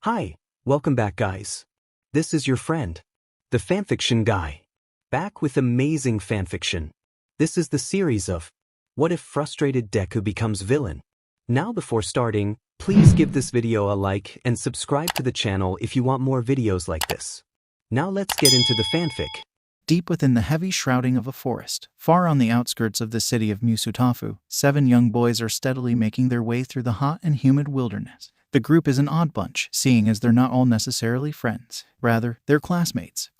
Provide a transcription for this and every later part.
Hi, welcome back guys. This is your friend, the fanfiction guy, back with amazing fanfiction. This is the series of What If Frustrated Deku Becomes Villain. Now before starting, please give this video a like and subscribe to the channel if you want more videos like this. Now let's get into the fanfic. Deep within the heavy shrouding of a forest, far on the outskirts of the city of Musutafu, 7 young boys are steadily making their way through the hot and humid wilderness. The group is an odd bunch, seeing as they're not all necessarily friends. Rather, they're classmates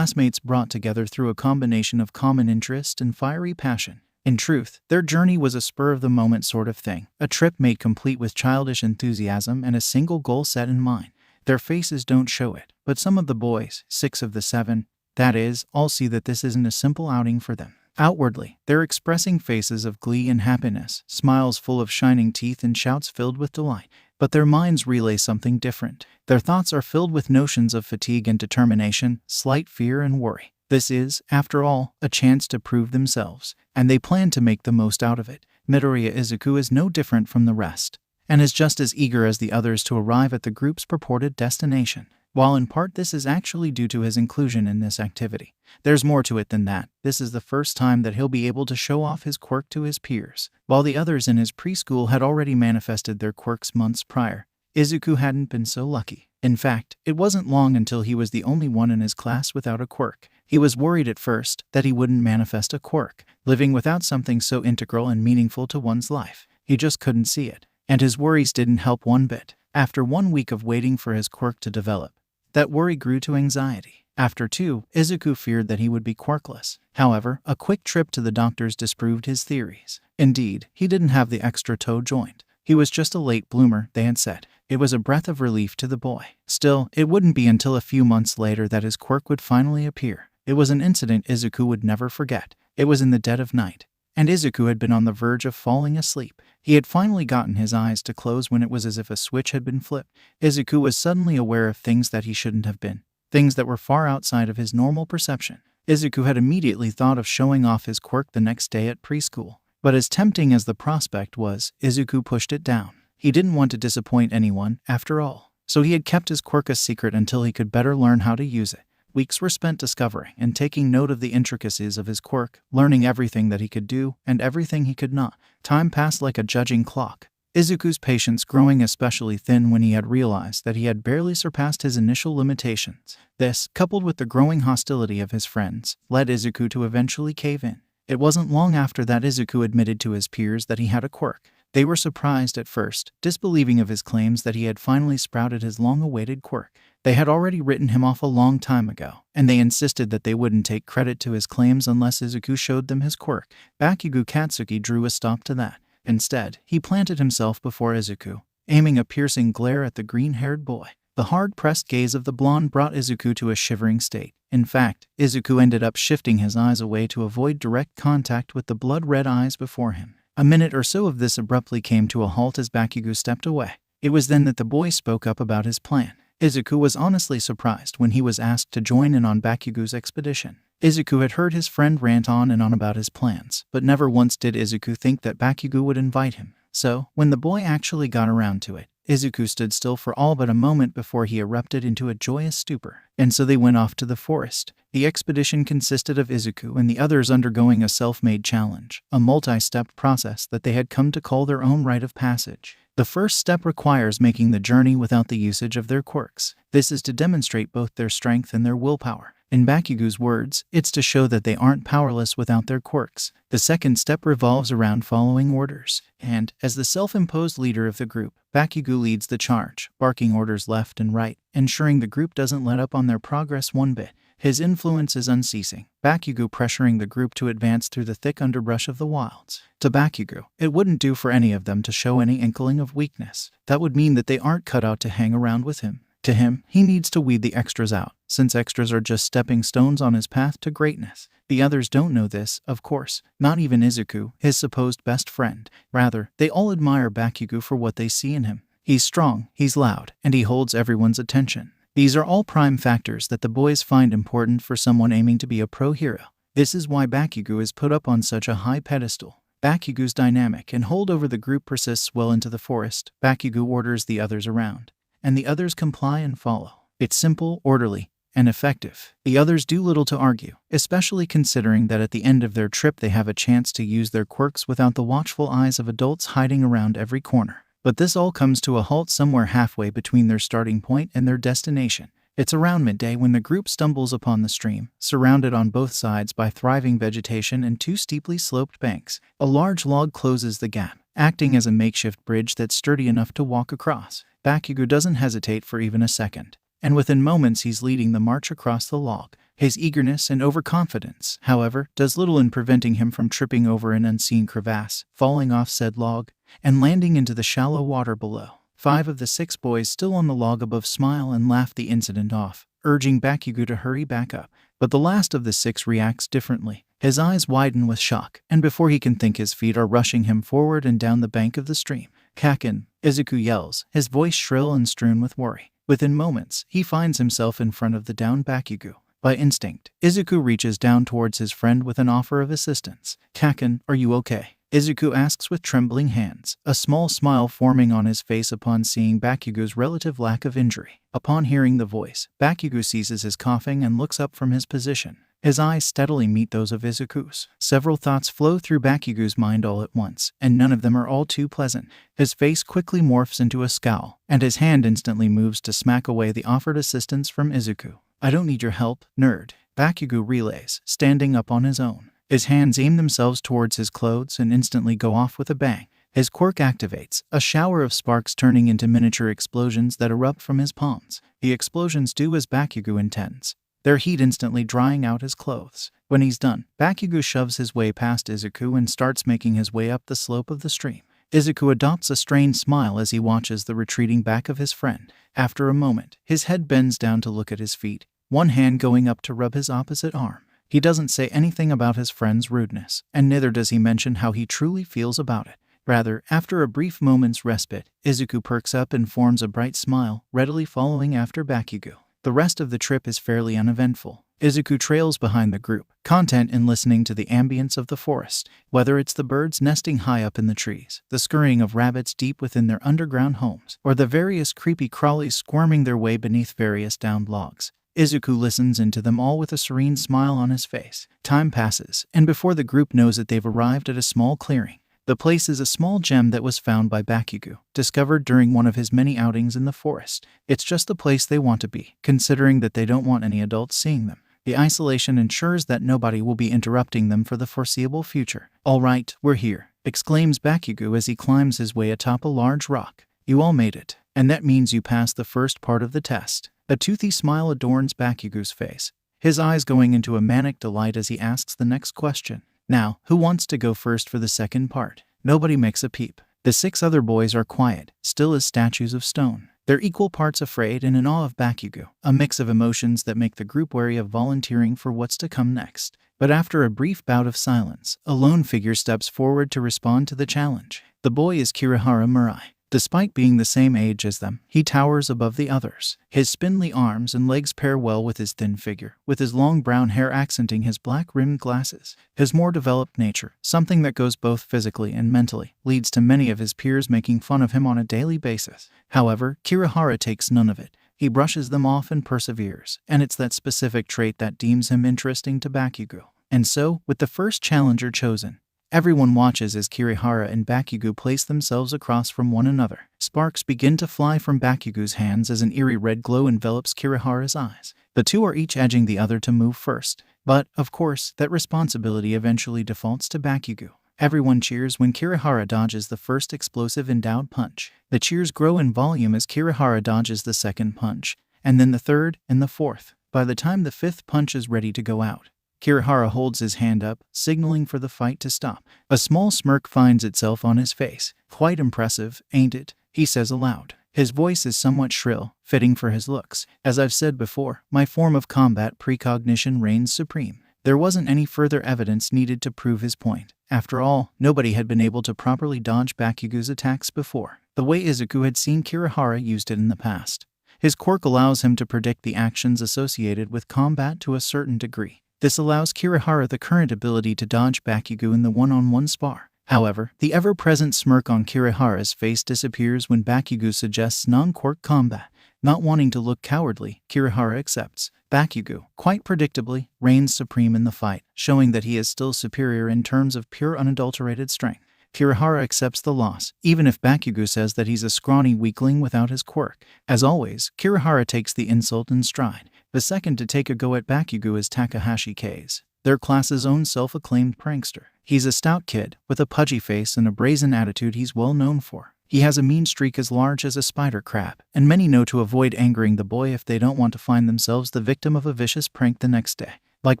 brought together through a combination of common interest and fiery passion. In truth, their journey was a spur-of-the-moment sort of thing, a trip made complete with childish enthusiasm and a single goal set in mind. Their faces don't show it, but some of the boys, 6 of the 7, that is, all see that this isn't a simple outing for them. Outwardly, they're expressing faces of glee and happiness, smiles full of shining teeth and shouts filled with delight. But their minds relay something different. Their thoughts are filled with notions of fatigue and determination, slight fear and worry. This is, after all, a chance to prove themselves, and they plan to make the most out of it. Midoriya Izuku is no different from the rest, and is just as eager as the others to arrive at the group's purported destination. While in part this is actually due to his inclusion in this activity, there's more to it than that. This is the first time that he'll be able to show off his quirk to his peers. While the others in his preschool had already manifested their quirks months prior, Izuku hadn't been so lucky. In fact, it wasn't long until he was the only one in his class without a quirk. He was worried at first that he wouldn't manifest a quirk, living without something so integral and meaningful to one's life. He just couldn't see it, and his worries didn't help one bit. After 1 week of waiting for his quirk to develop, that worry grew to anxiety. After 2, Izuku feared that he would be quirkless. However, a quick trip to the doctors disproved his theories. Indeed, he didn't have the extra toe joint. He was just a late bloomer, they had said. It was a breath of relief to the boy. Still, it wouldn't be until a few months later that his quirk would finally appear. It was an incident Izuku would never forget. It was in the dead of night, and Izuku had been on the verge of falling asleep. He had finally gotten his eyes to close when it was as if a switch had been flipped. Izuku was suddenly aware of things that he shouldn't have been, things that were far outside of his normal perception. Izuku had immediately thought of showing off his quirk the next day at preschool. But as tempting as the prospect was, Izuku pushed it down. He didn't want to disappoint anyone, after all. So he had kept his quirk a secret until he could better learn how to use it. Weeks were spent discovering and taking note of the intricacies of his quirk, learning everything that he could do and everything he could not. Time passed like a judging clock, Izuku's patience growing especially thin when he had realized that he had barely surpassed his initial limitations. This, coupled with the growing hostility of his friends, led Izuku to eventually cave in. It wasn't long after that Izuku admitted to his peers that he had a quirk. They were surprised at first, disbelieving of his claims that he had finally sprouted his long-awaited quirk. They had already written him off a long time ago, and they insisted that they wouldn't take credit to his claims unless Izuku showed them his quirk. Bakugo Katsuki drew a stop to that. Instead, he planted himself before Izuku, aiming a piercing glare at the green-haired boy. The hard-pressed gaze of the blonde brought Izuku to a shivering state. In fact, Izuku ended up shifting his eyes away to avoid direct contact with the blood-red eyes before him. A minute or so of this abruptly came to a halt as Bakugo stepped away. It was then that the boy spoke up about his plan. Izuku was honestly surprised when he was asked to join in on Bakugo's expedition. Izuku had heard his friend rant on and on about his plans, but never once did Izuku think that Bakugo would invite him. So, when the boy actually got around to it, Izuku stood still for all but a moment before he erupted into a joyous stupor. And so they went off to the forest. The expedition consisted of Izuku and the others undergoing a self-made challenge, a multi-step process that they had come to call their own rite of passage. The first step requires making the journey without the usage of their quirks. This is to demonstrate both their strength and their willpower. In Bakugo's words, it's to show that they aren't powerless without their quirks. The second step revolves around following orders, and, as the self-imposed leader of the group, Bakugo leads the charge, barking orders left and right, ensuring the group doesn't let up on their progress one bit. His influence is unceasing, Bakugo pressuring the group to advance through the thick underbrush of the wilds. To Bakugo, it wouldn't do for any of them to show any inkling of weakness. That would mean that they aren't cut out to hang around with him. To him, he needs to weed the extras out, since extras are just stepping stones on his path to greatness. The others don't know this, of course, not even Izuku, his supposed best friend. Rather, they all admire Bakugo for what they see in him. He's strong, he's loud, and he holds everyone's attention. These are all prime factors that the boys find important for someone aiming to be a pro hero. This is why Bakugo is put up on such a high pedestal. Bakugo's dynamic and hold over the group persists well into the forest. Bakugo orders the others around, and the others comply and follow. It's simple, orderly, and effective. The others do little to argue, especially considering that at the end of their trip they have a chance to use their quirks without the watchful eyes of adults hiding around every corner. But this all comes to a halt somewhere halfway between their starting point and their destination. It's around midday when the group stumbles upon the stream, surrounded on both sides by thriving vegetation and two steeply sloped banks. A large log closes the gap, acting as a makeshift bridge that's sturdy enough to walk across. Bakugo doesn't hesitate for even a second, and within moments he's leading the march across the log. His eagerness and overconfidence, however, does little in preventing him from tripping over an unseen crevasse, falling off said log, and landing into the shallow water below. 5 of the 6 boys still on the log above smile and laugh the incident off, urging Bakugo to hurry back up. But the last of the 6 reacts differently. His eyes widen with shock, and before he can think his feet are rushing him forward and down the bank of the stream. "Kaken!" Izuku yells, his voice shrill and strewn with worry. Within moments, he finds himself in front of the downed Bakugo. By instinct, Izuku reaches down towards his friend with an offer of assistance. "Kaken, are you okay?" Izuku asks with trembling hands, a small smile forming on his face upon seeing Bakugo's relative lack of injury. Upon hearing the voice, Bakugo ceases his coughing and looks up from his position. His eyes steadily meet those of Izuku's. Several thoughts flow through Bakugo's mind all at once, and none of them are all too pleasant. His face quickly morphs into a scowl, and his hand instantly moves to smack away the offered assistance from Izuku. "I don't need your help, nerd," Bakugo relays, standing up on his own. His hands aim themselves towards his clothes and instantly go off with a bang. His quirk activates, a shower of sparks turning into miniature explosions that erupt from his palms. The explosions do as Bakugo intends, their heat instantly drying out his clothes. When he's done, Bakugo shoves his way past Izuku and starts making his way up the slope of the stream. Izuku adopts a strained smile as he watches the retreating back of his friend. After a moment, his head bends down to look at his feet, one hand going up to rub his opposite arm. He doesn't say anything about his friend's rudeness, and neither does he mention how he truly feels about it. Rather, after a brief moment's respite, Izuku perks up and forms a bright smile, readily following after Bakugo. The rest of the trip is fairly uneventful. Izuku trails behind the group, content in listening to the ambience of the forest, whether it's the birds nesting high up in the trees, the scurrying of rabbits deep within their underground homes, or the various creepy crawlies squirming their way beneath various downed logs. Izuku listens into them all with a serene smile on his face. Time passes, and before the group knows it, they've arrived at a small clearing. The place is a small gem that was found by Bakugo, discovered during one of his many outings in the forest. It's just the place they want to be, considering that they don't want any adults seeing them. The isolation ensures that nobody will be interrupting them for the foreseeable future. "All right, we're here," exclaims Bakugo as he climbs his way atop a large rock. "You all made it, and that means you passed the first part of the test." A toothy smile adorns Bakugo's face, his eyes going into a manic delight as he asks the next question. "Now, who wants to go first for the second part?" Nobody makes a peep. The 6 other boys are quiet, still as statues of stone. They're equal parts afraid and in awe of Bakugo, a mix of emotions that make the group wary of volunteering for what's to come next. But after a brief bout of silence, a lone figure steps forward to respond to the challenge. The boy is Kirihara Murai. Despite being the same age as them, he towers above the others. His spindly arms and legs pair well with his thin figure, with his long brown hair accenting his black-rimmed glasses. His more developed nature, something that goes both physically and mentally, leads to many of his peers making fun of him on a daily basis. However, Kirihara takes none of it. He brushes them off and perseveres, and it's that specific trait that deems him interesting to Bakugo. And so, with the first challenger chosen, everyone watches as Kirihara and Bakugo place themselves across from one another. Sparks begin to fly from Bakugo's hands as an eerie red glow envelops Kirihara's eyes. The two are each edging the other to move first. But, of course, that responsibility eventually defaults to Bakugo. Everyone cheers when Kirihara dodges the first explosive endowed punch. The cheers grow in volume as Kirihara dodges the second punch, and then the third and the fourth. By the time the 5th punch is ready to go out, Kirihara holds his hand up, signaling for the fight to stop. A small smirk finds itself on his face. "Quite impressive, ain't it?" he says aloud. His voice is somewhat shrill, fitting for his looks. "As I've said before, my form of combat precognition reigns supreme." There wasn't any further evidence needed to prove his point. After all, nobody had been able to properly dodge Bakugo's attacks before, the way Izuku had seen Kirihara used it in the past. His quirk allows him to predict the actions associated with combat to a certain degree. This allows Kirihara the current ability to dodge Bakugo in the one-on-one spar. However, the ever-present smirk on Kirihara's face disappears when Bakugo suggests non-quirk combat. Not wanting to look cowardly, Kirihara accepts. Bakugo, quite predictably, reigns supreme in the fight, showing that he is still superior in terms of pure unadulterated strength. Kirihara accepts the loss, even if Bakugo says that he's a scrawny weakling without his quirk. As always, Kirihara takes the insult in stride. The second to take a go at Bakugo is Takahashi K's, their class's own self-acclaimed prankster. He's a stout kid, with a pudgy face and a brazen attitude he's well known for. He has a mean streak as large as a spider crab, and many know to avoid angering the boy if they don't want to find themselves the victim of a vicious prank the next day. Like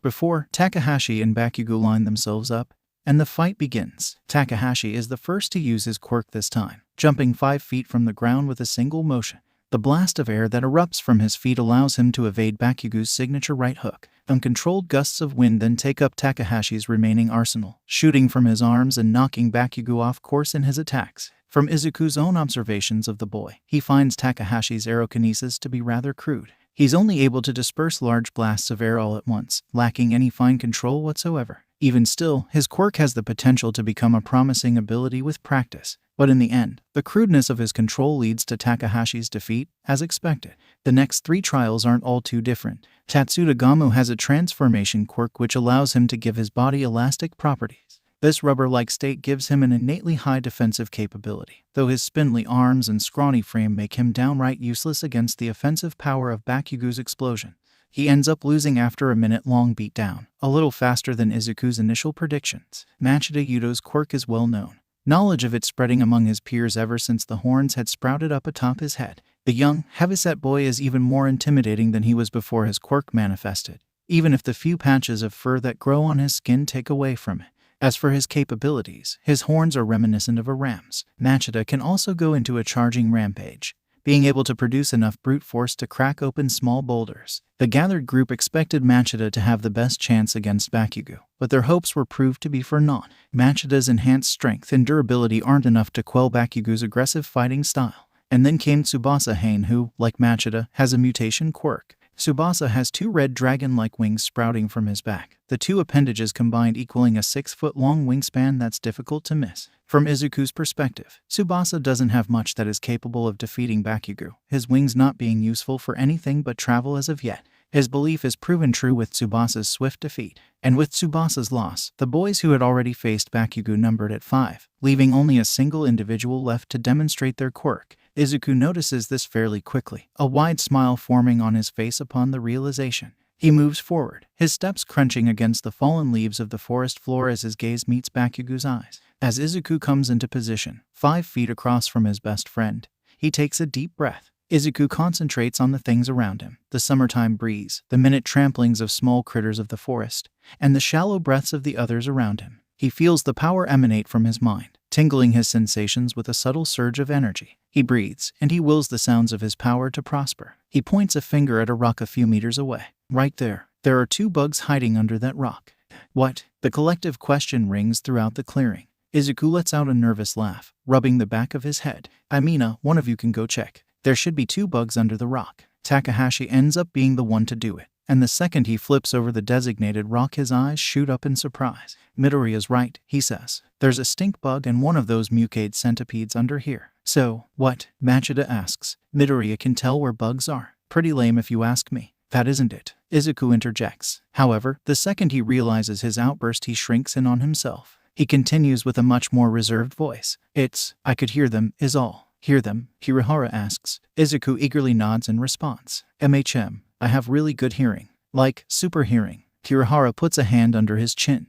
before, Takahashi and Bakugo line themselves up, and the fight begins. Takahashi is the first to use his quirk this time, jumping 5 feet from the ground with a single motion. The blast of air that erupts from his feet allows him to evade Bakugo's signature right hook. Uncontrolled gusts of wind then take up Takahashi's remaining arsenal, shooting from his arms and knocking Bakugo off course in his attacks. From Izuku's own observations of the boy, he finds Takahashi's aerokinesis to be rather crude. He's only able to disperse large blasts of air all at once, lacking any fine control whatsoever. Even still, his quirk has the potential to become a promising ability with practice. But in the end, the crudeness of his control leads to Takahashi's defeat, as expected. The next 3 trials aren't all too different. Tatsudagamo has a transformation quirk which allows him to give his body elastic properties. This rubber-like state gives him an innately high defensive capability, though his spindly arms and scrawny frame make him downright useless against the offensive power of Bakugo's explosion. He ends up losing after a minute-long beatdown, a little faster than Izuku's initial predictions. Machida Yudo's quirk is well known, knowledge of it spreading among his peers ever since the horns had sprouted up atop his head. The young, heavyset boy is even more intimidating than he was before his quirk manifested, even if the few patches of fur that grow on his skin take away from it. As for his capabilities, his horns are reminiscent of a ram's. Machida can also go into a charging rampage, being able to produce enough brute force to crack open small boulders. The gathered group expected Machida to have the best chance against Bakugo, but their hopes were proved to be for naught. Machida's enhanced strength and durability aren't enough to quell Bakugo's aggressive fighting style. And then came Tsubasa Hain who, like Machida, has a mutation quirk. Tsubasa has 2 red dragon-like wings sprouting from his back, the 2 appendages combined equaling a 6-foot-long wingspan that's difficult to miss. From Izuku's perspective, Tsubasa doesn't have much that is capable of defeating Bakugo, his wings not being useful for anything but travel as of yet. His belief is proven true with Tsubasa's swift defeat. And with Tsubasa's loss, the boys who had already faced Bakugo numbered at 5, leaving only a single individual left to demonstrate their quirk. Izuku notices this fairly quickly, a wide smile forming on his face upon the realization. He moves forward, his steps crunching against the fallen leaves of the forest floor as his gaze meets Bakugo's eyes. As Izuku comes into position, 5 feet across from his best friend, he takes a deep breath. Izuku concentrates on the things around him, the summertime breeze, the minute tramplings of small critters of the forest, and the shallow breaths of the others around him. He feels the power emanate from his mind, tingling his sensations with a subtle surge of energy. He breathes, and he wills the sounds of his power to prosper. He points a finger at a rock a few meters away. Right there are 2 bugs hiding under that rock. What? The collective question rings throughout the clearing. Izuku lets out a nervous laugh, rubbing the back of his head. One of you can go check. There should be 2 bugs under the rock. Takahashi ends up being the one to do it, and the second he flips over the designated rock his eyes shoot up in surprise. Midoriya's right, he says. There's a stink bug and one of those mucade centipedes under here. So, what? Machida asks. Midoriya can tell where bugs are. Pretty lame if you ask me. That isn't it, Izuku interjects. However, the second he realizes his outburst he shrinks in on himself. He continues with a much more reserved voice. I could hear them, is all. Hear them? Kirihara asks. Izuku eagerly nods in response. I have really good hearing. Like, super hearing. Kirihara puts a hand under his chin.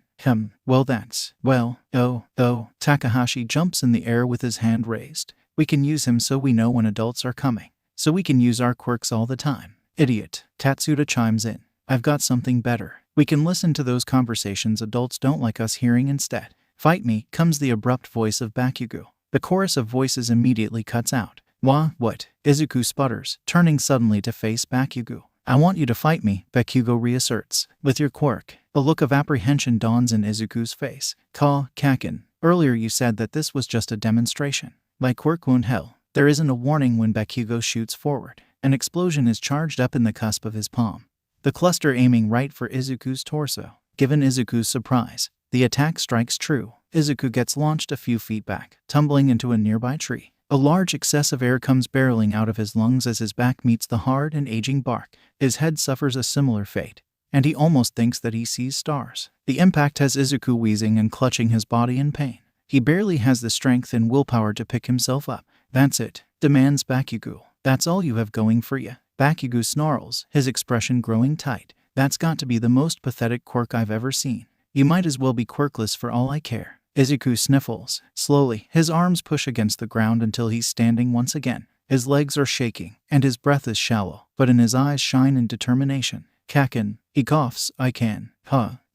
Takahashi jumps in the air with his hand raised. We can use him so we know when adults are coming. So we can use our quirks all the time. Idiot. Tatsuda chimes in. I've got something better. We can listen to those conversations adults don't like us hearing instead. Fight me, comes the abrupt voice of Bakugo. The chorus of voices immediately cuts out. What? Izuku sputters, turning suddenly to face Bakugo. I want you to fight me, Bakugo reasserts. With your quirk. A look of apprehension dawns in Izuku's face. Kakin, earlier you said that this was just a demonstration. My quirk won't hell. There isn't a warning when Bakugo shoots forward. An explosion is charged up in the cusp of his palm, the cluster aiming right for Izuku's torso. Given Izuku's surprise, the attack strikes true. Izuku gets launched a few feet back, tumbling into a nearby tree. A large excess of air comes barreling out of his lungs as his back meets the hard and aging bark. His head suffers a similar fate, and he almost thinks that he sees stars. The impact has Izuku wheezing and clutching his body in pain. He barely has the strength and willpower to pick himself up. "That's it," demands Bakugo. "That's all you have going for you." Bakugo snarls, his expression growing tight. "That's got to be the most pathetic quirk I've ever seen. You might as well be quirkless for all I care." Izuku sniffles. Slowly, his arms push against the ground until he's standing once again. His legs are shaking, and his breath is shallow, but in his eyes shine in determination. "Kaken," he coughs, "I can."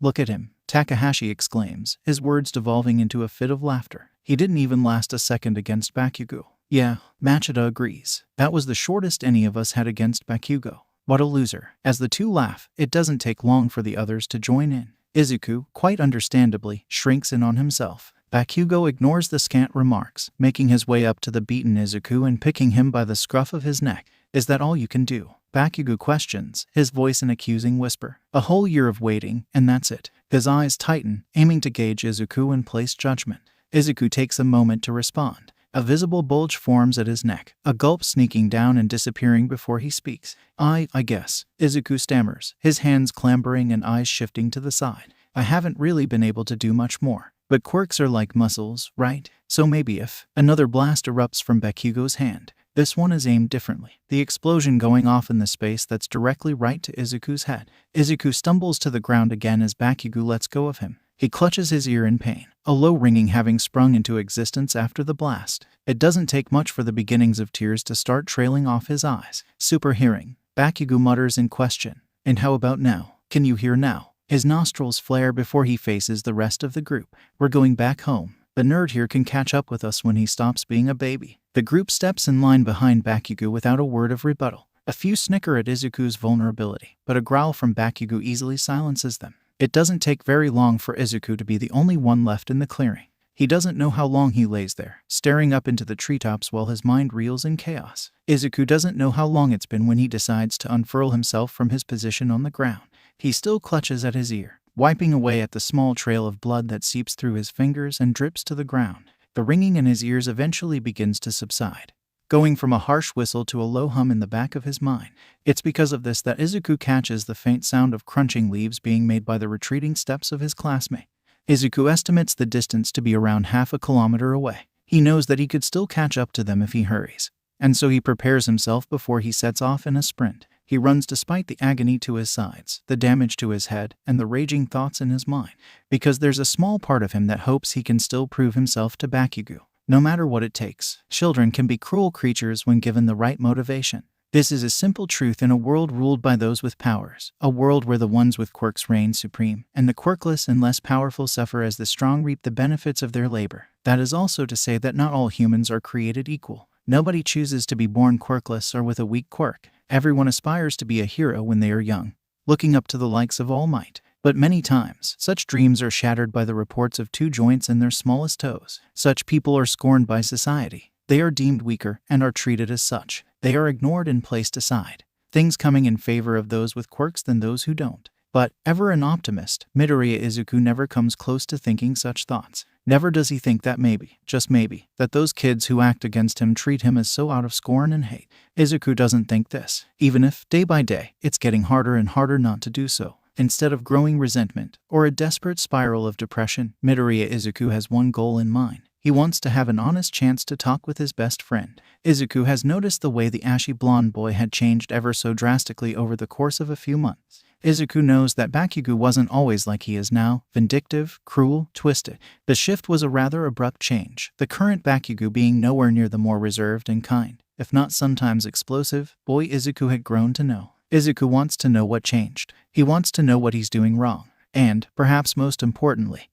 Look at him," Takahashi exclaims, his words devolving into a fit of laughter. He didn't even last a second against Bakugo. "Yeah," Machida agrees. "That was the shortest any of us had against Bakugo. What a loser." As the two laugh, it doesn't take long for the others to join in. Izuku, quite understandably, shrinks in on himself. Bakugo ignores the scant remarks, making his way up to the beaten Izuku and picking him by the scruff of his neck. "Is that all you can do?" Bakugo questions, his voice an accusing whisper. "A whole year of waiting, and that's it." His eyes tighten, aiming to gauge Izuku and place judgment. Izuku takes a moment to respond. A visible bulge forms at his neck, a gulp sneaking down and disappearing before he speaks. I guess," Izuku stammers, his hands clambering and eyes shifting to the side. "I haven't really been able to do much more. But quirks are like muscles, right? So maybe if..." Another blast erupts from Bakugo's hand. This one is aimed differently, the explosion going off in the space that's directly right to Izuku's head. Izuku stumbles to the ground again as Bakugo lets go of him. He clutches his ear in pain, a low ringing having sprung into existence after the blast. It doesn't take much for the beginnings of tears to start trailing off his eyes. "Super hearing," Bakugo mutters in question. "And how about now? Can you hear now?" His nostrils flare before he faces the rest of the group. "We're going back home. The nerd here can catch up with us when he stops being a baby." The group steps in line behind Bakugo without a word of rebuttal. A few snicker at Izuku's vulnerability, but a growl from Bakugo easily silences them. It doesn't take very long for Izuku to be the only one left in the clearing. He doesn't know how long he lays there, staring up into the treetops while his mind reels in chaos. Izuku doesn't know how long it's been when he decides to unfurl himself from his position on the ground. He still clutches at his ear, wiping away at the small trail of blood that seeps through his fingers and drips to the ground. The ringing in his ears eventually begins to subside, going from a harsh whistle to a low hum in the back of his mind. It's because of this that Izuku catches the faint sound of crunching leaves being made by the retreating steps of his classmate. Izuku estimates the distance to be around half a kilometer away. He knows that he could still catch up to them if he hurries, and so he prepares himself before he sets off in a sprint. He runs despite the agony to his sides, the damage to his head, and the raging thoughts in his mind, because there's a small part of him that hopes he can still prove himself to Bakugo, no matter what it takes. Children can be cruel creatures when given the right motivation. This is a simple truth in a world ruled by those with powers, a world where the ones with quirks reign supreme, and the quirkless and less powerful suffer as the strong reap the benefits of their labor. That is also to say that not all humans are created equal. Nobody chooses to be born quirkless or with a weak quirk. Everyone aspires to be a hero when they are young, looking up to the likes of All Might. But many times, such dreams are shattered by the reports of 2 joints in their smallest toes. Such people are scorned by society. They are deemed weaker and are treated as such. They are ignored and placed aside, things coming in favor of those with quirks than those who don't. But, ever an optimist, Midoriya Izuku never comes close to thinking such thoughts. Never does he think that maybe, just maybe, that those kids who act against him treat him as so out of scorn and hate. Izuku doesn't think this, even if, day by day, it's getting harder and harder not to do so. Instead of growing resentment, or a desperate spiral of depression, Midoriya Izuku has one goal in mind. He wants to have an honest chance to talk with his best friend. Izuku has noticed the way the ashy blonde boy had changed ever so drastically over the course of a few months. Izuku knows that Bakugo wasn't always like he is now, vindictive, cruel, twisted. The shift was a rather abrupt change, the current Bakugo being nowhere near the more reserved and kind, if not sometimes explosive, boy Izuku had grown to know. Izuku wants to know what changed. He wants to know what he's doing wrong. And, perhaps most importantly,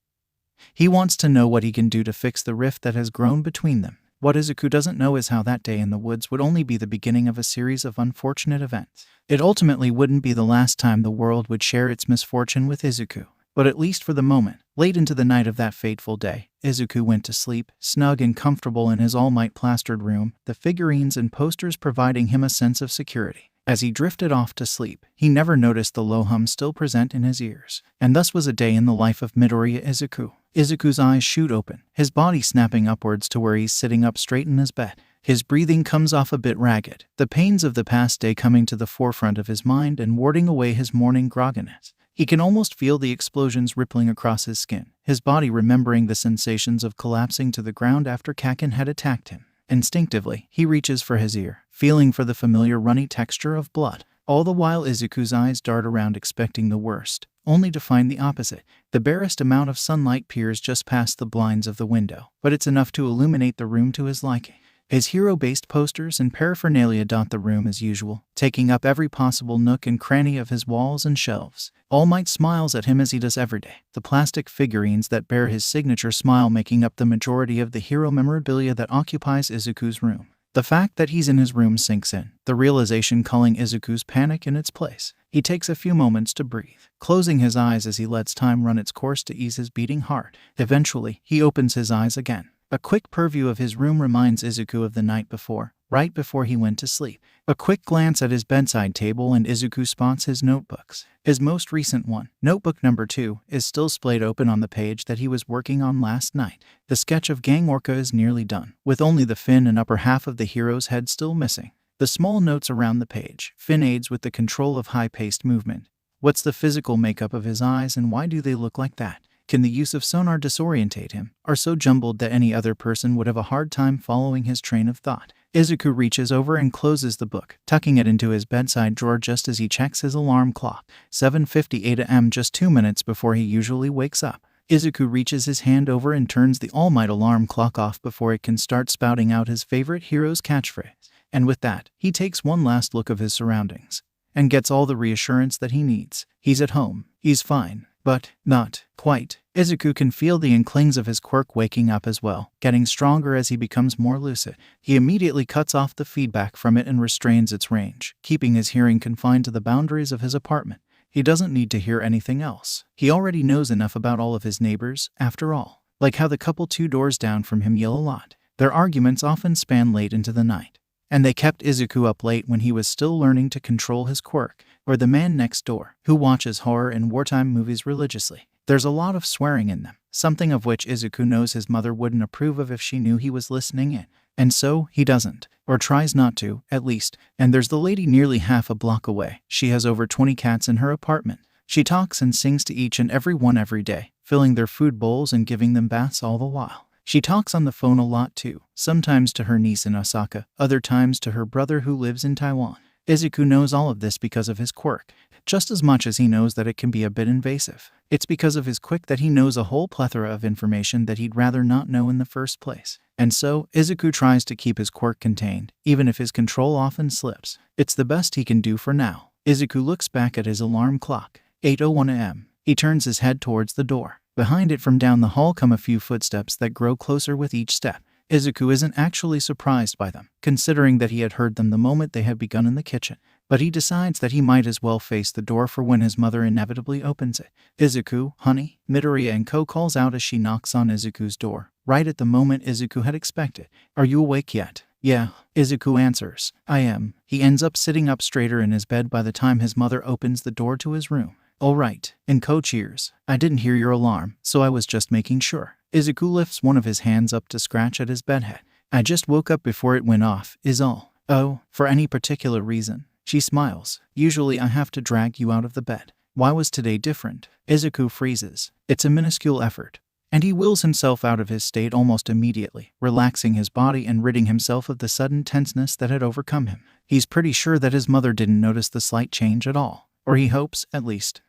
he wants to know what he can do to fix the rift that has grown between them. What Izuku doesn't know is how that day in the woods would only be the beginning of a series of unfortunate events. It ultimately wouldn't be the last time the world would share its misfortune with Izuku. But at least for the moment, late into the night of that fateful day, Izuku went to sleep, snug and comfortable in his All Might plastered room, the figurines and posters providing him a sense of security. As he drifted off to sleep, he never noticed the low hum still present in his ears. And thus was a day in the life of Midoriya Izuku. Izuku's eyes shoot open, his body snapping upwards to where he's sitting up straight in his bed. His breathing comes off a bit ragged, the pains of the past day coming to the forefront of his mind and warding away his morning grogginess. He can almost feel the explosions rippling across his skin, his body remembering the sensations of collapsing to the ground after Kaken had attacked him. Instinctively, he reaches for his ear, feeling for the familiar runny texture of blood. All the while Izuku's eyes dart around expecting the worst, only to find the opposite. The barest amount of sunlight peers just past the blinds of the window, but it's enough to illuminate the room to his liking. His hero-based posters and paraphernalia dot the room as usual, taking up every possible nook and cranny of his walls and shelves. All Might smiles at him as he does every day, the plastic figurines that bear his signature smile making up the majority of the hero memorabilia that occupies Izuku's room. The fact that he's in his room sinks in, the realization calling Izuku's panic in its place. He takes a few moments to breathe, closing his eyes as he lets time run its course to ease his beating heart. Eventually, he opens his eyes again. A quick purview of his room reminds Izuku of the night before, right before he went to sleep. A quick glance at his bedside table and Izuku spots his notebooks. His most recent one, notebook number 2, is still splayed open on the page that he was working on last night. The sketch of Gang Orca is nearly done, with only the fin and upper half of the hero's head still missing. The small notes around the page. Fin aids with the control of high-paced movement. What's the physical makeup of his eyes and why do they look like that? Can the use of sonar disorientate him? Are so jumbled that any other person would have a hard time following his train of thought? Izuku reaches over and closes the book, tucking it into his bedside drawer just as he checks his alarm clock. 7:58 a.m. just 2 minutes before he usually wakes up. Izuku reaches his hand over and turns the All Might alarm clock off before it can start spouting out his favorite hero's catchphrase. And with that, he takes one last look of his surroundings and gets all the reassurance that he needs. He's at home. He's fine. But not quite. Izuku can feel the inklings of his quirk waking up as well, getting stronger as he becomes more lucid. He immediately cuts off the feedback from it and restrains its range, keeping his hearing confined to the boundaries of his apartment. He doesn't need to hear anything else. He already knows enough about all of his neighbors, after all. Like how the couple 2 doors down from him yell a lot. Their arguments often span late into the night. And they kept Izuku up late when he was still learning to control his quirk. Or the man next door, who watches horror and wartime movies religiously. There's a lot of swearing in them, something of which Izuku knows his mother wouldn't approve of if she knew he was listening in. And so, he doesn't. Or tries not to, at least. And there's the lady nearly half a block away. She has over 20 cats in her apartment. She talks and sings to each and every one every day, filling their food bowls and giving them baths all the while. She talks on the phone a lot too, sometimes to her niece in Osaka, other times to her brother who lives in Taiwan. Izuku knows all of this because of his quirk, just as much as he knows that it can be a bit invasive. It's because of his quirk that he knows a whole plethora of information that he'd rather not know in the first place. And so, Izuku tries to keep his quirk contained, even if his control often slips. It's the best he can do for now. Izuku looks back at his alarm clock. 8:01 a.m. He turns his head towards the door. Behind it from down the hall come a few footsteps that grow closer with each step. Izuku isn't actually surprised by them, considering that he had heard them the moment they had begun in the kitchen. But he decides that he might as well face the door for when his mother inevitably opens it. Izuku, honey, Midoriya and Co calls out as she knocks on Izuku's door, right at the moment Izuku had expected. Are you awake yet? Yeah, Izuku answers. I am. He ends up sitting up straighter in his bed by the time his mother opens the door to his room. All right, and Co cheers. I didn't hear your alarm, so I was just making sure. Izuku lifts one of his hands up to scratch at his bedhead. I just woke up before it went off, is all. Oh, for any particular reason? She smiles. Usually I have to drag you out of the bed. Why was today different? Izuku freezes. It's a minuscule effort. And he wills himself out of his state almost immediately, relaxing his body and ridding himself of the sudden tenseness that had overcome him. He's pretty sure that his mother didn't notice the slight change at all. Or he hopes, at least.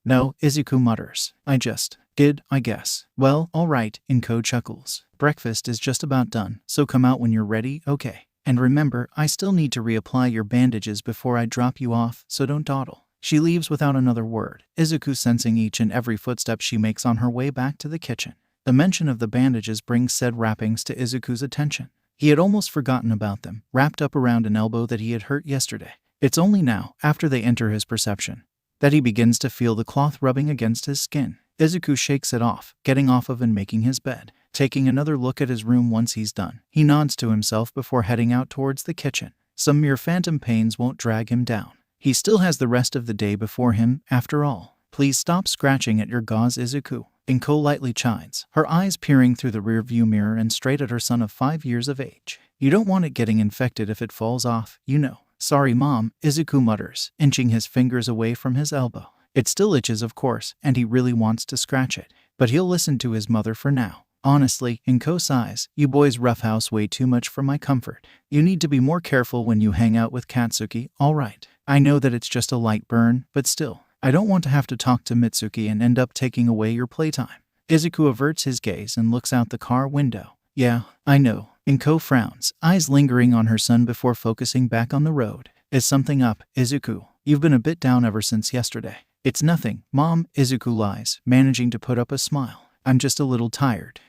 No, Izuku mutters. I just did, I guess. Well, all right, Inko chuckles. Breakfast is just about done, so come out when you're ready, okay? And remember, I still need to reapply your bandages before I drop you off, so don't dawdle. She leaves without another word, Izuku sensing each and every footstep she makes on her way back to the kitchen. The mention of the bandages brings said wrappings to Izuku's attention. He had almost forgotten about them, wrapped up around an elbow that he had hurt yesterday. It's only now, after they enter his perception, that he begins to feel the cloth rubbing against his skin. Izuku shakes it off, getting off of and making his bed. Taking another look at his room once he's done, he nods to himself before heading out towards the kitchen. Some mere phantom pains won't drag him down. He still has the rest of the day before him, after all. Please stop scratching at your gauze, Izuku. Inko lightly chides, her eyes peering through the rearview mirror and straight at her son of 5 years of age. You don't want it getting infected if it falls off, you know. Sorry, Mom, Izuku mutters, inching his fingers away from his elbow. It still itches, of course, and he really wants to scratch it. But he'll listen to his mother for now. Honestly, Inko sighs, you boys roughhouse way too much for my comfort. You need to be more careful when you hang out with Katsuki, alright. I know that it's just a light burn, but still, I don't want to have to talk to Mitsuki and end up taking away your playtime. Izuku averts his gaze and looks out the car window. Yeah, I know. Inko frowns, eyes lingering on her son before focusing back on the road. Is something up, Izuku? You've been a bit down ever since yesterday. It's nothing, Mom, Izuku lies, managing to put up a smile. I'm just a little tired.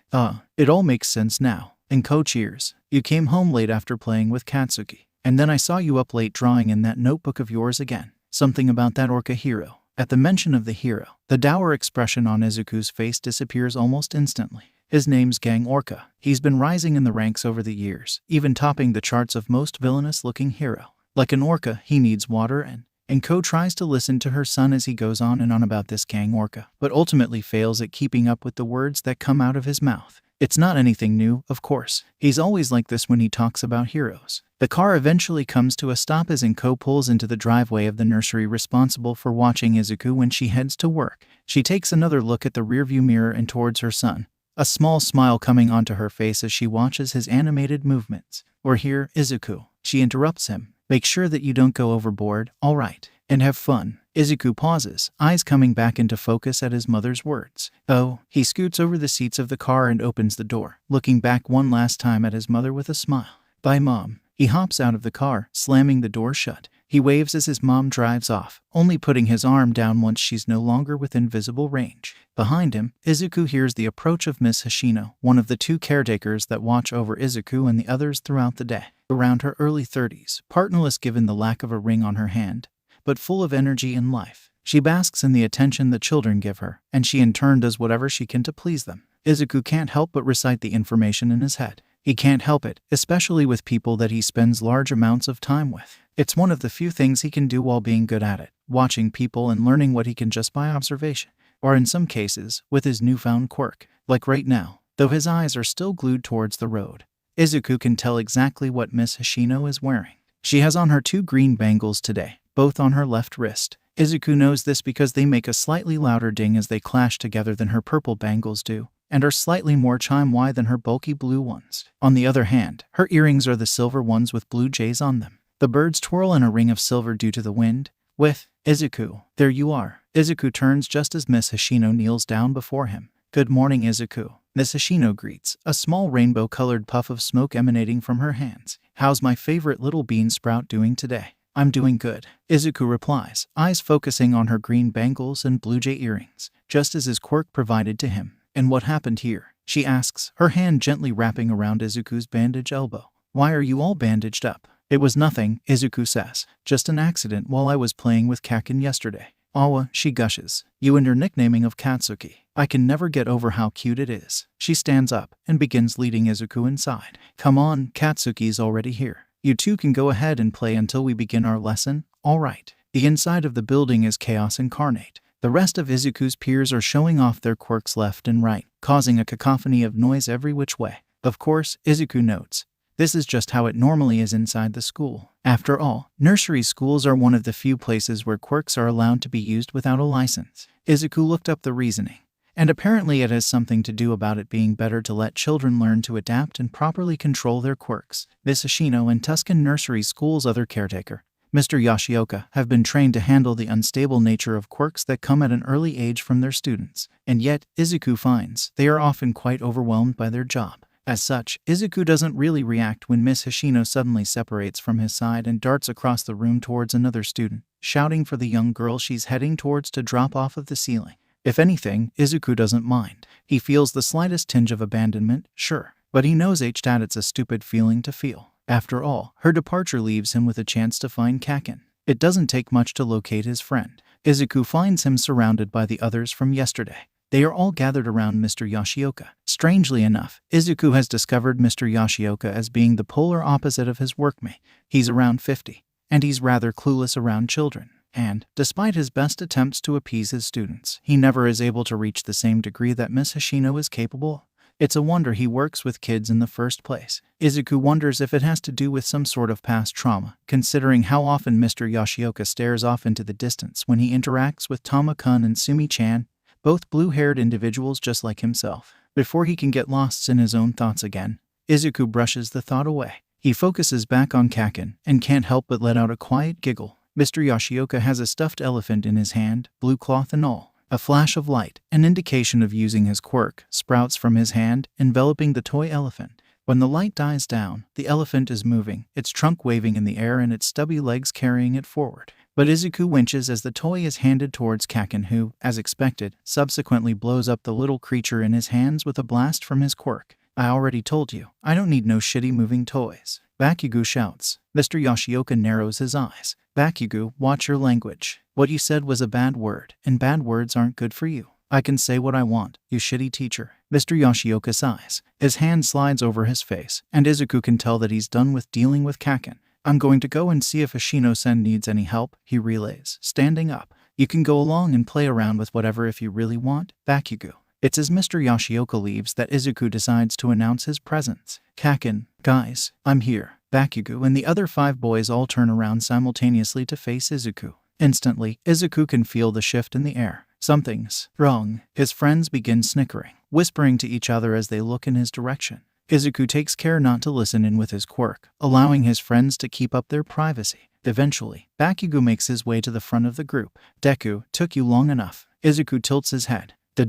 It all makes sense now. Inko cheers. You came home late after playing with Katsuki. And then I saw you up late drawing in that notebook of yours again. Something about that orca hero. At the mention of the hero, the dour expression on Izuku's face disappears almost instantly. His name's Gang Orca. He's been rising in the ranks over the years, even topping the charts of most villainous-looking hero. Like an orca, he needs water and Ko tries to listen to her son as he goes on and on about this Gang Orca, but ultimately fails at keeping up with the words that come out of his mouth. It's not anything new, of course. He's always like this when he talks about heroes. The car eventually comes to a stop as Inko pulls into the driveway of the nursery responsible for watching Izuku when she heads to work. She takes another look at the rearview mirror and towards her son, a small smile coming onto her face as she watches his animated movements. We're here, Izuku. She interrupts him. Make sure that you don't go overboard, alright, and have fun. Izuku pauses, eyes coming back into focus at his mother's words. Oh, he scoots over the seats of the car and opens the door, looking back one last time at his mother with a smile. Bye, Mom. He hops out of the car, slamming the door shut. He waves as his mom drives off, only putting his arm down once she's no longer within visible range. Behind him, Izuku hears the approach of Miss Hoshino, one of the 2 caretakers that watch over Izuku and the others throughout the day. Around her early 30s, partnerless given the lack of a ring on her hand, but full of energy and life. She basks in the attention the children give her, and she in turn does whatever she can to please them. Izuku can't help but recite the information in his head. He can't help it, especially with people that he spends large amounts of time with. It's one of the few things he can do while being good at it, watching people and learning what he can just by observation. Or in some cases, with his newfound quirk. Like right now, though his eyes are still glued towards the road. Izuku can tell exactly what Miss Hoshino is wearing. She has on her 2 green bangles today, both on her left wrist. Izuku knows this because they make a slightly louder ding as they clash together than her purple bangles do, and are slightly more chime-y than her bulky blue ones. On the other hand, her earrings are the silver ones with blue jays on them. The birds twirl in a ring of silver due to the wind. With Izuku, there you are. Izuku turns just as Miss Hoshino kneels down before him. Good morning, Izuku. Miss Hoshino greets, a small rainbow-colored puff of smoke emanating from her hands. How's my favorite little bean sprout doing today? I'm doing good, Izuku replies, eyes focusing on her green bangles and blue jay earrings, just as his quirk provided to him. And what happened here? She asks, her hand gently wrapping around Izuku's bandaged elbow. Why are you all bandaged up? It was nothing, Izuku says. Just an accident while I was playing with Kakin yesterday. Awa, she gushes. You and your nicknaming of Katsuki. I can never get over how cute it is. She stands up and begins leading Izuku inside. Come on, Katsuki's already here. You 2 can go ahead and play until we begin our lesson, alright. The inside of the building is chaos incarnate. The rest of Izuku's peers are showing off their quirks left and right, causing a cacophony of noise every which way. Of course, Izuku notes, this is just how it normally is inside the school. After all, nursery schools are one of the few places where quirks are allowed to be used without a license. Izuku looked up the reasoning, and apparently it has something to do about it being better to let children learn to adapt and properly control their quirks. Miss Hoshino and Tuscan Nursery School's other caretaker, Mr. Yoshioka, have been trained to handle the unstable nature of quirks that come at an early age from their students, and yet, Izuku finds, they are often quite overwhelmed by their job. As such, Izuku doesn't really react when Miss Hoshino suddenly separates from his side and darts across the room towards another student, shouting for the young girl she's heading towards to drop off of the ceiling. If anything, Izuku doesn't mind. He feels the slightest tinge of abandonment, sure, but he knows that it's a stupid feeling to feel. After all, her departure leaves him with a chance to find Kakin. It doesn't take much to locate his friend. Izuku finds him surrounded by the others from yesterday. They are all gathered around Mr. Yoshioka. Strangely enough, Izuku has discovered Mr. Yoshioka as being the polar opposite of his workmate. He's around 50, and he's rather clueless around children. And, despite his best attempts to appease his students, he never is able to reach the same degree that Miss Hoshino is capable. It's a wonder he works with kids in the first place. Izuku wonders if it has to do with some sort of past trauma, considering how often Mr. Yoshioka stares off into the distance when he interacts with Tama-kun and Sumi-chan, both blue-haired individuals just like himself. Before he can get lost in his own thoughts again, Izuku brushes the thought away. He focuses back on Kaken and can't help but let out a quiet giggle. Mr. Yoshioka has a stuffed elephant in his hand, blue cloth and all. A flash of light, an indication of using his quirk, sprouts from his hand, enveloping the toy elephant. When the light dies down, the elephant is moving, its trunk waving in the air and its stubby legs carrying it forward. But Izuku winches as the toy is handed towards Kaken, who, as expected, subsequently blows up the little creature in his hands with a blast from his quirk. I already told you, I don't need no shitty moving toys. Bakugo shouts. Mr. Yoshioka narrows his eyes. Bakugo, watch your language. What you said was a bad word, and bad words aren't good for you. I can say what I want, you shitty teacher. Mr. Yoshioka sighs. His hand slides over his face, and Izuku can tell that he's done with dealing with Kaken. I'm going to go and see if Hoshino-sen needs any help, he relays, standing up. You can go along and play around with whatever if you really want, Bakugo. It's as Mr. Yoshioka leaves that Izuku decides to announce his presence. Kaken, guys, I'm here. Bakugo and the other 5 boys all turn around simultaneously to face Izuku. Instantly, Izuku can feel the shift in the air. Something's wrong. His friends begin snickering, whispering to each other as they look in his direction. Izuku takes care not to listen in with his quirk, allowing his friends to keep up their privacy. Eventually, Bakugo makes his way to the front of the group. Deku, took you long enough. Izuku tilts his head. He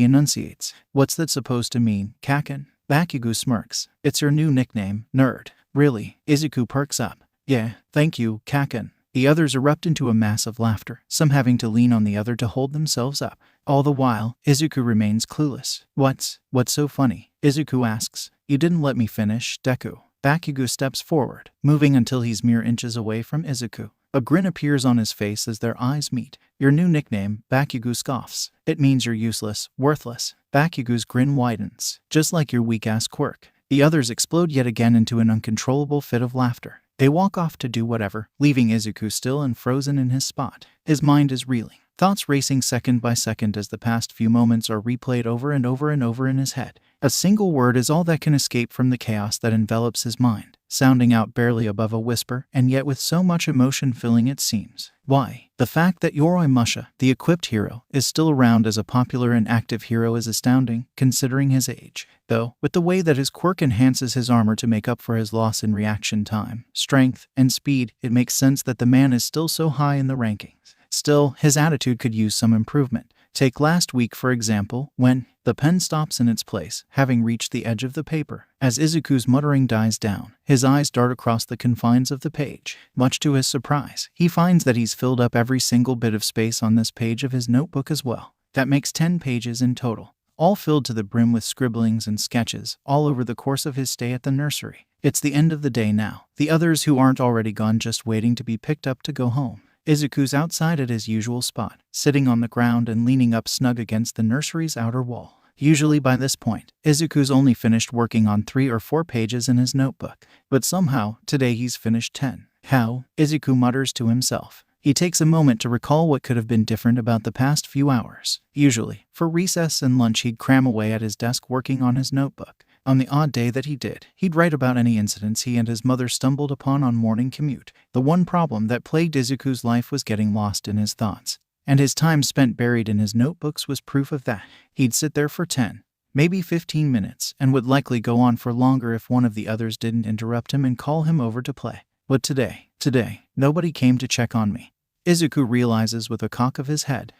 enunciates. What's that supposed to mean, Kaken? Bakugo smirks. It's your new nickname, nerd. Really? Izuku perks up. Yeah, thank you, Kaken. The others erupt into a mass of laughter, some having to lean on the other to hold themselves up. All the while, Izuku remains clueless. What's so funny? Izuku asks. You didn't let me finish, Deku. Bakugo steps forward, moving until he's mere inches away from Izuku. A grin appears on his face as their eyes meet. Your new nickname, Bakugo scoffs. It means you're useless, worthless. Bakugo's grin widens, just like your weak-ass quirk. The others explode yet again into an uncontrollable fit of laughter. They walk off to do whatever, leaving Izuku still and frozen in his spot. His mind is reeling, thoughts racing second by second as the past few moments are replayed over and over and over in his head. A single word is all that can escape from the chaos that envelops his mind, sounding out barely above a whisper, and yet with so much emotion filling it seems. Why? The fact that Yoroi Musha, the equipped hero, is still around as a popular and active hero is astounding, considering his age. Though, with the way that his quirk enhances his armor to make up for his loss in reaction time, strength, and speed, it makes sense that the man is still so high in the rankings. Still, his attitude could use some improvement. Take last week, for example, when the pen stops in its place, having reached the edge of the paper. As Izuku's muttering dies down, his eyes dart across the confines of the page. Much to his surprise, he finds that he's filled up every single bit of space on this page of his notebook as well. That makes 10 pages in total, all filled to the brim with scribblings and sketches, all over the course of his stay at the nursery. It's the end of the day now, the others who aren't already gone just waiting to be picked up to go home. Izuku's outside at his usual spot, sitting on the ground and leaning up snug against the nursery's outer wall. Usually by this point, Izuku's only finished working on 3 or 4 pages in his notebook, but somehow, today he's finished 10. How? Izuku mutters to himself. He takes a moment to recall what could have been different about the past few hours. Usually, for recess and lunch he'd cram away at his desk working on his notebook. On the odd day that he did, he'd write about any incidents he and his mother stumbled upon on morning commute. The one problem that plagued Izuku's life was getting lost in his thoughts, and his time spent buried in his notebooks was proof of that. He'd sit there for 10, maybe 15 minutes, and would likely go on for longer if one of the others didn't interrupt him and call him over to play. But today, nobody came to check on me. Izuku realizes with a cock of his head.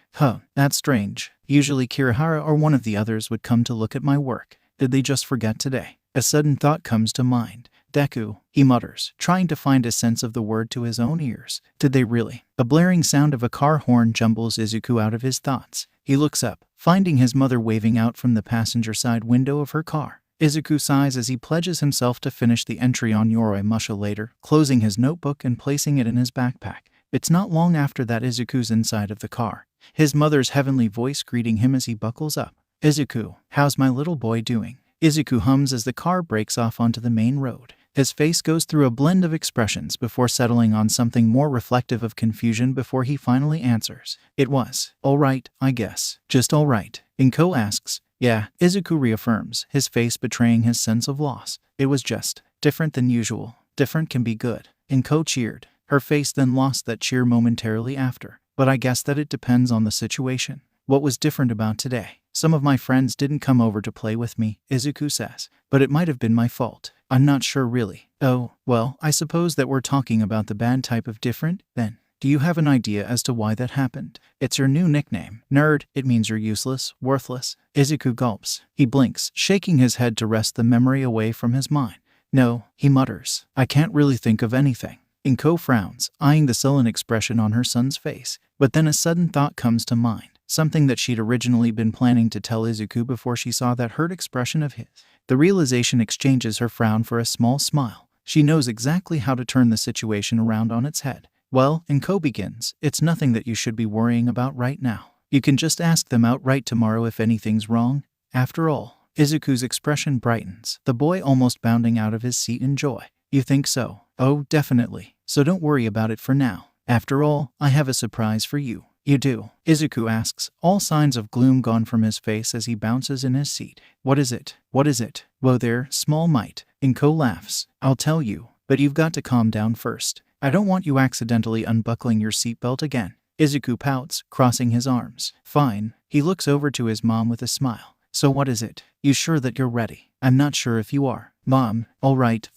That's strange. Usually Kirihara or one of the others would come to look at my work. Did they just forget today? A sudden thought comes to mind. Deku, he mutters, trying to find a sense of the word to his own ears. Did they really? A blaring sound of a car horn jumbles Izuku out of his thoughts. He looks up, finding his mother waving out from the passenger side window of her car. Izuku sighs as he pledges himself to finish the entry on Yoroi Musha later, closing his notebook and placing it in his backpack. It's not long after that Izuku's inside of the car, his mother's heavenly voice greeting him as he buckles up. Izuku, how's my little boy doing? Izuku hums as the car breaks off onto the main road. His face goes through a blend of expressions before settling on something more reflective of confusion before he finally answers. It was, all right, I guess. Just all right. Inko asks. Yeah, Izuku reaffirms, his face betraying his sense of loss. It was just different than usual. Different can be good. Inko cheered. Her face then lost that cheer momentarily after. But I guess that it depends on the situation. What was different about today? Some of my friends didn't come over to play with me, Izuku says. But it might have been my fault. I'm not sure really. Oh, well, I suppose that we're talking about the bad type of different, then. Do you have an idea as to why that happened? It's your new nickname. Nerd, it means you're useless, worthless. Izuku gulps. He blinks, shaking his head to wrest the memory away from his mind. No, he mutters. I can't really think of anything. Inko frowns, eyeing the sullen expression on her son's face. But then a sudden thought comes to mind. Something that she'd originally been planning to tell Izuku before she saw that hurt expression of his. The realization exchanges her frown for a small smile. She knows exactly how to turn the situation around on its head. Well, Inko begins, it's nothing that you should be worrying about right now. You can just ask them outright tomorrow if anything's wrong. After all, Izuku's expression brightens, the boy almost bounding out of his seat in joy. You think so? Oh, definitely. So don't worry about it for now. After all, I have a surprise for you. You do? Izuku asks, all signs of gloom gone from his face as he bounces in his seat. What is it? What is it? Whoa there, small mite. Inko laughs. I'll tell you, but you've got to calm down first. I don't want you accidentally unbuckling your seatbelt again. Izuku pouts, crossing his arms. Fine. He looks over to his mom with a smile. So what is it? You sure that you're ready? I'm not sure if you are. Mom, all right.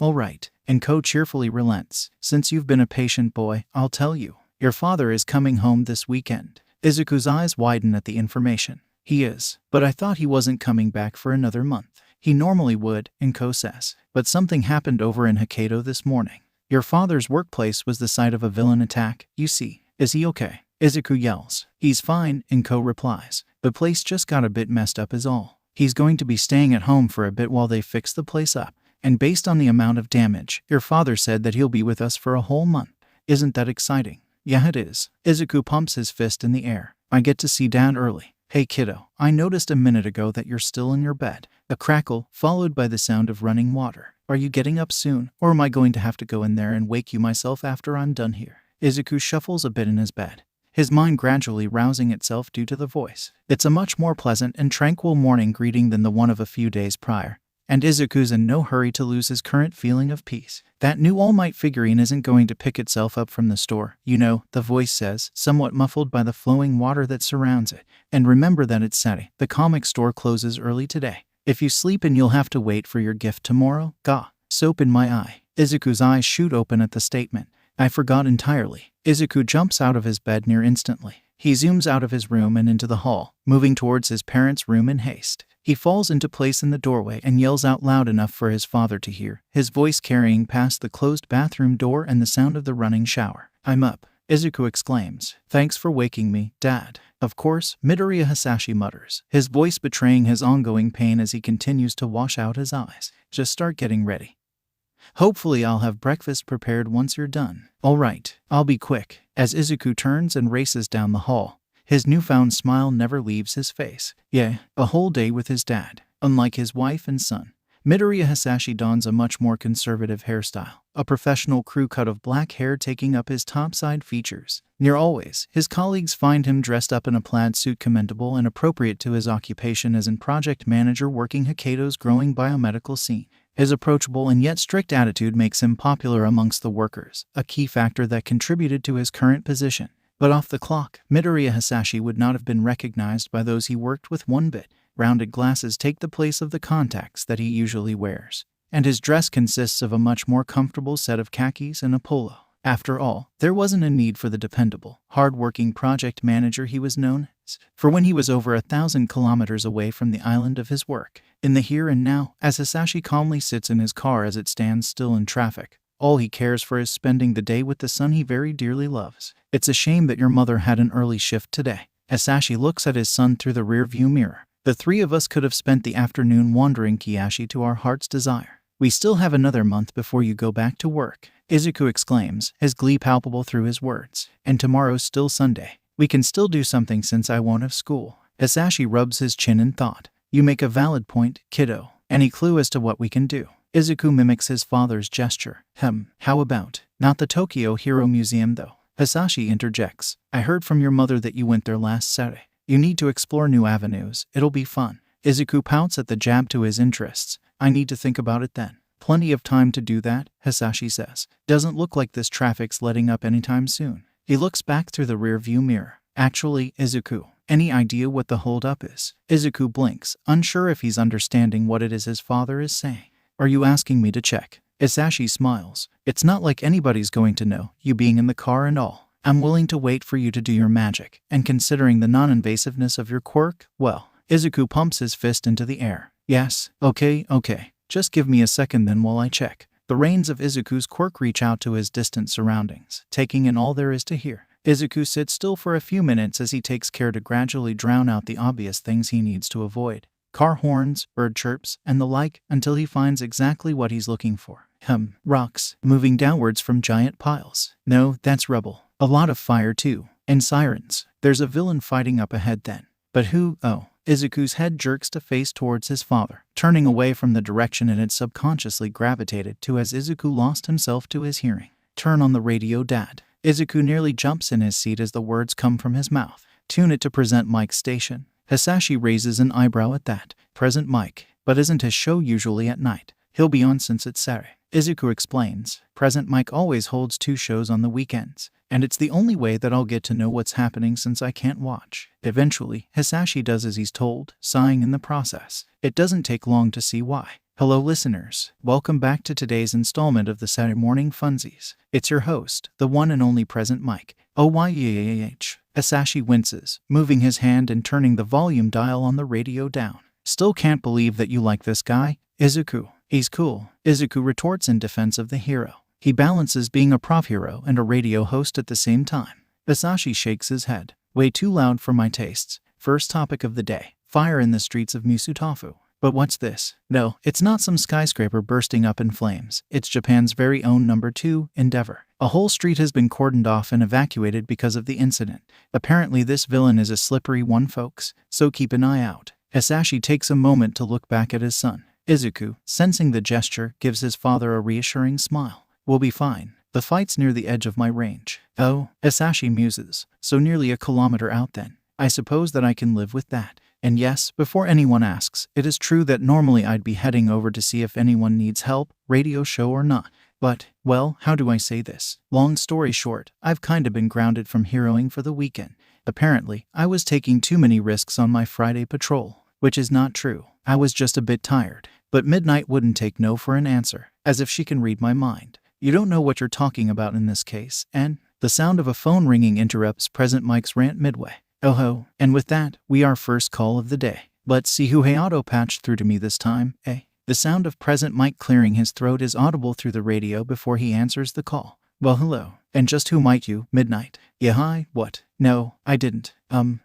Inko cheerfully relents. Since you've been a patient boy, I'll tell you. Your father is coming home this weekend. Izuku's eyes widen at the information. He is, but I thought he wasn't coming back for another month. He normally would, Inko says. But something happened over in Hokkaido this morning. Your father's workplace was the site of a villain attack, you see. Is he okay? Izuku yells. He's fine, Inko replies. The place just got a bit messed up is all. He's going to be staying at home for a bit while they fix the place up. And based on the amount of damage, your father said that he'll be with us for a whole month. Isn't that exciting? Yeah, it is. Izuku pumps his fist in the air. I get to see Dad early. Hey kiddo, I noticed a minute ago that you're still in your bed. A crackle, followed by the sound of running water. Are you getting up soon, or am I going to have to go in there and wake you myself after I'm done here? Izuku shuffles a bit in his bed, his mind gradually rousing itself due to the voice. It's a much more pleasant and tranquil morning greeting than the one of a few days prior, and Izuku's in no hurry to lose his current feeling of peace. That new All Might figurine isn't going to pick itself up from the store, you know, the voice says, somewhat muffled by the flowing water that surrounds it. And remember that it's Saturday. The comic store closes early today. If you sleep in, you'll have to wait for your gift tomorrow. Gah. Soap in my eye. Izuku's eyes shoot open at the statement. I forgot entirely. Izuku jumps out of his bed near instantly. He zooms out of his room and into the hall, moving towards his parents' room in haste. He falls into place in the doorway and yells out loud enough for his father to hear, his voice carrying past the closed bathroom door and the sound of the running shower. I'm up, Izuku exclaims. Thanks for waking me, Dad. Of course, Midoriya Hisashi mutters, his voice betraying his ongoing pain as he continues to wash out his eyes. Just start getting ready. Hopefully I'll have breakfast prepared once you're done. All right, I'll be quick. As Izuku turns and races down the hall, his newfound smile never leaves his face. Yeah, a whole day with his dad. Unlike his wife and son, Midoriya Hisashi dons a much more conservative hairstyle, a professional crew cut of black hair taking up his topside features. Near always, his colleagues find him dressed up in a plaid suit commendable and appropriate to his occupation as a project manager working Hokkaido's growing biomedical scene. His approachable and yet strict attitude makes him popular amongst the workers, a key factor that contributed to his current position. But off the clock, Midoriya Hisashi would not have been recognized by those he worked with one bit. Rounded glasses take the place of the contacts that he usually wears, and his dress consists of a much more comfortable set of khakis and a polo. After all, there wasn't a need for the dependable, hard-working project manager he was known as, for when he was over 1,000 kilometers away from the island of his work. In the here and now, as Hisashi calmly sits in his car as it stands still in traffic, all he cares for is spending the day with the son he very dearly loves. It's a shame that your mother had an early shift today. Hisashi looks at his son through the rear-view mirror. The three of us could have spent the afternoon wandering Kiashi to our heart's desire. We still have another month before you go back to work, Izuku exclaims, his glee palpable through his words. And tomorrow's still Sunday. We can still do something since I won't have school. Hisashi rubs his chin in thought. You make a valid point, kiddo. Any clue as to what we can do? Izuku mimics his father's gesture. How about not the Tokyo Hero Museum though? Hisashi interjects. I heard from your mother that you went there last Saturday. You need to explore new avenues. It'll be fun. Izuku pouts at the jab to his interests. I need to think about it then. Plenty of time to do that, Hisashi says. Doesn't look like this traffic's letting up anytime soon. He looks back through the rear-view mirror. Actually, Izuku, any idea what the holdup is? Izuku blinks, unsure if he's understanding what it is his father is saying. Are you asking me to check? Hisashi smiles. It's not like anybody's going to know, you being in the car and all. I'm willing to wait for you to do your magic, and considering the non-invasiveness of your quirk, well, Izuku pumps his fist into the air. Yes, okay. Just give me a second then while I check. The reins of Izuku's quirk reach out to his distant surroundings, taking in all there is to hear. Izuku sits still for a few minutes as he takes care to gradually drown out the obvious things he needs to avoid. Car horns, bird chirps, and the like, until he finds exactly what he's looking for. Rocks, moving downwards from giant piles. No, that's rubble. A lot of fire too. And sirens. There's a villain fighting up ahead then. But who? Oh. Izuku's head jerks to face towards his father, turning away from the direction it had subconsciously gravitated to as Izuku lost himself to his hearing. Turn on the radio, Dad. Izuku nearly jumps in his seat as the words come from his mouth. Tune it to present Mike's station. Hisashi raises an eyebrow at that. Present Mike. But isn't his show usually at night? He'll be on since it's Saturday. Izuku explains. Present Mike always holds 2 shows on the weekends. And it's the only way that I'll get to know what's happening since I can't watch. Eventually, Hisashi does as he's told, sighing in the process. It doesn't take long to see why. Hello listeners, welcome back to today's installment of the Saturday Morning Funsies. It's your host, the one and only Present Mike. OYEAH. Hisashi winces, moving his hand and turning the volume dial on the radio down. Still can't believe that you like this guy, Izuku. He's cool, Izuku retorts in defense of the hero. He balances being a prof hero and a radio host at the same time. Hisashi shakes his head. Way too loud for my tastes. First topic of the day. Fire in the streets of Musutafu. But what's this? No, it's not some skyscraper bursting up in flames. It's Japan's very own number 2 endeavor. A whole street has been cordoned off and evacuated because of the incident. Apparently this villain is a slippery one, folks, so keep an eye out. Hisashi takes a moment to look back at his son. Izuku, sensing the gesture, gives his father a reassuring smile. We'll be fine. The fight's near the edge of my range. Oh, Hisashi muses. So nearly a kilometer out then. I suppose that I can live with that. And yes, before anyone asks, it is true that normally I'd be heading over to see if anyone needs help, radio show or not. But, well, how do I say this? Long story short, I've kinda been grounded from heroing for the weekend. Apparently, I was taking too many risks on my Friday patrol. Which is not true. I was just a bit tired. But Midnight wouldn't take no for an answer, as if she can read my mind. You don't know what you're talking about in this case, and the sound of a phone ringing interrupts Present Mike's rant midway. Oh ho, and with that, we are first call of the day. Let's see who auto patched through to me this time, eh? The sound of Present Mike clearing his throat is audible through the radio before he answers the call. Well hello, and just who might you, Midnight? Yeah hi, what? No, I didn't.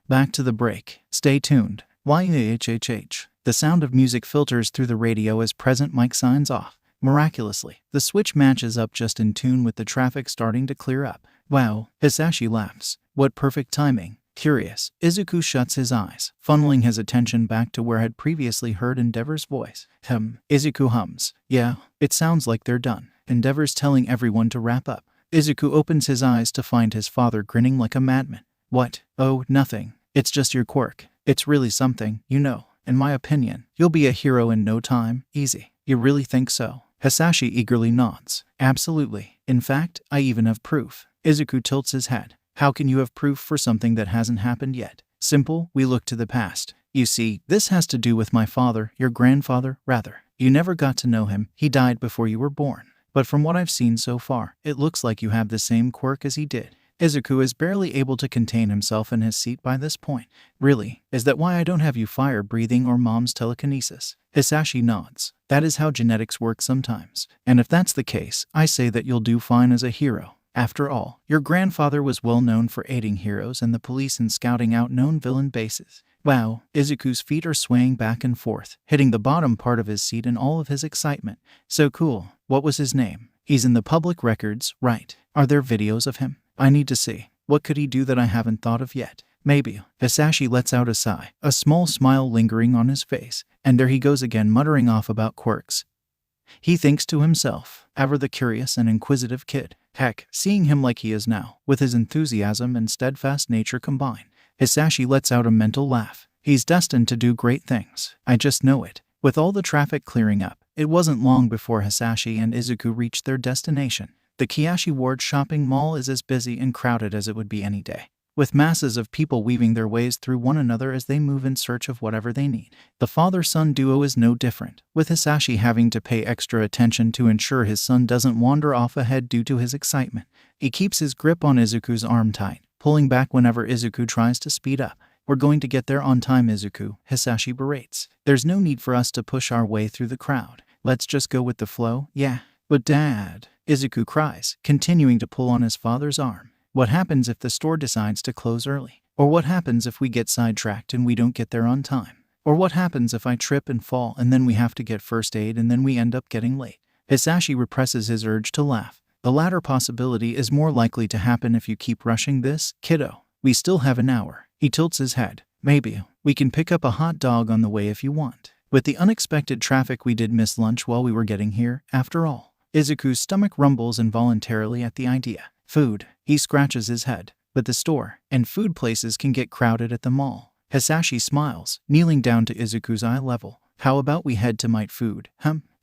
Back to the break. Stay tuned. YHHH. The sound of music filters through the radio as Present Mike signs off. Miraculously, the switch matches up just in tune with the traffic starting to clear up. Wow, Hisashi laughs. What perfect timing. Curious, Izuku shuts his eyes, funneling his attention back to where had previously heard Endeavor's voice. Izuku hums. Yeah, it sounds like they're done. Endeavor's telling everyone to wrap up. Izuku opens his eyes to find his father grinning like a madman. What? Oh, nothing. It's just your quirk. It's really something, you know. In my opinion, you'll be a hero in no time. Easy. You really think so? Hisashi eagerly nods. Absolutely. In fact, I even have proof. Izuku tilts his head. How can you have proof for something that hasn't happened yet? Simple, we look to the past. You see, this has to do with my father, your grandfather, rather. You never got to know him, he died before you were born. But from what I've seen so far, it looks like you have the same quirk as he did. Izuku is barely able to contain himself in his seat by this point. Really? Is that why I don't have you fire breathing or mom's telekinesis? Hisashi nods. That is how genetics work sometimes. And if that's the case, I say that you'll do fine as a hero. After all, your grandfather was well known for aiding heroes and the police in scouting out known villain bases. Wow, Izuku's feet are swaying back and forth, hitting the bottom part of his seat in all of his excitement. So cool. What was his name? He's in the public records, right? Are there videos of him? I need to see. What could he do that I haven't thought of yet? Maybe. Hisashi lets out a sigh, a small smile lingering on his face. And there he goes again muttering off about quirks. He thinks to himself, ever the curious and inquisitive kid. Heck, seeing him like he is now, with his enthusiasm and steadfast nature combined. Hisashi lets out a mental laugh. He's destined to do great things. I just know it. With all the traffic clearing up, it wasn't long before Hisashi and Izuku reached their destination. The Kiyashi Ward shopping mall is as busy and crowded as it would be any day, with masses of people weaving their ways through one another as they move in search of whatever they need. The father-son duo is no different, with Hisashi having to pay extra attention to ensure his son doesn't wander off ahead due to his excitement. He keeps his grip on Izuku's arm tight, pulling back whenever Izuku tries to speed up. We're going to get there on time, Izuku, Hisashi berates. There's no need for us to push our way through the crowd. Let's just go with the flow, yeah. But Dad, Izuku cries, continuing to pull on his father's arm. What happens if the store decides to close early? Or what happens if we get sidetracked and we don't get there on time? Or what happens if I trip and fall and then we have to get first aid and then we end up getting late? Hisashi represses his urge to laugh. The latter possibility is more likely to happen if you keep rushing this, kiddo. We still have an hour. He tilts his head. Maybe we can pick up a hot dog on the way if you want. With the unexpected traffic, we did miss lunch while we were getting here, after all. Izuku's stomach rumbles involuntarily at the idea. Food. He scratches his head. But the store and food places can get crowded at the mall. Hisashi smiles, kneeling down to Izuku's eye level. How about we head to Might Food?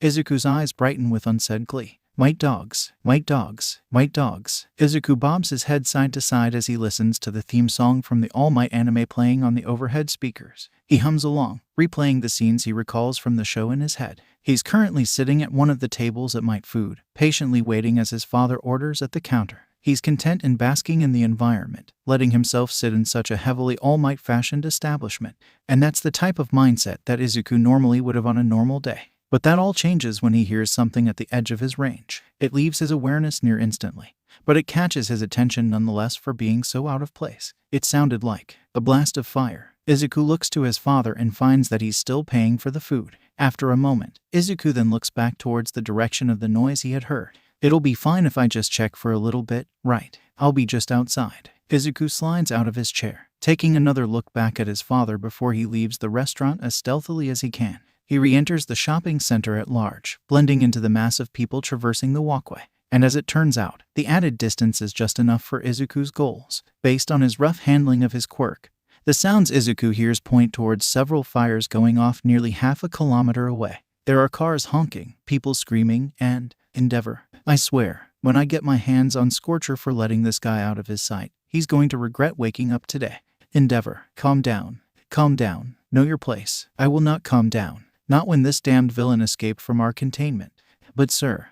Izuku's eyes brighten with unsaid glee. White dogs, white dogs, white dogs. Izuku bobs his head side to side as he listens to the theme song from the All Might anime playing on the overhead speakers. He hums along, replaying the scenes he recalls from the show in his head. He's currently sitting at one of the tables at Might Food, patiently waiting as his father orders at the counter. He's content in basking in the environment, letting himself sit in such a heavily All Might fashioned establishment. And that's the type of mindset that Izuku normally would have on a normal day. But that all changes when he hears something at the edge of his range. It leaves his awareness near instantly, but it catches his attention nonetheless for being so out of place. It sounded like a blast of fire. Izuku looks to his father and finds that he's still paying for the food. After a moment, Izuku then looks back towards the direction of the noise he had heard. It'll be fine if I just check for a little bit, right? I'll be just outside. Izuku slides out of his chair, taking another look back at his father before he leaves the restaurant as stealthily as he can. He re-enters the shopping center at large, blending into the mass of people traversing the walkway. And as it turns out, the added distance is just enough for Izuku's goals, based on his rough handling of his quirk. The sounds Izuku hears point towards several fires going off nearly half a kilometer away. There are cars honking, people screaming, and Endeavor. I swear, when I get my hands on Scorcher for letting this guy out of his sight, he's going to regret waking up today. Endeavor, calm down. Calm down. Know your place. I will not calm down. Not when this damned villain escaped from our containment. But sir,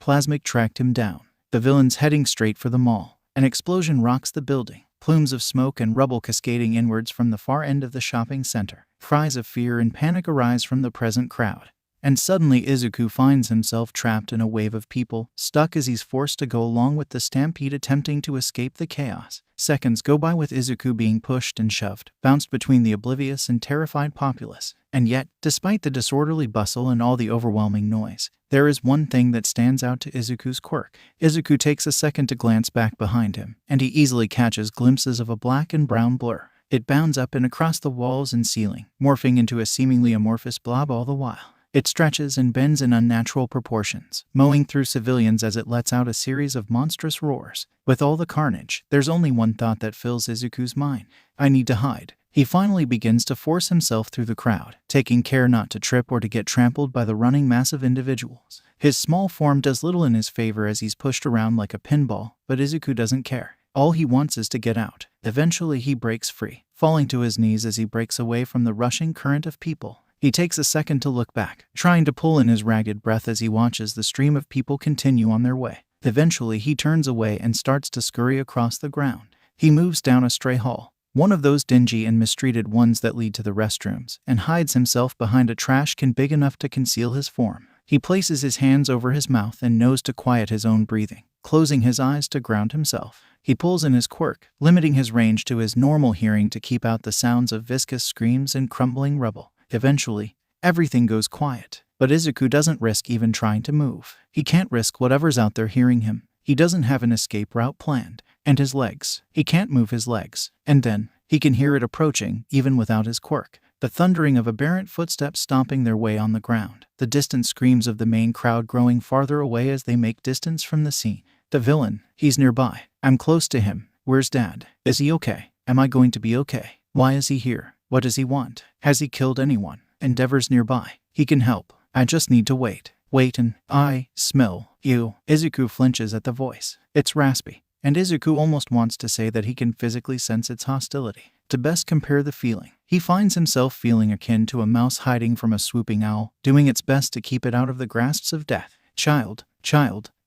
Plasmic tracked him down. The villain's heading straight for the mall. An explosion rocks the building. Plumes of smoke and rubble cascading inwards from the far end of the shopping center. Cries of fear and panic arise from the present crowd. And suddenly Izuku finds himself trapped in a wave of people, stuck as he's forced to go along with the stampede attempting to escape the chaos. Seconds go by with Izuku being pushed and shoved, bounced between the oblivious and terrified populace. And yet, despite the disorderly bustle and all the overwhelming noise, there is one thing that stands out to Izuku's quirk. Izuku takes a second to glance back behind him, and he easily catches glimpses of a black and brown blur. It bounds up and across the walls and ceiling, morphing into a seemingly amorphous blob all the while. It stretches and bends in unnatural proportions, mowing through civilians as it lets out a series of monstrous roars. With all the carnage, there's only one thought that fills Izuku's mind. I need to hide. He finally begins to force himself through the crowd, taking care not to trip or to get trampled by the running mass of individuals. His small form does little in his favor as he's pushed around like a pinball, but Izuku doesn't care. All he wants is to get out. Eventually he breaks free, falling to his knees as he breaks away from the rushing current of people. He takes a second to look back, trying to pull in his ragged breath as he watches the stream of people continue on their way. Eventually, he turns away and starts to scurry across the ground. He moves down a stray hall, one of those dingy and mistreated ones that lead to the restrooms, and hides himself behind a trash can big enough to conceal his form. He places his hands over his mouth and nose to quiet his own breathing, closing his eyes to ground himself. He pulls in his quirk, limiting his range to his normal hearing to keep out the sounds of viscous screams and crumbling rubble. Eventually, everything goes quiet, but Izuku doesn't risk even trying to move. He can't risk whatever's out there hearing him. He doesn't have an escape route planned. And his legs. He can't move his legs. And then, he can hear it approaching, even without his quirk. the thundering of aberrant footsteps stomping their way on the ground, the distant screams of the main crowd growing farther away as they make distance from the scene. The villain, he's nearby. I'm close to him. Where's Dad? Is he okay? Am I going to be okay? Why is he here? What does he want? Has he killed anyone? Endeavor's nearby. He can help. I just need to wait. Wait and I smell you. Izuku flinches at the voice. It's raspy, and Izuku almost wants to say that he can physically sense its hostility. To best compare the feeling, he finds himself feeling akin to a mouse hiding from a swooping owl, doing its best to keep it out of the grasps of death. Child,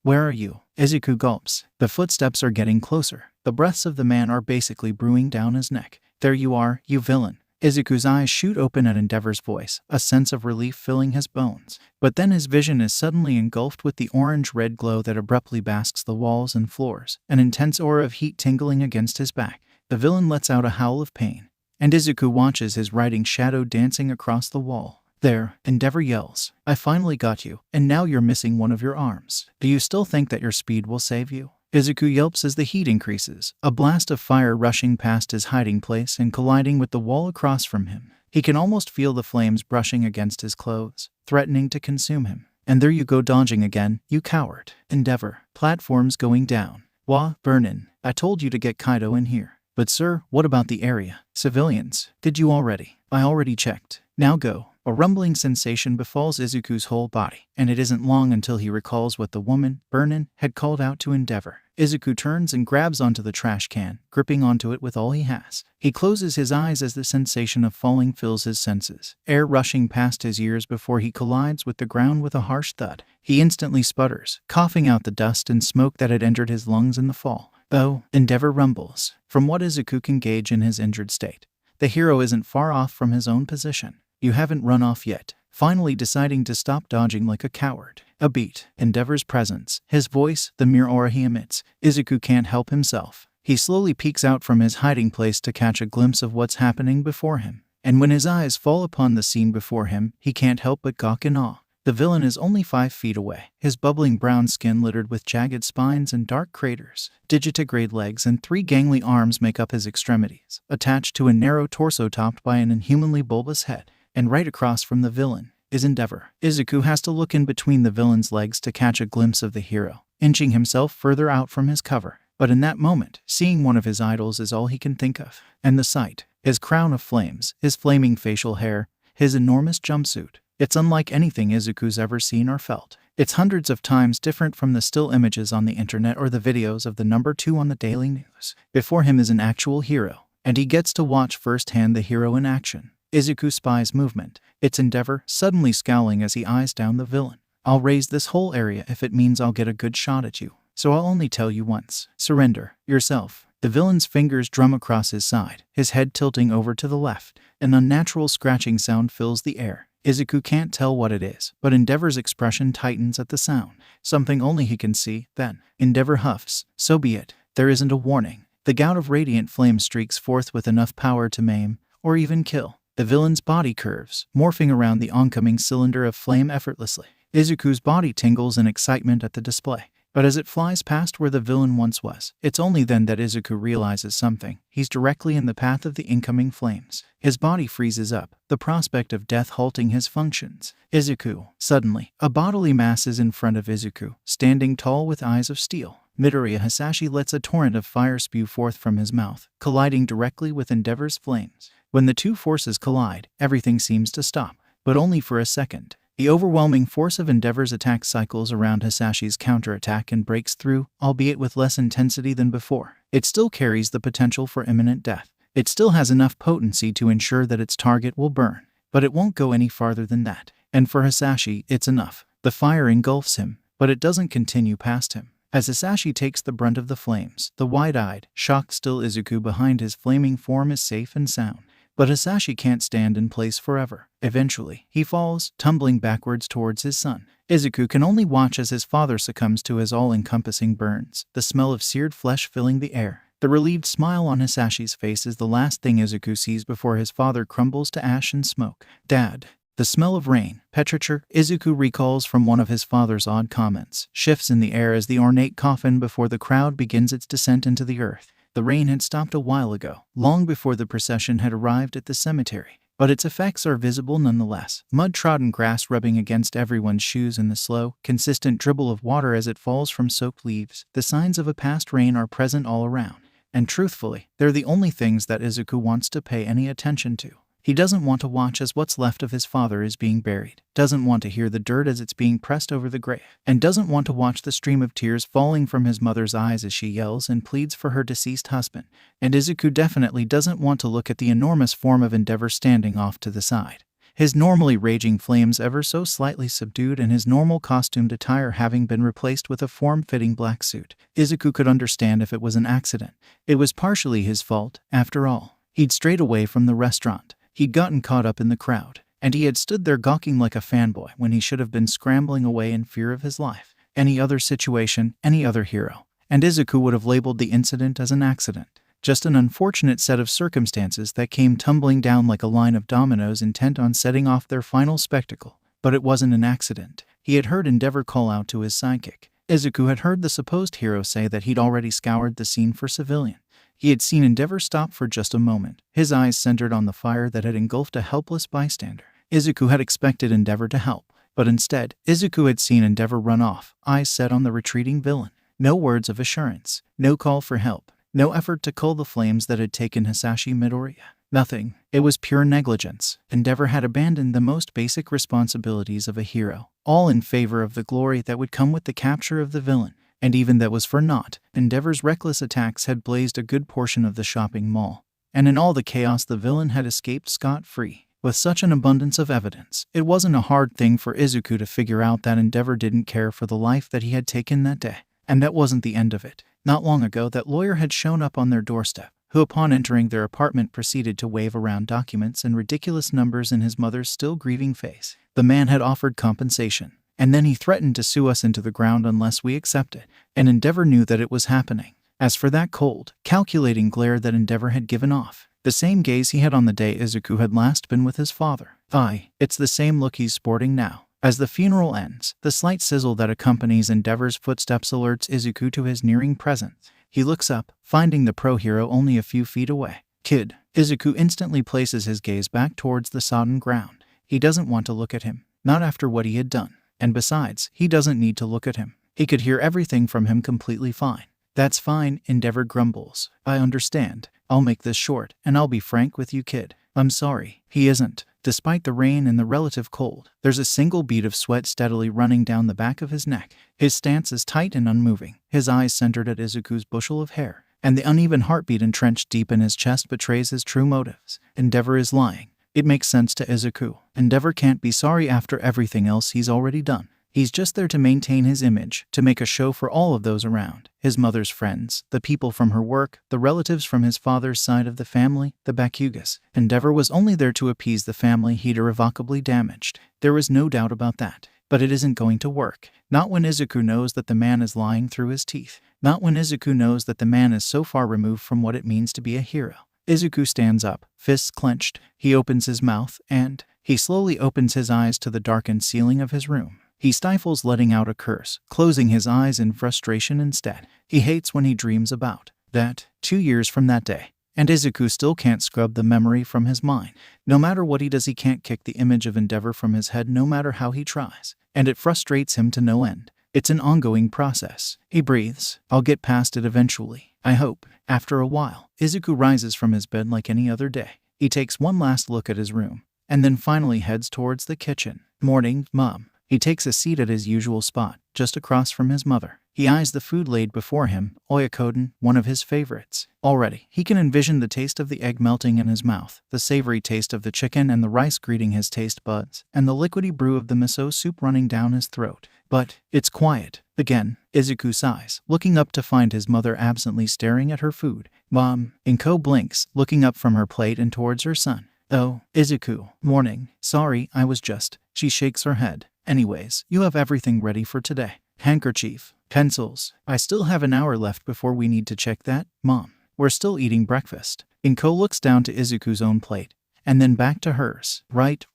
where are you? Izuku gulps. The footsteps are getting closer. The breaths of the man are basically brewing down his neck. There you are, you villain. Izuku's eyes shoot open at Endeavor's voice, a sense of relief filling his bones. But then his vision is suddenly engulfed with the orange-red glow that abruptly basks the walls and floors, an intense aura of heat tingling against his back. The villain lets out a howl of pain, and Izuku watches his writhing shadow dancing across the wall. There, Endeavor yells, I finally got you, and now you're missing one of your arms. Do you still think that your speed will save you? Izuku yelps as the heat increases, a blast of fire rushing past his hiding place and colliding with the wall across from him. He can almost feel the flames brushing against his clothes, threatening to consume him. And there you go dodging again, you coward. Endeavor, platforms going down. Wah, burnin'. I told you to get Kaido in here. But sir, what about the area? Civilians. Did you already? I already checked. Now go. A rumbling sensation befalls Izuku's whole body, and it isn't long until he recalls what the woman, Burnin, had called out to Endeavor. Izuku turns and grabs onto the trash can, gripping onto it with all he has. He closes his eyes as the sensation of falling fills his senses, air rushing past his ears before he collides with the ground with a harsh thud. He instantly sputters, coughing out the dust and smoke that had entered his lungs in the fall. Oh, Endeavor rumbles. From what Izuku can gauge in his injured state, the hero isn't far off from his own position. You haven't run off yet, finally deciding to stop dodging like a coward. A beat, Endeavor's presence, his voice, the mere aura he emits. Izuku can't help himself. He slowly peeks out from his hiding place to catch a glimpse of what's happening before him. And when his eyes fall upon the scene before him, he can't help but gawk in awe. The villain is only 5 feet away, his bubbling brown skin littered with jagged spines and dark craters. Digitigrade legs and 3 gangly arms make up his extremities, attached to a narrow torso topped by an inhumanly bulbous head. And right across from the villain is Endeavor. Izuku has to look in between the villain's legs to catch a glimpse of the hero, inching himself further out from his cover. But in that moment, seeing one of his idols is all he can think of. And the sight, his crown of flames, his flaming facial hair, his enormous jumpsuit. It's unlike anything Izuku's ever seen or felt. It's hundreds of times different from the still images on the internet or the videos of the number 2 on the daily news. Before him is an actual hero, and he gets to watch firsthand the hero in action. Izuku spies movement. It's Endeavor, suddenly scowling as he eyes down the villain. I'll raise this whole area if it means I'll get a good shot at you. So I'll only tell you once. Surrender yourself. The villain's fingers drum across his side, his head tilting over to the left. An unnatural scratching sound fills the air. Izuku can't tell what it is, but Endeavor's expression tightens at the sound. Something only he can see, then. Endeavor huffs. So be it. There isn't a warning. The gout of radiant flame streaks forth with enough power to maim, or even kill. The villain's body curves, morphing around the oncoming cylinder of flame effortlessly. Izuku's body tingles in excitement at the display. But as it flies past where the villain once was, it's only then that Izuku realizes something. He's directly in the path of the incoming flames. His body freezes up, the prospect of death halting his functions. Izuku. Suddenly, a bodily mass is in front of Izuku, standing tall with eyes of steel. Midoriya Hisashi lets a torrent of fire spew forth from his mouth, colliding directly with Endeavor's flames. When the two forces collide, everything seems to stop, but only for a second. The overwhelming force of Endeavor's attack cycles around Hisashi's counterattack and breaks through, albeit with less intensity than before. It still carries the potential for imminent death. It still has enough potency to ensure that its target will burn, but it won't go any farther than that. And for Hisashi, it's enough. The fire engulfs him, but it doesn't continue past him. As Hisashi takes the brunt of the flames, the wide-eyed, shocked-still Izuku behind his flaming form is safe and sound. But Hisashi can't stand in place forever. Eventually, he falls, tumbling backwards towards his son. Izuku can only watch as his father succumbs to his all-encompassing burns, the smell of seared flesh filling the air. The relieved smile on Hisashi's face is the last thing Izuku sees before his father crumbles to ash and smoke. Dad. The smell of rain, petrichor, Izuku recalls from one of his father's odd comments, shifts in the air as the ornate coffin before the crowd begins its descent into the earth. The rain had stopped a while ago, long before the procession had arrived at the cemetery. but its effects are visible nonetheless. Mud-trodden grass rubbing against everyone's shoes in the slow, consistent dribble of water as it falls from soaked leaves. The signs of a past rain are present all around. And truthfully, they're the only things that Izuku wants to pay any attention to. He doesn't want to watch as what's left of his father is being buried, doesn't want to hear the dirt as it's being pressed over the grave, and doesn't want to watch the stream of tears falling from his mother's eyes as she yells and pleads for her deceased husband. And Izuku definitely doesn't want to look at the enormous form of Endeavor standing off to the side. His normally raging flames ever so slightly subdued and his normal costumed attire having been replaced with a form-fitting black suit. Izuku could understand if it was an accident. It was partially his fault, after all. He'd strayed away from the restaurant. He'd gotten caught up in the crowd, and he had stood there gawking like a fanboy when he should have been scrambling away in fear of his life. Any other situation, any other hero, and Izuku would have labeled the incident as an accident. Just an unfortunate set of circumstances that came tumbling down like a line of dominoes intent on setting off their final spectacle. But it wasn't an accident. He had heard Endeavor call out to his sidekick. Izuku had heard the supposed hero say that he'd already scoured the scene for civilian. He had seen Endeavor stop for just a moment, his eyes centered on the fire that had engulfed a helpless bystander. Izuku had expected Endeavor to help, but instead, Izuku had seen Endeavor run off, eyes set on the retreating villain. No words of assurance, no call for help, no effort to cull the flames that had taken Hisashi Midoriya. Nothing. It was pure negligence. Endeavor had abandoned the most basic responsibilities of a hero, all in favor of the glory that would come with the capture of the villain. And even that was for naught. Endeavor's reckless attacks had blazed a good portion of the shopping mall, and in all the chaos the villain had escaped scot-free. With such an abundance of evidence, it wasn't a hard thing for Izuku to figure out that Endeavor didn't care for the life that he had taken that day. And that wasn't the end of it. Not long ago that lawyer had shown up on their doorstep, who upon entering their apartment proceeded to wave around documents and ridiculous numbers in his mother's still grieving face. The man had offered compensation. And then he threatened to sue us into the ground unless we accept it, and Endeavor knew that it was happening. As for that cold, calculating glare that Endeavor had given off, the same gaze he had on the day Izuku had last been with his father. Aye, it's the same look he's sporting now. As the funeral ends, the slight sizzle that accompanies Endeavor's footsteps alerts Izuku to his nearing presence. He looks up, finding the pro-hero only a few feet away. Kid. Izuku instantly places his gaze back towards the sodden ground. He doesn't want to look at him, not after what he had done. And besides, he doesn't need to look at him. He could hear everything from him completely fine. That's fine, Endeavor grumbles. I understand. I'll make this short, and I'll be frank with you, kid. I'm sorry. He isn't. Despite the rain and the relative cold, there's a single bead of sweat steadily running down the back of his neck. His stance is tight and unmoving, his eyes centered at Izuku's bushel of hair, and the uneven heartbeat entrenched deep in his chest betrays his true motives. Endeavor is lying. It makes sense to Izuku. Endeavor can't be sorry after everything else he's already done. He's just there to maintain his image, to make a show for all of those around. His mother's friends, the people from her work, the relatives from his father's side of the family, the Bakugas. Endeavor was only there to appease the family he'd irrevocably damaged. There was no doubt about that. But it isn't going to work. Not when Izuku knows that the man is lying through his teeth. Not when Izuku knows that the man is so far removed from what it means to be a hero. Izuku stands up, fists clenched. He opens his mouth, and he slowly opens his eyes to the darkened ceiling of his room. He stifles letting out a curse, closing his eyes in frustration instead. He hates when he dreams about that 2 years from that day. And Izuku still can't scrub the memory from his mind. No matter what he does, he can't kick the image of Endeavor from his head no matter how he tries. And it frustrates him to no end. It's an ongoing process. He breathes. I'll get past it eventually, I hope. After a while, Izuku rises from his bed like any other day. He takes one last look at his room, and then finally heads towards the kitchen. Morning, Mom. He takes a seat at his usual spot, just across from his mother. He eyes the food laid before him, oyakodon, one of his favorites. Already, he can envision the taste of the egg melting in his mouth, the savory taste of the chicken and the rice greeting his taste buds, and the liquidy brew of the miso soup running down his throat. But it's quiet. Again, Izuku sighs, looking up to find his mother absently staring at her food. Mom. Inko blinks, looking up from her plate and towards her son. Oh, Izuku. Morning. Sorry, I was just. She shakes her head. Anyways, you have everything ready for today. Handkerchief. Pencils. I still have an hour left before we need to check that, Mom. We're still eating breakfast. Inko looks down to Izuku's own plate, and then back to hers. Right.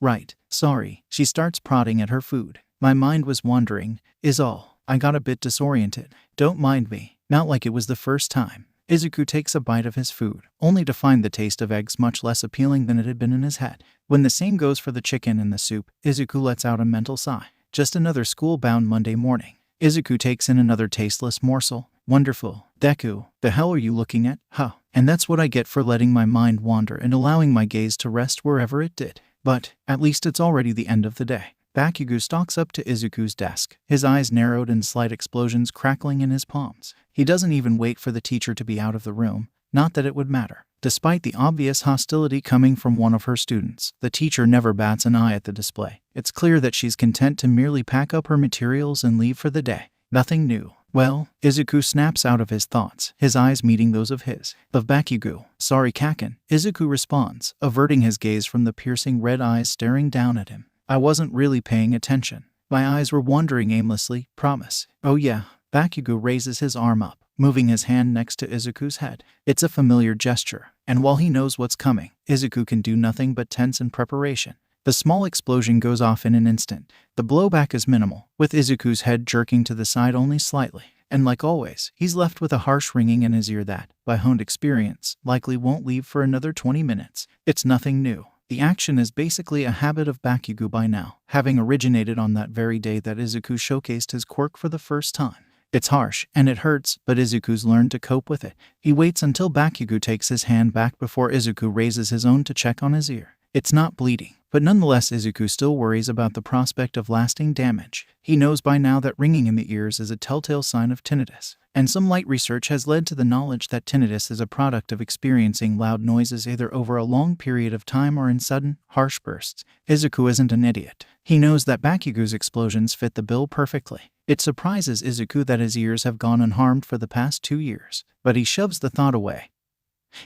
Sorry. She starts prodding at her food. My mind was wandering, is all. I got a bit disoriented. Don't mind me. Not like it was the first time. Izuku takes a bite of his food, only to find the taste of eggs much less appealing than it had been in his head. When the same goes for the chicken and the soup, Izuku lets out a mental sigh. Just another school-bound Monday morning. Izuku takes in another tasteless morsel. Wonderful. Deku, the hell are you looking at? Huh. And that's what I get for letting my mind wander and allowing my gaze to rest wherever it did. But, at least it's already the end of the day. Bakugo stalks up to Izuku's desk, his eyes narrowed and slight explosions crackling in his palms. He doesn't even wait for the teacher to be out of the room, not that it would matter. Despite the obvious hostility coming from one of her students, the teacher never bats an eye at the display. It's clear that she's content to merely pack up her materials and leave for the day. Nothing new. Well, Izuku snaps out of his thoughts, his eyes meeting those of his. Of Bakugo. Sorry, Kaken. Izuku responds, averting his gaze from the piercing red eyes staring down at him. I wasn't really paying attention. My eyes were wandering aimlessly, promise. Oh yeah. Bakugo raises his arm up, moving his hand next to Izuku's head. It's a familiar gesture, and while he knows what's coming, Izuku can do nothing but tense in preparation. The small explosion goes off in an instant. The blowback is minimal, with Izuku's head jerking to the side only slightly. And like always, he's left with a harsh ringing in his ear that, by honed experience, likely won't leave for another 20 minutes. It's nothing new. The action is basically a habit of Bakugo by now, having originated on that very day that Izuku showcased his quirk for the first time. It's harsh, and it hurts, but Izuku's learned to cope with it. He waits until Bakugo takes his hand back before Izuku raises his own to check on his ear. It's not bleeding, but nonetheless Izuku still worries about the prospect of lasting damage. He knows by now that ringing in the ears is a telltale sign of tinnitus, and some light research has led to the knowledge that tinnitus is a product of experiencing loud noises either over a long period of time or in sudden, harsh bursts. Izuku isn't an idiot. He knows that Bakugo's explosions fit the bill perfectly. It surprises Izuku that his ears have gone unharmed for the past 2 years, but he shoves the thought away.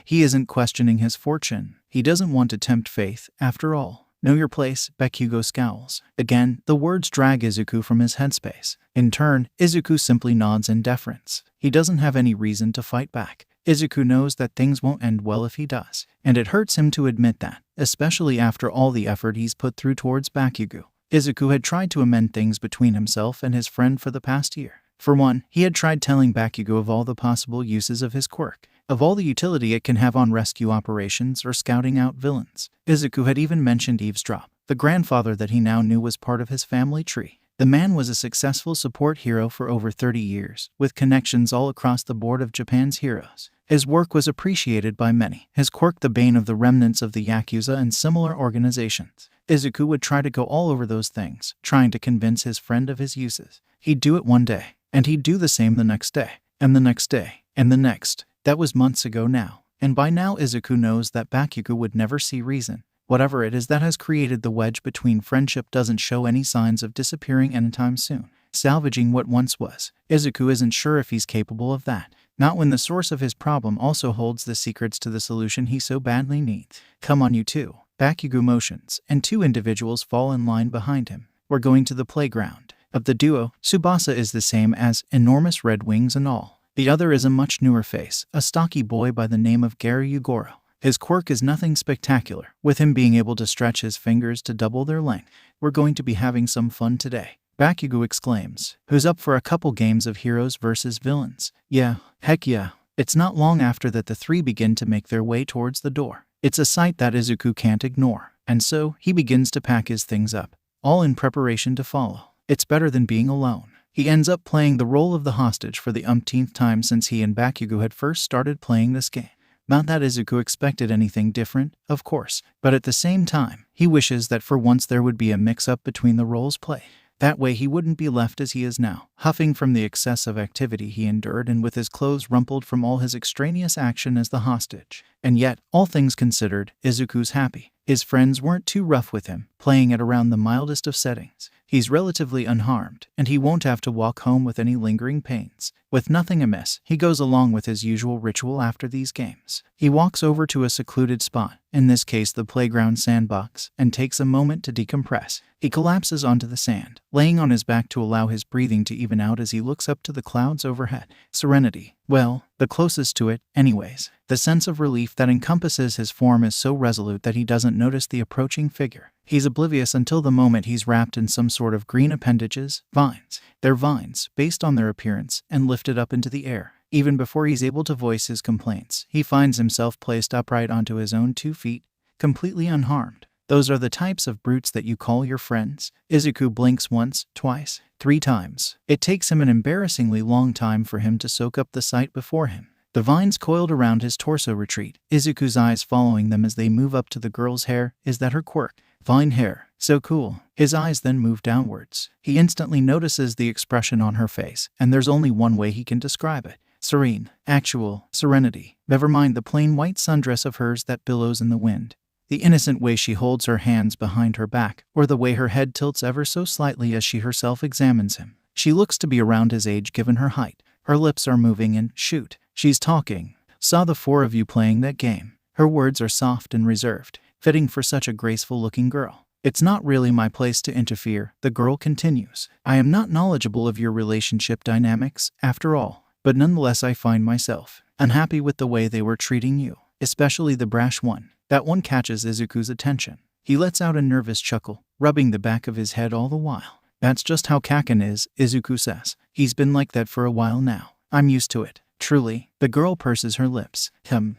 He isn't questioning his fortune. He doesn't want to tempt fate, after all. Know your place, Bakugo scowls. Again, the words drag Izuku from his headspace. In turn, Izuku simply nods in deference. He doesn't have any reason to fight back. Izuku knows that things won't end well if he does, and it hurts him to admit that, especially after all the effort he's put through towards Bakugo. Izuku had tried to amend things between himself and his friend for the past year. For one, he had tried telling Bakugo of all the possible uses of his quirk, of all the utility it can have on rescue operations or scouting out villains. Izuku had even mentioned Eavesdrop, the grandfather that he now knew was part of his family tree. The man was a successful support hero for over 30 years, with connections all across the board of Japan's heroes. His work was appreciated by many, his quirk the bane of the remnants of the Yakuza and similar organizations. Izuku would try to go all over those things, trying to convince his friend of his uses. He'd do it one day, and he'd do the same the next day, and the next day, and the next. That was months ago now, and by now Izuku knows that Bakugo would never see reason. Whatever it is that has created the wedge between friendship doesn't show any signs of disappearing anytime soon. Salvaging what once was. Izuku isn't sure if he's capable of that. Not when the source of his problem also holds the secrets to the solution he so badly needs. Come on, you two. Bakugo motions, and 2 individuals fall in line behind him. We're going to the playground. Of the duo, Tsubasa is the same as enormous red wings and all. The other is a much newer face, a stocky boy by the name of Gary Yugoro. His quirk is nothing spectacular, with him being able to stretch his fingers to double their length. We're going to be having some fun today, Bakugo exclaims. Who's up for a couple games of heroes versus villains? Yeah, heck yeah. It's not long after that the 3 begin to make their way towards the door. It's a sight that Izuku can't ignore, and so he begins to pack his things up, all in preparation to follow. It's better than being alone. He ends up playing the role of the hostage for the umpteenth time since he and Bakugo had first started playing this game. Not that Izuku expected anything different, of course, but at the same time, he wishes that for once there would be a mix-up between the roles played. That way he wouldn't be left as he is now, huffing from the excessive activity he endured and with his clothes rumpled from all his extraneous action as the hostage. And yet, all things considered, Izuku's happy. His friends weren't too rough with him, playing at around the mildest of settings. He's relatively unharmed, and he won't have to walk home with any lingering pains. With nothing amiss, he goes along with his usual ritual after these games. He walks over to a secluded spot, in this case the playground sandbox, and takes a moment to decompress. He collapses onto the sand, laying on his back to allow his breathing to even out as he looks up to the clouds overhead. Serenity. Well, the closest to it, anyways. The sense of relief that encompasses his form is so resolute that he doesn't notice the approaching figure. He's oblivious until the moment he's wrapped in some sort of green appendages, vines. They're vines, based on their appearance, and lifted up into the air. Even before he's able to voice his complaints, he finds himself placed upright onto his own 2 feet, completely unharmed. Those are the types of brutes that you call your friends? Izuku blinks once, twice, 3 times. It takes him an embarrassingly long time for him to soak up the sight before him. The vines coiled around his torso retreat, Izuku's eyes following them as they move up to the girl's hair. Is that her quirk? Vine hair. So cool. His eyes then move downwards. He instantly notices the expression on her face, and there's only one way he can describe it. Serene. Actual serenity. Never mind the plain white sundress of hers that billows in the wind. The innocent way she holds her hands behind her back, or the way her head tilts ever so slightly as she herself examines him. She looks to be around his age given her height. Her lips are moving and, shoot, she's talking. Saw the 4 of you playing that game. Her words are soft and reserved, fitting for such a graceful-looking girl. It's not really my place to interfere, the girl continues. I am not knowledgeable of your relationship dynamics, after all, but nonetheless I find myself unhappy with the way they were treating you, especially the brash one. That one catches Izuku's attention. He lets out a nervous chuckle, rubbing the back of his head all the while. That's just how Kaken is, Izuku says. He's been like that for a while now. I'm used to it. Truly. The girl purses her lips.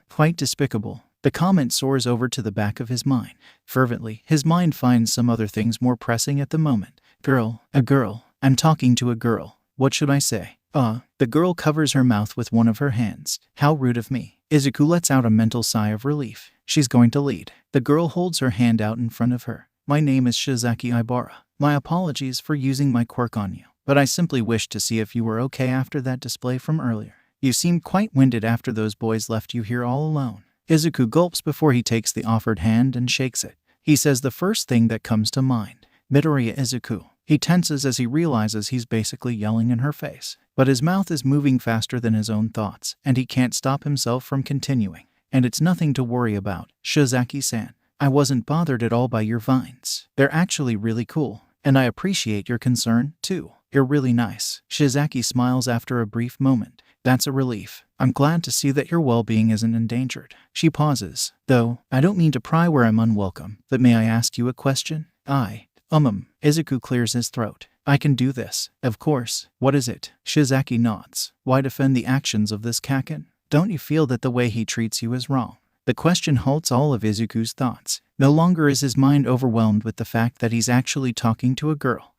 Quite despicable. The comment soars over to the back of his mind. Fervently, his mind finds some other things more pressing at the moment. Girl. A girl. I'm talking to a girl. What should I say? The girl covers her mouth with one of her hands. How rude of me. Izuku lets out a mental sigh of relief. She's going to lead. The girl holds her hand out in front of her. My name is Shizaki Ibara. My apologies for using my quirk on you, but I simply wished to see if you were okay after that display from earlier. You seemed quite winded after those boys left you here all alone. Izuku gulps before he takes the offered hand and shakes it. He says the first thing that comes to mind. Midoriya Izuku. He tenses as he realizes he's basically yelling in her face. But his mouth is moving faster than his own thoughts, and he can't stop himself from continuing. And it's nothing to worry about, Shizaki-san. I wasn't bothered at all by your vines. They're actually really cool, and I appreciate your concern, too. You're really nice. Shizaki smiles after a brief moment. That's a relief. I'm glad to see that your well-being isn't endangered. She pauses. Though, I don't mean to pry where I'm unwelcome, but may I ask you a question? Izuku clears his throat. I can do this. Of course. What is it? Shizaki nods. Why defend the actions of this Kaken? Don't you feel that the way he treats you is wrong? The question halts all of Izuku's thoughts. No longer is his mind overwhelmed with the fact that he's actually talking to a girl.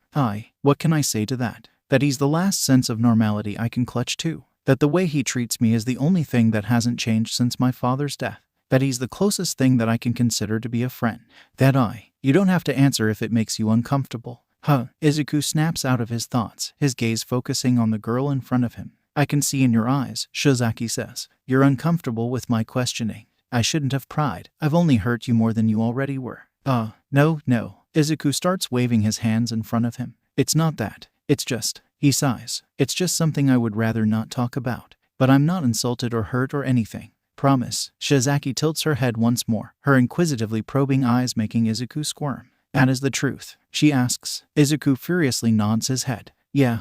What can I say to that? That he's the last sense of normality I can clutch to. That the way he treats me is the only thing that hasn't changed since my father's death. That he's the closest thing that I can consider to be a friend. You don't have to answer if it makes you uncomfortable. Izuku snaps out of his thoughts, his gaze focusing on the girl in front of him. I can see in your eyes, Shizaki says. You're uncomfortable with my questioning. I shouldn't have pried. I've only hurt you more than you already were. No. Izuku starts waving his hands in front of him. It's not that. It's just, he sighs. It's just something I would rather not talk about. But I'm not insulted or hurt or anything. Promise. Shizaki tilts her head once more, her inquisitively probing eyes making Izuku squirm. That is the truth, she asks. Izuku furiously nods his head. Yeah,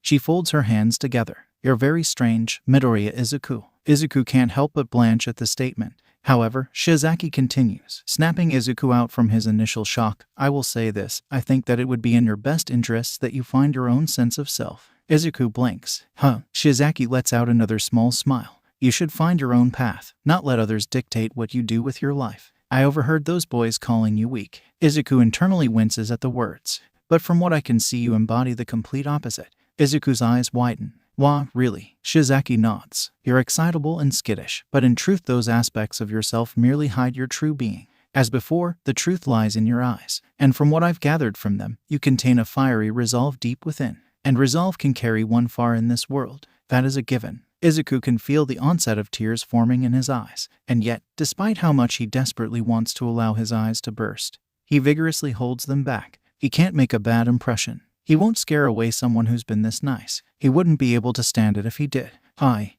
She folds her hands together. You're very strange, Midoriya Izuku. Izuku can't help but blanch at the statement. However, Shizaki continues, snapping Izuku out from his initial shock. I will say this, I think that it would be in your best interests that you find your own sense of self. Izuku blinks. Shizaki lets out another small smile. You should find your own path, not let others dictate what you do with your life. I overheard those boys calling you weak. Izuku internally winces at the words. But from what I can see, you embody the complete opposite. Izuku's eyes widen. Wah, really? Shizaki nods. You're excitable and skittish, but in truth those aspects of yourself merely hide your true being. As before, the truth lies in your eyes, and from what I've gathered from them, you contain a fiery resolve deep within. And resolve can carry one far in this world. That is a given. Izuku can feel the onset of tears forming in his eyes, and yet, despite how much he desperately wants to allow his eyes to burst, he vigorously holds them back. He can't make a bad impression. He won't scare away someone who's been this nice. He wouldn't be able to stand it if he did.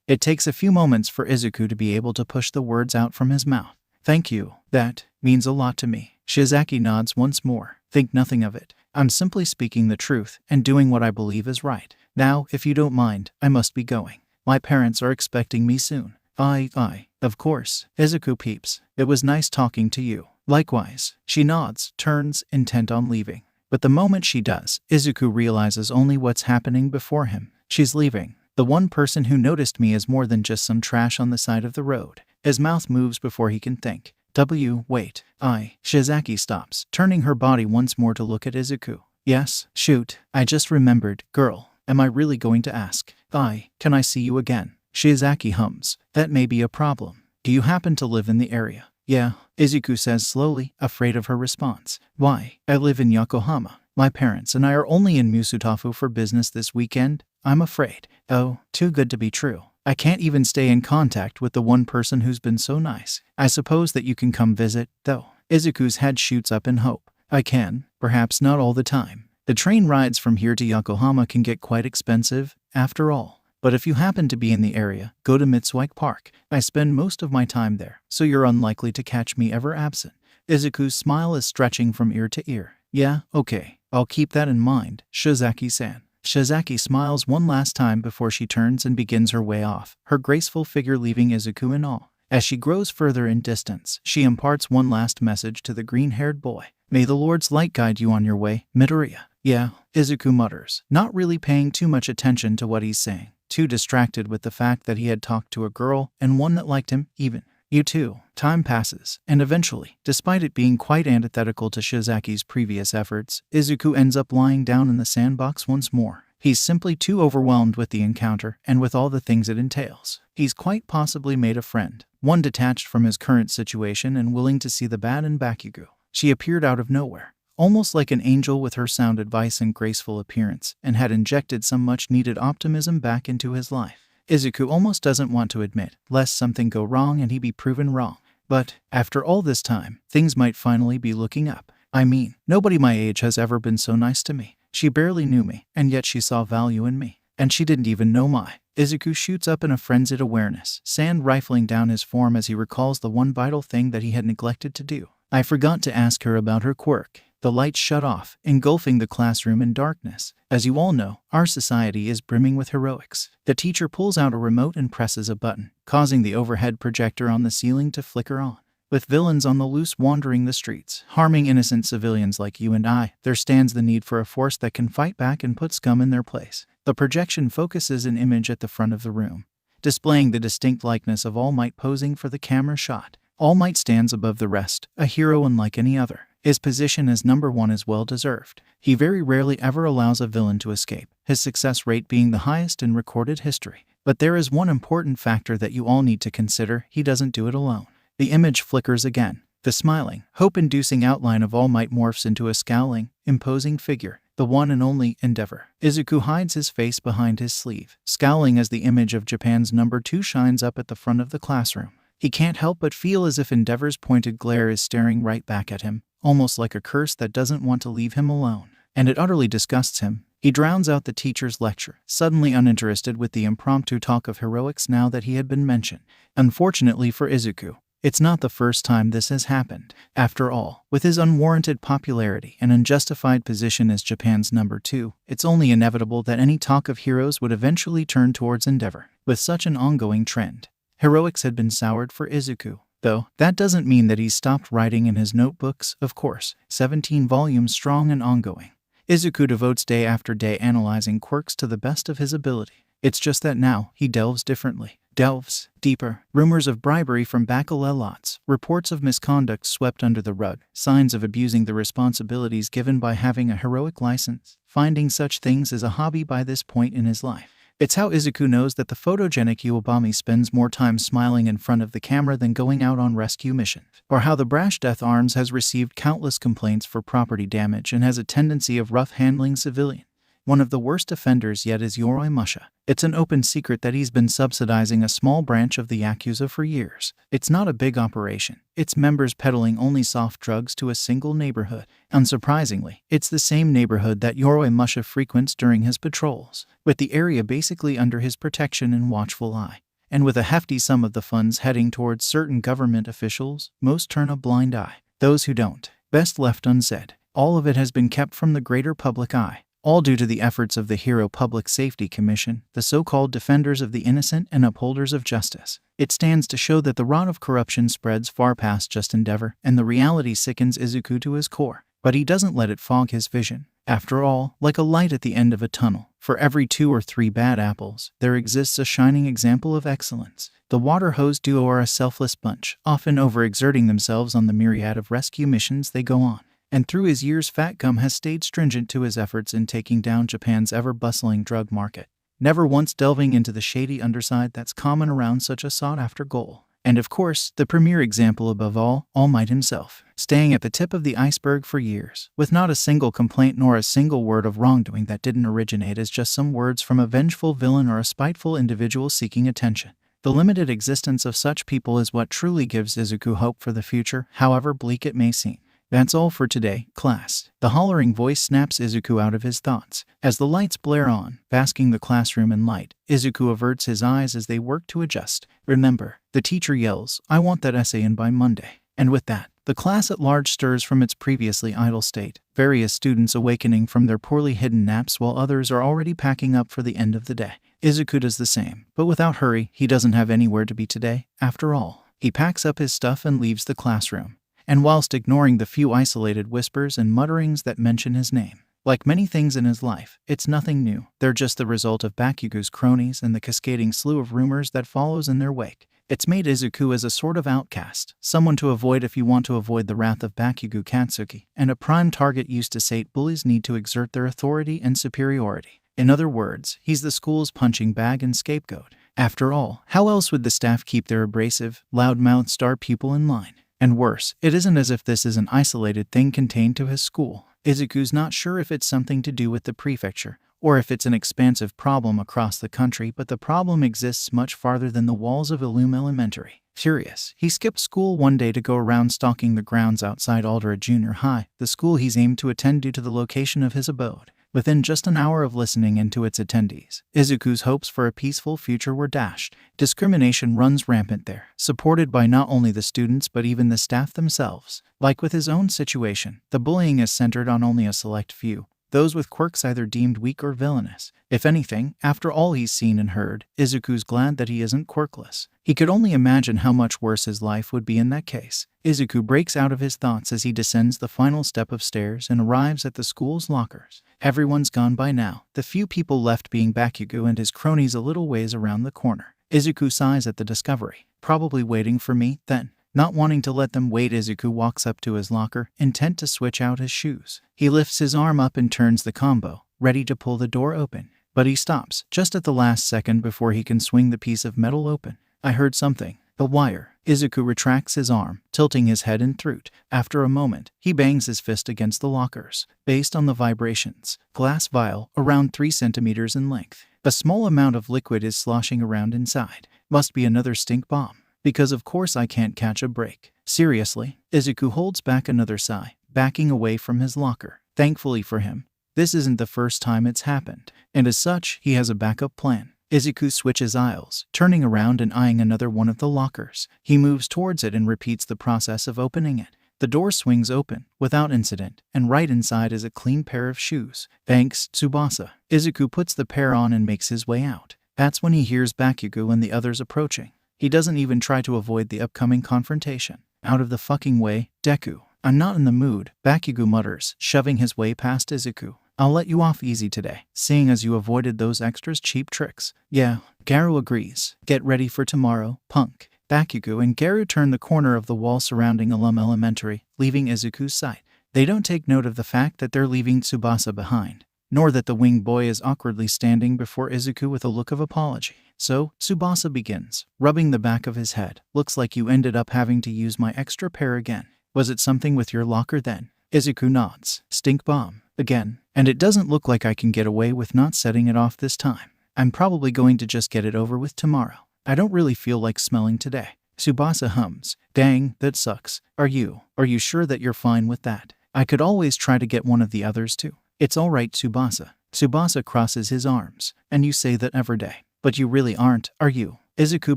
It takes a few moments for Izuku to be able to push the words out from his mouth. Thank you. That means a lot to me. Shizaki nods once more. Think nothing of it. I'm simply speaking the truth and doing what I believe is right. Now, if you don't mind, I must be going. My parents are expecting me soon. Of course. Izuku peeps. It was nice talking to you. Likewise. She nods, turns, intent on leaving. But the moment she does, Izuku realizes only what's happening before him. She's leaving. The one person who noticed me is more than just some trash on the side of the road. His mouth moves before he can think. Wait. Shizaki stops, turning her body once more to look at Izuku. Yes, shoot, I just remembered, girl. Am I really going to ask? Can I see you again? Shizaki hums. That may be a problem. Do you happen to live in the area? Yeah, Izuku says slowly, afraid of her response. Why? I live in Yokohama. My parents and I are only in Musutafu for business this weekend. I'm afraid. Oh, too good to be true. I can't even stay in contact with the one person who's been so nice. I suppose that you can come visit, though. Izuku's head shoots up in hope. I can, perhaps not all the time. The train rides from here to Yokohama can get quite expensive, after all. But if you happen to be in the area, go to Mitsuike Park. I spend most of my time there, so you're unlikely to catch me ever absent. Izuku's smile is stretching from ear to ear. Yeah, okay. I'll keep that in mind, Shizaki-san. Shizaki smiles one last time before she turns and begins her way off, her graceful figure leaving Izuku in awe. As she grows further in distance, she imparts one last message to the green-haired boy. May the Lord's light guide you on your way, Midoriya. Yeah, Izuku mutters, not really paying too much attention to what he's saying, too distracted with the fact that he had talked to a girl and one that liked him, even. You too. Time passes, and eventually, despite it being quite antithetical to Shizaki's previous efforts, Izuku ends up lying down in the sandbox once more. He's simply too overwhelmed with the encounter and with all the things it entails. He's quite possibly made a friend, one detached from his current situation and willing to see the bad in Bakugo. She appeared out of nowhere, almost like an angel with her sound advice and graceful appearance, and had injected some much-needed optimism back into his life. Izuku almost doesn't want to admit, lest something go wrong and he be proven wrong. But, after all this time, things might finally be looking up. I mean, nobody my age has ever been so nice to me. She barely knew me, and yet she saw value in me. And she didn't even know my. Izuku shoots up in a frenzied awareness, sand rifling down his form as he recalls the one vital thing that he had neglected to do. I forgot to ask her about her quirk. The lights shut off, engulfing the classroom in darkness. As you all know, our society is brimming with heroics. The teacher pulls out a remote and presses a button, causing the overhead projector on the ceiling to flicker on. With villains on the loose wandering the streets, harming innocent civilians like you and I, there stands the need for a force that can fight back and put scum in their place. The projection focuses an image at the front of the room, displaying the distinct likeness of All Might posing for the camera shot. All Might stands above the rest, a hero unlike any other. His position as number one is well-deserved. He very rarely ever allows a villain to escape, his success rate being the highest in recorded history. But there is one important factor that you all need to consider: he doesn't do it alone. The image flickers again. The smiling, hope-inducing outline of All Might morphs into a scowling, imposing figure, the one and only Endeavor. Izuku hides his face behind his sleeve, scowling as the image of Japan's number 2 shines up at the front of the classroom. He can't help but feel as if Endeavor's pointed glare is staring right back at him, almost like a curse that doesn't want to leave him alone. And it utterly disgusts him. He drowns out the teacher's lecture, suddenly uninterested with the impromptu talk of heroics now that he had been mentioned. Unfortunately for Izuku, it's not the first time this has happened. After all, with his unwarranted popularity and unjustified position as Japan's number 2, it's only inevitable that any talk of heroes would eventually turn towards Endeavor. With such an ongoing trend, heroics had been soured for Izuku. Though, that doesn't mean that he's stopped writing in his notebooks, of course, 17 volumes strong and ongoing. Izuku devotes day after day analyzing quirks to the best of his ability. It's just that now, he delves differently. Delves deeper. Rumors of bribery from baccalaureate lots, reports of misconduct swept under the rug, signs of abusing the responsibilities given by having a heroic license. Finding such things is a hobby by this point in his life. It's how Izuku knows that the photogenic Iwabami spends more time smiling in front of the camera than going out on rescue missions, or how the brash Death Arms has received countless complaints for property damage and has a tendency of rough-handling civilians. One of the worst offenders yet is Yoroi Musha. It's an open secret that he's been subsidizing a small branch of the Yakuza for years. It's not a big operation. Its members peddling only soft drugs to a single neighborhood. Unsurprisingly, it's the same neighborhood that Yoroi Musha frequents during his patrols, with the area basically under his protection and watchful eye. And with a hefty sum of the funds heading towards certain government officials, most turn a blind eye. Those who don't, best left unsaid. All of it has been kept from the greater public eye. All due to the efforts of the Hero Public Safety Commission, the so-called defenders of the innocent and upholders of justice. It stands to show that the rot of corruption spreads far past just Endeavor, and the reality sickens Izuku to his core. But he doesn't let it fog his vision. After all, like a light at the end of a tunnel, For every 2 or 3 bad apples, there exists a shining example of excellence. The water hose duo are a selfless bunch, often overexerting themselves on the myriad of rescue missions they go on. And through his years, Fat Gum has stayed stringent to his efforts in taking down Japan's ever-bustling drug market, never once delving into the shady underside that's common around such a sought-after goal. And of course, the premier example above all, All Might himself, staying at the tip of the iceberg for years, with not a single complaint nor a single word of wrongdoing that didn't originate as just some words from a vengeful villain or a spiteful individual seeking attention. The limited existence of such people is what truly gives Izuku hope for the future, however bleak it may seem. That's all for today, class. The hollering voice snaps Izuku out of his thoughts. As the lights blare on, basking the classroom in light, Izuku averts his eyes as they work to adjust. Remember, the teacher yells, "I want that essay in by Monday." And with that, the class at large stirs from its previously idle state, various students awakening from their poorly hidden naps while others are already packing up for the end of the day. Izuku does the same, but without hurry. He doesn't have anywhere to be today, after all. He packs up his stuff and leaves the classroom. And whilst ignoring the few isolated whispers and mutterings that mention his name, like many things in his life, it's nothing new. They're just the result of Bakugo's cronies and the cascading slew of rumors that follows in their wake. It's made Izuku as a sort of outcast, someone to avoid if you want to avoid the wrath of Bakugo Katsuki, and a prime target used to sate bullies need to exert their authority and superiority. In other words, he's the school's punching bag and scapegoat. After all, how else would the staff keep their abrasive, loud-mouthed star pupil in line? And worse, it isn't as if this is an isolated thing contained to his school. Izuku's not sure if it's something to do with the prefecture, or if it's an expansive problem across the country, but the problem exists much farther than the walls of Illum Elementary. Furious, he skipped school one day to go around stalking the grounds outside Aldera Junior High, the school he's aimed to attend due to the location of his abode. Within just an hour of listening into its attendees, Izuku's hopes for a peaceful future were dashed. Discrimination runs rampant there, supported by not only the students but even the staff themselves. Like with his own situation, the bullying is centered on only a select few, those with quirks either deemed weak or villainous. If anything, after all he's seen and heard, Izuku's glad that he isn't quirkless. He could only imagine how much worse his life would be in that case. Izuku breaks out of his thoughts as he descends the final step of stairs and arrives at the school's lockers. Everyone's gone by now, the few people left being Bakugo and his cronies a little ways around the corner. Izuku sighs at the discovery. Probably waiting for me, then. Not wanting to let them wait, Izuku walks up to his locker, intent to switch out his shoes. He lifts his arm up and turns the combo, ready to pull the door open. But he stops, just at the last second before he can swing the piece of metal open. I heard something. The wire. Izuku retracts his arm, tilting his head and throat. After a moment, he bangs his fist against the lockers. Based on the vibrations, glass vial, around 3 centimeters in length. A small amount of liquid is sloshing around inside. Must be another stink bomb. Because of course I can't catch a break. Seriously? Izuku holds back another sigh, backing away from his locker. Thankfully for him, this isn't the first time it's happened, and as such, he has a backup plan. Izuku switches aisles, turning around and eyeing another one of the lockers. He moves towards it and repeats the process of opening it. The door swings open, without incident, and right inside is a clean pair of shoes. Thanks, Tsubasa. Izuku puts the pair on and makes his way out. That's when he hears Bakugo and the others approaching. He doesn't even try to avoid the upcoming confrontation. Out of the fucking way, Deku. I'm not in the mood, Bakugo mutters, shoving his way past Izuku. I'll let you off easy today, seeing as you avoided those extras cheap tricks. Yeah, Garu agrees. Get ready for tomorrow, punk. Bakugo and Garu turn the corner of the wall surrounding Illum Elementary, leaving Izuku's sight. They don't take note of the fact that they're leaving Tsubasa behind, nor that the winged boy is awkwardly standing before Izuku with a look of apology. So, Tsubasa begins, rubbing the back of his head. Looks like you ended up having to use my extra pair again. Was it something with your locker then? Izuku nods. Stink bomb. Again. And it doesn't look like I can get away with not setting it off this time. I'm probably going to just get it over with tomorrow. I don't really feel like smelling today. Tsubasa hums. Dang, that sucks. Are you sure that you're fine with that? I could always try to get one of the others too. It's alright, Tsubasa. Tsubasa crosses his arms. And you say that every day. But you really aren't, are you? Izuku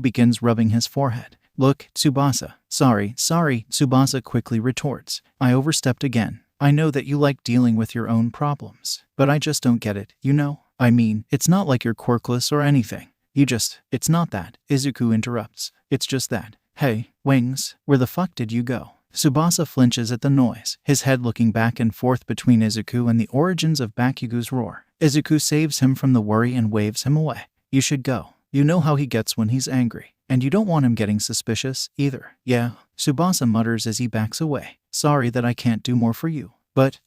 begins rubbing his forehead. Look, Tsubasa. Sorry, Tsubasa quickly retorts. I overstepped again. I know that you like dealing with your own problems. But I just don't get it, you know? I mean, it's not like you're quirkless or anything. It's not that, Izuku interrupts. It's just that. Hey, Wings, where the fuck did you go? Tsubasa flinches at the noise, his head looking back and forth between Izuku and the origins of Bakugo's roar. Izuku saves him from the worry and waves him away. You should go. You know how he gets when he's angry. And you don't want him getting suspicious, either. Yeah, Tsubasa mutters as he backs away. Sorry that I can't do more for you. But,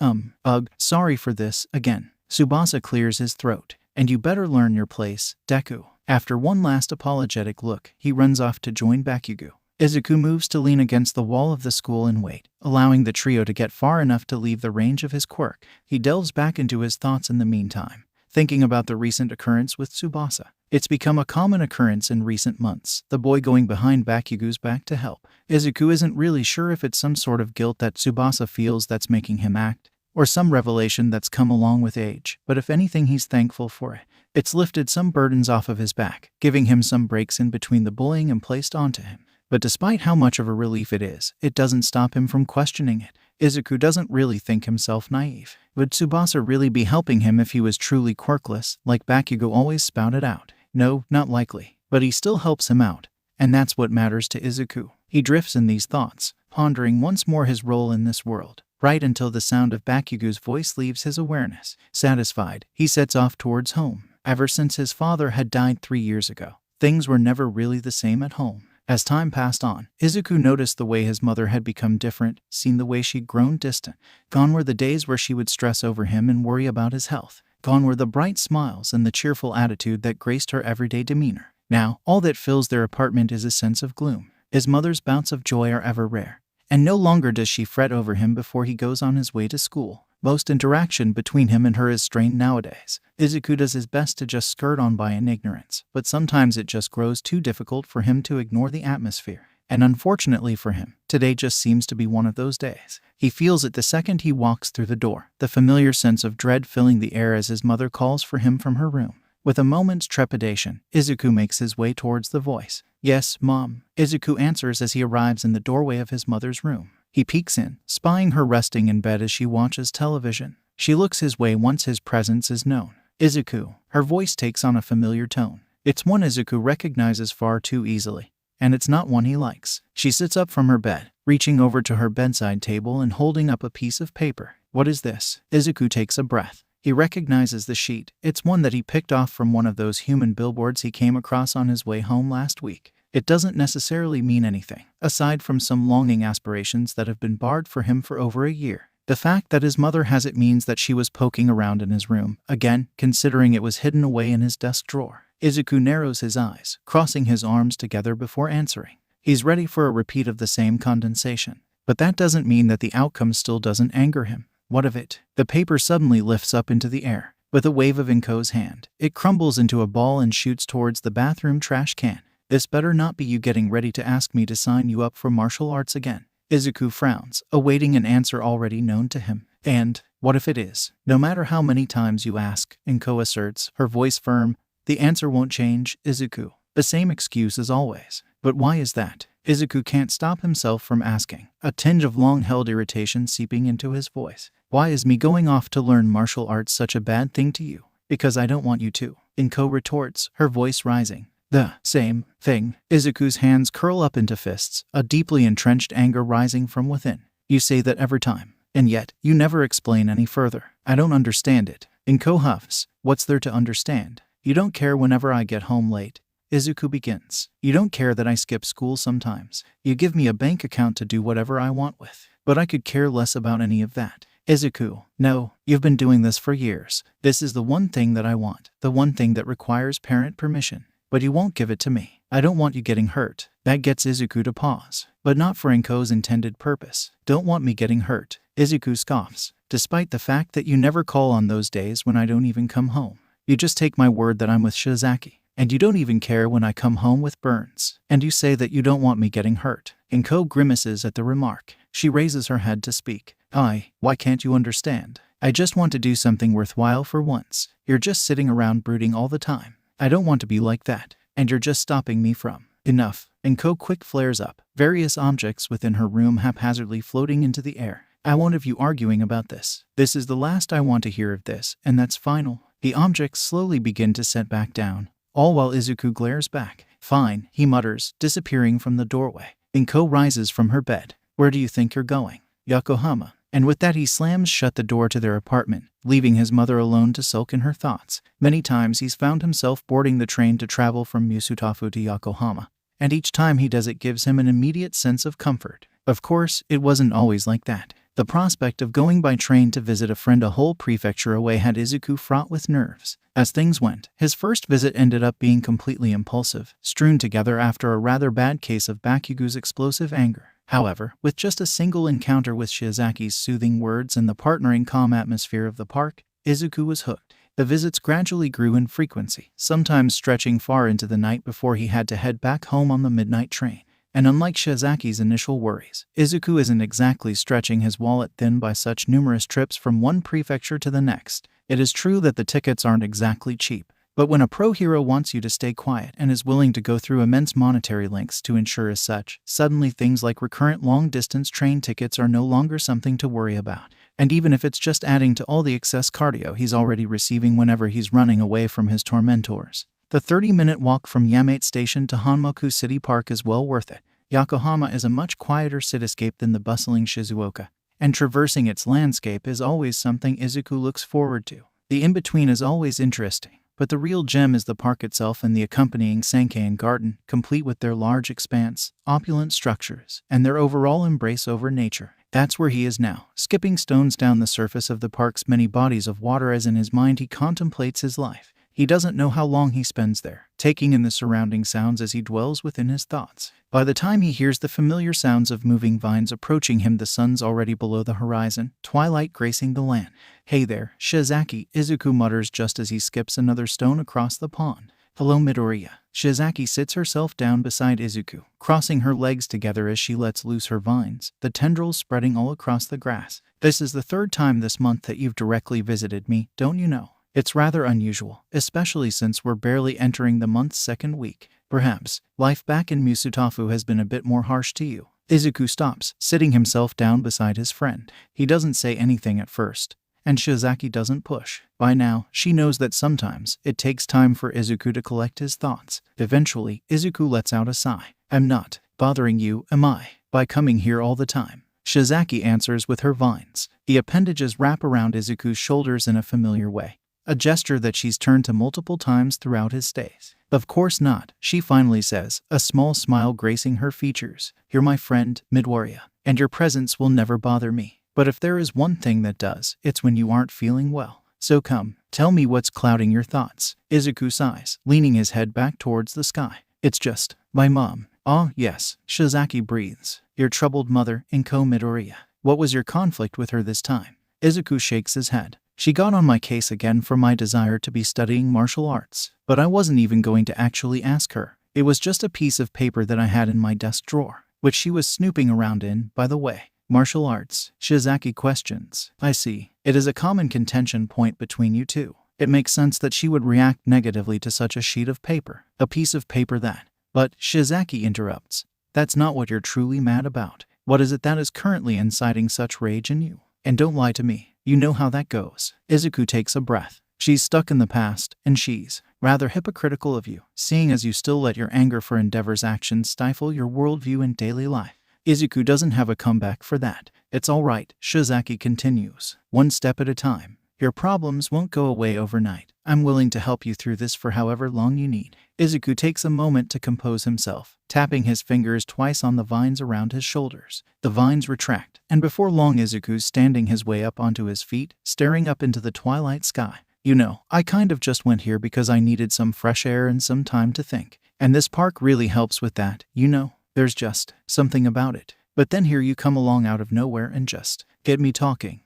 sorry for this, again. Tsubasa clears his throat. And you better learn your place, Deku. After one last apologetic look, he runs off to join Bakugo. Izuku moves to lean against the wall of the school and wait, allowing the trio to get far enough to leave the range of his quirk. He delves back into his thoughts in the meantime, thinking about the recent occurrence with Tsubasa. It's become a common occurrence in recent months, the boy going behind Bakugo's back to help. Izuku isn't really sure if it's some sort of guilt that Tsubasa feels that's making him act, or some revelation that's come along with age, but if anything he's thankful for it. It's lifted some burdens off of his back, giving him some breaks in between the bullying and placed onto him. But despite how much of a relief it is, it doesn't stop him from questioning it. Izuku doesn't really think himself naive. Would Tsubasa really be helping him if he was truly quirkless, like Bakugo always spouted out? No, not likely. But he still helps him out, and that's what matters to Izuku. He drifts in these thoughts, pondering once more his role in this world, right until the sound of Bakugo's voice leaves his awareness. Satisfied, he sets off towards home. Ever since his father had died 3 years ago, things were never really the same at home. As time passed on, Izuku noticed the way his mother had become different, seen the way she'd grown distant. Gone were the days where she would stress over him and worry about his health. Gone were the bright smiles and the cheerful attitude that graced her everyday demeanor. Now, all that fills their apartment is a sense of gloom. His mother's bouts of joy are ever rare, and no longer does she fret over him before he goes on his way to school. Most interaction between him and her is strained nowadays. Izuku does his best to just skirt on by in ignorance, but sometimes it just grows too difficult for him to ignore the atmosphere. And unfortunately for him, today just seems to be one of those days. He feels it the second he walks through the door, the familiar sense of dread filling the air as his mother calls for him from her room. With a moment's trepidation, Izuku makes his way towards the voice. Yes, Mom. Izuku answers as he arrives in the doorway of his mother's room. He peeks in, spying her resting in bed as she watches television. She looks his way once his presence is known. Izuku. Her voice takes on a familiar tone. It's one Izuku recognizes far too easily, and it's not one he likes. She sits up from her bed, reaching over to her bedside table and holding up a piece of paper. What is this? Izuku takes a breath. He recognizes the sheet. It's one that he picked off from one of those human billboards he came across on his way home last week. It doesn't necessarily mean anything, aside from some longing aspirations that have been barred for him for over a year. The fact that his mother has it means that she was poking around in his room, again, considering it was hidden away in his desk drawer. Izuku narrows his eyes, crossing his arms together before answering. He's ready for a repeat of the same condensation. But that doesn't mean that the outcome still doesn't anger him. What of it? The paper suddenly lifts up into the air. With a wave of Inko's hand, it crumbles into a ball and shoots towards the bathroom trash can. This better not be you getting ready to ask me to sign you up for martial arts again. Izuku frowns, awaiting an answer already known to him. And, what if it is? No matter how many times you ask, Inko asserts, her voice firm, the answer won't change, Izuku. The same excuse as always. But why is that? Izuku can't stop himself from asking, a tinge of long-held irritation seeping into his voice. Why is me going off to learn martial arts such a bad thing to you? Because I don't want you to. Inko retorts, her voice rising. The same thing. Izuku's hands curl up into fists, a deeply entrenched anger rising from within. You say that every time, and yet, you never explain any further. I don't understand it. Inko huffs. What's there to understand? You don't care whenever I get home late. Izuku begins. You don't care that I skip school sometimes. You give me a bank account to do whatever I want with. But I could care less about any of that. Izuku, no, you've been doing this for years. This is the one thing that I want, the one thing that requires parent permission. But you won't give it to me. I don't want you getting hurt. That gets Izuku to pause. But not for Inko's intended purpose. Don't want me getting hurt. Izuku scoffs. Despite the fact that you never call on those days when I don't even come home. You just take my word that I'm with Shizaki. And you don't even care when I come home with burns. And you say that you don't want me getting hurt. Inko grimaces at the remark. She raises her head to speak. Why can't you understand? I just want to do something worthwhile for once. You're just sitting around brooding all the time. I don't want to be like that, and you're just stopping me from. Enough. Inko quick flares up, various objects within her room haphazardly floating into the air. I won't have you arguing about this. This is the last I want to hear of this, and that's final. The objects slowly begin to set back down, all while Izuku glares back. Fine, he mutters, disappearing from the doorway. Inko rises from her bed. Where do you think you're going? Yokohama. And with that he slams shut the door to their apartment, leaving his mother alone to sulk in her thoughts. Many times he's found himself boarding the train to travel from Musutafu to Yokohama, and each time he does it gives him an immediate sense of comfort. Of course, it wasn't always like that. The prospect of going by train to visit a friend a whole prefecture away had Izuku fraught with nerves. As things went, his first visit ended up being completely impulsive, strewn together after a rather bad case of Bakugo's explosive anger. However, with just a single encounter with Shizaki's soothing words and the partnering calm atmosphere of the park, Izuku was hooked. The visits gradually grew in frequency, sometimes stretching far into the night before he had to head back home on the midnight train. And unlike Shizaki's initial worries, Izuku isn't exactly stretching his wallet thin by such numerous trips from one prefecture to the next. It is true that the tickets aren't exactly cheap, but when a pro hero wants you to stay quiet and is willing to go through immense monetary lengths to ensure as such, suddenly things like recurrent long-distance train tickets are no longer something to worry about. And even if it's just adding to all the excess cardio he's already receiving whenever he's running away from his tormentors, the 30-minute walk from Yamate Station to Honmoku City Park is well worth it. Yokohama is a much quieter cityscape than the bustling Shizuoka, and traversing its landscape is always something Izuku looks forward to. The in-between is always interesting, but the real gem is the park itself and the accompanying Sankeien garden, complete with their large expanse, opulent structures, and their overall embrace over nature. That's where he is now, skipping stones down the surface of the park's many bodies of water as in his mind he contemplates his life. He doesn't know how long he spends there, taking in the surrounding sounds as he dwells within his thoughts. By the time he hears the familiar sounds of moving vines approaching him, the sun's already below the horizon, twilight gracing the land. "Hey there, Shizaki," Izuku mutters just as he skips another stone across the pond. "Hello, Midoriya." Shizaki sits herself down beside Izuku, crossing her legs together as she lets loose her vines, the tendrils spreading all across the grass. "This is the third time this month that you've directly visited me, don't you know? It's rather unusual, especially since we're barely entering the month's second week. Perhaps life back in Musutafu has been a bit more harsh to you." Izuku stops, sitting himself down beside his friend. He doesn't say anything at first, and Shizaki doesn't push. By now, she knows that sometimes it takes time for Izuku to collect his thoughts. Eventually, Izuku lets out a sigh. "I'm not bothering you, am I, by coming here all the time?" Shizaki answers with her vines. The appendages wrap around Izuku's shoulders in a familiar way, a gesture that she's turned to multiple times throughout his stays. "Of course not," she finally says, a small smile gracing her features. "You're my friend, Midoriya, and your presence will never bother me. But if there is one thing that does, it's when you aren't feeling well. So come, tell me what's clouding your thoughts." Izuku sighs, leaning his head back towards the sky. "It's just my mom." "Ah, yes," Shizaki breathes. "Your troubled mother, Inko Midoriya. What was your conflict with her this time?" Izuku shakes his head. "She got on my case again for my desire to be studying martial arts, but I wasn't even going to actually ask her. It was just a piece of paper that I had in my desk drawer, which she was snooping around in, by the way." "Martial arts?" Shizaki questions. "I see. It is a common contention point between you two. It makes sense that she would react negatively to such a sheet of paper. A piece of paper that..." But Shizaki interrupts. "That's not what you're truly mad about. What is it that is currently inciting such rage in you? And don't lie to me. You know how that goes." Izuku takes a breath. "She's stuck in the past, and she's rather hypocritical of you, seeing as you still let your anger for Endeavor's actions stifle your worldview in daily life." Izuku doesn't have a comeback for that. "It's all right," Shizaki continues. "One step at a time. Your problems won't go away overnight. I'm willing to help you through this for however long you need." Izuku takes a moment to compose himself, tapping his fingers twice on the vines around his shoulders. The vines retract, and before long Izuku's standing his way up onto his feet, staring up into the twilight sky. "You know, I kind of just went here because I needed some fresh air and some time to think. And this park really helps with that, you know. There's just something about it. But then here you come along out of nowhere and just get me talking.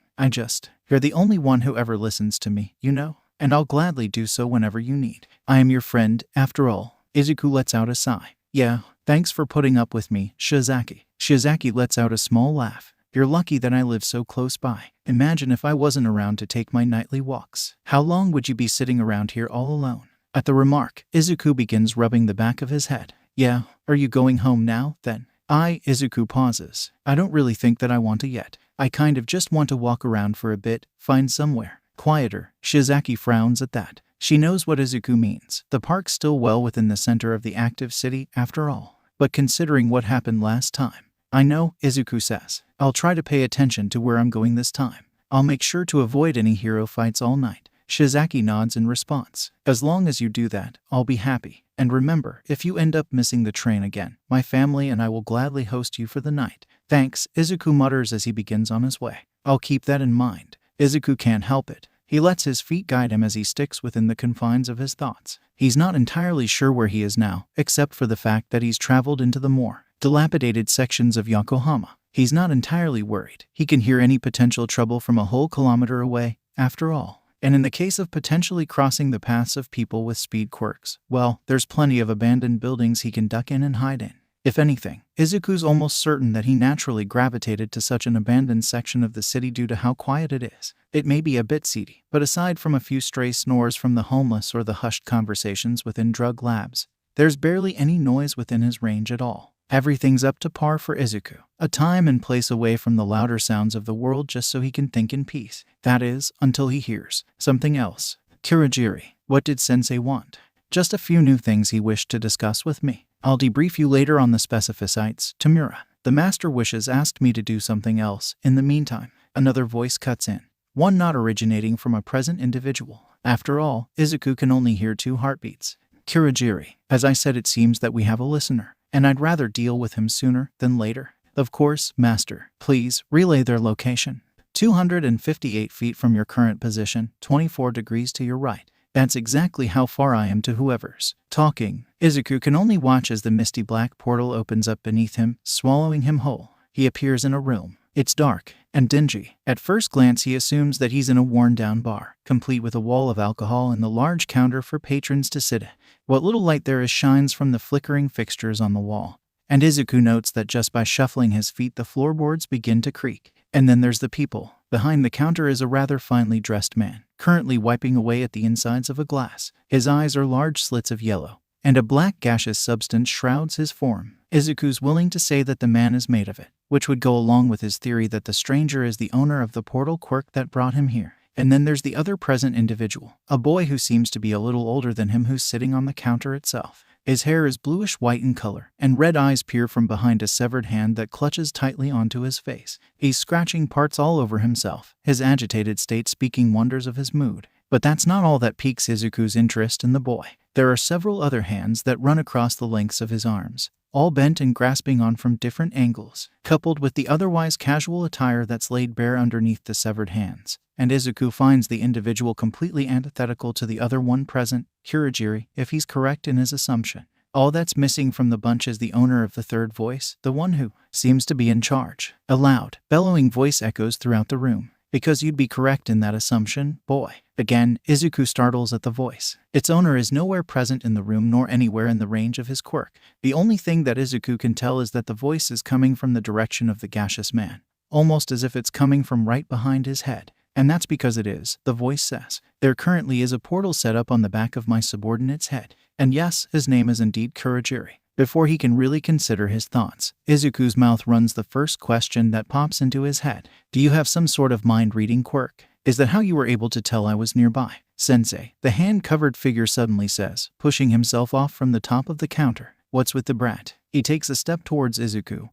You're the only one who ever listens to me, you know? And I'll gladly do so whenever you need. I am your friend, after all." Izuku lets out a sigh. "Yeah, thanks for putting up with me, Shizaki." Shizaki lets out a small laugh. "You're lucky that I live so close by. Imagine if I wasn't around to take my nightly walks. How long would you be sitting around here all alone?" At the remark, Izuku begins rubbing the back of his head. "Yeah, are you going home now, then?" Izuku pauses. "I don't really think that I want to yet. I kind of just want to walk around for a bit, find somewhere quieter." Shizaki frowns at that. She knows what Izuku means. The park's still well within the center of the active city, after all. But considering what happened last time, I know, Izuku says. I'll try to pay attention to where I'm going this time. I'll make sure to avoid any hero fights all night. Shizaki nods in response. As long as you do that, I'll be happy. And remember, if you end up missing the train again, my family and I will gladly host you for the night. Thanks, Izuku mutters as he begins on his way. I'll keep that in mind. Izuku can't help it. He lets his feet guide him as he sticks within the confines of his thoughts. He's not entirely sure where he is now, except for the fact that he's traveled into the more dilapidated sections of Yokohama. He's not entirely worried. He can hear any potential trouble from a whole kilometer away, after all. And in the case of potentially crossing the paths of people with speed quirks, well, there's plenty of abandoned buildings he can duck in and hide in. If anything, Izuku's almost certain that he naturally gravitated to such an abandoned section of the city due to how quiet it is. It may be a bit seedy, but aside from a few stray snores from the homeless or the hushed conversations within drug labs, there's barely any noise within his range at all. Everything's up to par for Izuku. A time and place away from the louder sounds of the world just so he can think in peace. That is, until he hears something else. Kurogiri, what did Sensei want? Just a few new things he wished to discuss with me. I'll debrief you later on the specificites, Tamura. The master wishes asked me to do something else. In the meantime, another voice cuts in. One not originating from a present individual. After all, Izuku can only hear 2 heartbeats. Kurogiri, as I said, it seems that we have a listener, and I'd rather deal with him sooner than later. Of course, master. Please, relay their location. 258 feet from your current position, 24 degrees to your right. That's exactly how far I am to whoever's talking. Izuku can only watch as the misty black portal opens up beneath him, swallowing him whole. He appears in a room. It's dark and dingy. At first glance, he assumes that he's in a worn-down bar, complete with a wall of alcohol and the large counter for patrons to sit at. What little light there is shines from the flickering fixtures on the wall, and Izuku notes that just by shuffling his feet, the floorboards begin to creak. And then there's the people. Behind the counter is a rather finely dressed man, currently wiping away at the insides of a glass. His eyes are large slits of yellow, and a black gaseous substance shrouds his form. Izuku's willing to say that the man is made of it, which would go along with his theory that the stranger is the owner of the portal quirk that brought him here. And then there's the other present individual, a boy who seems to be a little older than him who's sitting on the counter itself. His hair is bluish-white in color, and red eyes peer from behind a severed hand that clutches tightly onto his face. He's scratching parts all over himself, his agitated state speaking wonders of his mood. But that's not all that piques Izuku's interest in the boy. There are several other hands that run across the lengths of his arms, all bent and grasping on from different angles, coupled with the otherwise casual attire that's laid bare underneath the severed hands. And Izuku finds the individual completely antithetical to the other one present, Kurogiri, if he's correct in his assumption. All that's missing from the bunch is the owner of the third voice, the one who seems to be in charge. A loud, bellowing voice echoes throughout the room. Because you'd be correct in that assumption, boy. Again, Izuku startles at the voice. Its owner is nowhere present in the room nor anywhere in the range of his quirk. The only thing that Izuku can tell is that the voice is coming from the direction of the gaseous man, almost as if it's coming from right behind his head. And that's because it is, the voice says. There currently is a portal set up on the back of my subordinate's head. And yes, his name is indeed Kurogiri. Before he can really consider his thoughts, Izuku's mouth runs the first question that pops into his head. Do you have some sort of mind-reading quirk? Is that how you were able to tell I was nearby? Sensei, the hand-covered figure suddenly says, pushing himself off from the top of the counter. What's with the brat? He takes a step towards Izuku,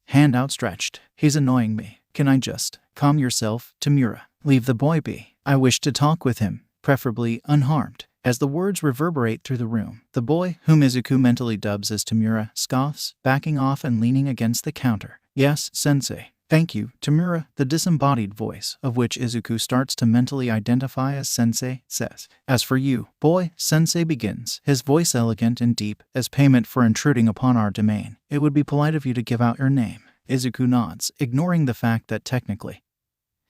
hand outstretched. He's annoying me. Can I just calm yourself, Tamura? Leave the boy be. I wish to talk with him, preferably unharmed. As the words reverberate through the room, the boy, whom Izuku mentally dubs as Tamura, scoffs, backing off and leaning against the counter. Yes, sensei. Thank you, Tamura, the disembodied voice, of which Izuku starts to mentally identify as sensei, says. As for you, boy, sensei begins, his voice elegant and deep. As payment for intruding upon our domain, it would be polite of you to give out your name. Izuku nods, ignoring the fact that technically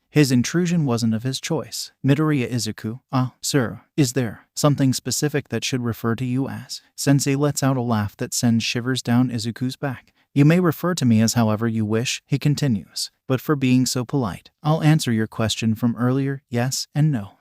his intrusion wasn't of his choice. Midoriya Izuku, sir, is there something specific that should refer to you as? Sensei lets out a laugh that sends shivers down Izuku's back. You may refer to me as however you wish, he continues. But for being so polite, I'll answer your question from earlier, yes and no.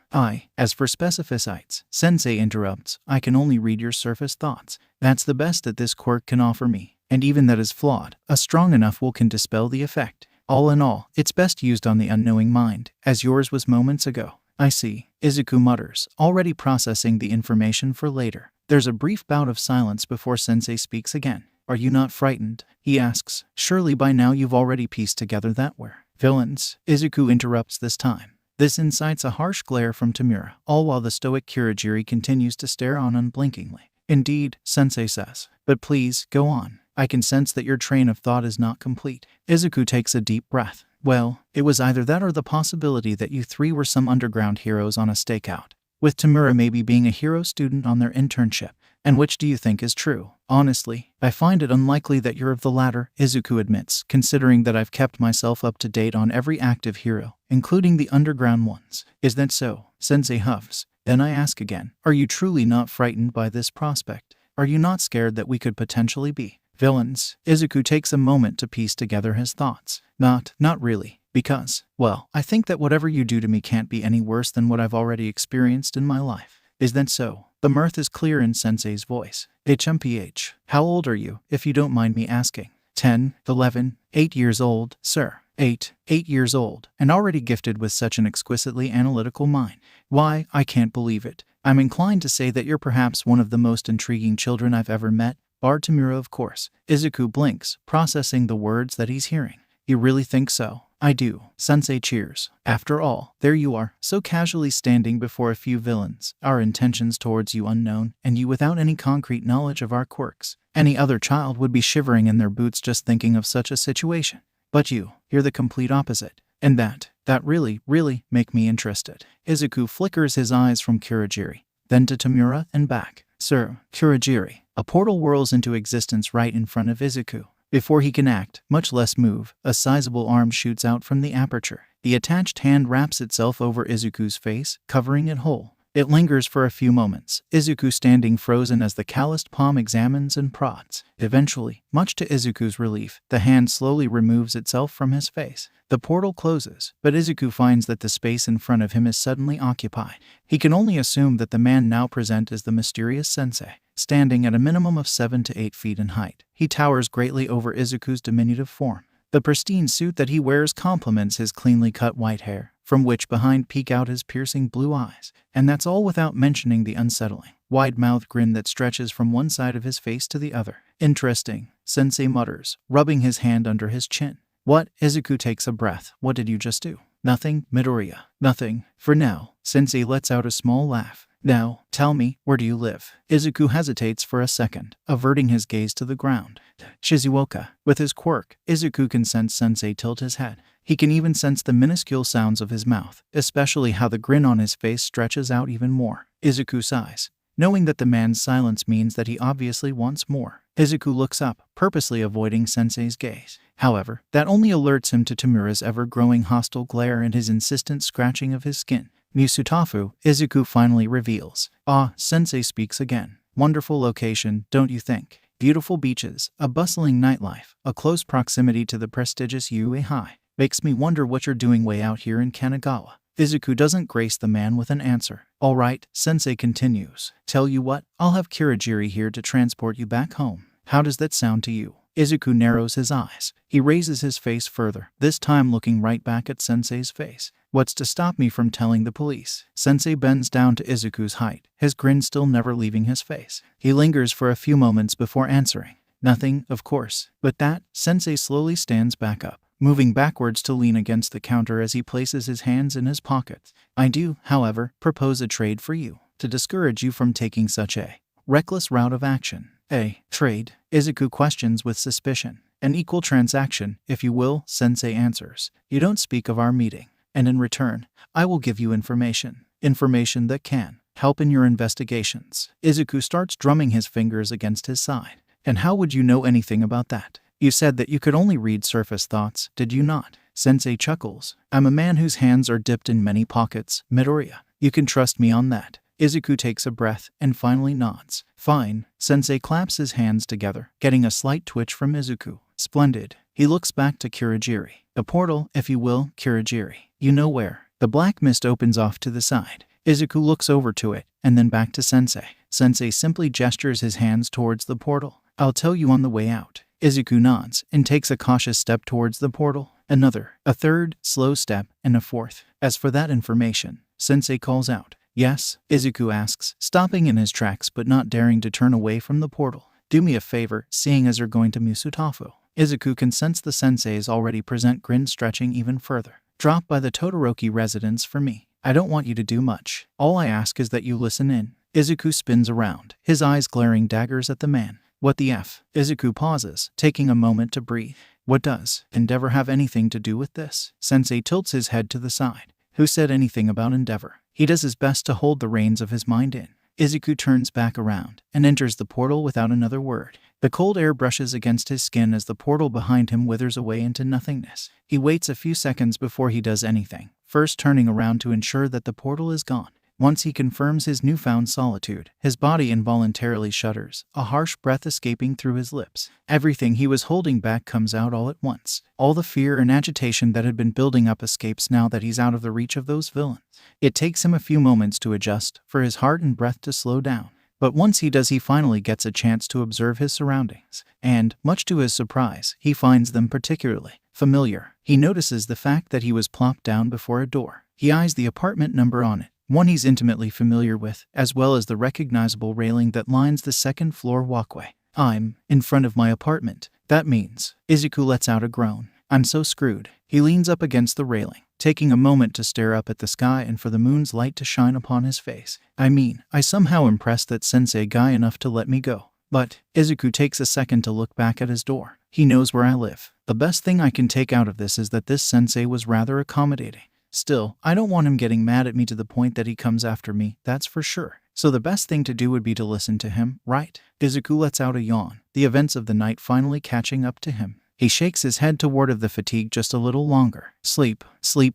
As for specificites, Sensei interrupts, I can only read your surface thoughts. That's the best that this quirk can offer me. And even that is flawed. A strong enough will can dispel the effect. All in all, it's best used on the unknowing mind, as yours was moments ago. I see, Izuku mutters, already processing the information for later. There's a brief bout of silence before Sensei speaks again. are you not frightened? He asks. Surely by now you've already pieced together that we're villains. Izuku interrupts this time. This incites a harsh glare from Tamura, all while the stoic Kurogiri continues to stare on unblinkingly. Indeed, Sensei says. But please, go on. I can sense that your train of thought is not complete. Izuku takes a deep breath. Well, it was either that or the possibility that you three were some underground heroes on a stakeout, with Tamura maybe being a hero student on their internship. And which do you think is true? Honestly, I find it unlikely that you're of the latter, Izuku admits, considering that I've kept myself up to date on every active hero, including the underground ones. Is that so? Sensei huffs. Then I ask again, are you truly not frightened by this prospect? Are you not scared that we could potentially be villains? Izuku takes a moment to piece together his thoughts. Not really. Because, well, I think that whatever you do to me can't be any worse than what I've already experienced in my life. Is that so? The mirth is clear in Sensei's voice. HMPH. How old are you, if you don't mind me asking? 10, 11, 8 years old, sir. 8 years old, and already gifted with such an exquisitely analytical mind. Why, I can't believe it. I'm inclined to say that you're perhaps one of the most intriguing children I've ever met, bar Tamura of course. Izuku blinks, processing the words that he's hearing. You really think so? I do. Sensei cheers. After all, there you are, so casually standing before a few villains, our intentions towards you unknown, and you without any concrete knowledge of our quirks. Any other child would be shivering in their boots just thinking of such a situation. But you're the complete opposite. And that really make me interested. Izuku flickers his eyes from Kurogiri, then to Tamura and back. Sir, Kurogiri. A portal whirls into existence right in front of Izuku. Before he can act, much less move, a sizable arm shoots out from the aperture. The attached hand wraps itself over Izuku's face, covering it whole. It lingers for a few moments, Izuku standing frozen as the calloused palm examines and prods. Eventually, much to Izuku's relief, the hand slowly removes itself from his face. The portal closes, but Izuku finds that the space in front of him is suddenly occupied. He can only assume that the man now present is the mysterious sensei, standing at a minimum of 7 to 8 feet in height. He towers greatly over Izuku's diminutive form. The pristine suit that he wears complements his cleanly cut white hair, from which behind peek out his piercing blue eyes. And that's all without mentioning the unsettling, wide-mouthed grin that stretches from one side of his face to the other. Interesting, Sensei mutters, rubbing his hand under his chin. What? Izuku takes a breath. What did you just do? Nothing, Midoriya. Nothing. For now. Sensei lets out a small laugh. Now, tell me, where do you live? Izuku hesitates for a second, averting his gaze to the ground. Shizuoka. With his quirk, Izuku can sense Sensei tilt his head. He can even sense the minuscule sounds of his mouth, especially how the grin on his face stretches out even more. Izuku sighs, knowing that the man's silence means that he obviously wants more. Izuku looks up, purposely avoiding Sensei's gaze. However, that only alerts him to Tamura's ever-growing hostile glare and his insistent scratching of his skin. Musutafu, Izuku finally reveals. Ah, Sensei speaks again. Wonderful location, don't you think? Beautiful beaches, a bustling nightlife, a close proximity to the prestigious UA High. Makes me wonder what you're doing way out here in Kanagawa. Izuku doesn't grace the man with an answer. All right, Sensei continues. Tell you what, I'll have Kurogiri here to transport you back home. How does that sound to you? Izuku narrows his eyes. He raises his face further, this time looking right back at Sensei's face. What's to stop me from telling the police? Sensei bends down to Izuku's height, his grin still never leaving his face. He lingers for a few moments before answering. Nothing, of course. But that, Sensei slowly stands back up, moving backwards to lean against the counter as he places his hands in his pockets. I do, however, propose a trade for you, to discourage you from taking such a reckless route of action. A trade? Izuku questions with suspicion. An equal transaction, if you will, Sensei answers. You don't speak of our meeting. And in return, I will give you information. Information that can help in your investigations. Izuku starts drumming his fingers against his side. And how would you know anything about that? You said that you could only read surface thoughts, did you not? Sensei chuckles. I'm a man whose hands are dipped in many pockets, Midoriya. You can trust me on that. Izuku takes a breath and finally nods. Fine. Sensei claps his hands together, getting a slight twitch from Izuku. Splendid. He looks back to Kurogiri. A portal, if you will, Kurogiri. You know where. The black mist opens off to the side. Izuku looks over to it, and then back to Sensei. Sensei simply gestures his hands towards the portal. I'll tell you on the way out. Izuku nods, and takes a cautious step towards the portal. Another, a third, slow step, and a fourth. As for that information, Sensei calls out. Yes? Izuku asks, stopping in his tracks but not daring to turn away from the portal. Do me a favor, seeing as you're going to Musutafu. Izuku can sense the sensei's already present grin stretching even further. Drop by the Todoroki residence for me. I don't want you to do much. All I ask is that you listen in. Izuku spins around, his eyes glaring daggers at the man. What the F? Izuku pauses, taking a moment to breathe. What does Endeavor have anything to do with this? Sensei tilts his head to the side. Who said anything about Endeavor? He does his best to hold the reins of his mind in. Izuku turns back around and enters the portal without another word. The cold air brushes against his skin as the portal behind him withers away into nothingness. He waits a few seconds before he does anything, first turning around to ensure that the portal is gone. Once he confirms his newfound solitude, his body involuntarily shudders, a harsh breath escaping through his lips. Everything he was holding back comes out all at once. All the fear and agitation that had been building up escapes now that he's out of the reach of those villains. It takes him a few moments to adjust, for his heart and breath to slow down. But once he does, he finally gets a chance to observe his surroundings. And, much to his surprise, he finds them particularly familiar. He notices the fact that he was plopped down before a door. He eyes the apartment number on it, one he's intimately familiar with, as well as the recognizable railing that lines the second-floor walkway. I'm in front of my apartment. That means Izuku lets out a groan. I'm so screwed. He leans up against the railing, taking a moment to stare up at the sky and for the moon's light to shine upon his face. I somehow impressed that sensei guy enough to let me go. But Izuku takes a second to look back at his door. He knows where I live. The best thing I can take out of this is that this sensei was rather accommodating. Still, I don't want him getting mad at me to the point that he comes after me, that's for sure. So the best thing to do would be to listen to him, right? Izuku lets out a yawn, the events of the night finally catching up to him. He shakes his head toward of the fatigue just a little longer. Sleep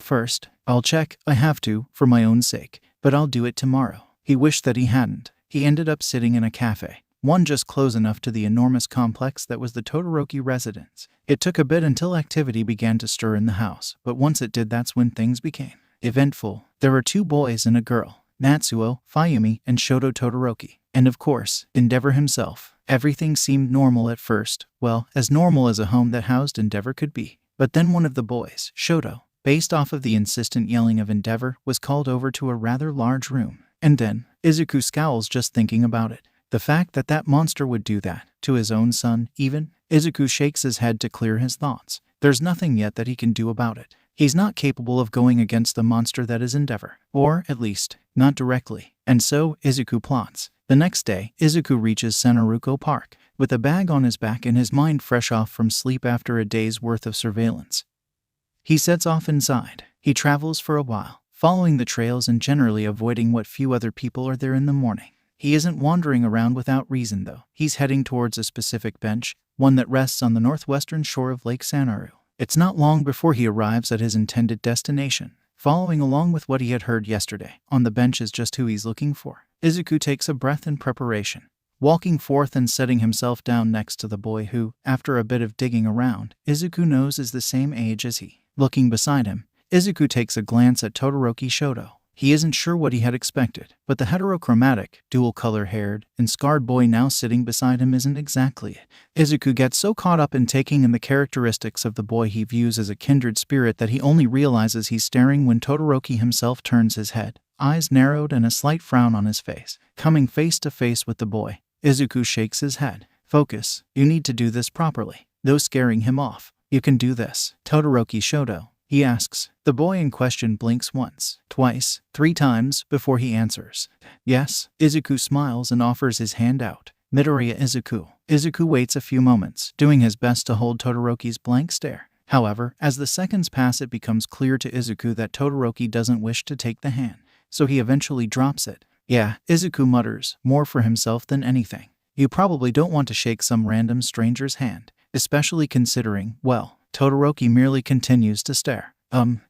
first. I'll check, I have to, for my own sake. But I'll do it tomorrow. He wished that he hadn't. He ended up sitting in a cafe, one just close enough to the enormous complex that was the Todoroki residence. It took a bit until activity began to stir in the house, but once it did, that's when things became eventful. There were 2 boys and a girl, Natsuo, Fayumi, and Shoto Todoroki. And of course, Endeavor himself. Everything seemed normal at first, well, as normal as a home that housed Endeavor could be. But then one of the boys, Shoto, based off of the insistent yelling of Endeavor, was called over to a rather large room. And then, Izuku scowls just thinking about it. The fact that that monster would do that, to his own son, even, Izuku shakes his head to clear his thoughts. There's nothing yet that he can do about it. He's not capable of going against the monster that is Endeavor. Or, at least, not directly. And so, Izuku plots. The next day, Izuku reaches Senaruko Park, with a bag on his back and his mind fresh off from sleep after a day's worth of surveillance. He sets off inside. He travels for a while, following the trails and generally avoiding what few other people are there in the morning. He isn't wandering around without reason, though. He's heading towards a specific bench, one that rests on the northwestern shore of Lake Sanaru. It's not long before he arrives at his intended destination. Following along with what he had heard yesterday, on the bench is just who he's looking for. Izuku takes a breath in preparation, walking forth and setting himself down next to the boy who, after a bit of digging around, Izuku knows is the same age as he. Looking beside him, Izuku takes a glance at Todoroki Shoto. He isn't sure what he had expected, but the heterochromatic, dual-color-haired, and scarred boy now sitting beside him isn't exactly it. Izuku gets so caught up in taking in the characteristics of the boy he views as a kindred spirit that he only realizes he's staring when Todoroki himself turns his head, eyes narrowed and a slight frown on his face. Coming face to face with the boy, Izuku shakes his head. Focus. You need to do this properly. Though scaring him off. You can do this. Todoroki Shoto, he asks. The boy in question blinks once, twice, 3 times before he answers. Yes. Izuku smiles and offers his hand out. Midoriya Izuku. Izuku waits a few moments, doing his best to hold Todoroki's blank stare. However, as the seconds pass, it becomes clear to Izuku that Todoroki doesn't wish to take the hand, so he eventually drops it. Yeah, Izuku mutters, more for himself than anything. You probably don't want to shake some random stranger's hand, especially considering, well, Todoroki merely continues to stare.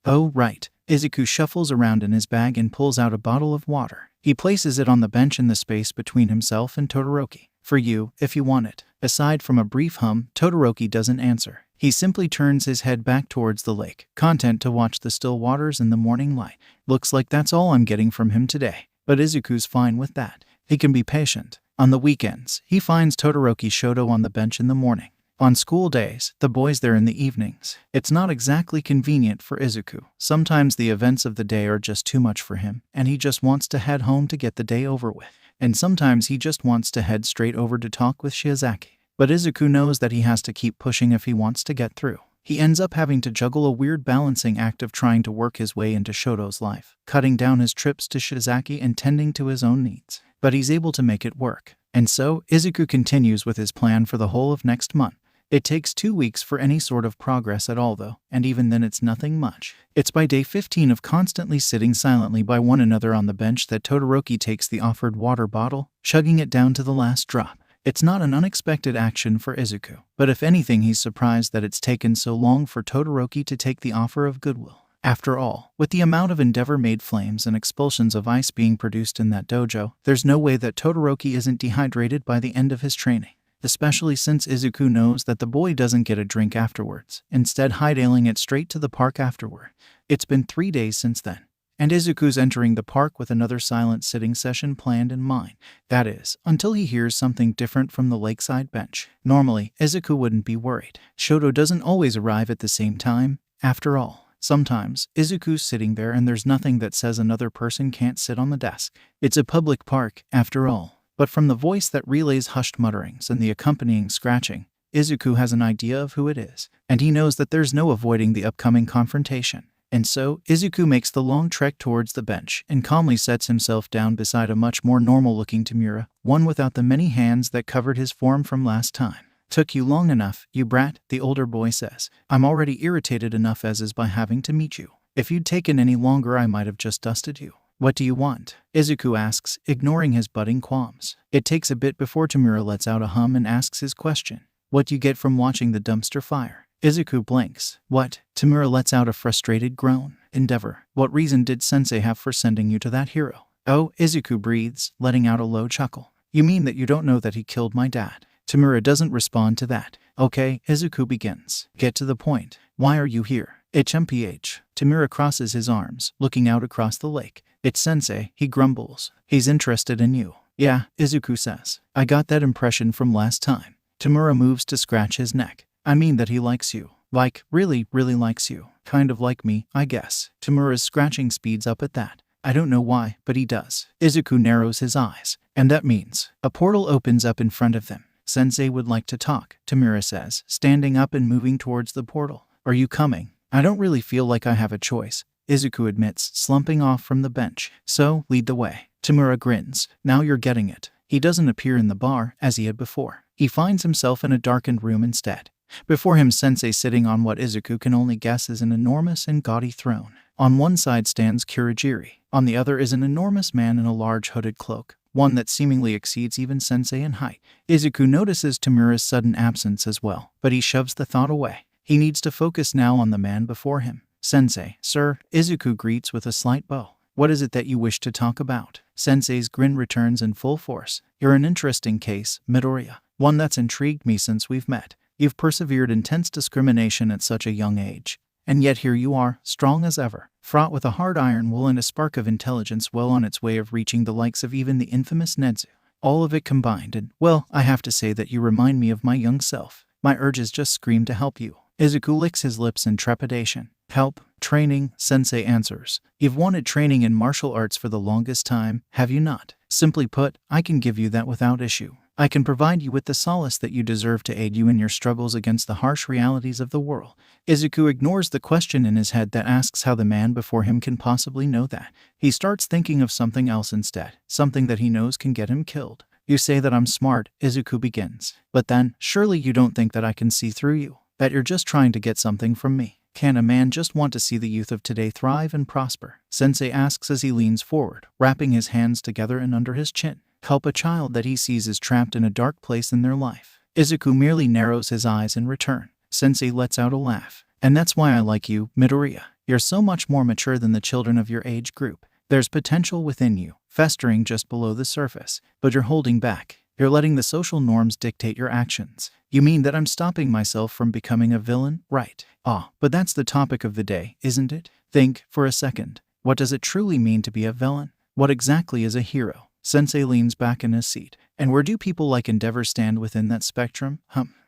Oh right. Izuku shuffles around in his bag and pulls out a bottle of water. He places it on the bench in the space between himself and Todoroki. For you, if you want it. Aside from a brief hum, Todoroki doesn't answer. He simply turns his head back towards the lake, content to watch the still waters in the morning light. Looks like that's all I'm getting from him today. But Izuku's fine with that. He can be patient. On the weekends, he finds Todoroki Shoto on the bench in the morning. On school days, the boys there in the evenings. It's not exactly convenient for Izuku. Sometimes the events of the day are just too much for him, and he just wants to head home to get the day over with. and sometimes he just wants to head straight over to talk with Shiozaki. But Izuku knows that he has to keep pushing if he wants to get through. He ends up having to juggle a weird balancing act of trying to work his way into Shoto's life, cutting down his trips to Shiozaki and tending to his own needs. But he's able to make it work. And so, Izuku continues with his plan for the whole of next month. It takes 2 weeks for any sort of progress at all though, and even then it's nothing much. It's by day 15 of constantly sitting silently by one another on the bench that Todoroki takes the offered water bottle, chugging it down to the last drop. It's not an unexpected action for Izuku, but if anything he's surprised that it's taken so long for Todoroki to take the offer of goodwill. After all, with the amount of endeavor-made flames and expulsions of ice being produced in that dojo, there's no way that Todoroki isn't dehydrated by the end of his training. Especially since Izuku knows that the boy doesn't get a drink afterwards, instead hightailing it straight to the park afterward. It's been 3 days since then, and Izuku's entering the park with another silent sitting session planned in mind. That is, until he hears something different from the lakeside bench. Normally, Izuku wouldn't be worried. Shoto doesn't always arrive at the same time, after all. Sometimes, Izuku's sitting there and there's nothing that says another person can't sit on the desk. It's a public park, after all. But from the voice that relays hushed mutterings and the accompanying scratching, Izuku has an idea of who it is, and he knows that there's no avoiding the upcoming confrontation. And so, Izuku makes the long trek towards the bench and calmly sets himself down beside a much more normal-looking Tamura, one without the many hands that covered his form from last time. "Took you long enough, you brat," the older boy says. "I'm already irritated enough as is by having to meet you. If you'd taken any longer I might have just dusted you." "What do you want?" Izuku asks, ignoring his budding qualms. It takes a bit before Tamura lets out a hum and asks his question. "What you get from watching the dumpster fire?" Izuku blinks. "What?" Tamura lets out a frustrated groan. "Endeavor. What reason did sensei have for sending you to that hero?" "Oh," Izuku breathes, letting out a low chuckle. "You mean that you don't know that he killed my dad?" Tamura doesn't respond to that. "Okay," Izuku begins. "Get to the point. Why are you here?" "HMPH. Tamura crosses his arms, looking out across the lake. "It's sensei," he grumbles. "He's interested in you." "Yeah," Izuku says. "I got that impression from last time." Tamura moves to scratch his neck. "I mean that he likes you. Like, really, really likes you. Kind of like me, I guess." Tamura's scratching speeds up at that. "I don't know why, but he does." Izuku narrows his eyes. "And that means..." A portal opens up in front of them. "Sensei would like to talk," Tamura says, standing up and moving towards the portal. "Are you coming?" "I don't really feel like I have a choice," Izuku admits, slumping off from the bench. "So, lead the way." Tamura grins. "Now you're getting it." He doesn't appear in the bar, as he had before. He finds himself in a darkened room instead. Before him, Sensei sitting on what Izuku can only guess is an enormous and gaudy throne. On one side stands Kurogiri. On the other is an enormous man in a large hooded cloak, one that seemingly exceeds even Sensei in height. Izuku notices Tamura's sudden absence as well, but he shoves the thought away. He needs to focus now on the man before him. "Sensei, sir," Izuku greets with a slight bow. "What is it that you wish to talk about?" Sensei's grin returns in full force. "You're an interesting case, Midoriya. One that's intrigued me since we've met. You've persevered intense discrimination at such a young age. And yet here you are, strong as ever, fraught with a hard iron will and a spark of intelligence well on its way of reaching the likes of even the infamous Netsu. All of it combined and, well, I have to say that you remind me of my young self. My urges just scream to help you." Izuku licks his lips in trepidation. "Help? Training," Sensei answers. "You've wanted training in martial arts for the longest time, have you not? Simply put, I can give you that without issue. I can provide you with the solace that you deserve to aid you in your struggles against the harsh realities of the world." Izuku ignores the question in his head that asks how the man before him can possibly know that. He starts thinking of something else instead, something that he knows can get him killed. "You say that I'm smart," Izuku begins. "But then, surely you don't think that I can see through you? That you're just trying to get something from me? Can a man just want to see the youth of today thrive and prosper?" Sensei asks as he leans forward, wrapping his hands together and under his chin. Help a child that he sees is trapped in a dark place in their life. Izuku merely narrows his eyes in return. Sensei lets out a laugh. "And that's why I like you, Midoriya. You're so much more mature than the children of your age group. There's potential within you, festering just below the surface, but you're holding back. You're letting the social norms dictate your actions." "You mean that I'm stopping myself from becoming a villain, right?" "Ah, but that's the topic of the day, isn't it? Think, for a second. What does it truly mean to be a villain? What exactly is a hero?" Sensei leans back in his seat. "And where do people like Endeavor stand within that spectrum?"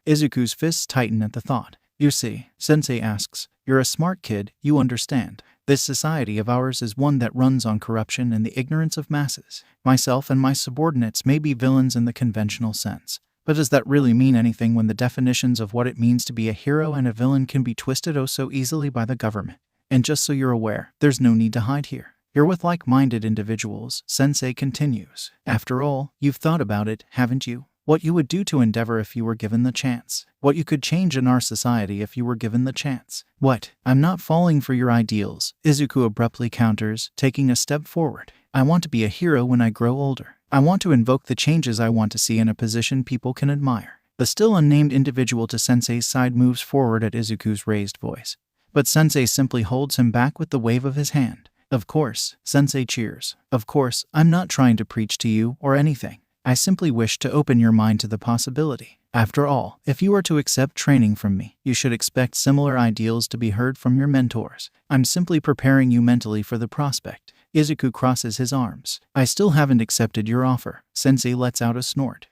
Izuku's fists tighten at the thought. "You see," Sensei asks, "you're a smart kid, you understand. This society of ours is one that runs on corruption and the ignorance of masses. Myself and my subordinates may be villains in the conventional sense. But does that really mean anything when the definitions of what it means to be a hero and a villain can be twisted oh so easily by the government? And just so you're aware, there's no need to hide here. You're with like-minded individuals, Sensei continues. After all, you've thought about it, haven't you? What you would do to Endeavor if you were given the chance. What you could change in our society if you were given the chance. What? I'm not falling for your ideals, Izuku abruptly counters, taking a step forward. I want to be a hero when I grow older. I want to invoke the changes I want to see in a position people can admire. The still unnamed individual to Sensei's side moves forward at Izuku's raised voice. But Sensei simply holds him back with the wave of his hand. Of course, Sensei cheers. Of course, I'm not trying to preach to you or anything. I simply wish to open your mind to the possibility. After all, if you are to accept training from me, you should expect similar ideals to be heard from your mentors. I'm simply preparing you mentally for the prospect. Izuku crosses his arms. I still haven't accepted your offer. Sensei lets out a snort.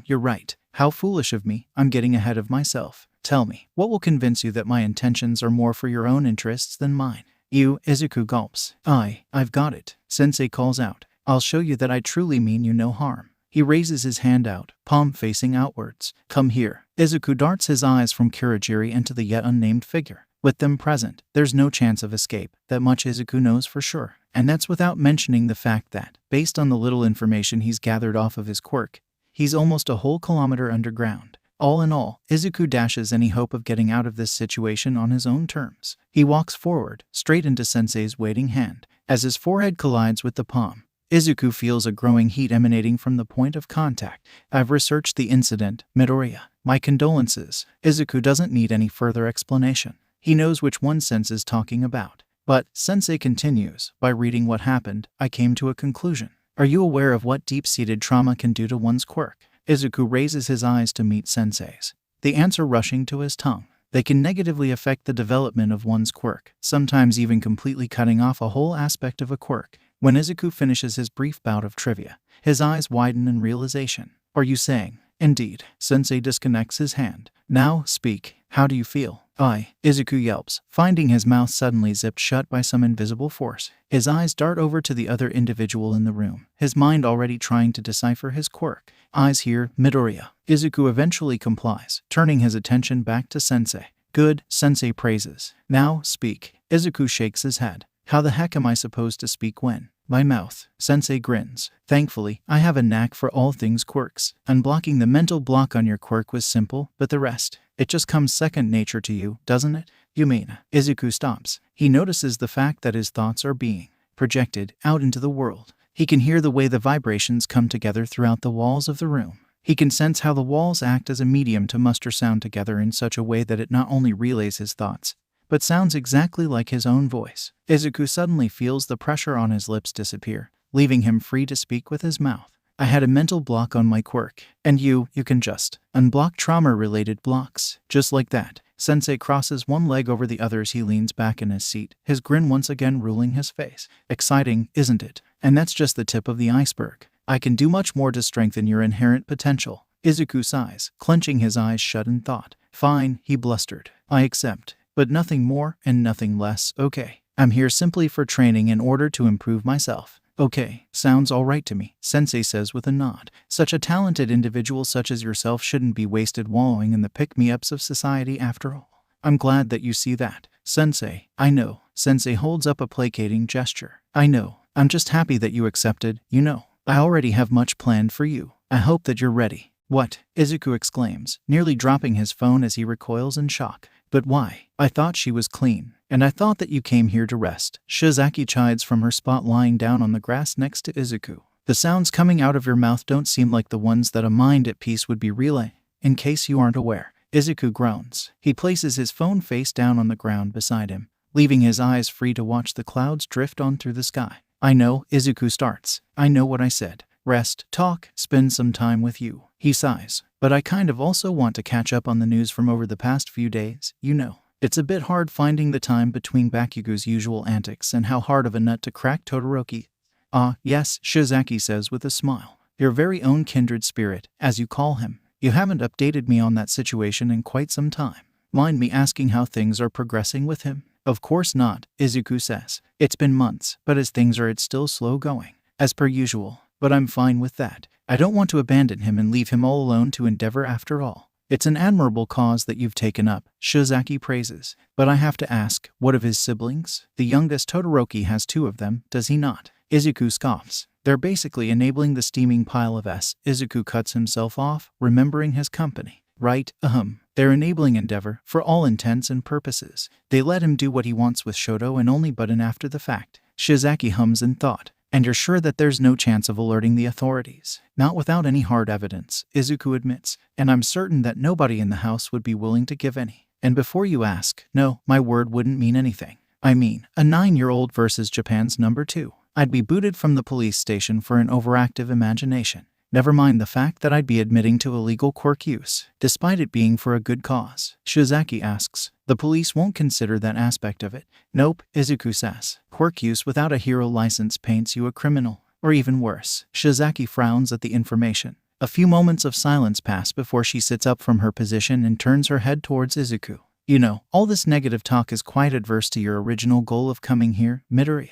You're right. How foolish of me. I'm getting ahead of myself. Tell me, what will convince you that my intentions are more for your own interests than mine? Izuku gulps. I've got it. Sensei calls out. I'll show you that I truly mean you no harm. He raises his hand out, palm facing outwards. Come here. Izuku darts his eyes from Kurogiri into the yet unnamed figure. With them present, there's no chance of escape. That much Izuku knows for sure. And that's without mentioning the fact that, based on the little information he's gathered off of his quirk, he's almost a whole kilometer underground. All in all, Izuku dashes any hope of getting out of this situation on his own terms. He walks forward, straight into Sensei's waiting hand. As his forehead collides with the palm, Izuku feels a growing heat emanating from the point of contact. I've researched the incident, Midoriya. My condolences. Izuku doesn't need any further explanation. He knows which one Sensei's talking about. But, Sensei continues, by reading what happened, I came to a conclusion. Are you aware of what deep-seated trauma can do to one's quirk? Izuku raises his eyes to meet Sensei's, the answer rushing to his tongue. They can negatively affect the development of one's quirk, sometimes even completely cutting off a whole aspect of a quirk. When Izuku finishes his brief bout of trivia, his eyes widen in realization. Are you saying? Indeed. Sensei disconnects his hand. Now, speak. How do you feel? Izuku yelps, finding his mouth suddenly zipped shut by some invisible force. His eyes dart over to the other individual in the room, his mind already trying to decipher his quirk. Eyes here, Midoriya. Izuku eventually complies, turning his attention back to Sensei. Good, Sensei praises. Now, speak. Izuku shakes his head. How the heck am I supposed to speak when? My mouth. Sensei grins. Thankfully, I have a knack for all things quirks. Unblocking the mental block on your quirk was simple, but the rest, it just comes second nature to you, doesn't it? You mean? Izuku stops. He notices the fact that his thoughts are being projected out into the world. He can hear the way the vibrations come together throughout the walls of the room. He can sense how the walls act as a medium to muster sound together in such a way that it not only relays his thoughts, but sounds exactly like his own voice. Izuku suddenly feels the pressure on his lips disappear, leaving him free to speak with his mouth. I had a mental block on my quirk, and you can just unblock trauma-related blocks. Just like that. Sensei crosses one leg over the other as he leans back in his seat, his grin once again ruling his face. Exciting, isn't it? And that's just the tip of the iceberg. I can do much more to strengthen your inherent potential. Izuku sighs, clenching his eyes shut in thought. Fine, he blustered. I accept. But nothing more and nothing less, okay? I'm here simply for training in order to improve myself. Okay, sounds all right to me, Sensei says with a nod. Such a talented individual such as yourself shouldn't be wasted wallowing in the pick-me-ups of society after all. I'm glad that you see that. Sensei, I know. Sensei holds up a placating gesture. I know. I'm just happy that you accepted, you know. I already have much planned for you. I hope that you're ready. What? Izuku exclaims, nearly dropping his phone as he recoils in shock. But why? I thought she was clean. And I thought that you came here to rest. Shizaki chides from her spot lying down on the grass next to Izuku. The sounds coming out of your mouth don't seem like the ones that a mind at peace would be relaying, in case you aren't aware. Izuku groans. He places his phone face down on the ground beside him, leaving his eyes free to watch the clouds drift on through the sky. I know, Izuku starts. I know what I said. Rest, talk, spend some time with you. He sighs. But I kind of also want to catch up on the news from over the past few days, you know. It's a bit hard finding the time between Bakugo's usual antics and how hard of a nut to crack Todoroki. Yes, Shizaki says with a smile. Your very own kindred spirit, as you call him. You haven't updated me on that situation in quite some time. Mind me asking how things are progressing with him? Of course not, Izuku says. It's been months, but as things are, it's still slow going. As per usual. But I'm fine with that. I don't want to abandon him and leave him all alone to endeavor after all. It's an admirable cause that you've taken up, Shizaki praises. But I have to ask, what of his siblings? The youngest Todoroki has 2 of them, does he not? Izuku scoffs. They're basically enabling the steaming pile of S. Izuku cuts himself off, remembering his company. Right, They're enabling endeavor, for all intents and purposes. They let him do what he wants with Shoto and only button after the fact. Shizaki hums in thought. And you're sure that there's no chance of alerting the authorities? Not without any hard evidence, Izuku admits. And I'm certain that nobody in the house would be willing to give any. And before you ask, no, my word wouldn't mean anything. I mean, a 9-year-old versus Japan's number 2. I'd be booted from the police station for an overactive imagination. Never mind the fact that I'd be admitting to illegal quirk use, despite it being for a good cause. Shizaki asks. The police won't consider that aspect of it. Nope, Izuku says. Quirk use without a hero license paints you a criminal. Or even worse. Shizaki frowns at the information. A few moments of silence pass before she sits up from her position and turns her head towards Izuku. You know, all this negative talk is quite adverse to your original goal of coming here, Midoriya.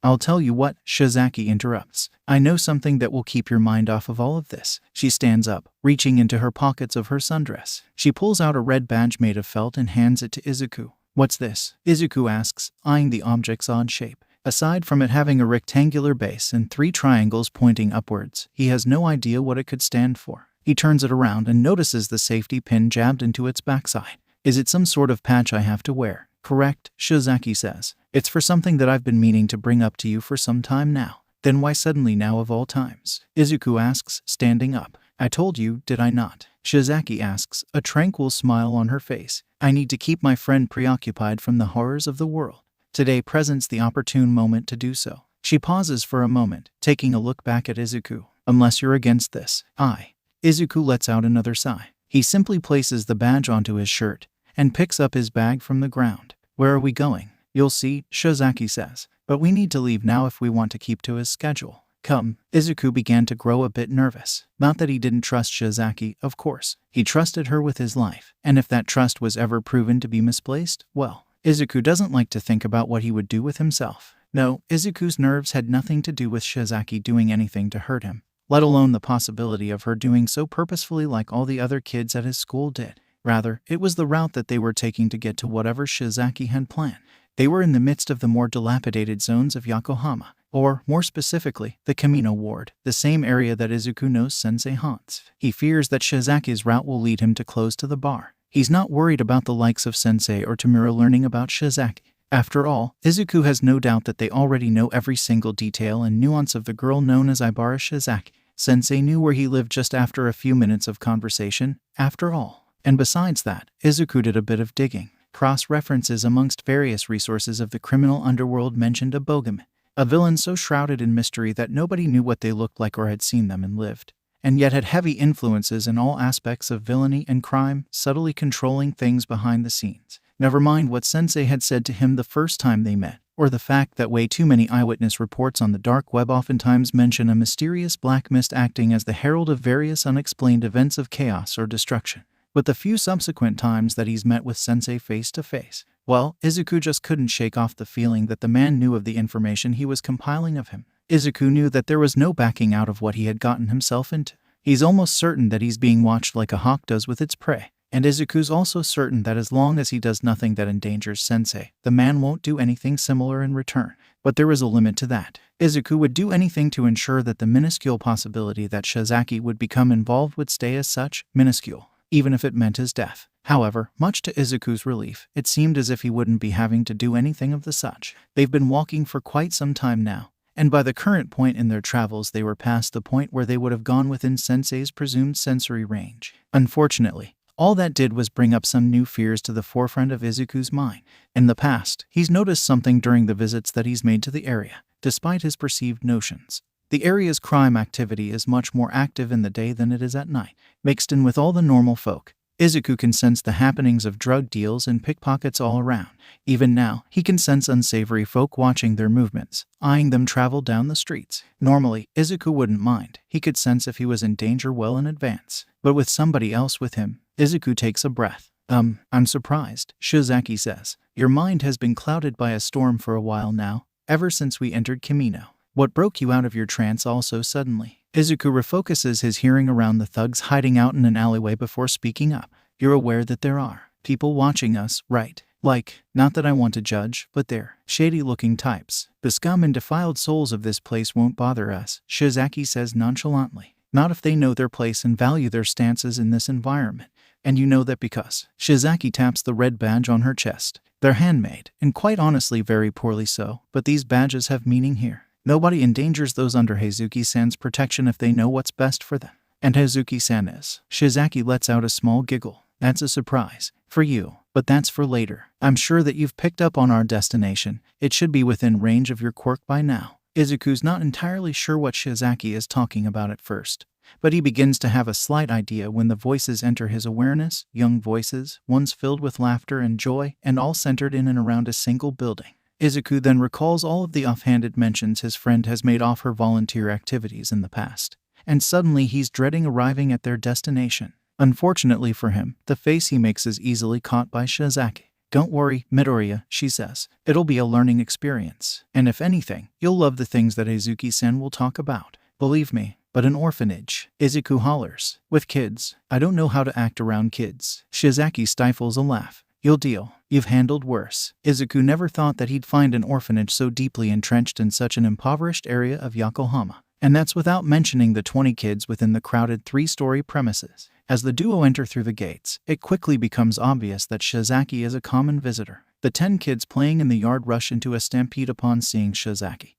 I'll tell you what, Shizaki interrupts. I know something that will keep your mind off of all of this. She stands up, reaching into her pockets of her sundress. She pulls out a red badge made of felt and hands it to Izuku. What's this? Izuku asks, eyeing the object's odd shape. Aside from it having a rectangular base and 3 triangles pointing upwards, he has no idea what it could stand for. He turns it around and notices the safety pin jabbed into its backside. Is it some sort of patch I have to wear? Correct, Shizaki says. It's for something that I've been meaning to bring up to you for some time now. Then why suddenly now of all times? Izuku asks, standing up. I told you, did I not? Shizaki asks, a tranquil smile on her face. I need to keep my friend preoccupied from the horrors of the world. Today presents the opportune moment to do so. She pauses for a moment, taking a look back at Izuku. Unless you're against this, Izuku lets out another sigh. He simply places the badge onto his shirt and picks up his bag from the ground. Where are we going? You'll see, Shizaki says. But we need to leave now if we want to keep to his schedule. Come. Izuku began to grow a bit nervous. Not that he didn't trust Shizaki, of course. He trusted her with his life. And if that trust was ever proven to be misplaced, well, Izuku doesn't like to think about what he would do with himself. No, Izuku's nerves had nothing to do with Shizaki doing anything to hurt him, let alone the possibility of her doing so purposefully like all the other kids at his school did. Rather, it was the route that they were taking to get to whatever Shizaki had planned. They were in the midst of the more dilapidated zones of Yokohama, or, more specifically, the Kamino ward, the same area that Izuku knows Sensei haunts. He fears that Shizaki's route will lead him too close to the bar. He's not worried about the likes of Sensei or Tamura learning about Shizaki. After all, Izuku has no doubt that they already know every single detail and nuance of the girl known as Ibara Shizaki. Sensei knew where he lived just after a few minutes of conversation, after all. And besides that, Izuku did a bit of digging. Cross-references amongst various resources of the criminal underworld mentioned a bogeyman, a villain so shrouded in mystery that nobody knew what they looked like or had seen them and lived, and yet had heavy influences in all aspects of villainy and crime, subtly controlling things behind the scenes. Never mind what Sensei had said to him the first time they met, or the fact that way too many eyewitness reports on the dark web oftentimes mention a mysterious black mist acting as the herald of various unexplained events of chaos or destruction. But the few subsequent times that he's met with Sensei face to face, well, Izuku just couldn't shake off the feeling that the man knew of the information he was compiling of him. Izuku knew that there was no backing out of what he had gotten himself into. He's almost certain that he's being watched like a hawk does with its prey. And Izuku's also certain that as long as he does nothing that endangers Sensei, the man won't do anything similar in return. But there is a limit to that. Izuku would do anything to ensure that the minuscule possibility that Shizaki would become involved would stay as such, minuscule, even if it meant his death. However, much to Izuku's relief, it seemed as if he wouldn't be having to do anything of the such. They've been walking for quite some time now, and by the current point in their travels they were past the point where they would have gone within Sensei's presumed sensory range. Unfortunately, all that did was bring up some new fears to the forefront of Izuku's mind. In the past, he's noticed something during the visits that he's made to the area, despite his perceived notions. The area's crime activity is much more active in the day than it is at night. Mixed in with all the normal folk, Izuku can sense the happenings of drug deals and pickpockets all around. Even now, he can sense unsavory folk watching their movements, eyeing them travel down the streets. Normally, Izuku wouldn't mind. He could sense if he was in danger well in advance. But with somebody else with him, Izuku takes a breath. I'm surprised, Shizaki says. Your mind has been clouded by a storm for a while now, ever since we entered Kamino. What broke you out of your trance all so suddenly? Izuku refocuses his hearing around the thugs hiding out in an alleyway before speaking up. You're aware that there are people watching us, right? Like, not that I want to judge, but they're shady-looking types. The scum and defiled souls of this place won't bother us, Shizaki says nonchalantly. Not if they know their place and value their stances in this environment. And you know that because Shizaki taps the red badge on her chest. They're handmade, and quite honestly very poorly so, but these badges have meaning here. Nobody endangers those under Heizuki-san's protection if they know what's best for them. And Heizuki-san is. Shizaki lets out a small giggle. That's a surprise. For you. But that's for later. I'm sure that you've picked up on our destination. It should be within range of your quirk by now. Izuku's not entirely sure what Shizaki is talking about at first, but he begins to have a slight idea when the voices enter his awareness, young voices, ones filled with laughter and joy, and all centered in and around a single building. Izuku then recalls all of the offhanded mentions his friend has made off her volunteer activities in the past, and suddenly he's dreading arriving at their destination. Unfortunately for him, the face he makes is easily caught by Shizaki. Don't worry, Midoriya, she says. It'll be a learning experience. And if anything, you'll love the things that Heizuki-san will talk about. Believe me. But an orphanage, Izuku hollers. With kids, I don't know how to act around kids. Shizaki stifles a laugh. You'll deal. You've handled worse. Izuku never thought that he'd find an orphanage so deeply entrenched in such an impoverished area of Yokohama. And that's without mentioning the 20 kids within the crowded 3-story premises. As the duo enter through the gates, it quickly becomes obvious that Shizaki is a common visitor. The 10 kids playing in the yard rush into a stampede upon seeing Shizaki,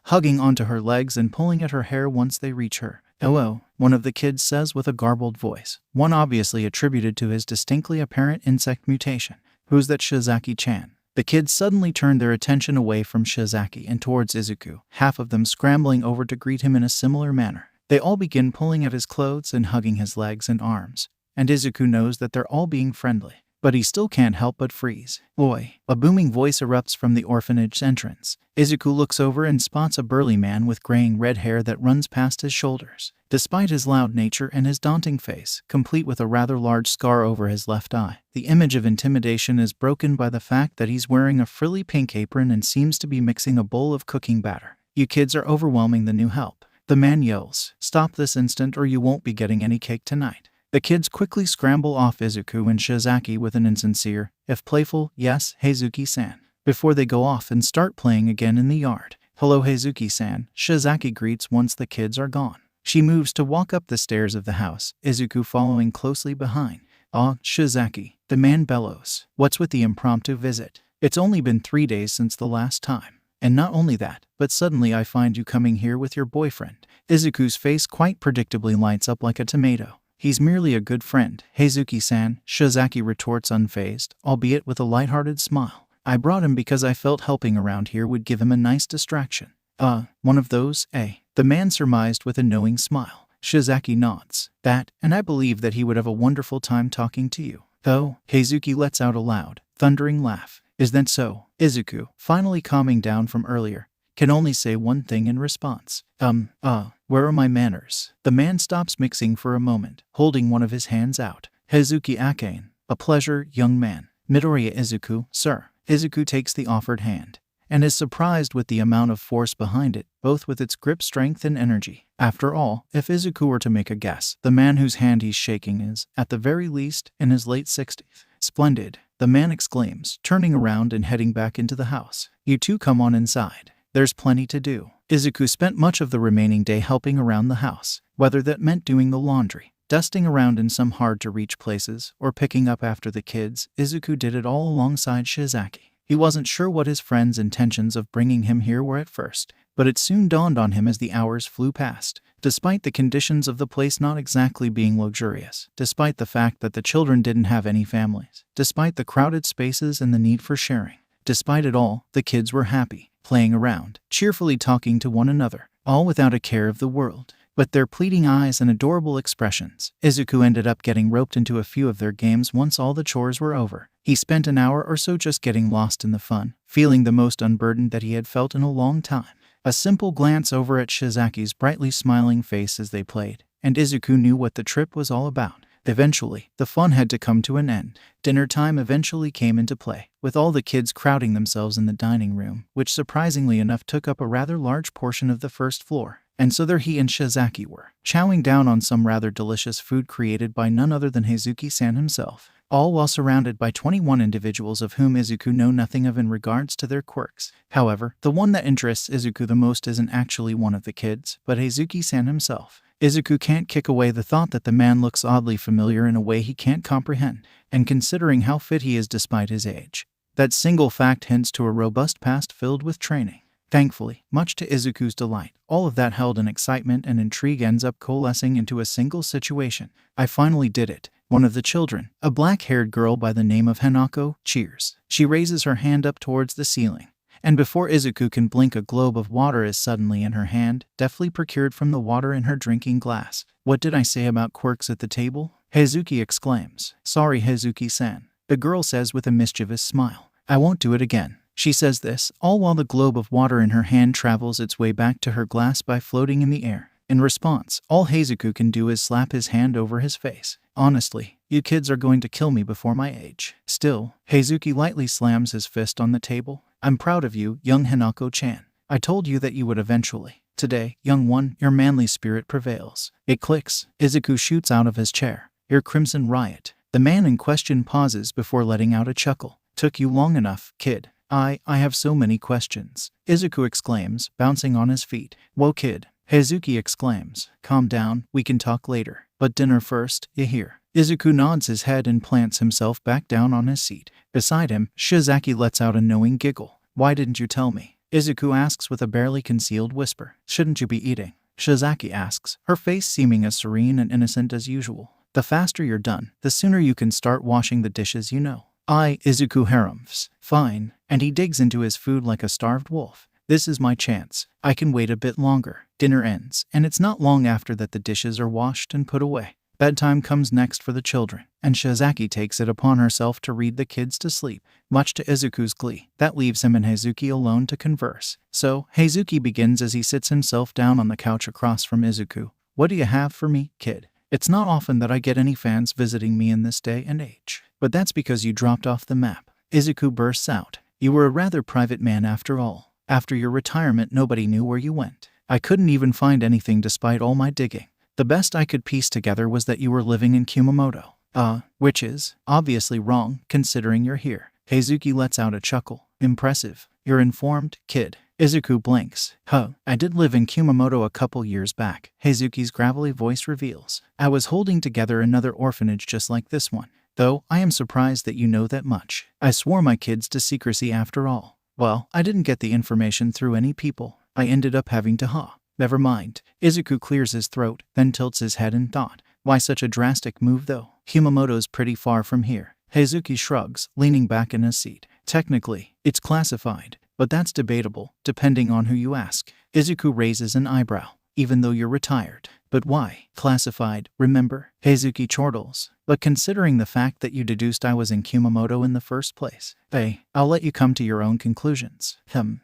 hugging onto her legs and pulling at her hair once they reach her. "Hello," one of the kids says with a garbled voice, one obviously attributed to his distinctly apparent insect mutation. "Who's that Shizaki-chan?" The kids suddenly turn their attention away from Shizaki and towards Izuku, half of them scrambling over to greet him in a similar manner. They all begin pulling at his clothes and hugging his legs and arms, and Izuku knows that they're all being friendly. But he still can't help but freeze. "Oi!" A booming voice erupts from the orphanage entrance. Izuku looks over and spots a burly man with graying red hair that runs past his shoulders. Despite his loud nature and his daunting face, complete with a rather large scar over his left eye, the image of intimidation is broken by the fact that he's wearing a frilly pink apron and seems to be mixing a bowl of cooking batter. "You kids are overwhelming the new help," the man yells. "Stop this instant or you won't be getting any cake tonight." The kids quickly scramble off Izuku and Shizaki with an insincere, if playful, "Yes, Heizuki-san," before they go off and start playing again in the yard. "Hello, Heizuki-san," Shizaki greets once the kids are gone. She moves to walk up the stairs of the house, Izuku following closely behind. "Ah, Shizaki," the man bellows. "What's with the impromptu visit? It's only been 3 days since the last time. And not only that, but suddenly I find you coming here with your boyfriend." Izuku's face quite predictably lights up like a tomato. "He's merely a good friend, Heizuki-san," Shizaki retorts unfazed, albeit with a lighthearted smile. "I brought him because I felt helping around here would give him a nice distraction." One of those, eh?" the man surmised with a knowing smile. Shizaki nods. "That, and I believe that he would have a wonderful time talking to you." "Though," Heizuki lets out a loud, thundering laugh. "Is that so?" Izuku, finally calming down from earlier, can only say one thing in response. Where are my manners?" The man stops mixing for a moment, holding one of his hands out. "Heizuki Akane. A pleasure, young man." "Midoriya Izuku, sir." Izuku takes the offered hand, and is surprised with the amount of force behind it, both with its grip strength and energy. After all, if Izuku were to make a guess, the man whose hand he's shaking is, at the very least, in his late 60s. "Splendid," the man exclaims, turning around and heading back into the house. "You two come on inside. There's plenty to do." Izuku spent much of the remaining day helping around the house, whether that meant doing the laundry, dusting around in some hard-to-reach places, or picking up after the kids. Izuku did it all alongside Shizaki. He wasn't sure what his friend's intentions of bringing him here were at first, but it soon dawned on him as the hours flew past. Despite the conditions of the place not exactly being luxurious, despite the fact that the children didn't have any families, despite the crowded spaces and the need for sharing, despite it all, the kids were happy, playing around, cheerfully talking to one another, all without a care of the world. With their pleading eyes and adorable expressions, Izuku ended up getting roped into a few of their games once all the chores were over. He spent an hour or so just getting lost in the fun, feeling the most unburdened that he had felt in a long time. A simple glance over at Shizaki's brightly smiling face as they played, and Izuku knew what the trip was all about. Eventually, the fun had to come to an end. Dinner time eventually came into play, with all the kids crowding themselves in the dining room, which surprisingly enough took up a rather large portion of the first floor. And so there he and Shizaki were, chowing down on some rather delicious food created by none other than Heizuki-san himself, all while surrounded by 21 individuals of whom Izuku know nothing of in regards to their quirks. However, the one that interests Izuku the most isn't actually one of the kids, but Heizuki-san himself. Izuku can't kick away the thought that the man looks oddly familiar in a way he can't comprehend, and considering how fit he is despite his age, that single fact hints to a robust past filled with training. Thankfully, much to Izuku's delight, all of that held in excitement and intrigue ends up coalescing into a single situation. I finally did it. One of the children, a black-haired girl by the name of Hanako, cheers. She raises her hand up towards the ceiling, and before Izuku can blink, a globe of water is suddenly in her hand, deftly procured from the water in her drinking glass. What did I say about quirks at the table? Heizuki exclaims. Sorry, Heizuki-san, the girl says with a mischievous smile. I won't do it again. She says this, all while the globe of water in her hand travels its way back to her glass by floating in the air. In response, all Heizuku can do is slap his hand over his face. Honestly, you kids are going to kill me before my age. Still, Heizuki lightly slams his fist on the table. I'm proud of you, young Hanako-chan. I told you that you would eventually. Today, young one, your manly spirit prevails. It clicks. Izuku shoots out of his chair. Your crimson riot. The man in question pauses before letting out a chuckle. Took you long enough, kid. I have so many questions. Izuku exclaims, bouncing on his feet. Whoa, kid. Heizuki exclaims. Calm down, we can talk later. But dinner first, you hear. Izuku nods his head and plants himself back down on his seat. Beside him, Shizaki lets out a knowing giggle. Why didn't you tell me? Izuku asks with a barely concealed whisper. Shouldn't you be eating? Shizaki asks, her face seeming as serene and innocent as usual. The faster you're done, the sooner you can start washing the dishes, you know. Izuku harumphes. Fine. And he digs into his food like a starved wolf. This is my chance. I can wait a bit longer. Dinner ends, and it's not long after that the dishes are washed and put away. Bedtime comes next for the children, and Shizaki takes it upon herself to read the kids to sleep. Much to Izuku's glee, that leaves him and Heizuki alone to converse. So, Heizuki begins as he sits himself down on the couch across from Izuku. What do you have for me, kid? It's not often that I get any fans visiting me in this day and age. But that's because you dropped off the map. Izuku bursts out. You were a rather private man after all. After your retirement, nobody knew where you went. I couldn't even find anything despite all my digging. The best I could piece together was that you were living in Kumamoto. Which is obviously wrong, considering you're here. Heizuki lets out a chuckle. Impressive. You're informed, kid. Izuku blinks. I did live in Kumamoto a couple years back, Heizuki's gravelly voice reveals. I was holding together another orphanage just like this one. Though, I am surprised that you know that much. I swore my kids to secrecy after all. Well, I didn't get the information through any people. I ended up having to Never mind. Izuku clears his throat, then tilts his head in thought. Why such a drastic move though? Kumamoto's pretty far from here. Heizuki shrugs, leaning back in his seat. Technically, it's classified, but that's debatable, depending on who you ask. Izuku raises an eyebrow. Even though you're retired. But why? Classified, remember? Heizuki chortles. But considering the fact that you deduced I was in Kumamoto in the first place. I'll let you come to your own conclusions.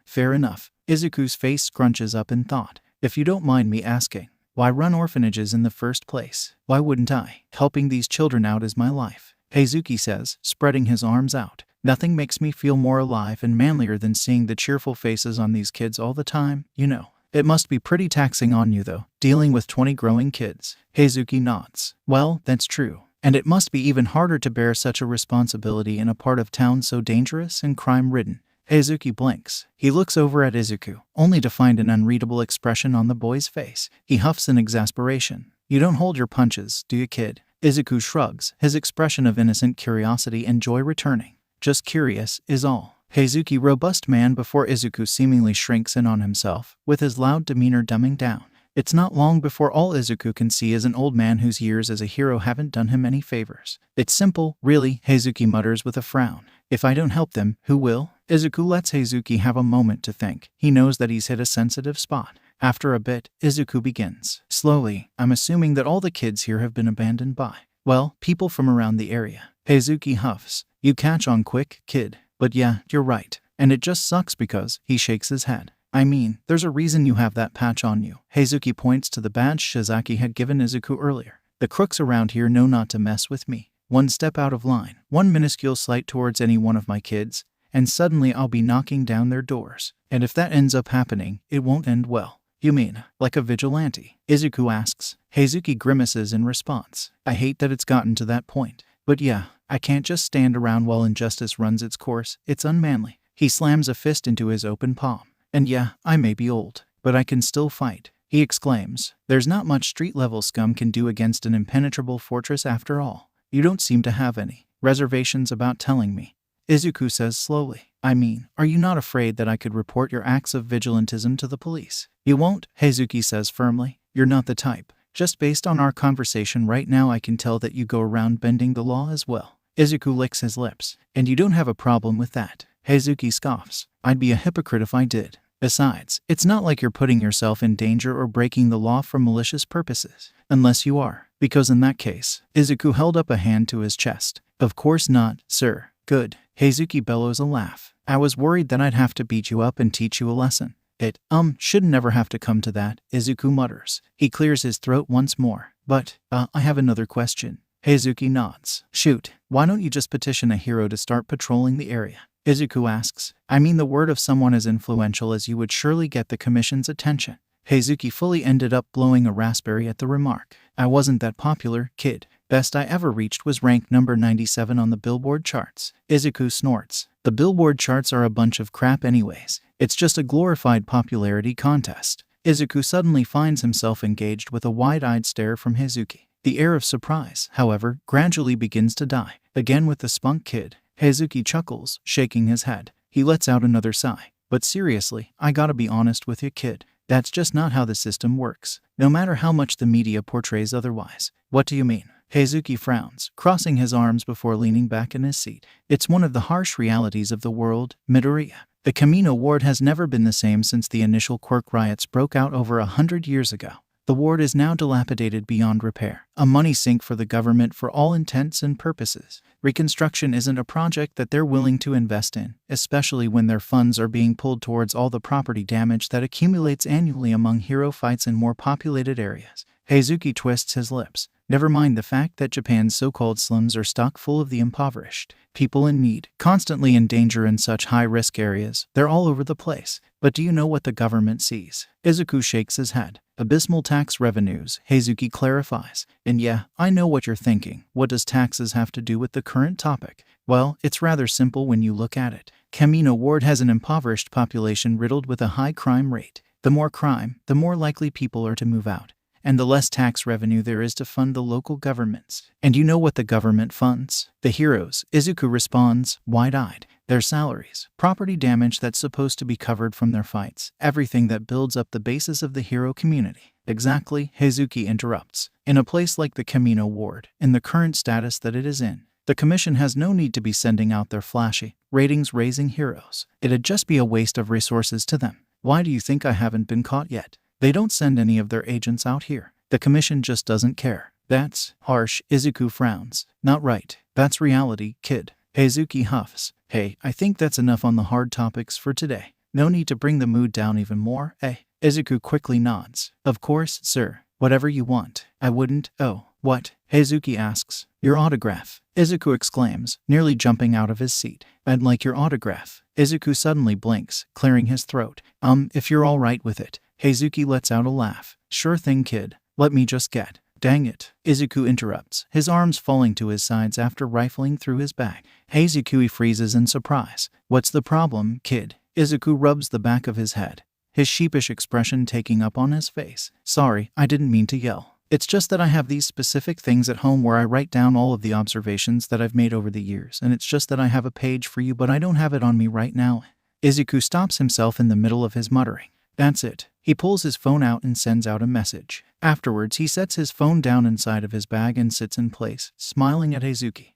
Fair enough. Izuku's face scrunches up in thought. If you don't mind me asking, why run orphanages in the first place? Why wouldn't I? Helping these children out is my life. Heizuki says, spreading his arms out. Nothing makes me feel more alive and manlier than seeing the cheerful faces on these kids all the time, you know. It must be pretty taxing on you though, dealing with 20 growing kids. Heizuki nods. Well, that's true. And it must be even harder to bear such a responsibility in a part of town so dangerous and crime-ridden. Heizuki blinks. He looks over at Izuku, only to find an unreadable expression on the boy's face. He huffs in exasperation. You don't hold your punches, do you, kid? Izuku shrugs, his expression of innocent curiosity and joy returning. Just curious, is all. Heizuki robust man before Izuku seemingly shrinks in on himself, with his loud demeanor dumbing down. It's not long before all Izuku can see is an old man whose years as a hero haven't done him any favors. It's simple, really, Heizuki mutters with a frown. If I don't help them, who will? Izuku lets Heizuki have a moment to think. He knows that he's hit a sensitive spot. After a bit, Izuku begins. Slowly, I'm assuming that all the kids here have been abandoned by, well, people from around the area. Heizuki huffs. You catch on quick, kid. But yeah, you're right. And it just sucks because, he shakes his head. I mean, there's a reason you have that patch on you. Heizuki points to the badge Shizaki had given Izuku earlier. The crooks around here know not to mess with me. One step out of line, one minuscule slight towards any one of my kids, and suddenly I'll be knocking down their doors. And if that ends up happening, it won't end well. You mean, like a vigilante? Izuku asks. Heizuki grimaces in response. I hate that it's gotten to that point. But yeah, I can't just stand around while injustice runs its course. It's unmanly. He slams a fist into his open palm. And yeah, I may be old, but I can still fight, he exclaims. There's not much street-level scum can do against an impenetrable fortress after all. You don't seem to have any reservations about telling me, Izuku says slowly. I mean, are you not afraid that I could report your acts of vigilantism to the police? You won't, Heizuki says firmly. You're not the type. Just based on our conversation right now, I can tell that you go around bending the law as well. Izuku licks his lips. And you don't have a problem with that. Heizuki scoffs. I'd be a hypocrite if I did. Besides, it's not like you're putting yourself in danger or breaking the law for malicious purposes. Unless you are. Because in that case, Izuku held up a hand to his chest. Of course not, sir. Good. Heizuki bellows a laugh. I was worried that I'd have to beat you up and teach you a lesson. It, should never have to come to that, Izuku mutters. He clears his throat once more. But, I have another question. Heizuki nods. Shoot, why don't you just petition a hero to start patrolling the area? Izuku asks. I mean, the word of someone as influential as you would surely get the commission's attention. Heizuki fully ended up blowing a raspberry at the remark. I wasn't that popular, kid. Best I ever reached was rank number 97 on the Billboard charts. Izuku snorts. The Billboard charts are a bunch of crap anyways. It's just a glorified popularity contest. Izuku suddenly finds himself engaged with a wide-eyed stare from Heizuki. The air of surprise, however, gradually begins to die. Again with the spunk kid. Heizuki chuckles, shaking his head. He lets out another sigh. But seriously, I gotta be honest with you, kid. That's just not how the system works. No matter how much the media portrays otherwise. What do you mean? Heizuki frowns, crossing his arms before leaning back in his seat. It's one of the harsh realities of the world, Midoriya. The Kamino ward has never been the same since the initial Quirk riots broke out over 100 years ago. The ward is now dilapidated beyond repair, a money sink for the government for all intents and purposes. Reconstruction isn't a project that they're willing to invest in, especially when their funds are being pulled towards all the property damage that accumulates annually among hero fights in more populated areas. Heizuki twists his lips. Never mind the fact that Japan's so-called slums are stock full of the impoverished, people in need, constantly in danger in such high-risk areas. They're all over the place. But do you know what the government sees? Izuku shakes his head. Abysmal tax revenues, Heizuki clarifies. And yeah, I know what you're thinking. What does taxes have to do with the current topic? Well, it's rather simple when you look at it. Kamino ward has an impoverished population riddled with a high crime rate. The more crime, the more likely people are to move out. And the less tax revenue there is to fund the local governments. And you know what the government funds? The heroes, Izuku responds, wide-eyed. Their salaries, property damage that's supposed to be covered from their fights, everything that builds up the basis of the hero community. Exactly, Heizuki interrupts. In a place like the Kamino ward, in the current status that it is in, the commission has no need to be sending out their flashy, ratings-raising heroes. It'd just be a waste of resources to them. Why do you think I haven't been caught yet? They don't send any of their agents out here. The commission just doesn't care. That's harsh, Izuku frowns. Not right. That's reality, kid. Heizuki huffs. Hey, I think that's enough on the hard topics for today. No need to bring the mood down even more, eh? Izuku quickly nods. Of course, sir. Whatever you want. I wouldn't. Oh, what? Heizuki asks. Your autograph. Izuku exclaims, nearly jumping out of his seat. I'd like your autograph. Izuku suddenly blinks, clearing his throat. If you're all right with it. Heizuki lets out a laugh. Sure thing, kid. Let me just get. Dang it. Izuku interrupts, his arms falling to his sides after rifling through his bag. Heizuki freezes in surprise. What's the problem, kid? Izuku rubs the back of his head, his sheepish expression taking up on his face. Sorry, I didn't mean to yell. It's just that I have these specific things at home where I write down all of the observations that I've made over the years, and it's just that I have a page for you but I don't have it on me right now. Izuku stops himself in the middle of his muttering. That's it. He pulls his phone out and sends out a message. Afterwards, he sets his phone down inside of his bag and sits in place, smiling at Heizuki.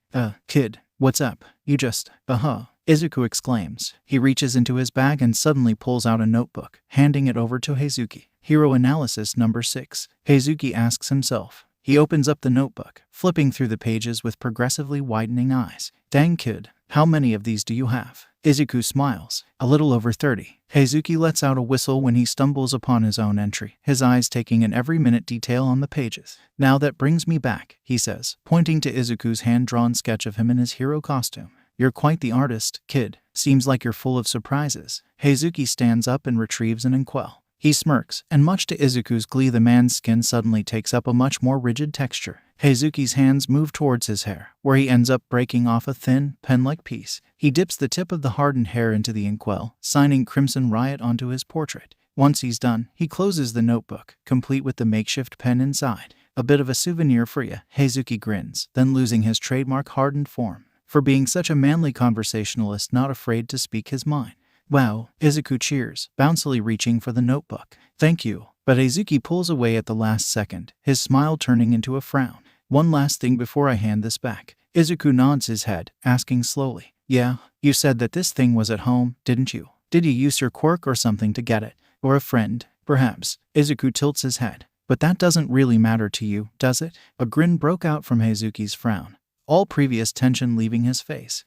Kid, what's up? You just, Izuku exclaims. He reaches into his bag and suddenly pulls out a notebook, handing it over to Heizuki. Hero Analysis number 6. Heizuki asks himself. He opens up the notebook, flipping through the pages with progressively widening eyes. Dang, kid, how many of these do you have? Izuku smiles. A little over 30. Heizuki lets out a whistle when he stumbles upon his own entry, his eyes taking in every minute detail on the pages. Now that brings me back, he says, pointing to Izuku's hand-drawn sketch of him in his hero costume. You're quite the artist, kid. Seems like you're full of surprises. Heizuki stands up and retrieves an inkwell. He smirks, and much to Izuku's glee, the man's skin suddenly takes up a much more rigid texture. Heizuki's hands move towards his hair, where he ends up breaking off a thin, pen-like piece. He dips the tip of the hardened hair into the inkwell, signing Crimson Riot onto his portrait. Once he's done, he closes the notebook, complete with the makeshift pen inside. A bit of a souvenir for you, Heizuki grins, then losing his trademark hardened form. For being such a manly conversationalist not afraid to speak his mind. Wow, Izuku cheers, bouncily reaching for the notebook. Thank you. But Heizuki pulls away at the last second, his smile turning into a frown. One last thing before I hand this back. Izuku nods his head, asking slowly. Yeah, you said that this thing was at home, didn't you? Did you use your quirk or something to get it? Or a friend, perhaps? Izuku tilts his head. But that doesn't really matter to you, does it? A grin broke out from Heizuki's frown, all previous tension leaving his face.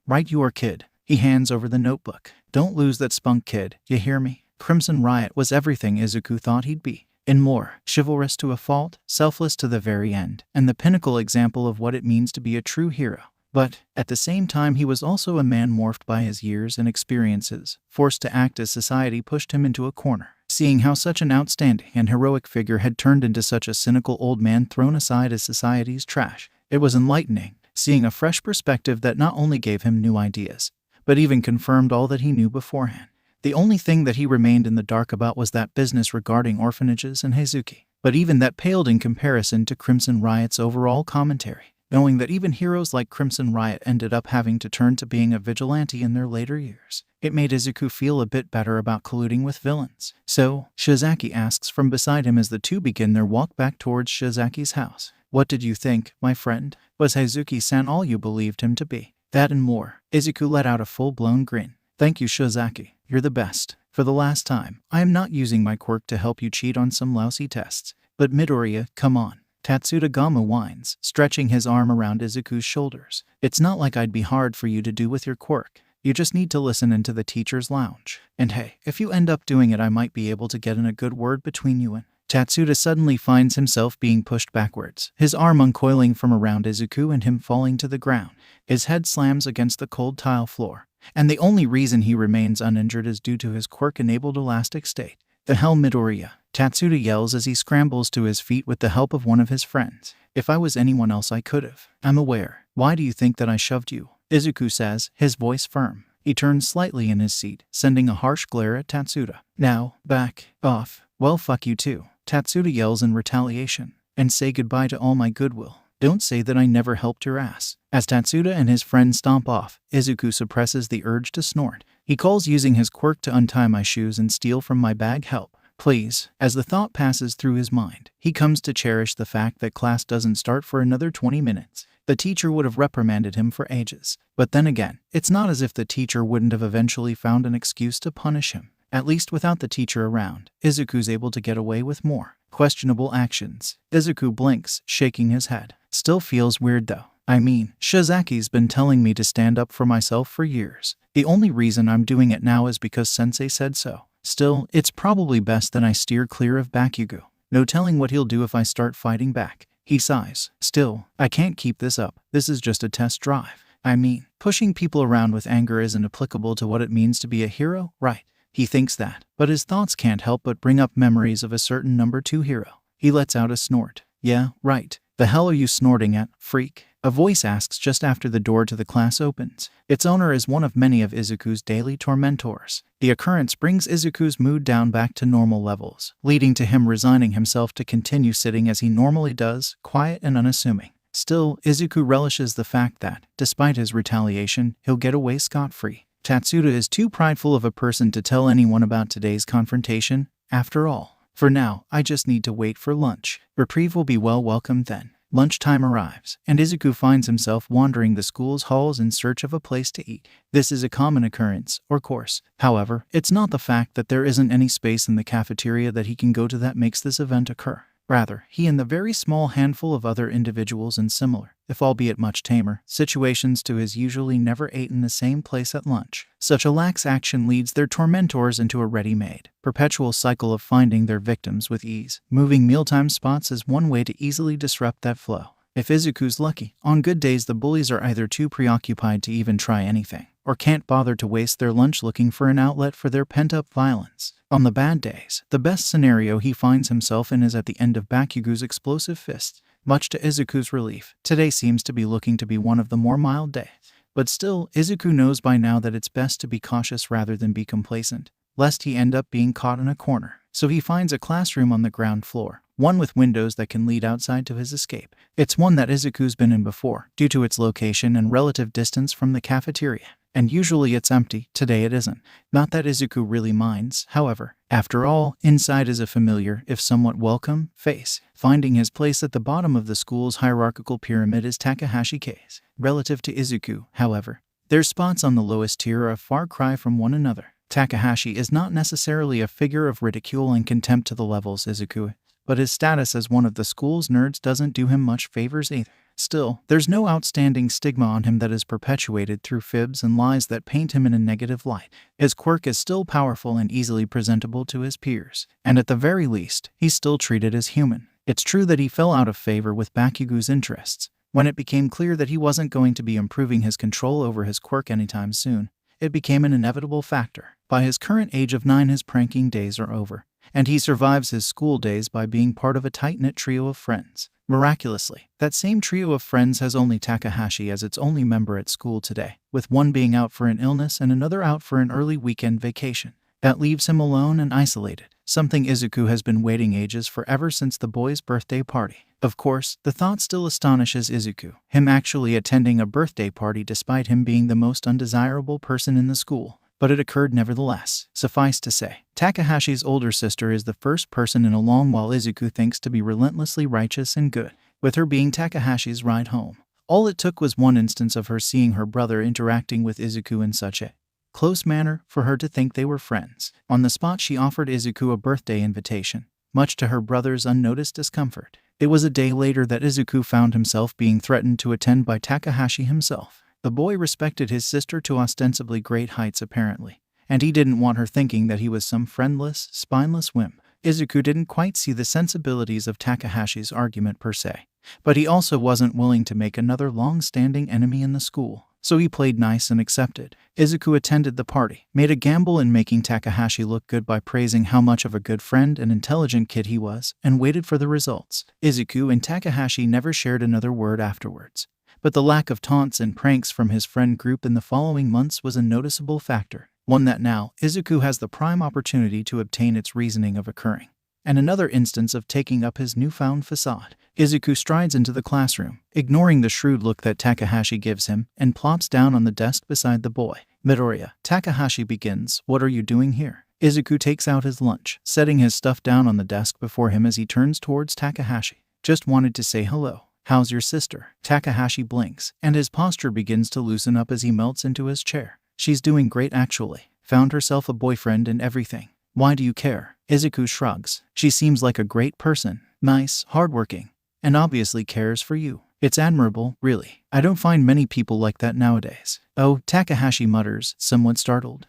Right you are, kid. He hands over the notebook. Don't lose that spunk, kid, you hear me? Crimson Riot was everything Izuku thought he'd be. And more, chivalrous to a fault, selfless to the very end, and the pinnacle example of what it means to be a true hero. But, at the same time, he was also a man morphed by his years and experiences, forced to act as society pushed him into a corner. Seeing how such an outstanding and heroic figure had turned into such a cynical old man thrown aside as society's trash, it was enlightening, seeing a fresh perspective that not only gave him new ideas, but even confirmed all that he knew beforehand. The only thing that he remained in the dark about was that business regarding orphanages and Heizuki. But even that paled in comparison to Crimson Riot's overall commentary, knowing that even heroes like Crimson Riot ended up having to turn to being a vigilante in their later years. It made Izuku feel a bit better about colluding with villains. So, Shizaki asks from beside him as the two begin their walk back towards Shizaki's house. What did you think, my friend? Was Heizuki-san all you believed him to be? That and more. Izuku let out a full-blown grin. Thank you, Shizaki. You're the best. For the last time, I am not using my quirk to help you cheat on some lousy tests. But Midoriya, come on. Tatsudagama whines, stretching his arm around Izuku's shoulders. It's not like I'd be hard for you to do with your quirk. You just need to listen into the teacher's lounge. And hey, if you end up doing it, I might be able to get in a good word between you and... Tatsuda suddenly finds himself being pushed backwards, his arm uncoiling from around Izuku and him falling to the ground. His head slams against the cold tile floor, and the only reason he remains uninjured is due to his quirk-enabled elastic state. The hell, Midoriya! Tatsuda yells as he scrambles to his feet with the help of one of his friends. If I was anyone else, I could've. I'm aware. Why do you think that I shoved you? Izuku says, his voice firm. He turns slightly in his seat, sending a harsh glare at Tatsuda. Now, back off. Well, fuck you too. Tatsuda yells in retaliation. And say goodbye to all my goodwill. Don't say that I never helped your ass. As Tatsuda and his friend stomp off, Izuku suppresses the urge to snort. He calls using his quirk to untie my shoes and steal from my bag help. Please. As the thought passes through his mind, he comes to cherish the fact that class doesn't start for another 20 minutes. The teacher would have reprimanded him for ages. But then again, it's not as if the teacher wouldn't have eventually found an excuse to punish him. At least without the teacher around, Izuku's able to get away with more questionable actions. Izuku blinks, shaking his head. Still feels weird though. I mean, Shizaki's been telling me to stand up for myself for years. The only reason I'm doing it now is because Sensei said so. Still, it's probably best that I steer clear of Bakugo. No telling what he'll do if I start fighting back. He sighs. Still, I can't keep this up. This is just a test drive. I mean, pushing people around with anger isn't applicable to what it means to be a hero, right? He thinks that, but his thoughts can't help but bring up memories of a certain number 2 hero. He lets out a snort. Yeah, right. The hell are you snorting at, freak? A voice asks just after the door to the class opens. Its owner is one of many of Izuku's daily tormentors. The occurrence brings Izuku's mood down back to normal levels, leading to him resigning himself to continue sitting as he normally does, quiet and unassuming. Still, Izuku relishes the fact that, despite his retaliation, he'll get away scot-free. Tatsuda is too prideful of a person to tell anyone about today's confrontation, after all. For now, I just need to wait for lunch. Reprieve will be well welcomed then. Lunchtime arrives, and Izuku finds himself wandering the school's halls in search of a place to eat. This is a common occurrence, of course. However, it's not the fact that there isn't any space in the cafeteria that he can go to that makes this event occur. Rather, he and the very small handful of other individuals in similar if albeit much tamer, situations to his usually never ate in the same place at lunch. Such a lax action leads their tormentors into a ready-made, perpetual cycle of finding their victims with ease. Moving mealtime spots is one way to easily disrupt that flow. If Izuku's lucky, on good days the bullies are either too preoccupied to even try anything, or can't bother to waste their lunch looking for an outlet for their pent-up violence. On the bad days, the best scenario he finds himself in is at the end of Bakugo's explosive fists. Much to Izuku's relief, today seems to be looking to be one of the more mild days. But still, Izuku knows by now that it's best to be cautious rather than be complacent, lest he end up being caught in a corner. So he finds a classroom on the ground floor, one with windows that can lead outside to his escape. It's one that Izuku's been in before, due to its location and relative distance from the cafeteria. And usually it's empty, today it isn't. Not that Izuku really minds, however. After all, inside is a familiar, if somewhat welcome, face. Finding his place at the bottom of the school's hierarchical pyramid is Takahashi's case. Relative to Izuku, however, their spots on the lowest tier are a far cry from one another. Takahashi is not necessarily a figure of ridicule and contempt to the levels Izuku is, but his status as one of the school's nerds doesn't do him much favors either. Still, there's no outstanding stigma on him that is perpetuated through fibs and lies that paint him in a negative light. His quirk is still powerful and easily presentable to his peers, and at the very least, he's still treated as human. It's true that he fell out of favor with Bakugo's interests. When it became clear that he wasn't going to be improving his control over his quirk anytime soon, it became an inevitable factor. By his current age of 9, his pranking days are over, and he survives his school days by being part of a tight-knit trio of friends. Miraculously, that same trio of friends has only Takahashi as its only member at school today, with one being out for an illness and another out for an early weekend vacation. That leaves him alone and isolated, something Izuku has been waiting ages for ever since the boy's birthday party. Of course, the thought still astonishes Izuku, him actually attending a birthday party despite him being the most undesirable person in the school. But it occurred nevertheless. Suffice to say, Takahashi's older sister is the first person in a long while Izuku thinks to be relentlessly righteous and good, with her being Takahashi's ride home. All it took was one instance of her seeing her brother interacting with Izuku in such a close manner for her to think they were friends. On the spot she offered Izuku a birthday invitation, much to her brother's unnoticed discomfort. It was a day later that Izuku found himself being threatened to attend by Takahashi himself. The boy respected his sister to ostensibly great heights apparently, and he didn't want her thinking that he was some friendless, spineless wimp. Izuku didn't quite see the sensibilities of Takahashi's argument per se, but he also wasn't willing to make another long-standing enemy in the school, so he played nice and accepted. Izuku attended the party, made a gamble in making Takahashi look good by praising how much of a good friend and intelligent kid he was, and waited for the results. Izuku and Takahashi never shared another word afterwards. But the lack of taunts and pranks from his friend group in the following months was a noticeable factor, one that now Izuku has the prime opportunity to obtain its reasoning of occurring. And another instance of taking up his newfound facade. Izuku strides into the classroom, ignoring the shrewd look that Takahashi gives him, and plops down on the desk beside the boy. Midoriya, Takahashi begins, "What are you doing here?" Izuku takes out his lunch, setting his stuff down on the desk before him as he turns towards Takahashi. "Just wanted to say hello. How's your sister?" Takahashi blinks, and his posture begins to loosen up as he melts into his chair. "She's doing great actually. Found herself a boyfriend and everything. Why do you care?" Izuku shrugs. "She seems like a great person. Nice, hardworking, and obviously cares for you. It's admirable, really. I don't find many people like that nowadays." "Oh," Takahashi mutters, somewhat startled.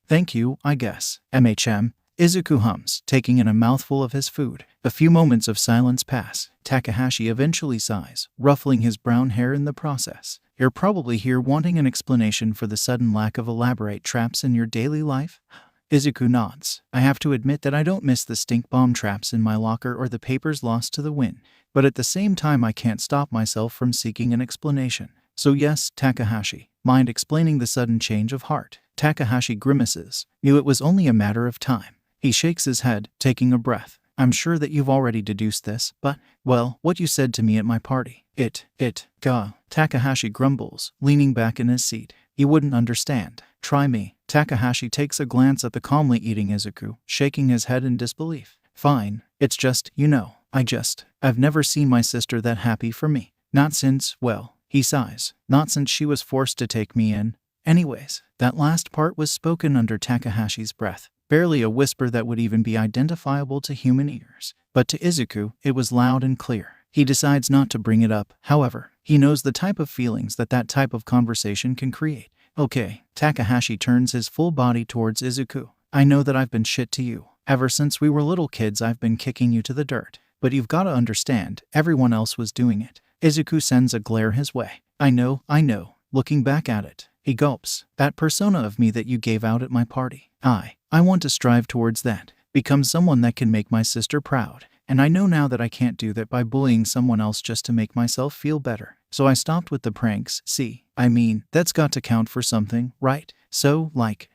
Thank you, I guess. Izuku hums, taking in a mouthful of his food. A few moments of silence pass. Takahashi eventually sighs, ruffling his brown hair in the process. "You're probably here wanting an explanation for the sudden lack of elaborate traps in your daily life?" Izuku nods. "I have to admit that I don't miss the stink bomb traps in my locker or the papers lost to the wind. But at the same time I can't stop myself from seeking an explanation. So yes, Takahashi, mind explaining the sudden change of heart?" Takahashi grimaces. "Knew it was only a matter of time." He shakes his head, taking a breath. "I'm sure that you've already deduced this, but, well, what you said to me at my party. Takahashi grumbles, leaning back in his seat. "You wouldn't understand. Try me." Takahashi takes a glance at the calmly eating Izuku, shaking his head in disbelief. "Fine. It's just, I've never seen my sister that happy for me. Not since, well," he sighs, "not since she was forced to take me in. Anyways." That last part was spoken under Takahashi's breath, barely a whisper that would even be identifiable to human ears. But to Izuku, it was loud and clear. He decides not to bring it up, however. He knows the type of feelings that type of conversation can create. Okay, Takahashi turns his full body towards Izuku. I know that I've been shit to you. Ever since we were little kids I've been kicking you to the dirt. But you've gotta understand, everyone else was doing it. Izuku sends a glare his way. I know. Looking back at it, he gulps. That persona of me that you gave out at my party. I want to strive towards that. Become someone that can make my sister proud. And I know now that I can't do that by bullying someone else just to make myself feel better. So I stopped with the pranks, see? I mean, that's got to count for something, right? So,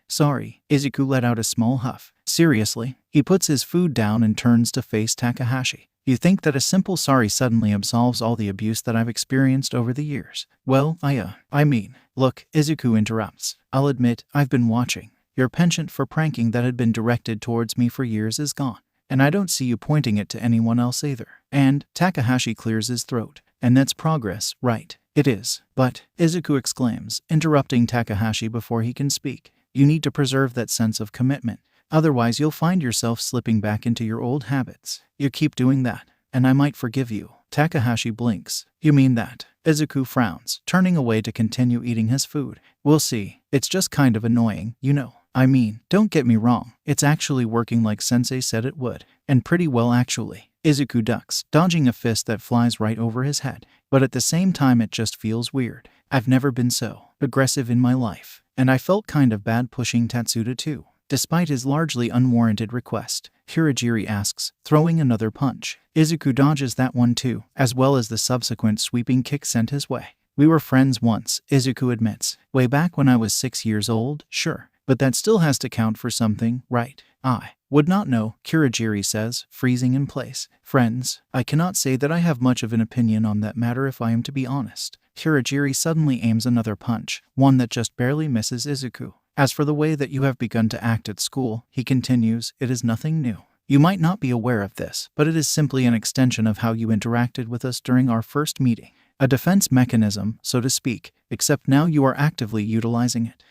sorry. Izuku let out a small huff. Seriously? He puts his food down and turns to face Takahashi. You think that a simple sorry suddenly absolves all the abuse that I've experienced over the years? Well, I mean, look, Izuku interrupts. I'll admit, I've been watching. Your penchant for pranking that had been directed towards me for years is gone. And I don't see you pointing it to anyone else either. And Takahashi clears his throat. And that's progress, right? It is. But, Izuku exclaims, interrupting Takahashi before he can speak. You need to preserve that sense of commitment. Otherwise you'll find yourself slipping back into your old habits. You keep doing that, and I might forgive you. Takahashi blinks. You mean that? Izuku frowns, turning away to continue eating his food. We'll see. It's just kind of annoying, you know. I mean, don't get me wrong. It's actually working like Sensei said it would. And pretty well actually. Izuku ducks, dodging a fist that flies right over his head. But at the same time it just feels weird. I've never been so aggressive in my life. And I felt kind of bad pushing Tatsuda too. Despite his largely unwarranted request, Hirajiri asks, throwing another punch. Izuku dodges that one too, as well as the subsequent sweeping kick sent his way. We were friends once, Izuku admits. Way back when I was 6 years old, sure. But that still has to count for something, right? I would not know, Kirigiri says, freezing in place. Friends, I cannot say that I have much of an opinion on that matter if I am to be honest. Kirigiri suddenly aims another punch, one that just barely misses Izuku. As for the way that you have begun to act at school, he continues, it is nothing new. You might not be aware of this, but it is simply an extension of how you interacted with us during our first meeting. A defense mechanism, so to speak, except now you are actively utilizing it.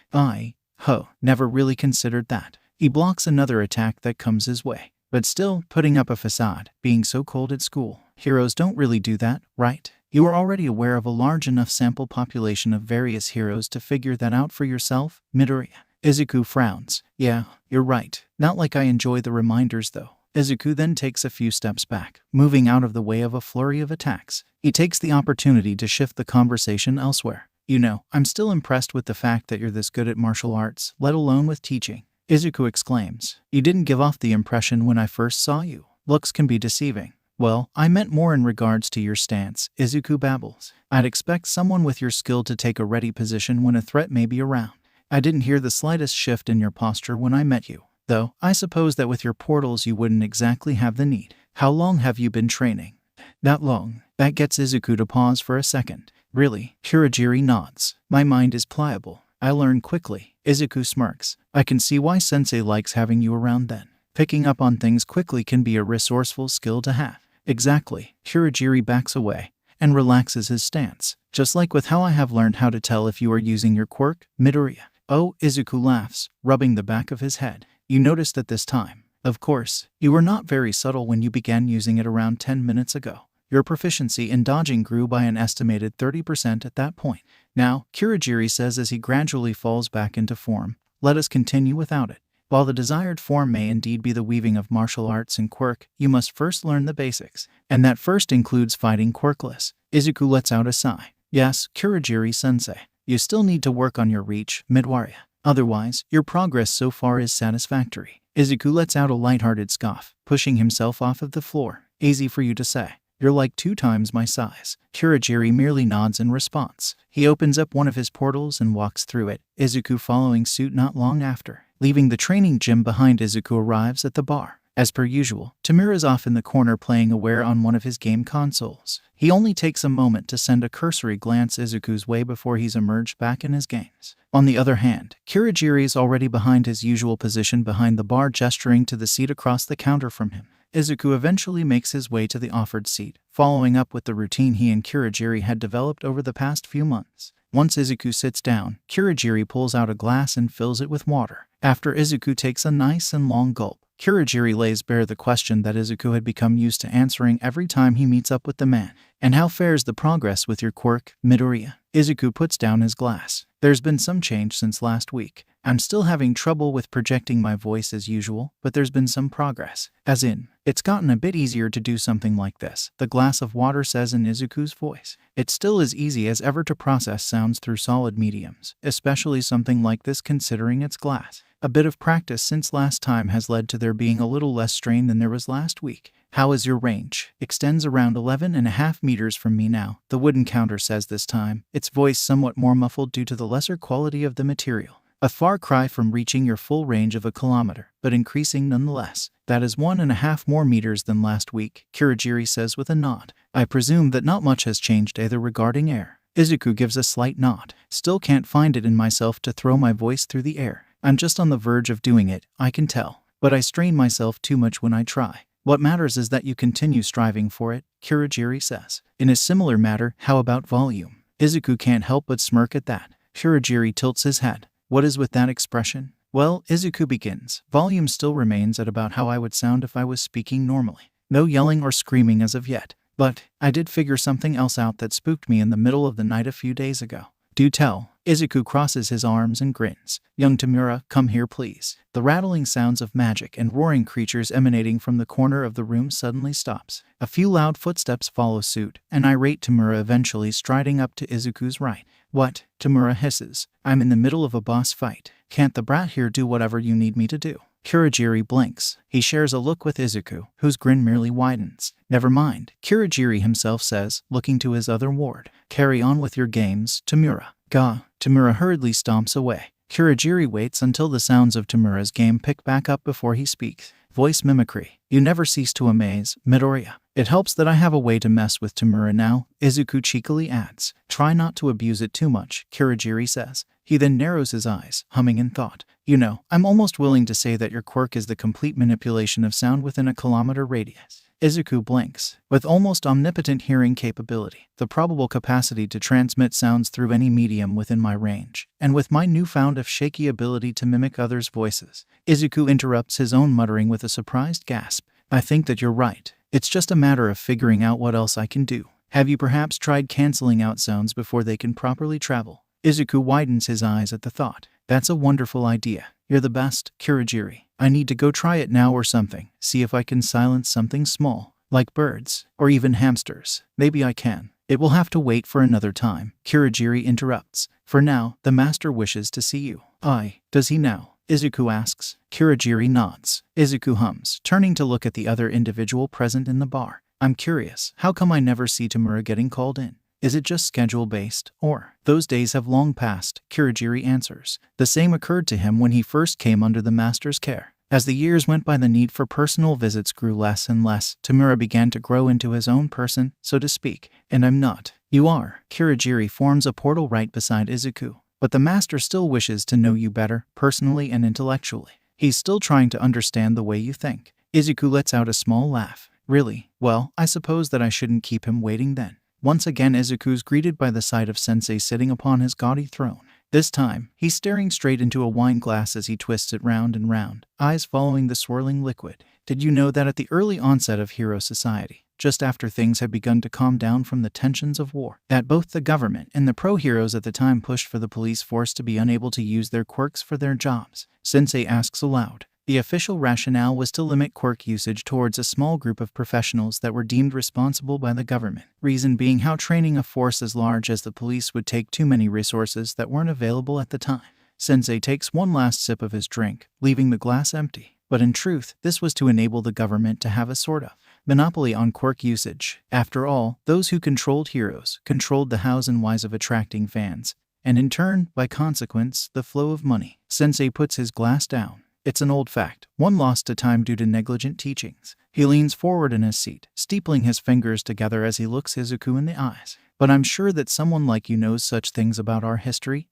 Never really considered that. He blocks another attack that comes his way. But still, putting up a facade, being so cold at school. Heroes don't really do that, right? You are already aware of a large enough sample population of various heroes to figure that out for yourself, Midoriya. Izuku frowns. Yeah, you're right. Not like I enjoy the reminders though. Izuku then takes a few steps back, moving out of the way of a flurry of attacks. He takes the opportunity to shift the conversation elsewhere. You know, I'm still impressed with the fact that you're this good at martial arts, let alone with teaching. Izuku exclaims. You didn't give off the impression when I first saw you. Looks can be deceiving. Well, I meant more in regards to your stance, Izuku babbles. I'd expect someone with your skill to take a ready position when a threat may be around. I didn't hear the slightest shift in your posture when I met you. Though, I suppose that with your portals you wouldn't exactly have the need. How long have you been training? Not long. That gets Izuku to pause for a second. Really? Hirajiri nods. My mind is pliable. I learn quickly. Izuku smirks. I can see why Sensei likes having you around then. Picking up on things quickly can be a resourceful skill to have. Exactly. Hirajiri backs away and relaxes his stance. Just like with how I have learned how to tell if you are using your quirk, Midoriya. Oh, Izuku laughs, rubbing the back of his head. You noticed at this time. Of course, you were not very subtle when you began using it around 10 minutes ago. Your proficiency in dodging grew by an estimated 30% at that point. Now, Kirigiri says as he gradually falls back into form, let us continue without it. While the desired form may indeed be the weaving of martial arts and quirk, you must first learn the basics. And that first includes fighting quirkless. Izuku lets out a sigh. Yes, Kirigiri-sensei. You still need to work on your reach, Midoriya. Otherwise, your progress so far is satisfactory. Izuku lets out a lighthearted scoff, pushing himself off of the floor. Easy for you to say. You're like 2 times my size. Kirigiri merely nods in response. He opens up one of his portals and walks through it, Izuku following suit not long after. Leaving the training gym behind, Izuku arrives at the bar. As per usual, Tamura's off in the corner playing Aware on one of his game consoles. He only takes a moment to send a cursory glance Izuku's way before he's emerged back in his games. On the other hand, Kirigiri is already behind his usual position behind the bar, gesturing to the seat across the counter from him. Izuku eventually makes his way to the offered seat, following up with the routine he and Kirigiri had developed over the past few months. Once Izuku sits down, Kirigiri pulls out a glass and fills it with water. After Izuku takes a nice and long gulp, Kurogiri lays bare the question that Izuku had become used to answering every time he meets up with the man. And how fares the progress with your quirk, Midoriya? Izuku puts down his glass. There's been some change since last week. I'm still having trouble with projecting my voice as usual, but there's been some progress. As in, it's gotten a bit easier to do something like this, the glass of water says in Izuku's voice. It's still as easy as ever to process sounds through solid mediums, especially something like this considering it's glass. A bit of practice since last time has led to there being a little less strain than there was last week. How is your range? Extends around 11.5 meters from me now, the wooden counter says this time, its voice somewhat more muffled due to the lesser quality of the material. A far cry from reaching your full range of a kilometer, but increasing nonetheless. That is 1.5 more meters than last week, Kurogiri says with a nod. I presume that not much has changed either regarding air. Izuku gives a slight nod. Still can't find it in myself to throw my voice through the air. I'm just on the verge of doing it, I can tell. But I strain myself too much when I try. What matters is that you continue striving for it, Kurogiri says. In a similar matter, how about volume? Izuku can't help but smirk at that. Kurogiri tilts his head. What is with that expression? Well, Izuku begins. Volume still remains at about how I would sound if I was speaking normally. No yelling or screaming as of yet. But I did figure something else out that spooked me in the middle of the night a few days ago. Do tell. Izuku crosses his arms and grins. Young Tamura, come here please. The rattling sounds of magic and roaring creatures emanating from the corner of the room suddenly stops. A few loud footsteps follow suit, an irate Tamura eventually striding up to Izuku's right. What? Tamura hisses. I'm in the middle of a boss fight. Can't the brat here do whatever you need me to do? Kurogiri blinks. He shares a look with Izuku, whose grin merely widens. Never mind, Kurogiri himself says, looking to his other ward. Carry on with your games, Tamura. Gah. Tamura hurriedly stomps away. Kurogiri waits until the sounds of Tamura's game pick back up before he speaks. Voice mimicry. You never cease to amaze, Midoriya. It helps that I have a way to mess with Tamura now, Izuku cheekily adds. Try not to abuse it too much, Kurogiri says. He then narrows his eyes, humming in thought. You know, I'm almost willing to say that your quirk is the complete manipulation of sound within a kilometer radius. Izuku blinks. With almost omnipotent hearing capability, the probable capacity to transmit sounds through any medium within my range, and with my newfound if shaky ability to mimic others' voices. Izuku interrupts his own muttering with a surprised gasp. I think that you're right. It's just a matter of figuring out what else I can do. Have you perhaps tried canceling out sounds before they can properly travel? Izuku widens his eyes at the thought. That's a wonderful idea. You're the best, Kurogiri. I need to go try it now or something, see if I can silence something small, like birds, or even hamsters. Maybe I can. It will have to wait for another time, Kurogiri interrupts. For now, the master wishes to see you. Aye, does he now? Izuku asks. Kurogiri nods. Izuku hums, turning to look at the other individual present in the bar. I'm curious, how come I never see Tamura getting called in? Is it just schedule-based, or? Those days have long passed, Kurogiri answers. The same occurred to him when he first came under the master's care. As the years went by, the need for personal visits grew less and less. Tamura began to grow into his own person, so to speak. And I'm not. You are. Kurogiri forms a portal right beside Izuku. But the master still wishes to know you better, personally and intellectually. He's still trying to understand the way you think. Izuku lets out a small laugh. Really? Well, I suppose that I shouldn't keep him waiting then. Once again, Izuku's greeted by the sight of Sensei sitting upon his gaudy throne. This time, he's staring straight into a wine glass as he twists it round and round, eyes following the swirling liquid. Did you know that at the early onset of Hero Society, just after things had begun to calm down from the tensions of war, that both the government and the pro-heroes at the time pushed for the police force to be unable to use their quirks for their jobs? Sensei asks aloud. The official rationale was to limit quirk usage towards a small group of professionals that were deemed responsible by the government. Reason being how training a force as large as the police would take too many resources that weren't available at the time. Sensei takes one last sip of his drink, leaving the glass empty. But in truth, this was to enable the government to have a sort of monopoly on quirk usage. After all, those who controlled heroes controlled the hows and whys of attracting fans, and in turn, by consequence, the flow of money. Sensei puts his glass down. It's an old fact, one lost to time due to negligent teachings. He leans forward in his seat, steepling his fingers together as he looks Izuku in the eyes. But I'm sure that someone like you knows such things about our history.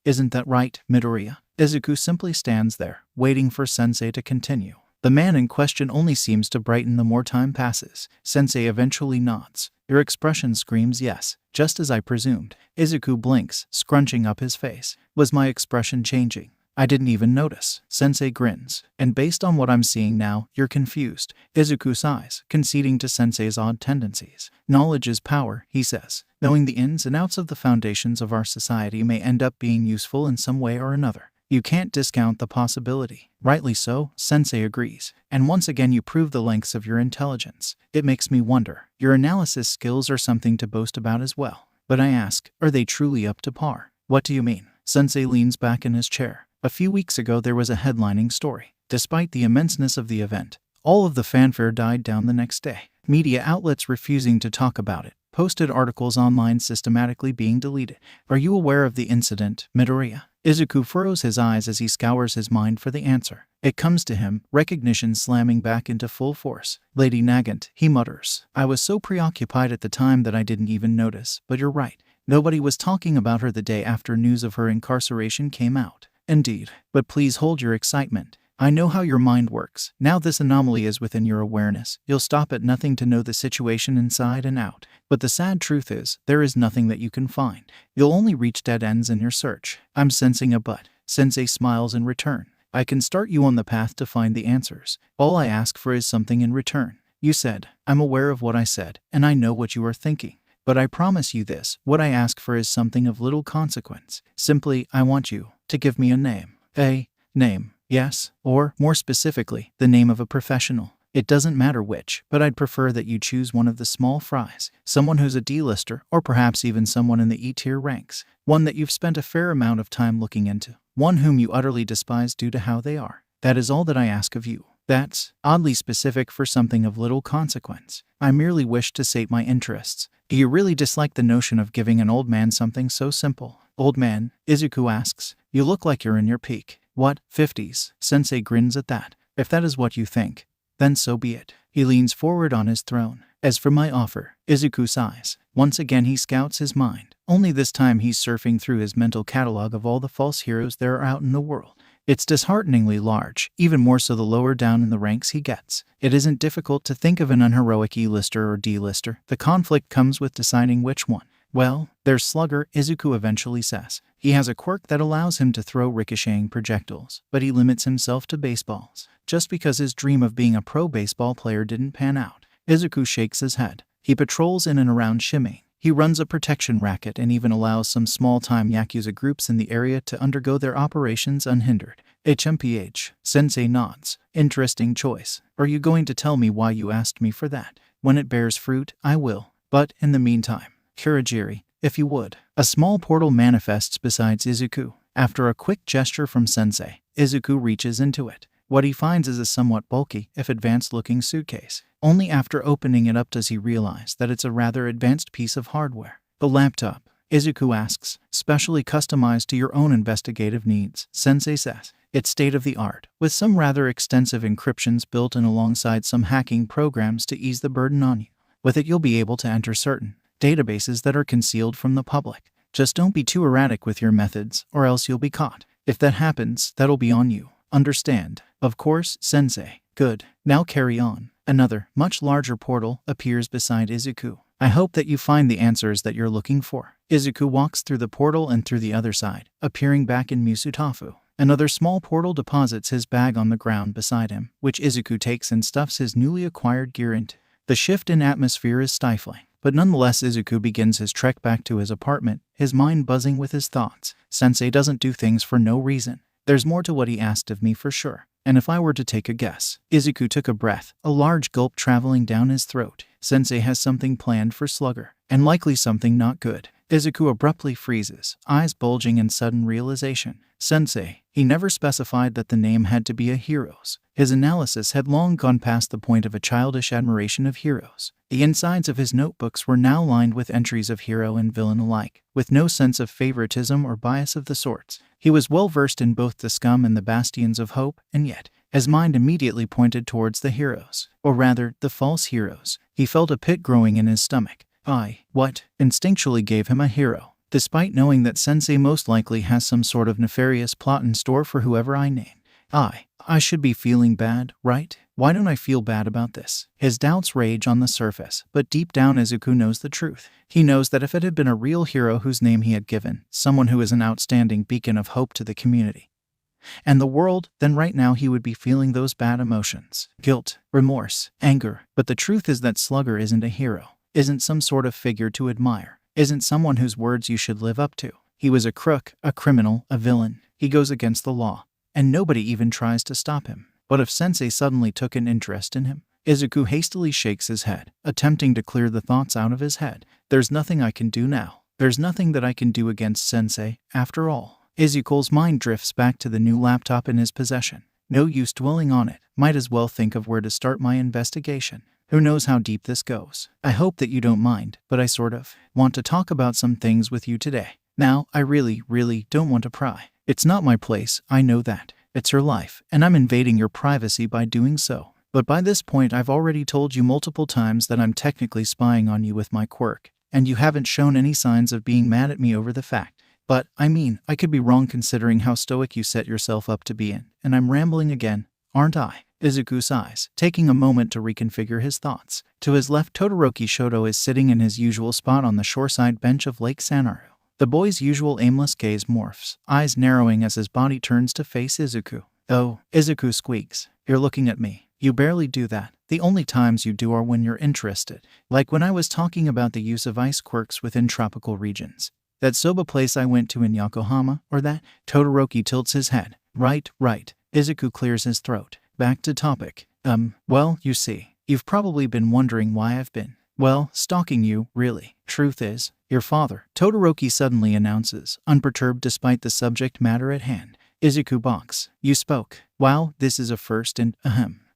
Isn't that right, Midoriya? Izuku simply stands there, waiting for Sensei to continue. The man in question only seems to brighten the more time passes. Sensei eventually nods. Your expression screams yes, just as I presumed. Izuku blinks, scrunching up his face. Was my expression changing? I didn't even notice. Sensei grins. And based on what I'm seeing now, you're confused. Izuku sighs, conceding to Sensei's odd tendencies. Knowledge is power, he says. Knowing the ins and outs of the foundations of our society may end up being useful in some way or another. You can't discount the possibility. Rightly so, Sensei agrees. And once again you prove the lengths of your intelligence. It makes me wonder. Your analysis skills are something to boast about as well. But I ask, are they truly up to par? What do you mean? Sensei leans back in his chair. A few weeks ago there was a headlining story. Despite the immenseness of the event, all of the fanfare died down the next day. Media outlets refusing to talk about it. Posted articles online systematically being deleted. Are you aware of the incident, Midoriya? Izuku furrows his eyes as he scours his mind for the answer. It comes to him, recognition slamming back into full force. Lady Nagant, he mutters. I was so preoccupied at the time that I didn't even notice, but you're right. Nobody was talking about her the day after news of her incarceration came out. Indeed, but please hold your excitement. I know how your mind works. Now this anomaly is within your awareness. You'll stop at nothing to know the situation inside and out. But the sad truth is, there is nothing that you can find. You'll only reach dead ends in your search. I'm sensing a but. Sensei smiles in return. I can start you on the path to find the answers. All I ask for is something in return. You said, I'm aware of what I said, and I know what you are thinking. But I promise you this, what I ask for is something of little consequence. Simply, I want you to give me a name. A name. Yes, or, more specifically, the name of a professional. It doesn't matter which, but I'd prefer that you choose one of the small fries, someone who's a D-lister, or perhaps even someone in the E-tier ranks, one that you've spent a fair amount of time looking into, one whom you utterly despise due to how they are. That is all that I ask of you. That's oddly specific for something of little consequence. I merely wish to sate my interests. Do you really dislike the notion of giving an old man something so simple? Old man, Izuku asks, you look like you're in your peak. What, 50s? Sensei grins at that. If that is what you think, then so be it. He leans forward on his throne. As for my offer, Izuku sighs. Once again he scouts his mind. Only this time he's surfing through his mental catalog of all the false heroes there are out in the world. It's dishearteningly large, even more so the lower down in the ranks he gets. It isn't difficult to think of an unheroic E-lister or D-lister. The conflict comes with deciding which one. Well, there's Slugger, Izuku eventually says. He has a quirk that allows him to throw ricocheting projectiles, but he limits himself to baseballs. Just because his dream of being a pro baseball player didn't pan out. Izuku shakes his head. He patrols in and around Shimei. He runs a protection racket and even allows some small-time Yakuza groups in the area to undergo their operations unhindered. HMPH. Sensei nods. Interesting choice. Are you going to tell me why you asked me for that? When it bears fruit, I will. But, in the meantime, Kurogiri, if you would. A small portal manifests beside Izuku. After a quick gesture from Sensei, Izuku reaches into it. What he finds is a somewhat bulky, if advanced-looking suitcase. Only after opening it up does he realize that it's a rather advanced piece of hardware. The laptop, Izuku asks, specially customized to your own investigative needs, Sensei says. It's state-of-the-art, with some rather extensive encryptions built in alongside some hacking programs to ease the burden on you. With it you'll be able to enter certain databases that are concealed from the public. Just don't be too erratic with your methods, or else you'll be caught. If that happens, that'll be on you. Understand? Of course, Sensei. Good. Now carry on. Another, much larger portal appears beside Izuku. I hope that you find the answers that you're looking for. Izuku walks through the portal and through the other side, appearing back in Musutafu. Another small portal deposits his bag on the ground beside him, which Izuku takes and stuffs his newly acquired gear into. The shift in atmosphere is stifling, but nonetheless Izuku begins his trek back to his apartment, his mind buzzing with his thoughts. Sensei doesn't do things for no reason. There's more to what he asked of me for sure. And if I were to take a guess, Izuku took a breath, a large gulp traveling down his throat. Sensei has something planned for Slugger, and likely something not good. Izuku abruptly freezes, eyes bulging in sudden realization. Sensei, he never specified that the name had to be a hero's. His analysis had long gone past the point of a childish admiration of heroes. The insides of his notebooks were now lined with entries of hero and villain alike, with no sense of favoritism or bias of the sorts. He was well versed in both the scum and the bastions of hope, and yet, his mind immediately pointed towards the heroes, or rather, the false heroes. He felt a pit growing in his stomach. What instinctually gave him a hero, despite knowing that Sensei most likely has some sort of nefarious plot in store for whoever I name. I should be feeling bad, right? Why don't I feel bad about this? His doubts rage on the surface, but deep down Izuku knows the truth. He knows that if it had been a real hero whose name he had given, someone who is an outstanding beacon of hope to the community, and the world, then right now he would be feeling those bad emotions. Guilt, remorse, anger. But the truth is that Slugger isn't a hero, isn't some sort of figure to admire, isn't someone whose words you should live up to. He was a crook, a criminal, a villain. He goes against the law, and nobody even tries to stop him. But if Sensei suddenly took an interest in him? Izuku hastily shakes his head, attempting to clear the thoughts out of his head. There's nothing I can do now. There's nothing that I can do against Sensei, after all. Izuku's mind drifts back to the new laptop in his possession. No use dwelling on it. Might as well think of where to start my investigation. Who knows how deep this goes. I hope that you don't mind, but I sort of want to talk about some things with you today. Now, I really don't want to pry. It's not my place, I know that. It's her life, and I'm invading your privacy by doing so. But by this point I've already told you multiple times that I'm technically spying on you with my quirk, and you haven't shown any signs of being mad at me over the fact. But, I mean, I could be wrong considering how stoic you set yourself up to be in, and I'm rambling again, aren't I? Izuku sighs, taking a moment to reconfigure his thoughts. To his left, Todoroki Shoto is sitting in his usual spot on the shoreside bench of Lake Sanaru. The boy's usual aimless gaze morphs, eyes narrowing as his body turns to face Izuku. Oh, Izuku squeaks. You're looking at me. You barely do that. The only times you do are when you're interested. Like when I was talking about the use of ice quirks within tropical regions. That soba place I went to in Yokohama, or that? Todoroki tilts his head. Right. Izuku clears his throat. Back to topic. Well, you see, you've probably been wondering why I've been, well, stalking you, really. Truth is, your father, Todoroki suddenly announces, unperturbed despite the subject matter at hand. Izuku balks. You spoke. Wow, this is a first and,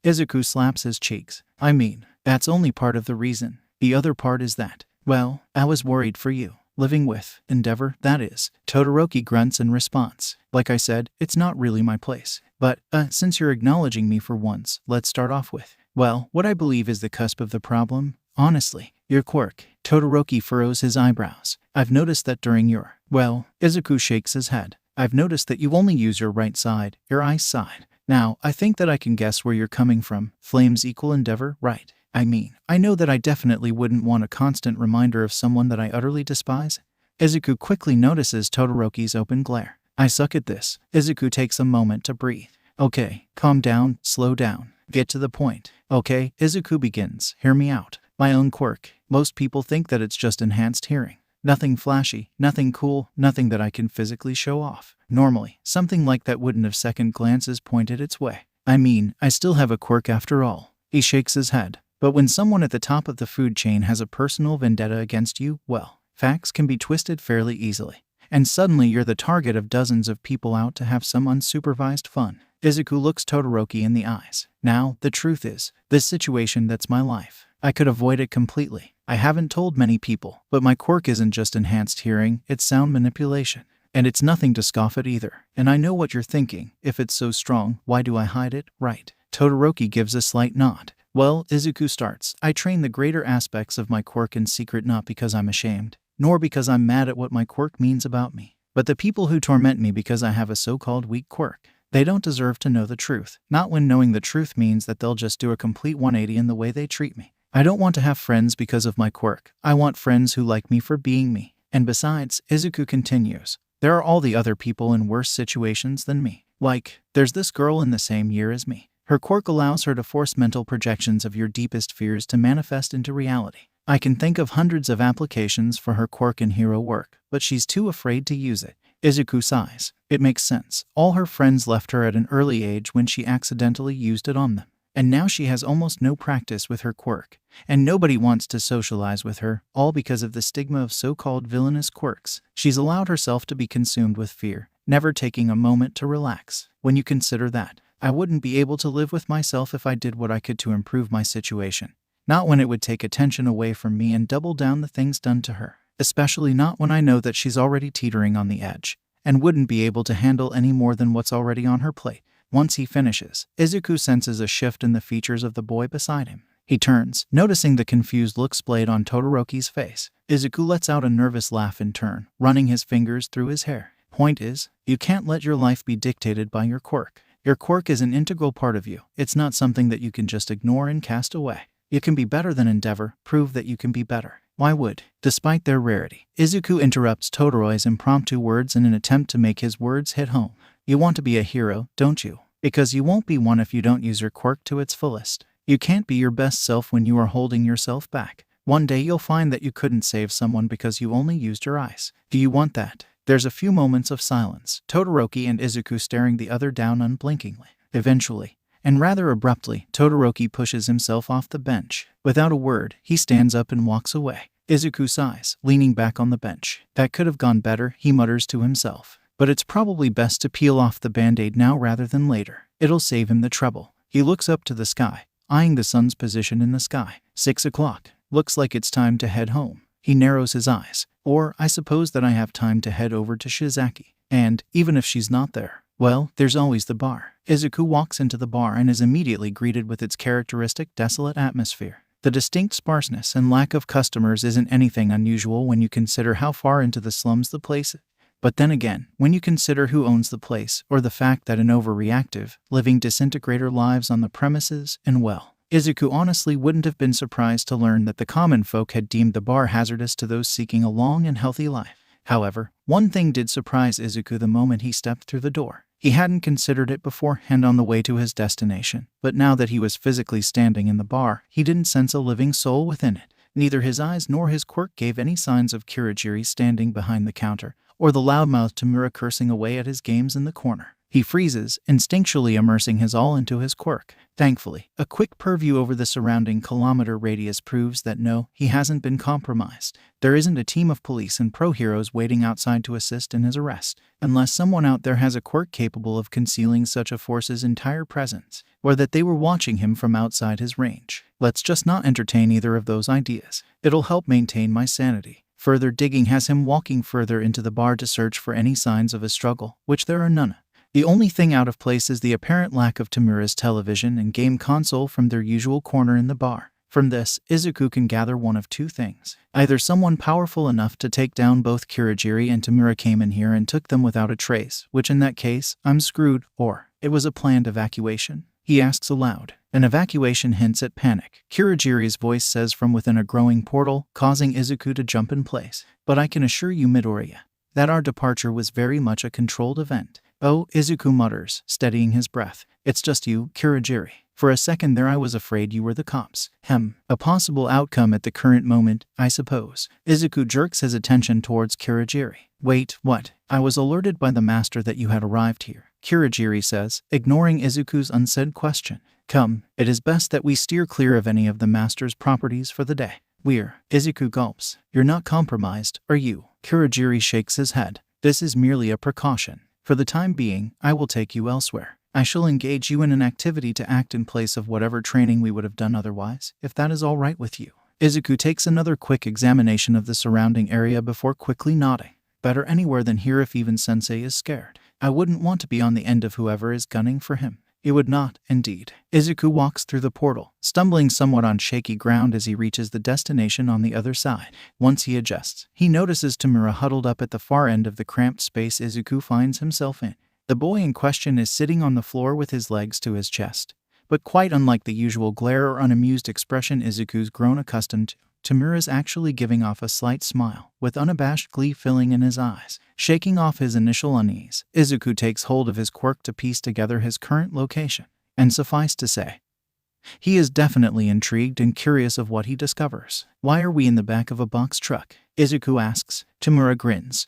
Izuku slaps his cheeks. I mean, that's only part of the reason. The other part is that, well, I was worried for you. Living with Endeavor, that is. Todoroki grunts in response. Like I said, it's not really my place. But, since you're acknowledging me for once, let's start off with, well, what I believe is the cusp of the problem. Honestly, your quirk. Todoroki furrows his eyebrows. I've noticed that during your, well, Izuku shakes his head. I've noticed that you only use your right side, your ice side. Now, I think that I can guess where you're coming from. Flames equal Endeavor, right? I mean, I know that I definitely wouldn't want a constant reminder of someone that I utterly despise. Izuku quickly notices Todoroki's open glare. I suck at this. Izuku takes a moment to breathe. Okay, calm down, slow down. Get to the point. Okay, Izuku begins. Hear me out. My own quirk. Most people think that it's just enhanced hearing. Nothing flashy, nothing cool, nothing that I can physically show off. Normally, something like that wouldn't have second glances pointed its way. I mean, I still have a quirk after all. He shakes his head. But when someone at the top of the food chain has a personal vendetta against you, well, facts can be twisted fairly easily. And suddenly you're the target of dozens of people out to have some unsupervised fun. Izuku looks Todoroki in the eyes. Now, the truth is, this situation, that's my life. I could avoid it completely. I haven't told many people, but my quirk isn't just enhanced hearing, it's sound manipulation. And it's nothing to scoff at either. And I know what you're thinking. If it's so strong, why do I hide it? Right. Todoroki gives a slight nod. Well, Izuku starts. I train the greater aspects of my quirk in secret not because I'm ashamed, nor because I'm mad at what my quirk means about me. But the people who torment me because I have a so-called weak quirk, they don't deserve to know the truth. Not when knowing the truth means that they'll just do a complete 180 in the way they treat me. I don't want to have friends because of my quirk. I want friends who like me for being me. And besides, Izuku continues, there are all the other people in worse situations than me. Like, there's this girl in the same year as me. Her quirk allows her to force mental projections of your deepest fears to manifest into reality. I can think of hundreds of applications for her quirk in hero work, but she's too afraid to use it. Izuku sighs. It makes sense. All her friends left her at an early age when she accidentally used it on them. And now she has almost no practice with her quirk. And nobody wants to socialize with her, all because of the stigma of so-called villainous quirks. She's allowed herself to be consumed with fear, never taking a moment to relax. When you consider that, I wouldn't be able to live with myself if I did what I could to improve my situation. Not when it would take attention away from me and double down the things done to her. Especially not when I know that she's already teetering on the edge, and wouldn't be able to handle any more than what's already on her plate. Once he finishes, Izuku senses a shift in the features of the boy beside him. He turns, noticing the confused look splayed on Todoroki's face. Izuku lets out a nervous laugh in turn, running his fingers through his hair. Point is, you can't let your life be dictated by your quirk. Your quirk is an integral part of you. It's not something that you can just ignore and cast away. You can be better than Endeavor. Prove that you can be better. Why would? Despite their rarity, Izuku interrupts Todoroki's impromptu words in an attempt to make his words hit home. You want to be a hero, don't you? Because you won't be one if you don't use your quirk to its fullest. You can't be your best self when you are holding yourself back. One day you'll find that you couldn't save someone because you only used your eyes. Do you want that? There's a few moments of silence, Todoroki and Izuku staring the other down unblinkingly. Eventually, and rather abruptly, Todoroki pushes himself off the bench. Without a word, he stands up and walks away. Izuku sighs, leaning back on the bench. That could have gone better, he mutters to himself. But it's probably best to peel off the band-aid now rather than later. It'll save him the trouble. He looks up to the sky, eyeing the sun's position in the sky. 6 o'clock. Looks like it's time to head home. He narrows his eyes. Or, I suppose that I have time to head over to Shizaki. And, even if she's not there, well, there's always the bar. Izuku walks into the bar and is immediately greeted with its characteristic desolate atmosphere. The distinct sparseness and lack of customers isn't anything unusual when you consider how far into the slums the place is. But then again, when you consider who owns the place, or the fact that an overreactive, living disintegrator lives on the premises, and well, Izuku honestly wouldn't have been surprised to learn that the common folk had deemed the bar hazardous to those seeking a long and healthy life. However, one thing did surprise Izuku the moment he stepped through the door. He hadn't considered it beforehand on the way to his destination, but now that he was physically standing in the bar, he didn't sense a living soul within it. Neither his eyes nor his quirk gave any signs of Kurogiri standing behind the counter, or the loudmouthed Tamura cursing away at his games in the corner. He freezes, instinctually immersing his all into his quirk. Thankfully, a quick purview over the surrounding kilometer radius proves that no, he hasn't been compromised. There isn't a team of police and pro-heroes waiting outside to assist in his arrest, unless someone out there has a quirk capable of concealing such a force's entire presence, or that they were watching him from outside his range. Let's just not entertain either of those ideas. It'll help maintain my sanity. Further digging has him walking further into the bar to search for any signs of a struggle, which there are none. The only thing out of place is the apparent lack of Tamura's television and game console from their usual corner in the bar. From this, Izuku can gather one of two things. Either someone powerful enough to take down both Kurogiri and Tamura came in here and took them without a trace, which in that case, I'm screwed, or it was a planned evacuation. He asks aloud. An evacuation hints at panic, Kurogiri's voice says from within a growing portal, causing Izuku to jump in place. But I can assure you, Midoriya, that our departure was very much a controlled event. Oh, Izuku mutters, steadying his breath. It's just you, Kurogiri. For a second there I was afraid you were the cops. A possible outcome at the current moment, I suppose. Izuku jerks his attention towards Kurogiri. Wait, what? I was alerted by the master that you had arrived here, Kurogiri says, ignoring Izuku's unsaid question. Come, it is best that we steer clear of any of the master's properties for the day. Izuku gulps. You're not compromised, are you? Kurogiri shakes his head. This is merely a precaution. For the time being, I will take you elsewhere. I shall engage you in an activity to act in place of whatever training we would have done otherwise, if that is all right with you. Izuku takes another quick examination of the surrounding area before quickly nodding. Better anywhere than here if even Sensei is scared. I wouldn't want to be on the end of whoever is gunning for him. It would not, indeed. Izuku walks through the portal, stumbling somewhat on shaky ground as he reaches the destination on the other side. Once he adjusts, he notices Tamura huddled up at the far end of the cramped space Izuku finds himself in. The boy in question is sitting on the floor with his legs to his chest. But quite unlike the usual glare or unamused expression Izuku's grown accustomed to, Tamura's actually giving off a slight smile, with unabashed glee filling in his eyes. Shaking off his initial unease, Izuku takes hold of his quirk to piece together his current location. And suffice to say, he is definitely intrigued and curious of what he discovers. Why are we in the back of a box truck? Izuku asks. Tamura grins,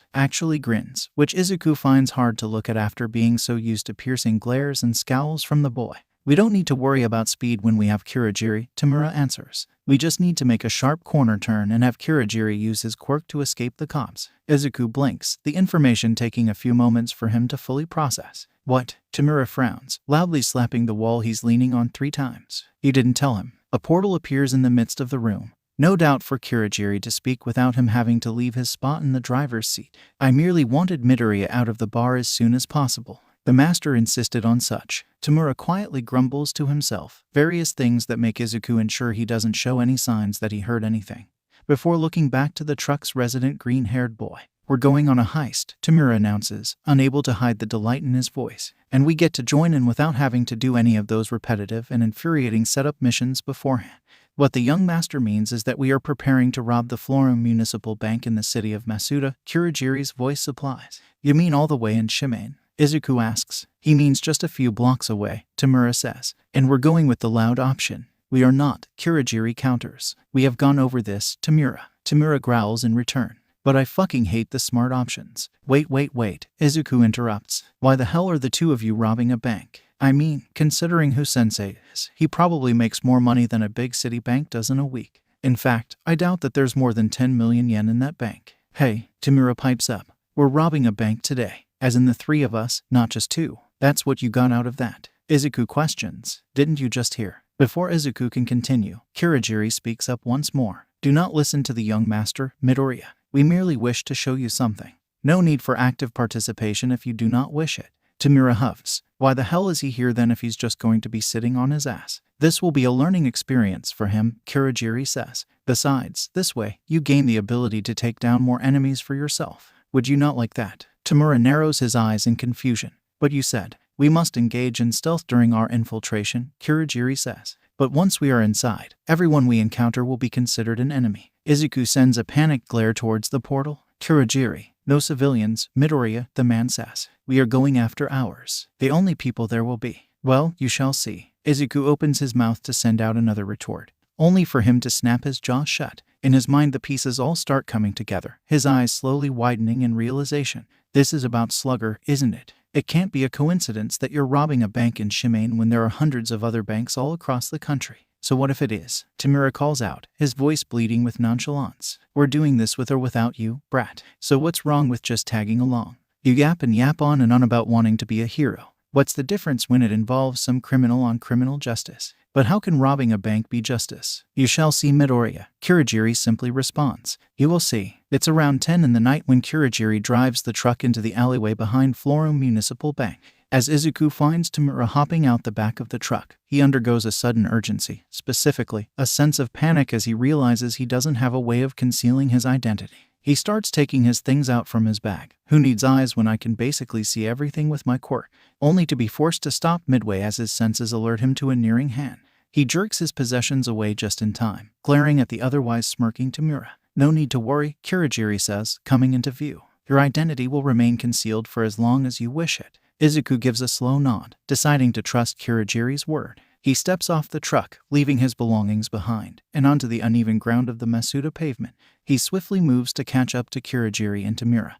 which Izuku finds hard to look at after being so used to piercing glares and scowls from the boy. We don't need to worry about speed when we have Kurogiri, Tamura answers. We just need to make a sharp corner turn and have Kurogiri use his quirk to escape the cops. Izuku blinks, the information taking a few moments for him to fully process. What? Tamura frowns, loudly slapping the wall he's leaning on 3 times. You didn't tell him. A portal appears in the midst of the room. No doubt for Kurogiri to speak without him having to leave his spot in the driver's seat. I merely wanted Midoriya out of the bar as soon as possible. The master insisted on such. Tamura quietly grumbles to himself, various things that make Izuku ensure he doesn't show any signs that he heard anything. Before looking back to the truck's resident green-haired boy. We're going on a heist, Tamura announces, unable to hide the delight in his voice. And we get to join in without having to do any of those repetitive and infuriating setup missions beforehand. What the young master means is that we are preparing to rob the Florum Municipal Bank in the city of Masuda, Kurogiri's voice supplies. You mean all the way in Shimane? Izuku asks. He means just a few blocks away, Tamura says. And we're going with the loud option. We are not, Kurogiri counters. We have gone over this, Tamura. Tamura growls in return. But I fucking hate the smart options. Wait, Izuku interrupts. Why the hell are the two of you robbing a bank? I mean, considering who Sensei is, he probably makes more money than a big city bank does in a week. In fact, I doubt that there's more than 10 million yen in that bank. Hey, Tamura pipes up. We're robbing a bank today. As in the three of us, not just two. That's what you got out of that. Izuku questions. Didn't you just hear? Before Izuku can continue, Kurogiri speaks up once more. Do not listen to the young master, Midoriya. We merely wish to show you something. No need for active participation if you do not wish it. Tamura huffs. Why the hell is he here then if he's just going to be sitting on his ass? This will be a learning experience for him, Kurogiri says. Besides, this way, you gain the ability to take down more enemies for yourself. Would you not like that? Tamura narrows his eyes in confusion. But you said, we must engage in stealth during our infiltration, Kurogiri says. But once we are inside, everyone we encounter will be considered an enemy. Izuku sends a panicked glare towards the portal. Kurogiri. No civilians, Midoriya, the man says. We are going after ours. The only people there will be. Well, you shall see. Izuku opens his mouth to send out another retort, only for him to snap his jaw shut. In his mind the pieces all start coming together, his eyes slowly widening in realization. This is about Slugger, isn't it? It can't be a coincidence that you're robbing a bank in Shimane when there are hundreds of other banks all across the country. So what if it is? Tamura calls out, his voice bleeding with nonchalance. We're doing this with or without you, brat. So what's wrong with just tagging along? You yap and yap on and on about wanting to be a hero. What's the difference when it involves some criminal on criminal justice? But how can robbing a bank be justice? You shall see, Midoriya. Kurogiri simply responds. You will see. It's around 10 in the night when Kurogiri drives the truck into the alleyway behind Florum Municipal Bank. As Izuku finds Tamura hopping out the back of the truck, he undergoes a sudden urgency, specifically, a sense of panic as he realizes he doesn't have a way of concealing his identity. He starts taking his things out from his bag. Who needs eyes when I can basically see everything with my quirk? Only to be forced to stop midway as his senses alert him to a nearing hand. He jerks his possessions away just in time, glaring at the otherwise smirking Tamura. No need to worry, Kurogiri says, coming into view. Your identity will remain concealed for as long as you wish it. Izuku gives a slow nod, deciding to trust Kurogiri's word. He steps off the truck, leaving his belongings behind, and onto the uneven ground of the Masuda pavement. He swiftly moves to catch up to Kurogiri and Tamura,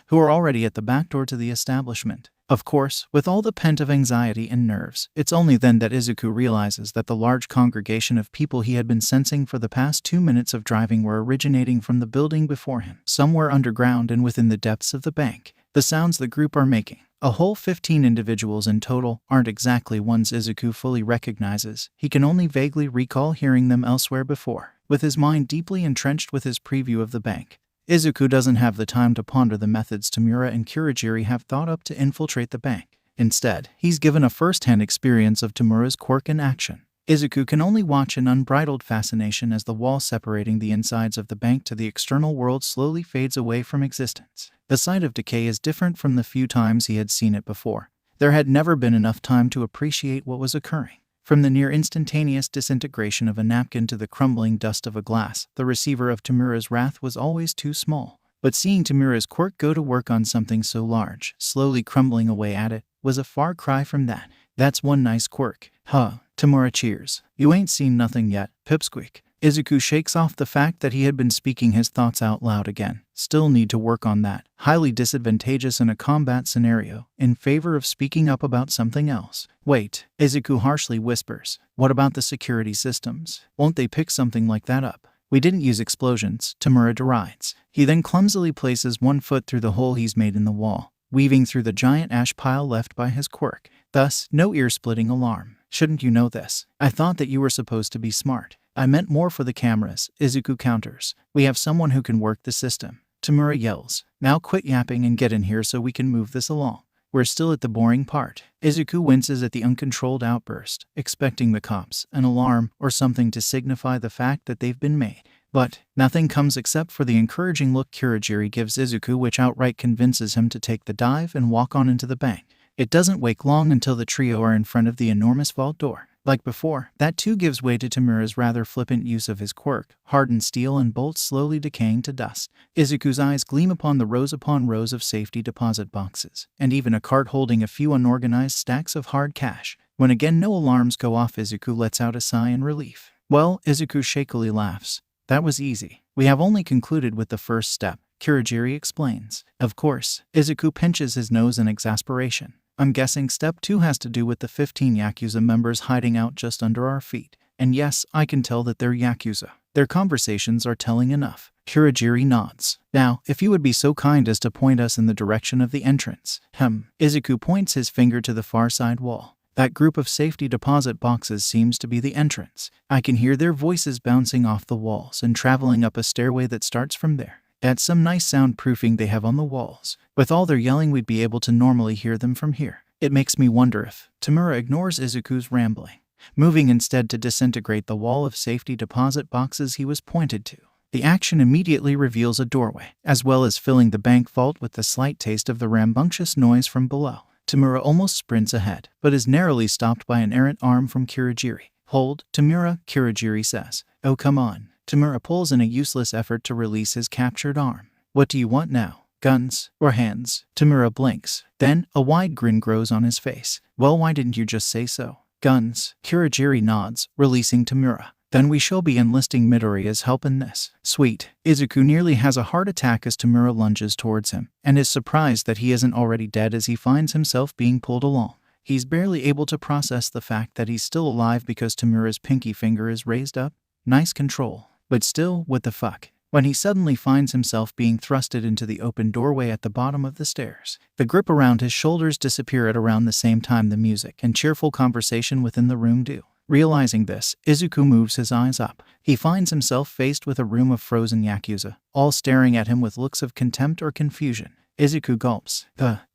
who are already at the back door to the establishment. Of course, with all the pent-up anxiety and nerves, it's only then that Izuku realizes that the large congregation of people he had been sensing for the past 2 minutes of driving were originating from the building before him, somewhere underground and within the depths of the bank. The sounds the group are making, a whole 15 individuals in total, aren't exactly ones Izuku fully recognizes. He can only vaguely recall hearing them elsewhere before. With his mind deeply entrenched with his preview of the bank, Izuku doesn't have the time to ponder the methods Tamura and Kurogiri have thought up to infiltrate the bank. Instead, he's given a first-hand experience of Tamura's quirk in action. Izuku can only watch in unbridled fascination as the wall separating the insides of the bank to the external world slowly fades away from existence. The sight of decay is different from the few times he had seen it before. There had never been enough time to appreciate what was occurring. From the near instantaneous disintegration of a napkin to the crumbling dust of a glass, the receiver of Tamura's wrath was always too small. But seeing Tamura's quirk go to work on something so large, slowly crumbling away at it, was a far cry from that. That's one nice quirk. Huh. Tamura cheers. You ain't seen nothing yet, pipsqueak. Izuku shakes off the fact that he had been speaking his thoughts out loud again. Still need to work on that. Highly disadvantageous in a combat scenario, in favor of speaking up about something else. Wait, Izuku harshly whispers. What about the security systems? Won't they pick something like that up? We didn't use explosions, Tamura derides. He then clumsily places one foot through the hole he's made in the wall, weaving through the giant ash pile left by his quirk. Thus, no ear-splitting alarm. Shouldn't you know this? I thought that you were supposed to be smart. I meant more for the cameras, Izuku counters. We have someone who can work the system. Tamura yells. Now quit yapping and get in here so we can move this along. We're still at the boring part. Izuku winces at the uncontrolled outburst, expecting the cops, an alarm, or something to signify the fact that they've been made. But nothing comes except for the encouraging look Kurogiri gives Izuku, which outright convinces him to take the dive and walk on into the bank. It doesn't wake long until the trio are in front of the enormous vault door. Like before, that too gives way to Tamura's rather flippant use of his quirk, hardened steel and bolts slowly decaying to dust. Izuku's eyes gleam upon rows of safety deposit boxes, and even a cart holding a few unorganized stacks of hard cash. When again no alarms go off, Izuku lets out a sigh in relief. Well, Izuku shakily laughs. That was easy. We have only concluded with the first step, Kurogiri explains. Of course, Izuku pinches his nose in exasperation. I'm guessing step 2 has to do with the 15 Yakuza members hiding out just under our feet. And yes, I can tell that they're Yakuza. Their conversations are telling enough. Kurogiri nods. Now, if you would be so kind as to point us in the direction of the entrance. Izuku points his finger to the far side wall. That group of safety deposit boxes seems to be the entrance. I can hear their voices bouncing off the walls and traveling up a stairway that starts from there. That's some nice soundproofing they have on the walls. With all their yelling, we'd be able to normally hear them from here. It makes me wonder if Tamura ignores Izuku's rambling, moving instead to disintegrate the wall of safety deposit boxes he was pointed to. The action immediately reveals a doorway, as well as filling the bank vault with the slight taste of the rambunctious noise from below. Tamura almost sprints ahead, but is narrowly stopped by an errant arm from Kurogiri. Hold, Tamura, Kurogiri says. Oh, come on. Tamura pulls in a useless effort to release his captured arm. What do you want now? Guns or hands? Tamura blinks. Then, a wide grin grows on his face. Well, why didn't you just say so? Guns. Kurogiri nods, releasing Tamura. Then we shall be enlisting Midoriya's help in this. Sweet. Izuku nearly has a heart attack as Tamura lunges towards him, and is surprised that he isn't already dead as he finds himself being pulled along. He's barely able to process the fact that he's still alive because Tamura's pinky finger is raised up. Nice control. But still, what the fuck? When he suddenly finds himself being thrusted into the open doorway at the bottom of the stairs. The grip around his shoulders disappear at around the same time the music and cheerful conversation within the room do. Realizing this, Izuku moves his eyes up. He finds himself faced with a room of frozen Yakuza, all staring at him with looks of contempt or confusion. Izuku gulps.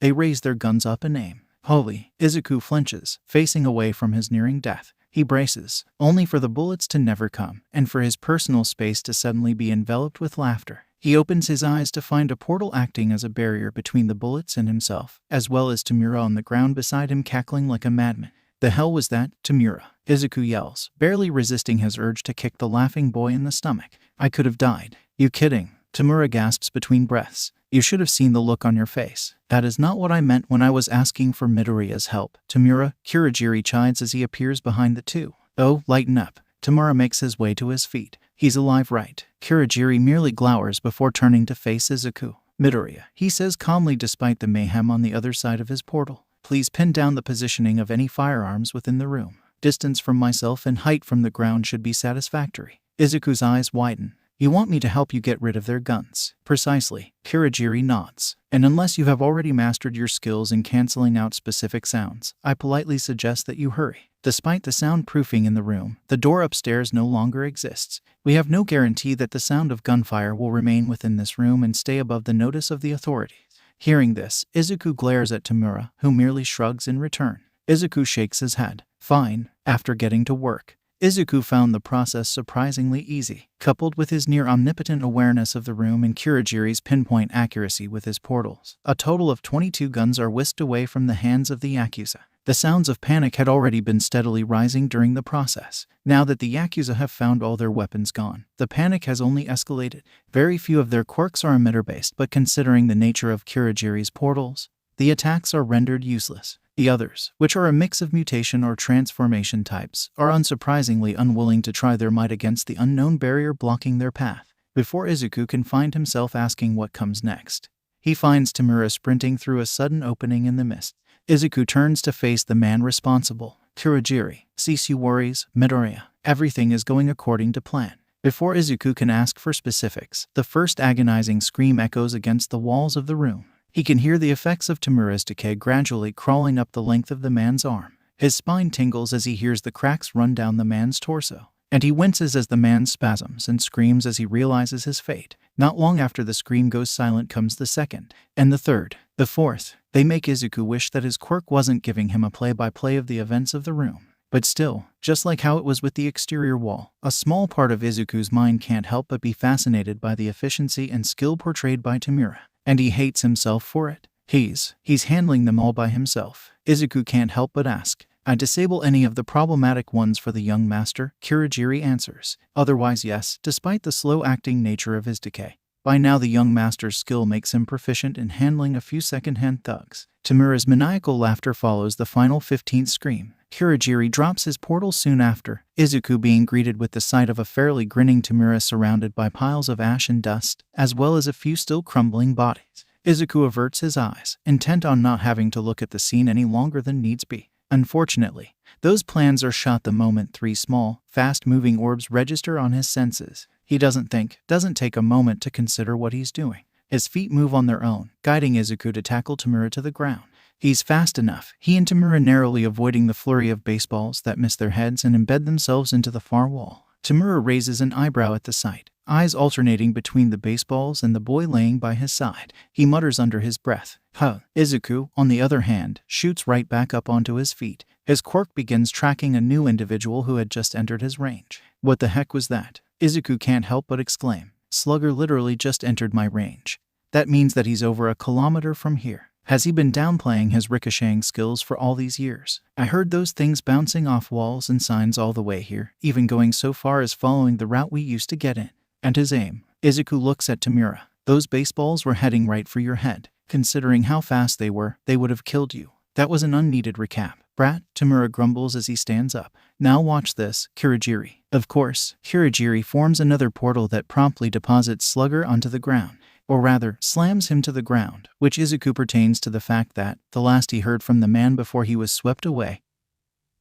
They raise their guns up and aim. Holy. Izuku flinches, facing away from his nearing death. He braces, only for the bullets to never come, and for his personal space to suddenly be enveloped with laughter. He opens his eyes to find a portal acting as a barrier between the bullets and himself, as well as Tamura on the ground beside him cackling like a madman. The hell was that, Tamura? Izuku yells, barely resisting his urge to kick the laughing boy in the stomach. I could have died. You kidding? Tamura gasps between breaths. You should have seen the look on your face. That is not what I meant when I was asking for Midoriya's help. Tamura, Kurogiri chides as he appears behind the two. Oh, lighten up. Tamura makes his way to his feet. He's alive, right? Kurogiri merely glowers before turning to face Izuku. Midoriya, he says calmly despite the mayhem on the other side of his portal. Please pin down the positioning of any firearms within the room. Distance from myself and height from the ground should be satisfactory. Izuku's eyes widen. You want me to help you get rid of their guns? Precisely. Kurogiri nods. And unless you have already mastered your skills in canceling out specific sounds, I politely suggest that you hurry. Despite the soundproofing in the room, the door upstairs no longer exists. We have no guarantee that the sound of gunfire will remain within this room and stay above the notice of the authorities. Hearing this, Izuku glares at Tamura, who merely shrugs in return. Izuku shakes his head. Fine. After getting to work. Izuku found the process surprisingly easy, coupled with his near-omnipotent awareness of the room and Kurogiri's pinpoint accuracy with his portals. A total of 22 guns are whisked away from the hands of the Yakuza. The sounds of panic had already been steadily rising during the process. Now that the Yakuza have found all their weapons gone, the panic has only escalated. Very few of their quirks are emitter-based, but considering the nature of Kurogiri's portals, the attacks are rendered useless. The others, which are a mix of mutation or transformation types, are unsurprisingly unwilling to try their might against the unknown barrier blocking their path. Before Izuku can find himself asking what comes next, he finds Tamura sprinting through a sudden opening in the mist. Izuku turns to face the man responsible. Kurogiri, cease your worries, Midoriya. Everything is going according to plan. Before Izuku can ask for specifics, the first agonizing scream echoes against the walls of the room. He can hear the effects of Tamura's decay gradually crawling up the length of the man's arm. His spine tingles as he hears the cracks run down the man's torso, and he winces as the man spasms and screams as he realizes his fate. Not long after the scream goes silent comes the second, and the third, the fourth. They make Izuku wish that his quirk wasn't giving him a play-by-play of the events of the room. But still, just like how it was with the exterior wall, a small part of Izuku's mind can't help but be fascinated by the efficiency and skill portrayed by Tamura. And he hates himself for it. He's handling them all by himself. Izuku can't help but ask, I disable any of the problematic ones for the young master, Kurogiri answers. Otherwise yes, despite the slow-acting nature of his decay. By now the young master's skill makes him proficient in handling a few second-hand thugs. Tamura's maniacal laughter follows the final 15th scream. Kurogiri drops his portal soon after, Izuku being greeted with the sight of a fairly grinning Tamura surrounded by piles of ash and dust, as well as a few still crumbling bodies. Izuku averts his eyes, intent on not having to look at the scene any longer than needs be. Unfortunately, those plans are shot the moment 3 small, fast-moving orbs register on his senses. He doesn't take a moment to consider what he's doing. His feet move on their own, guiding Izuku to tackle Tamura to the ground. He's fast enough, he and Tamura narrowly avoiding the flurry of baseballs that miss their heads and embed themselves into the far wall. Tamura raises an eyebrow at the sight, eyes alternating between the baseballs and the boy laying by his side. He mutters under his breath, "Huh." Izuku, on the other hand, shoots right back up onto his feet. His quirk begins tracking a new individual who had just entered his range. What the heck was that? Izuku can't help but exclaim. Slugger literally just entered my range. That means that he's over a kilometer from here. Has he been downplaying his ricocheting skills for all these years? I heard those things bouncing off walls and signs all the way here, even going so far as following the route we used to get in. And his aim. Izuku looks at Tamura. Those baseballs were heading right for your head. Considering how fast they were, they would have killed you. That was an unneeded recap. Brat, Tamura grumbles as he stands up. Now watch this, Kurogiri. Of course, Kurogiri forms another portal that promptly deposits Slugger onto the ground. Or rather, slams him to the ground, which Izuku pertains to the fact that, the last he heard from the man before he was swept away,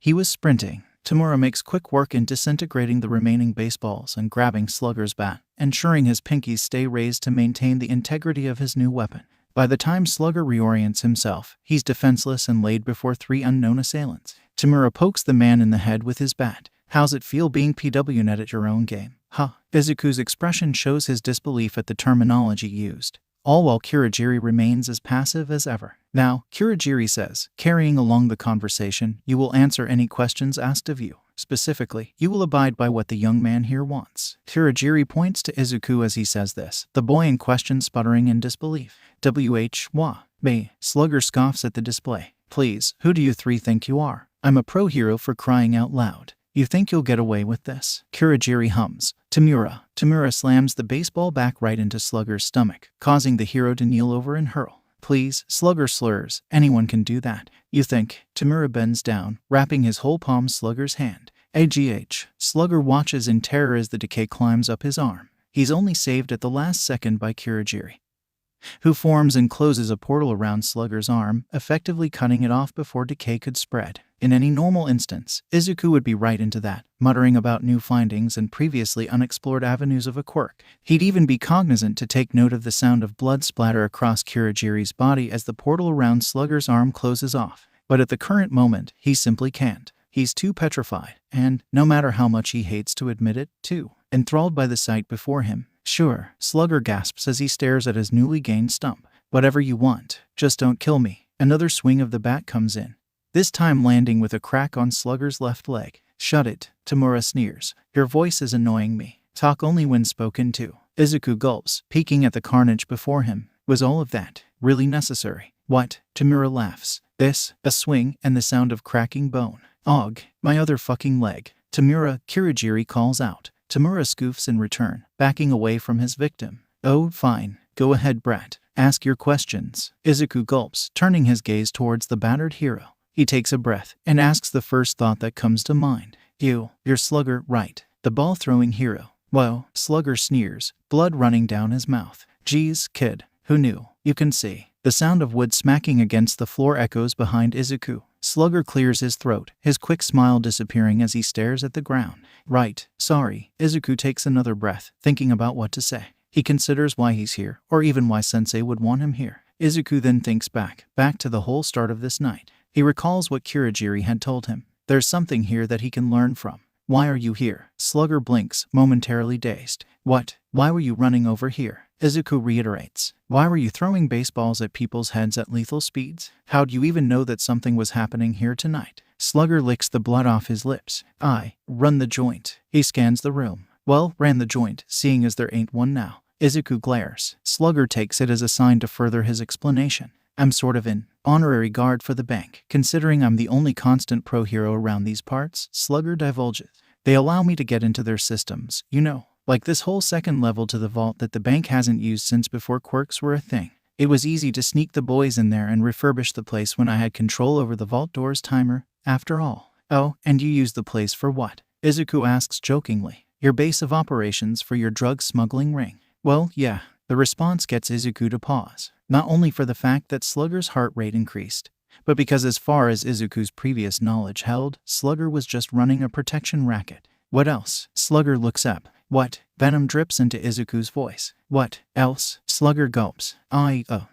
he was sprinting. Tamura makes quick work in disintegrating the remaining baseballs and grabbing Slugger's bat, ensuring his pinkies stay raised to maintain the integrity of his new weapon. By the time Slugger reorients himself, he's defenseless and laid before 3 unknown assailants. Tamura pokes the man in the head with his bat. How's it feel being PW'd at your own game? Huh. Izuku's expression shows his disbelief at the terminology used, all while Kurogiri remains as passive as ever. Now, Kurogiri says, carrying along the conversation, you will answer any questions asked of you. Specifically, you will abide by what the young man here wants. Kurogiri points to Izuku as he says this, the boy in question sputtering in disbelief. Wah. Slugger scoffs at the display. Please, who do you 3 think you are? I'm a pro-hero for crying out loud. You think you'll get away with this? Kurogiri hums. Tamura. Tamura slams the baseball back right into Slugger's stomach, causing the hero to kneel over and hurl. Please, Slugger slurs. Anyone can do that. You think? Tamura bends down, wrapping his whole palm Slugger's hand. AGH. Slugger watches in terror as the decay climbs up his arm. He's only saved at the last second by Kurogiri, who forms and closes a portal around Slugger's arm, effectively cutting it off before decay could spread. In any normal instance, Izuku would be right into that, muttering about new findings and previously unexplored avenues of a quirk. He'd even be cognizant to take note of the sound of blood splatter across Kurogiri's body as the portal around Slugger's arm closes off. But at the current moment, he simply can't. He's too petrified, and, no matter how much he hates to admit it, too enthralled by the sight before him. Sure, Slugger gasps as he stares at his newly gained stump. Whatever you want, just don't kill me. Another swing of the bat comes in, this time landing with a crack on Slugger's left leg. Shut it, Tamura sneers. Your voice is annoying me. Talk only when spoken to. Izuku gulps, peeking at the carnage before him. Was all of that really necessary? What? Tamura laughs. This, a swing, and the sound of cracking bone. Og, my other fucking leg. Tamura, Kurogiri calls out. Tamura scoofs in return, backing away from his victim. Oh, fine. Go ahead, brat. Ask your questions. Izuku gulps, turning his gaze towards the battered hero. He takes a breath and asks the first thought that comes to mind. You're Slugger, right? The ball-throwing hero. Whoa, Slugger sneers, blood running down his mouth. Geez, kid, who knew? You can see. The sound of wood smacking against the floor echoes behind Izuku. Slugger clears his throat, his quick smile disappearing as he stares at the ground. Right, sorry. Izuku takes another breath, thinking about what to say. He considers why he's here, or even why Sensei would want him here. Izuku then thinks back to the whole start of this night. He recalls what Kurogiri had told him. There's something here that he can learn from. Why are you here? Slugger blinks, momentarily dazed. What? Why were you running over here? Izuku reiterates. Why were you throwing baseballs at people's heads at lethal speeds? How'd you even know that something was happening here tonight? Slugger licks the blood off his lips. I run the joint. He scans the room. Well, ran the joint, seeing as there ain't one now. Izuku glares. Slugger takes it as a sign to further his explanation. I'm sort of an honorary guard for the bank, considering I'm the only constant pro hero around these parts, Slugger divulges. They allow me to get into their systems, you know, like this whole second level to the vault that the bank hasn't used since before quirks were a thing. It was easy to sneak the boys in there and refurbish the place when I had control over the vault door's timer, after all. Oh, and you use the place for what? Izuku asks jokingly. Your base of operations for your drug smuggling ring. Well, yeah. The response gets Izuku to pause, not only for the fact that Slugger's heart rate increased, but because as far as Izuku's previous knowledge held, Slugger was just running a protection racket. What else? Slugger looks up. What? Venom drips into Izuku's voice. What else? Slugger gulps.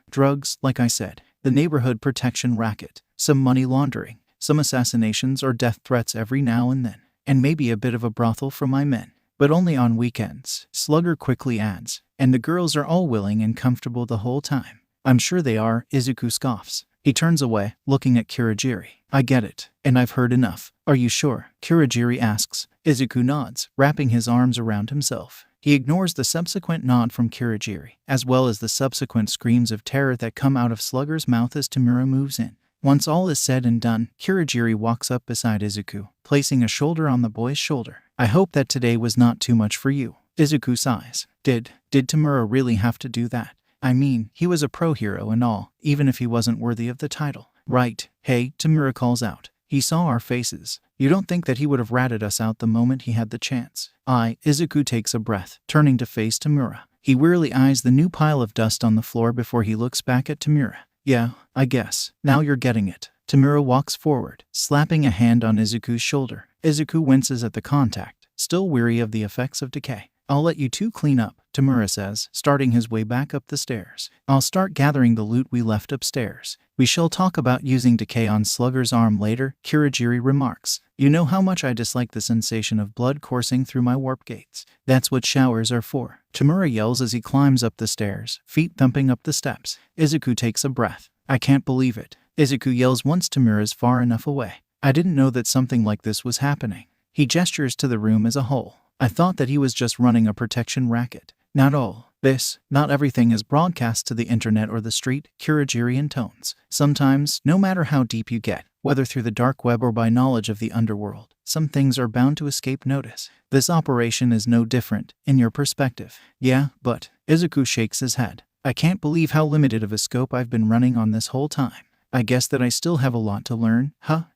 Drugs, like I said. The neighborhood protection racket. Some money laundering. Some assassinations or death threats every now and then. And maybe a bit of a brothel for my men. But only on weekends, Slugger quickly adds. And the girls are all willing and comfortable the whole time. I'm sure they are, Izuku scoffs. He turns away, looking at Kurogiri. I get it, and I've heard enough. Are you sure? Kurogiri asks. Izuku nods, wrapping his arms around himself. He ignores the subsequent nod from Kurogiri, as well as the subsequent screams of terror that come out of Slugger's mouth as Tamura moves in. Once all is said and done, Kurogiri walks up beside Izuku, placing a shoulder on the boy's shoulder. I hope that today was not too much for you. Izuku sighs. Did Tamura really have to do that? I mean, he was a pro hero and all, even if he wasn't worthy of the title. Right. Hey, Tamura calls out. He saw our faces. You don't think that he would have ratted us out the moment he had the chance? Izuku takes a breath, turning to face Tamura. He wearily eyes the new pile of dust on the floor before he looks back at Tamura. Yeah, I guess. Now you're getting it. Tamura walks forward, slapping a hand on Izuku's shoulder. Izuku winces at the contact, still weary of the effects of decay. I'll let you two clean up, Tamura says, starting his way back up the stairs. I'll start gathering the loot we left upstairs. We shall talk about using decay on Slugger's arm later, Kurogiri remarks. You know how much I dislike the sensation of blood coursing through my warp gates. That's what showers are for. Tamura yells as he climbs up the stairs, feet thumping up the steps. Izuku takes a breath. I can't believe it. Izuku yells once Tamura's far enough away. I didn't know that something like this was happening. He gestures to the room as a whole. I thought that he was just running a protection racket. Not all. Not everything is broadcast to the internet or the street, Kurogiri intones. Sometimes, no matter how deep you get, whether through the dark web or by knowledge of the underworld, some things are bound to escape notice. This operation is no different, in your perspective. Yeah, but, Izuku shakes his head. I can't believe how limited of a scope I've been running on this whole time. I guess that I still have a lot to learn,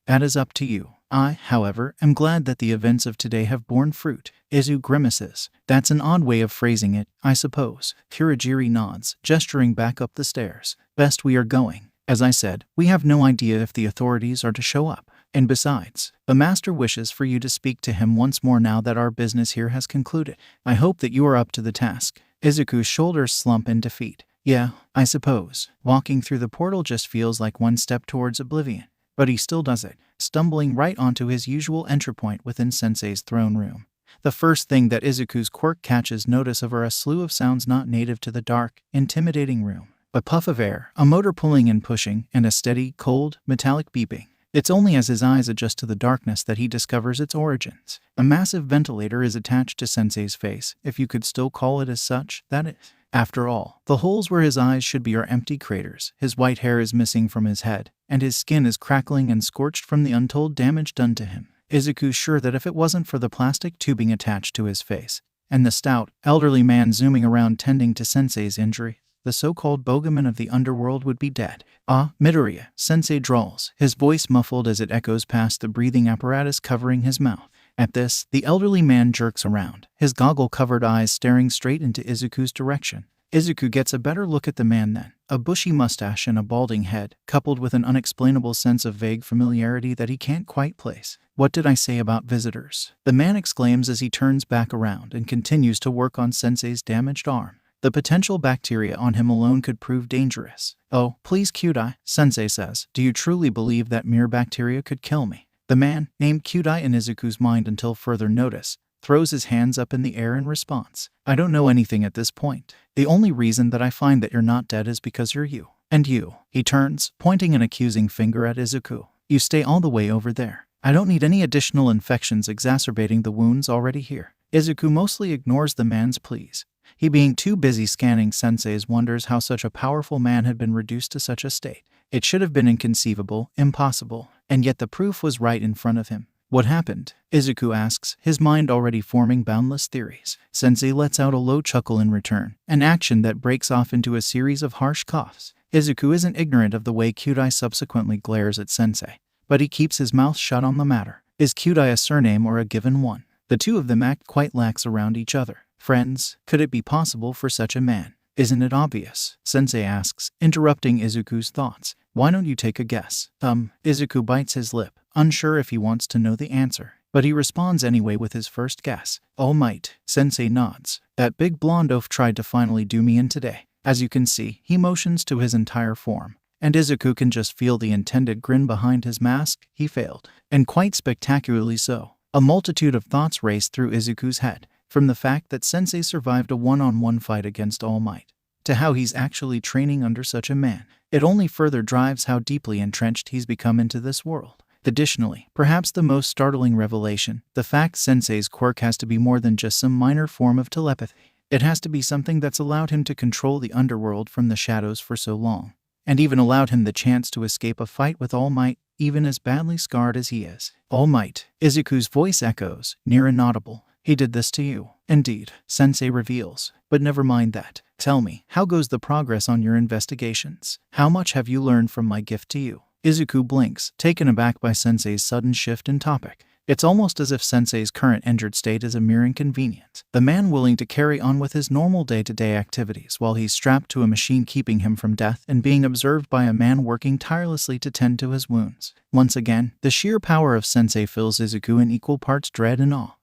That is up to you. I, however, am glad that the events of today have borne fruit. Izu grimaces. That's an odd way of phrasing it, I suppose. Kurogiri nods, gesturing back up the stairs. Best we are going. As I said, we have no idea if the authorities are to show up. And besides, the master wishes for you to speak to him once more now that our business here has concluded. I hope that you are up to the task. Izuku's shoulders slump in defeat. Yeah, I suppose. Walking through the portal just feels like one step towards oblivion. But he still does it, stumbling right onto his usual entry point within Sensei's throne room. The first thing that Izuku's quirk catches notice of are a slew of sounds not native to the dark, intimidating room. A puff of air, a motor pulling and pushing, and a steady, cold, metallic beeping. It's only as his eyes adjust to the darkness that he discovers its origins. A massive ventilator is attached to Sensei's face, if you could still call it as such, that is. After all, the holes where his eyes should be are empty craters, his white hair is missing from his head, and his skin is crackling and scorched from the untold damage done to him. Izuku's sure that if it wasn't for the plastic tubing attached to his face, and the stout, elderly man zooming around tending to Sensei's injury, the so-called bogeyman of the underworld would be dead. Midoriya, Sensei drawls, his voice muffled as it echoes past the breathing apparatus covering his mouth. At this, the elderly man jerks around, his goggle-covered eyes staring straight into Izuku's direction. Izuku gets a better look at the man then. A bushy mustache and a balding head, coupled with an unexplainable sense of vague familiarity that he can't quite place. What did I say about visitors? The man exclaims as he turns back around and continues to work on Sensei's damaged arm. The potential bacteria on him alone could prove dangerous. Oh, please Kyudai, Sensei says. Do you truly believe that mere bacteria could kill me? The man, named Kyudai in Izuku's mind until further notice, throws his hands up in the air in response. I don't know anything at this point. The only reason that I find that you're not dead is because you're you. And you. He turns, pointing an accusing finger at Izuku. You stay all the way over there. I don't need any additional infections exacerbating the wounds already here. Izuku mostly ignores the man's pleas. He being too busy scanning Sensei's wonders how such a powerful man had been reduced to such a state. It should have been inconceivable, impossible, and yet the proof was right in front of him. What happened? Izuku asks, his mind already forming boundless theories. Sensei lets out a low chuckle in return, an action that breaks off into a series of harsh coughs. Izuku isn't ignorant of the way Kyudai subsequently glares at Sensei, but he keeps his mouth shut on the matter. Is Kyudai a surname or a given one? The two of them act quite lax around each other. Friends, could it be possible for such a man? Isn't it obvious? Sensei asks, interrupting Izuku's thoughts. Why don't you take a guess? Izuku bites his lip, unsure if he wants to know the answer, but he responds anyway with his first guess. All Might. Sensei nods. That big blonde oaf tried to finally do me in today. As you can see, he motions to his entire form, and Izuku can just feel the intended grin behind his mask. He failed, and quite spectacularly so. A multitude of thoughts raced through Izuku's head, from the fact that Sensei survived a one-on-one fight against All Might, to how he's actually training under such a man. It only further drives how deeply entrenched he's become into this world. Additionally, perhaps the most startling revelation, the fact Sensei's quirk has to be more than just some minor form of telepathy. It has to be something that's allowed him to control the underworld from the shadows for so long, and even allowed him the chance to escape a fight with All Might, even as badly scarred as he is. All Might. Izuku's voice echoes, near inaudible. He did this to you. Indeed, Sensei reveals. But never mind that. Tell me, how goes the progress on your investigations? How much have you learned from my gift to you? Izuku blinks, taken aback by Sensei's sudden shift in topic. It's almost as if Sensei's current injured state is a mere inconvenience. The man willing to carry on with his normal day-to-day activities while he's strapped to a machine keeping him from death and being observed by a man working tirelessly to tend to his wounds. Once again, the sheer power of Sensei fills Izuku in equal parts dread and awe.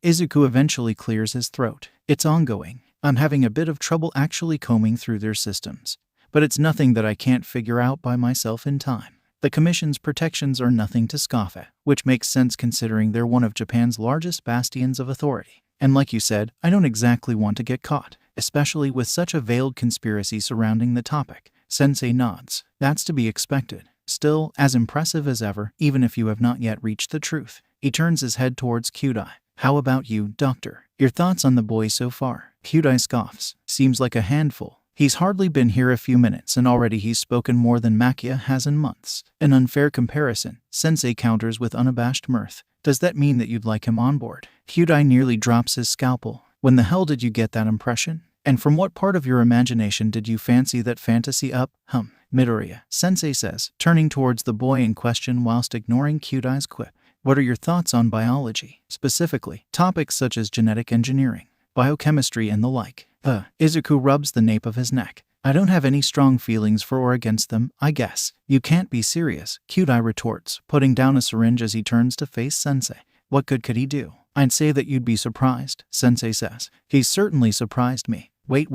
Izuku eventually clears his throat. It's ongoing. I'm having a bit of trouble actually combing through their systems, but it's nothing that I can't figure out by myself in time. The Commission's protections are nothing to scoff at, which makes sense considering they're one of Japan's largest bastions of authority. And like you said, I don't exactly want to get caught, especially with such a veiled conspiracy surrounding the topic. Sensei nods. That's to be expected. Still, as impressive as ever, even if you have not yet reached the truth. He turns his head towards Kyudai. How about you, Doctor? Your thoughts on the boy so far? Kyudai scoffs. Seems like a handful. He's hardly been here a few minutes and already he's spoken more than Makia has in months. An unfair comparison, Sensei counters with unabashed mirth. Does that mean that you'd like him on board? Kyudai nearly drops his scalpel. When the hell did you get that impression? And from what part of your imagination did you fancy that fantasy up? Midoriya, Sensei says, turning towards the boy in question whilst ignoring Kyudai's quip. What are your thoughts on biology? Specifically, topics such as genetic engineering, biochemistry and the like. Izuku rubs the nape of his neck. I don't have any strong feelings for or against them, I guess. You can't be serious, Kyudai retorts, putting down a syringe as he turns to face Sensei. What good could he do? I'd say that you'd be surprised, Sensei says. He's certainly surprised me. Wait,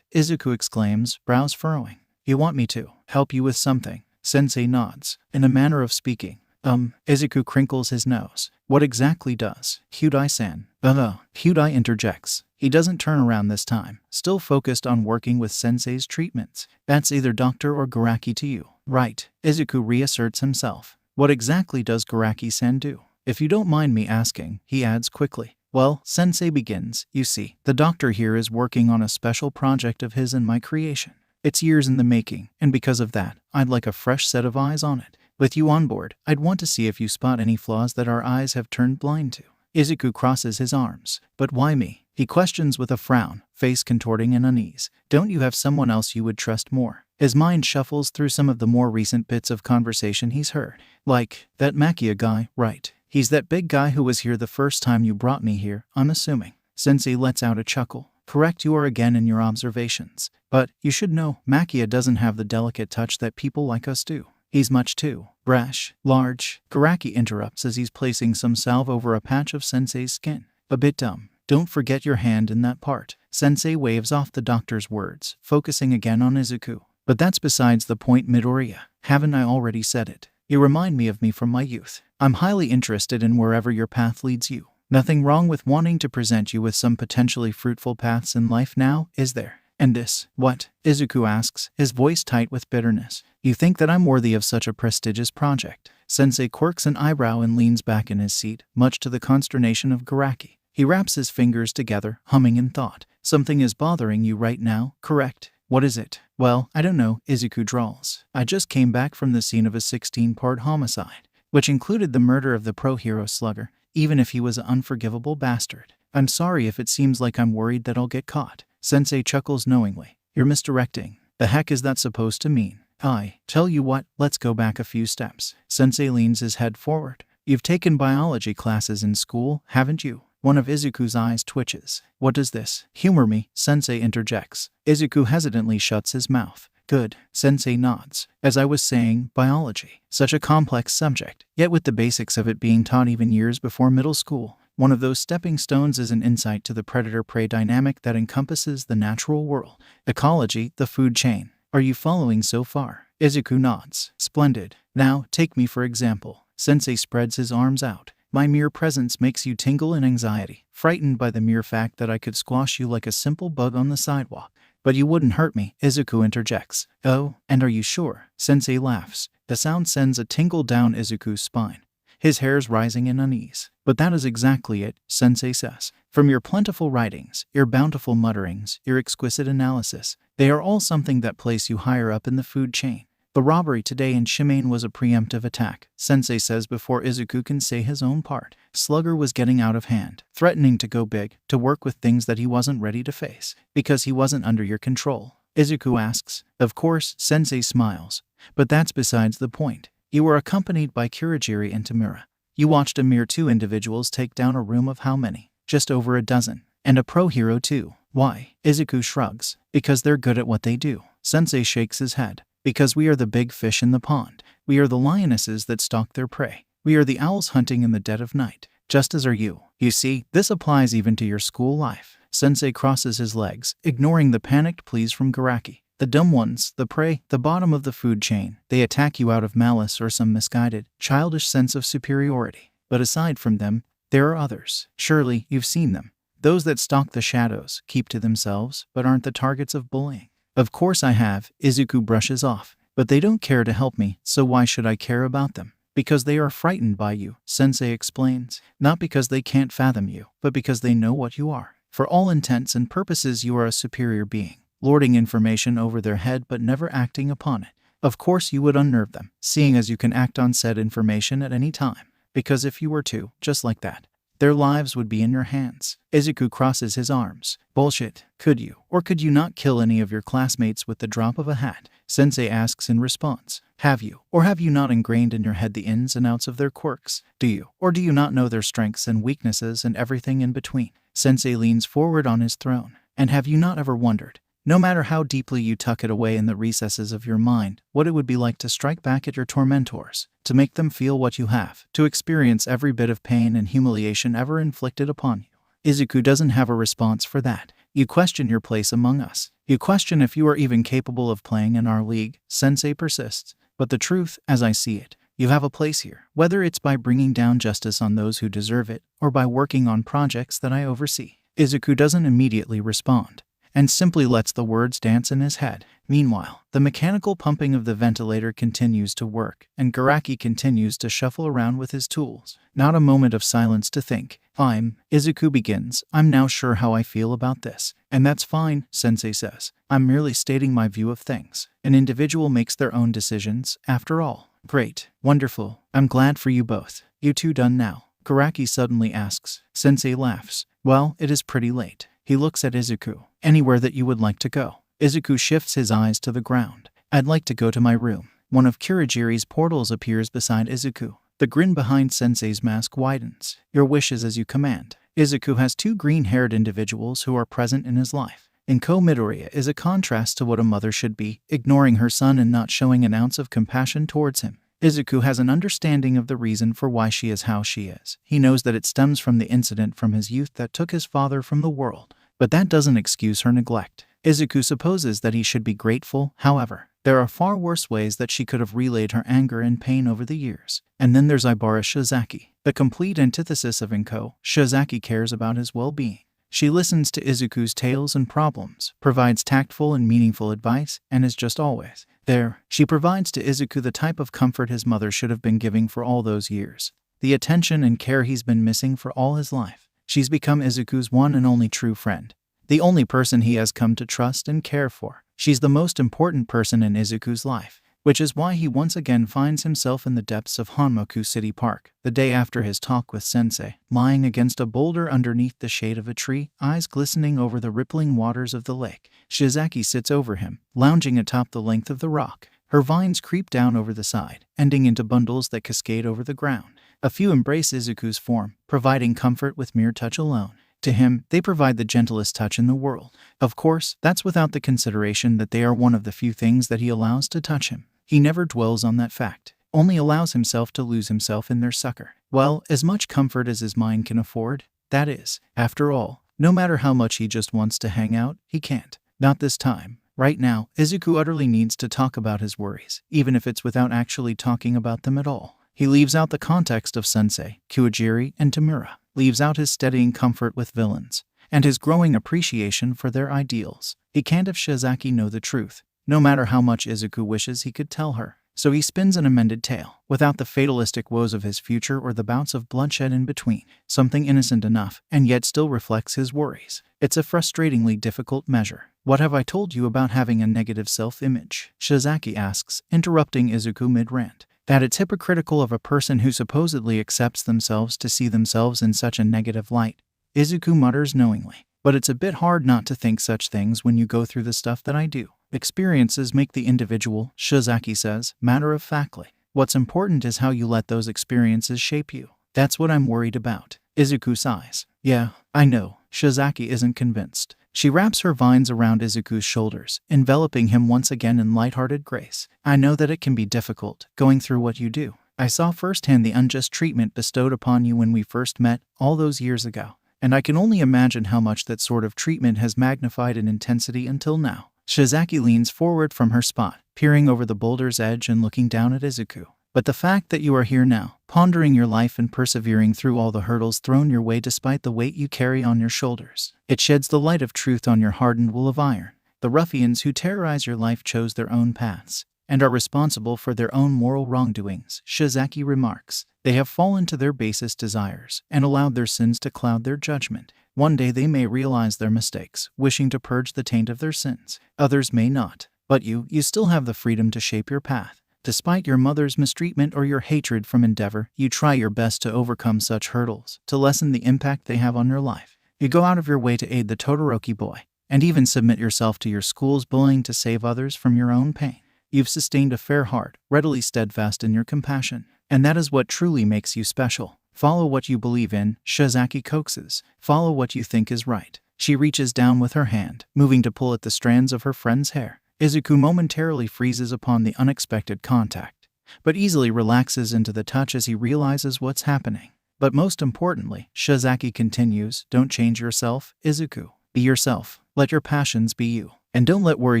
Izuku exclaims, brows furrowing. You want me to help you with something? Sensei nods. In a manner of speaking. Izuku crinkles his nose. What exactly does Kyudai-san? Kyudai interjects. He doesn't turn around this time, still focused on working with Sensei's treatments. That's either Doctor or Garaki to you. Right. Izuku reasserts himself. What exactly does Garaki-san do? If you don't mind me asking, he adds quickly. Well, Sensei begins. You see, the doctor here is working on a special project of his and my creation. It's years in the making, and because of that, I'd like a fresh set of eyes on it. With you on board, I'd want to see if you spot any flaws that our eyes have turned blind to. Izuku crosses his arms. But why me? He questions with a frown, face contorting in unease. Don't you have someone else you would trust more? His mind shuffles through some of the more recent bits of conversation he's heard. Like, that Makia guy, right? He's that big guy who was here the first time you brought me here, I'm assuming. Sensei lets out a chuckle. Correct you are again in your observations. But, you should know, Makia doesn't have the delicate touch that people like us do. He's much too brash, large. Garaki interrupts as he's placing some salve over a patch of Sensei's skin. A bit dumb. Don't forget your hand in that part. Sensei waves off the doctor's words, focusing again on Izuku. But that's besides the point, Midoriya. Haven't I already said it? You remind me of me from my youth. I'm highly interested in wherever your path leads you. Nothing wrong with wanting to present you with some potentially fruitful paths in life now, is there? And this, what? Izuku asks, his voice tight with bitterness. You think that I'm worthy of such a prestigious project? Sensei quirks an eyebrow and leans back in his seat, much to the consternation of Garaki. He wraps his fingers together, humming in thought. Something is bothering you right now, correct? What is it? Well, I don't know, Izuku drawls. I just came back from the scene of a 16-part homicide, which included the murder of the pro-hero Slugger, even if he was an unforgivable bastard. I'm sorry if it seems like I'm worried that I'll get caught. Sensei chuckles knowingly. You're misdirecting. The heck is that supposed to mean? I tell you what, let's go back a few steps. Sensei leans his head forward. You've taken biology classes in school, haven't you? One of Izuku's eyes twitches. What does this? Humor me, Sensei interjects. Izuku hesitantly shuts his mouth. Good, Sensei nods. As I was saying, biology. Such a complex subject, yet with the basics of it being taught even years before middle school. One of those stepping stones is an insight to the predator-prey dynamic that encompasses the natural world. Ecology, the food chain. Are you following so far? Izuku nods. Splendid. Now, take me for example. Sensei spreads his arms out. My mere presence makes you tingle in anxiety, frightened by the mere fact that I could squash you like a simple bug on the sidewalk. But you wouldn't hurt me, Izuku interjects. Oh, and are you sure? Sensei laughs. The sound sends a tingle down Izuku's spine, his hairs rising in unease. But that is exactly it, Sensei says. From your plentiful writings, your bountiful mutterings, your exquisite analysis, they are all something that place you higher up in the food chain. The robbery today in Shimane was a preemptive attack, Sensei says before Izuku can say his own part. Slugger was getting out of hand, threatening to go big, to work with things that he wasn't ready to face, because he wasn't under your control. Izuku asks. Of course, Sensei smiles. But that's besides the point. You were accompanied by Kurogiri and Tamura. You watched a mere 2 individuals take down a room of how many? Just over a dozen. And a pro-hero too. Why? Izuku shrugs. Because they're good at what they do. Sensei shakes his head. Because we are the big fish in the pond. We are the lionesses that stalk their prey. We are the owls hunting in the dead of night. Just as are you. You see, this applies even to your school life. Sensei crosses his legs, ignoring the panicked pleas from Garaki. The dumb ones, the prey, the bottom of the food chain. They attack you out of malice or some misguided, childish sense of superiority. But aside from them, there are others. Surely, you've seen them. Those that stalk the shadows, keep to themselves, but aren't the targets of bullying. Of course I have, Izuku brushes off. But they don't care to help me, so why should I care about them? Because they are frightened by you, Sensei explains. Not because they can't fathom you, but because they know what you are. For all intents and purposes you are a superior being, lording information over their head but never acting upon it. Of course you would unnerve them, seeing as you can act on said information at any time. Because if you were to, just like that, their lives would be in your hands. Izuku crosses his arms. Bullshit. Could you, or could you not kill any of your classmates with the drop of a hat? Sensei asks in response. Have you, or have you not ingrained in your head the ins and outs of their quirks? Do you, or do you not know their strengths and weaknesses and everything in between? Sensei leans forward on his throne. And have you not ever wondered, no matter how deeply you tuck it away in the recesses of your mind, what it would be like to strike back at your tormentors, to make them feel what you have, to experience every bit of pain and humiliation ever inflicted upon you? Izuku doesn't have a response for that. You question your place among us. You question if you are even capable of playing in our league, Sensei persists. But the truth, as I see it, you have a place here, whether it's by bringing down justice on those who deserve it, or by working on projects that I oversee. Izuku doesn't immediately respond, and simply lets the words dance in his head. Meanwhile, the mechanical pumping of the ventilator continues to work, and Garaki continues to shuffle around with his tools. Not a moment of silence to think. Izuku begins. I'm now sure how I feel about this. And that's fine, Sensei says. I'm merely stating my view of things. An individual makes their own decisions, after all. Great. Wonderful. I'm glad for you both. You two done now? Garaki suddenly asks. Sensei laughs. Well, it is pretty late. He looks at Izuku. Anywhere that you would like to go? Izuku shifts his eyes to the ground. I'd like to go to my room. One of Kurogiri's portals appears beside Izuku. The grin behind Sensei's mask widens. Your wishes as you command. Izuku has 2 green-haired individuals who are present in his life. Midoriya is a contrast to what a mother should be, ignoring her son and not showing an ounce of compassion towards him. Izuku has an understanding of the reason for why she is how she is. He knows that it stems from the incident from his youth that took his father from the world. But that doesn't excuse her neglect. Izuku supposes that he should be grateful, however. There are far worse ways that she could have relayed her anger and pain over the years. And then there's Ibara Shizaki, the complete antithesis of Inko. Shizaki cares about his well-being. She listens to Izuku's tales and problems, provides tactful and meaningful advice, and is just always there. She provides to Izuku the type of comfort his mother should have been giving for all those years. The attention and care he's been missing for all his life. She's become Izuku's one and only true friend. the only person he has come to trust and care for. She's the most important person in Izuku's life, which is why he once again finds himself in the depths of Honmoku City Park, the day after his talk with Sensei, lying against a boulder underneath the shade of a tree, eyes glistening over the rippling waters of the lake. Shizaki sits over him, lounging atop the length of the rock. Her vines creep down over the side, ending into bundles that cascade over the ground. A few embrace Izuku's form, providing comfort with mere touch alone. To him, they provide the gentlest touch in the world. Of course, that's without the consideration that they are one of the few things that he allows to touch him. He never dwells on that fact, only allows himself to lose himself in their succor. Well, as much comfort as his mind can afford, that is. After all, no matter how much he just wants to hang out, he can't. Not this time. Right now, Izuku utterly needs to talk about his worries, even if it's without actually talking about them at all. He leaves out the context of Sensei, Kuwajiri, and Tamura, leaves out his steadying comfort with villains, and his growing appreciation for their ideals. He can't have Shizaki know the truth, no matter how much Izuku wishes he could tell her. So he spins an amended tale, without the fatalistic woes of his future or the bouts of bloodshed in between. Something innocent enough, and yet still reflects his worries. It's a frustratingly difficult measure. What have I told you about having a negative self-image? Shizaki asks, interrupting Izuku mid-rant. That it's hypocritical of a person who supposedly accepts themselves to see themselves in such a negative light. Izuku mutters knowingly. But it's a bit hard not to think such things when you go through the stuff that I do. Experiences make the individual, Shizaki says, matter-of-factly. What's important is how you let those experiences shape you. That's what I'm worried about. Izuku sighs. Yeah, I know. Shizaki isn't convinced. She wraps her vines around Izuku's shoulders, enveloping him once again in lighthearted grace. I know that it can be difficult, going through what you do. I saw firsthand the unjust treatment bestowed upon you when we first met, all those years ago. And I can only imagine how much that sort of treatment has magnified in intensity until now. Shizaki leans forward from her spot, peering over the boulder's edge and looking down at Izuku. But the fact that you are here now, pondering your life and persevering through all the hurdles thrown your way despite the weight you carry on your shoulders, it sheds the light of truth on your hardened wool of iron. The ruffians who terrorize your life chose their own paths, and are responsible for their own moral wrongdoings, Shizaki remarks. They have fallen to their basest desires, and allowed their sins to cloud their judgment. One day they may realize their mistakes, wishing to purge the taint of their sins. Others may not. But you still have the freedom to shape your path. Despite your mother's mistreatment or your hatred from Endeavor, you try your best to overcome such hurdles, to lessen the impact they have on your life. You go out of your way to aid the Todoroki boy, and even submit yourself to your school's bullying to save others from your own pain. You've sustained a fair heart, readily steadfast in your compassion. And that is what truly makes you special. Follow what you believe in, Shizaki coaxes. Follow what you think is right. She reaches down with her hand, moving to pull at the strands of her friend's hair. Izuku momentarily freezes upon the unexpected contact, but easily relaxes into the touch as he realizes what's happening. But most importantly, Shizaki continues, don't change yourself, Izuku. Be yourself. Let your passions be you. And don't let worry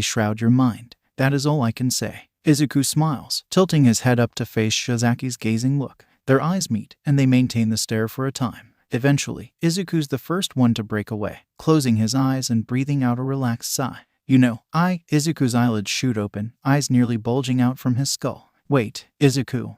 shroud your mind. That is all I can say. Izuku smiles, tilting his head up to face Shizaki's gazing look. Their eyes meet, and they maintain the stare for a time. Eventually, Izuku's the first one to break away, closing his eyes and breathing out a relaxed sigh. Izuku's eyelids shoot open, eyes nearly bulging out from his skull. Wait, Izuku,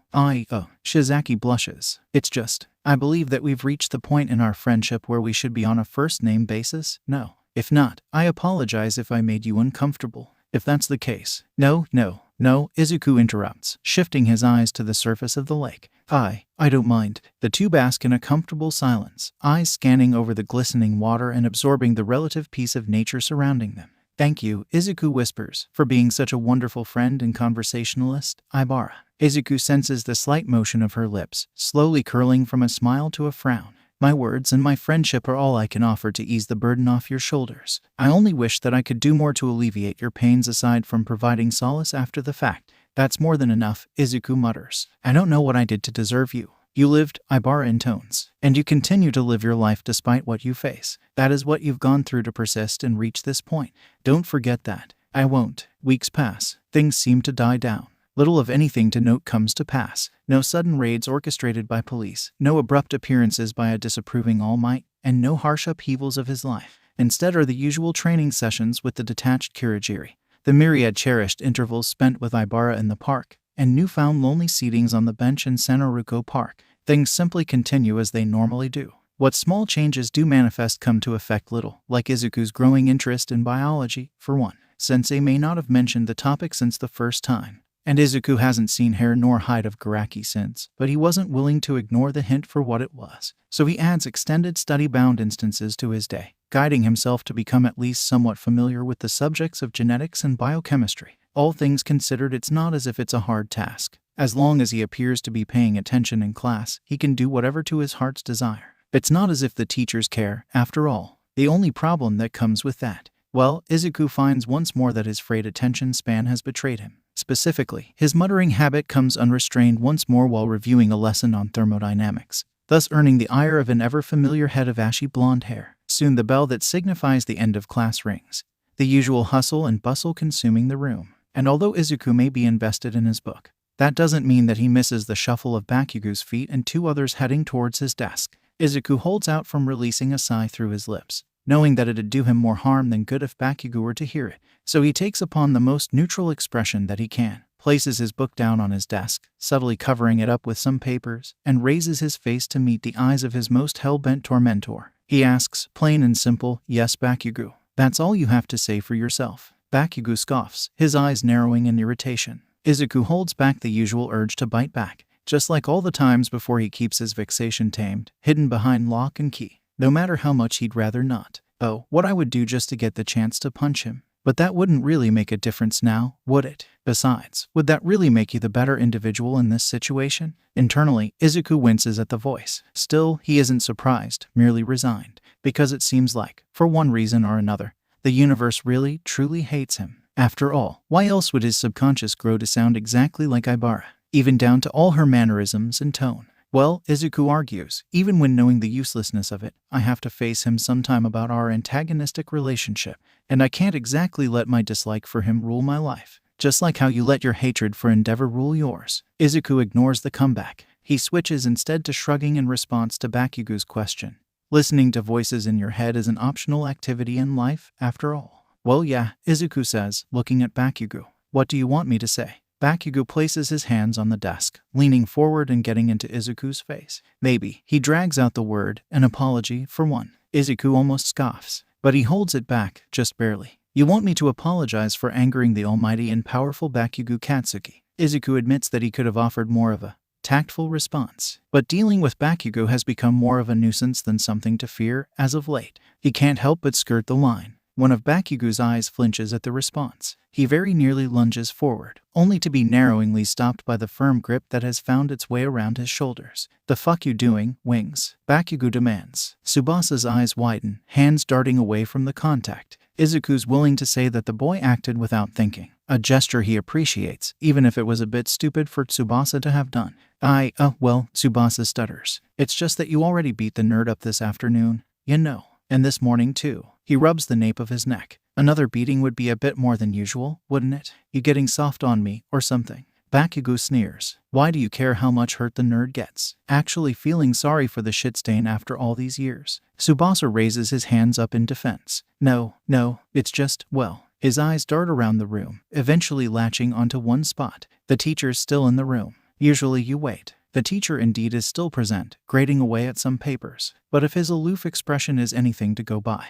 Shizaki blushes. It's just, I believe that we've reached the point in our friendship where we should be on a first-name basis? No. If not, I apologize if I made you uncomfortable. If that's the case. No, Izuku interrupts, shifting his eyes to the surface of the lake. I don't mind. The two bask in a comfortable silence, eyes scanning over the glistening water and absorbing the relative peace of nature surrounding them. Thank you, Izuku whispers, for being such a wonderful friend and conversationalist, Ibara. Izuku senses the slight motion of her lips, slowly curling from a smile to a frown. My words and my friendship are all I can offer to ease the burden off your shoulders. I only wish that I could do more to alleviate your pains aside from providing solace after the fact. That's more than enough, Izuku mutters. I don't know what I did to deserve you. You lived, Ibara intones, and you continue to live your life despite what you face. That is what you've gone through to persist and reach this point. Don't forget that. I won't. Weeks pass. Things seem to die down. Little of anything to note comes to pass. No sudden raids orchestrated by police, no abrupt appearances by a disapproving All Might, and no harsh upheavals of his life. Instead are the usual training sessions with the detached Kurogiri, the myriad cherished intervals spent with Ibara in the park, and newfound lonely seatings on the bench in Sanaruko Park. Things simply continue as they normally do. What small changes do manifest come to affect little, like Izuku's growing interest in biology, for one. Sensei may not have mentioned the topic since the first time, and Izuku hasn't seen hair nor hide of Garaki since, but he wasn't willing to ignore the hint for what it was. So he adds extended study-bound instances to his day, guiding himself to become at least somewhat familiar with the subjects of genetics and biochemistry. All things considered, it's not as if it's a hard task. As long as he appears to be paying attention in class, he can do whatever to his heart's desire. It's not as if the teachers care, after all. The only problem that comes with that, well, Izuku finds once more that his frayed attention span has betrayed him. Specifically, his muttering habit comes unrestrained once more while reviewing a lesson on thermodynamics, thus earning the ire of an ever-familiar head of ashy blonde hair. Soon the bell that signifies the end of class rings, the usual hustle and bustle consuming the room. And although Izuku may be invested in his book, that doesn't mean that he misses the shuffle of Bakugo's feet and two others heading towards his desk. Izuku holds out from releasing a sigh through his lips, knowing that it'd do him more harm than good if Bakugo were to hear it. So he takes upon the most neutral expression that he can, places his book down on his desk, subtly covering it up with some papers, and raises his face to meet the eyes of his most hell-bent tormentor. He asks, plain and simple, "Yes, Bakugo. That's all you have to say for yourself." Bakugo scoffs, his eyes narrowing in irritation. Izuku holds back the usual urge to bite back, just like all the times before he keeps his vexation tamed, hidden behind lock and key, no matter how much he'd rather not. Oh, what I would do just to get the chance to punch him. But that wouldn't really make a difference now, would it? Besides, would that really make you the better individual in this situation? Internally, Izuku winces at the voice. Still, he isn't surprised, merely resigned, because it seems like, for one reason or another, the universe really, truly hates him. After all, why else would his subconscious grow to sound exactly like Ibara, even down to all her mannerisms and tone? Well, Izuku argues, even when knowing the uselessness of it, I have to face him sometime about our antagonistic relationship, and I can't exactly let my dislike for him rule my life, just like how you let your hatred for Endeavor rule yours. Izuku ignores the comeback. He switches instead to shrugging in response to Bakugo's question. Listening to voices in your head is an optional activity in life, after all. Well, yeah, Izuku says, looking at Bakugo. What do you want me to say? Bakugo places his hands on the desk, leaning forward and getting into Izuku's face. Maybe. He drags out the word, an apology, for one. Izuku almost scoffs, but he holds it back, just barely. You want me to apologize for angering the almighty and powerful Bakugo Katsuki? Izuku admits that he could have offered more of a tactful response, but dealing with Bakugo has become more of a nuisance than something to fear as of late. He can't help but skirt the line. One of Bakugo's eyes flinches at the response. He very nearly lunges forward, only to be narrowingly stopped by the firm grip that has found its way around his shoulders. The fuck you doing, Wings? Bakugo demands. Tsubasa's eyes widen, hands darting away from the contact. Izuku's willing to say that the boy acted without thinking, a gesture he appreciates, even if it was a bit stupid for Tsubasa to have done. Well, Tsubasa stutters. It's just that you already beat the nerd up this afternoon, you know. And this morning too. He rubs the nape of his neck. Another beating would be a bit more than usual, wouldn't it? You getting soft on me, or something? Bakugo sneers. Why do you care how much hurt the nerd gets? Actually feeling sorry for the shit stain after all these years. Tsubasa raises his hands up in defense. No, it's just, well. His eyes dart around the room, eventually latching onto one spot. The teacher's still in the room. Usually you wait. The teacher indeed is still present, grading away at some papers. But if his aloof expression is anything to go by,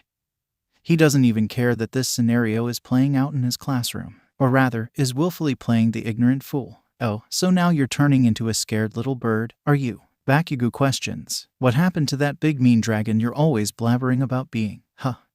he doesn't even care that this scenario is playing out in his classroom. Or rather, is willfully playing the ignorant fool. Oh, so now you're turning into a scared little bird, are you? Bakugo questions. What happened to that big mean dragon you're always blabbering about being?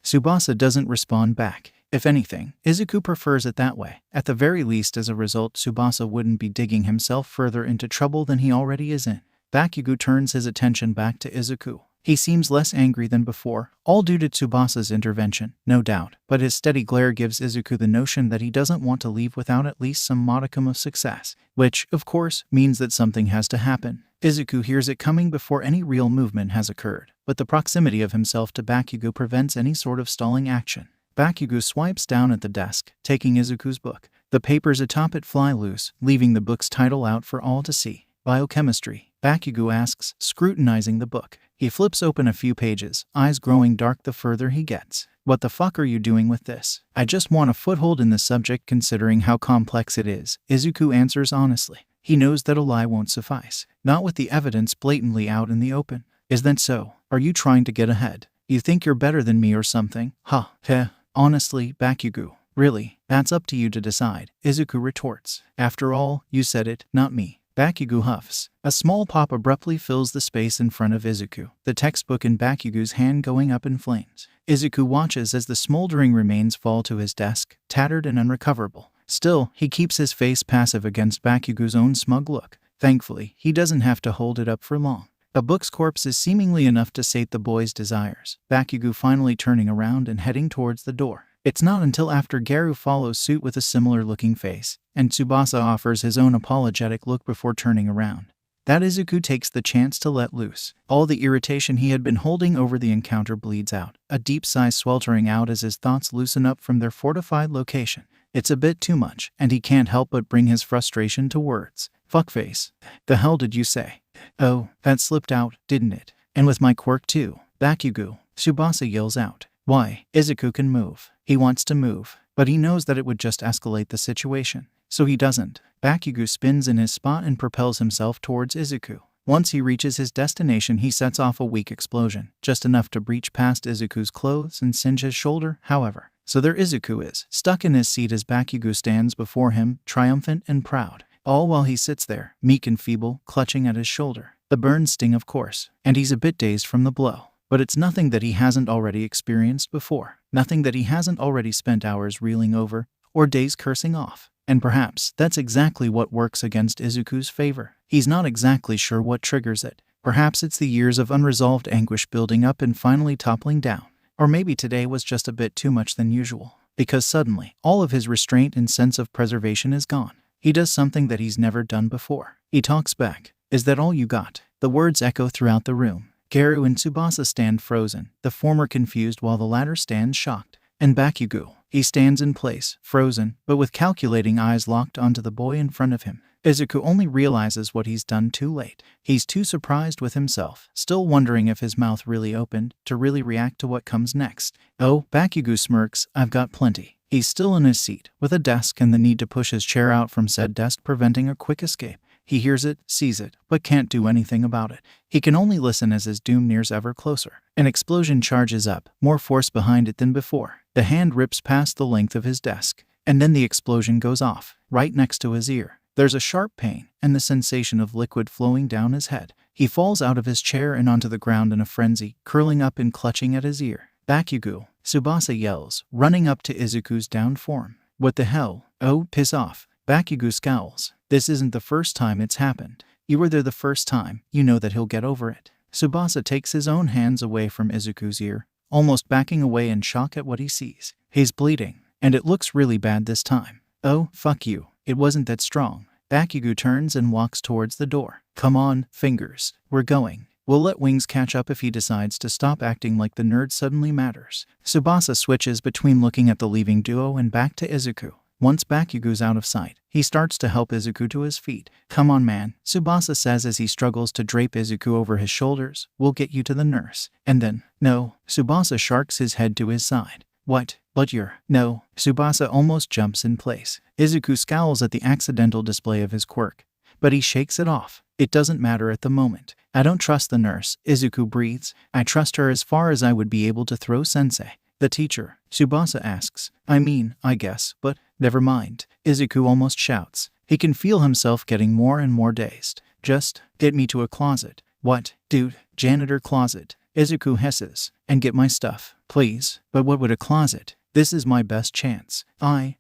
Tsubasa doesn't respond back. If anything, Izuku prefers it that way. At the very least, as a result, Tsubasa wouldn't be digging himself further into trouble than he already is in. Bakugo turns his attention back to Izuku. He seems less angry than before, all due to Tsubasa's intervention, no doubt, but his steady glare gives Izuku the notion that he doesn't want to leave without at least some modicum of success, which, of course, means that something has to happen. Izuku hears it coming before any real movement has occurred, but the proximity of himself to Bakugo prevents any sort of stalling action. Bakugo swipes down at the desk, taking Izuku's book. The papers atop it fly loose, leaving the book's title out for all to see. Biochemistry, Bakugo asks, scrutinizing the book. He flips open a few pages, eyes growing dark the further he gets. What the fuck are you doing with this? I just want a foothold in the subject considering how complex it is, Izuku answers honestly. He knows that a lie won't suffice, not with the evidence blatantly out in the open. Is that so? Are you trying to get ahead? You think you're better than me or something? Huh. Heh. Honestly, Bakugo. Really, that's up to you to decide, Izuku retorts. After all, you said it, not me. Bakugo huffs. A small pop abruptly fills the space in front of Izuku, the textbook in Bakugo's hand going up in flames. Izuku watches as the smoldering remains fall to his desk, tattered and unrecoverable. Still, he keeps his face passive against Bakugo's own smug look. Thankfully, he doesn't have to hold it up for long. A book's corpse is seemingly enough to sate the boy's desires, Bakugo finally turning around and heading towards the door. It's not until after Garu follows suit with a similar-looking face, and Tsubasa offers his own apologetic look before turning around, that Izuku takes the chance to let loose. All the irritation he had been holding over the encounter bleeds out, a deep sigh sweltering out as his thoughts loosen up from their fortified location. It's a bit too much, and he can't help but bring his frustration to words. Fuckface. The hell did you say? Oh, that slipped out, didn't it? And with my quirk too. Bakugo. Tsubasa yells out. Why? Izuku can move. He wants to move, but he knows that it would just escalate the situation. So he doesn't. Bakugo spins in his spot and propels himself towards Izuku. Once he reaches his destination, he sets off a weak explosion, just enough to breach past Izuku's clothes and singe his shoulder, however. So there Izuku is, stuck in his seat as Bakugo stands before him, triumphant and proud. All while he sits there, meek and feeble, clutching at his shoulder. The burns sting, of course, and he's a bit dazed from the blow. But it's nothing that he hasn't already experienced before. Nothing that he hasn't already spent hours reeling over, or days cursing off. And perhaps that's exactly what works against Izuku's favor. He's not exactly sure what triggers it. Perhaps it's the years of unresolved anguish building up and finally toppling down. Or maybe today was just a bit too much than usual. Because suddenly, all of his restraint and sense of preservation is gone. He does something that he's never done before. He talks back. Is that all you got? The words echo throughout the room. Garu and Tsubasa stand frozen, the former confused while the latter stands shocked. And Bakugo, he stands in place, frozen, but with calculating eyes locked onto the boy in front of him. Izuku only realizes what he's done too late. He's too surprised with himself, still wondering if his mouth really opened, to really react to what comes next. Oh, Bakugo smirks, I've got plenty. He's still in his seat, with a desk and the need to push his chair out from said desk preventing a quick escape. He hears it, sees it, but can't do anything about it. He can only listen as his doom nears ever closer. An explosion charges up, more force behind it than before. The hand rips past the length of his desk, and then the explosion goes off, right next to his ear. There's a sharp pain, and the sensation of liquid flowing down his head. He falls out of his chair and onto the ground in a frenzy, curling up and clutching at his ear. Bakugo, Tsubasa yells, running up to Izuku's downed form. What the hell? Oh, piss off. Bakugo scowls. This isn't the first time it's happened. You were there the first time, you know that he'll get over it. Tsubasa takes his own hands away from Izuku's ear, almost backing away in shock at what he sees. He's bleeding, and it looks really bad this time. Oh, fuck you. It wasn't that strong. Bakugo turns and walks towards the door. Come on, fingers. We're going. We'll let Wings catch up if he decides to stop acting like the nerd suddenly matters. Tsubasa switches between looking at the leaving duo and back to Izuku. Once Bakugo's out of sight, he starts to help Izuku to his feet. Come on, man, Tsubasa says as he struggles to drape Izuku over his shoulders. We'll get you to the nurse. And then, no, Tsubasa sharks his head to his side. What? But you're... No. Tsubasa almost jumps in place. Izuku scowls at the accidental display of his quirk, but he shakes it off. It doesn't matter at the moment. I don't trust the nurse, Izuku breathes. I trust her as far as I would be able to throw sensei. The teacher, Tsubasa asks. I guess, but never mind. Izuku almost shouts. He can feel himself getting more and more dazed. Just get me to a closet. What? Dude, janitor closet. Izuku hisses. And get my stuff, please. But what would a closet? This is my best chance.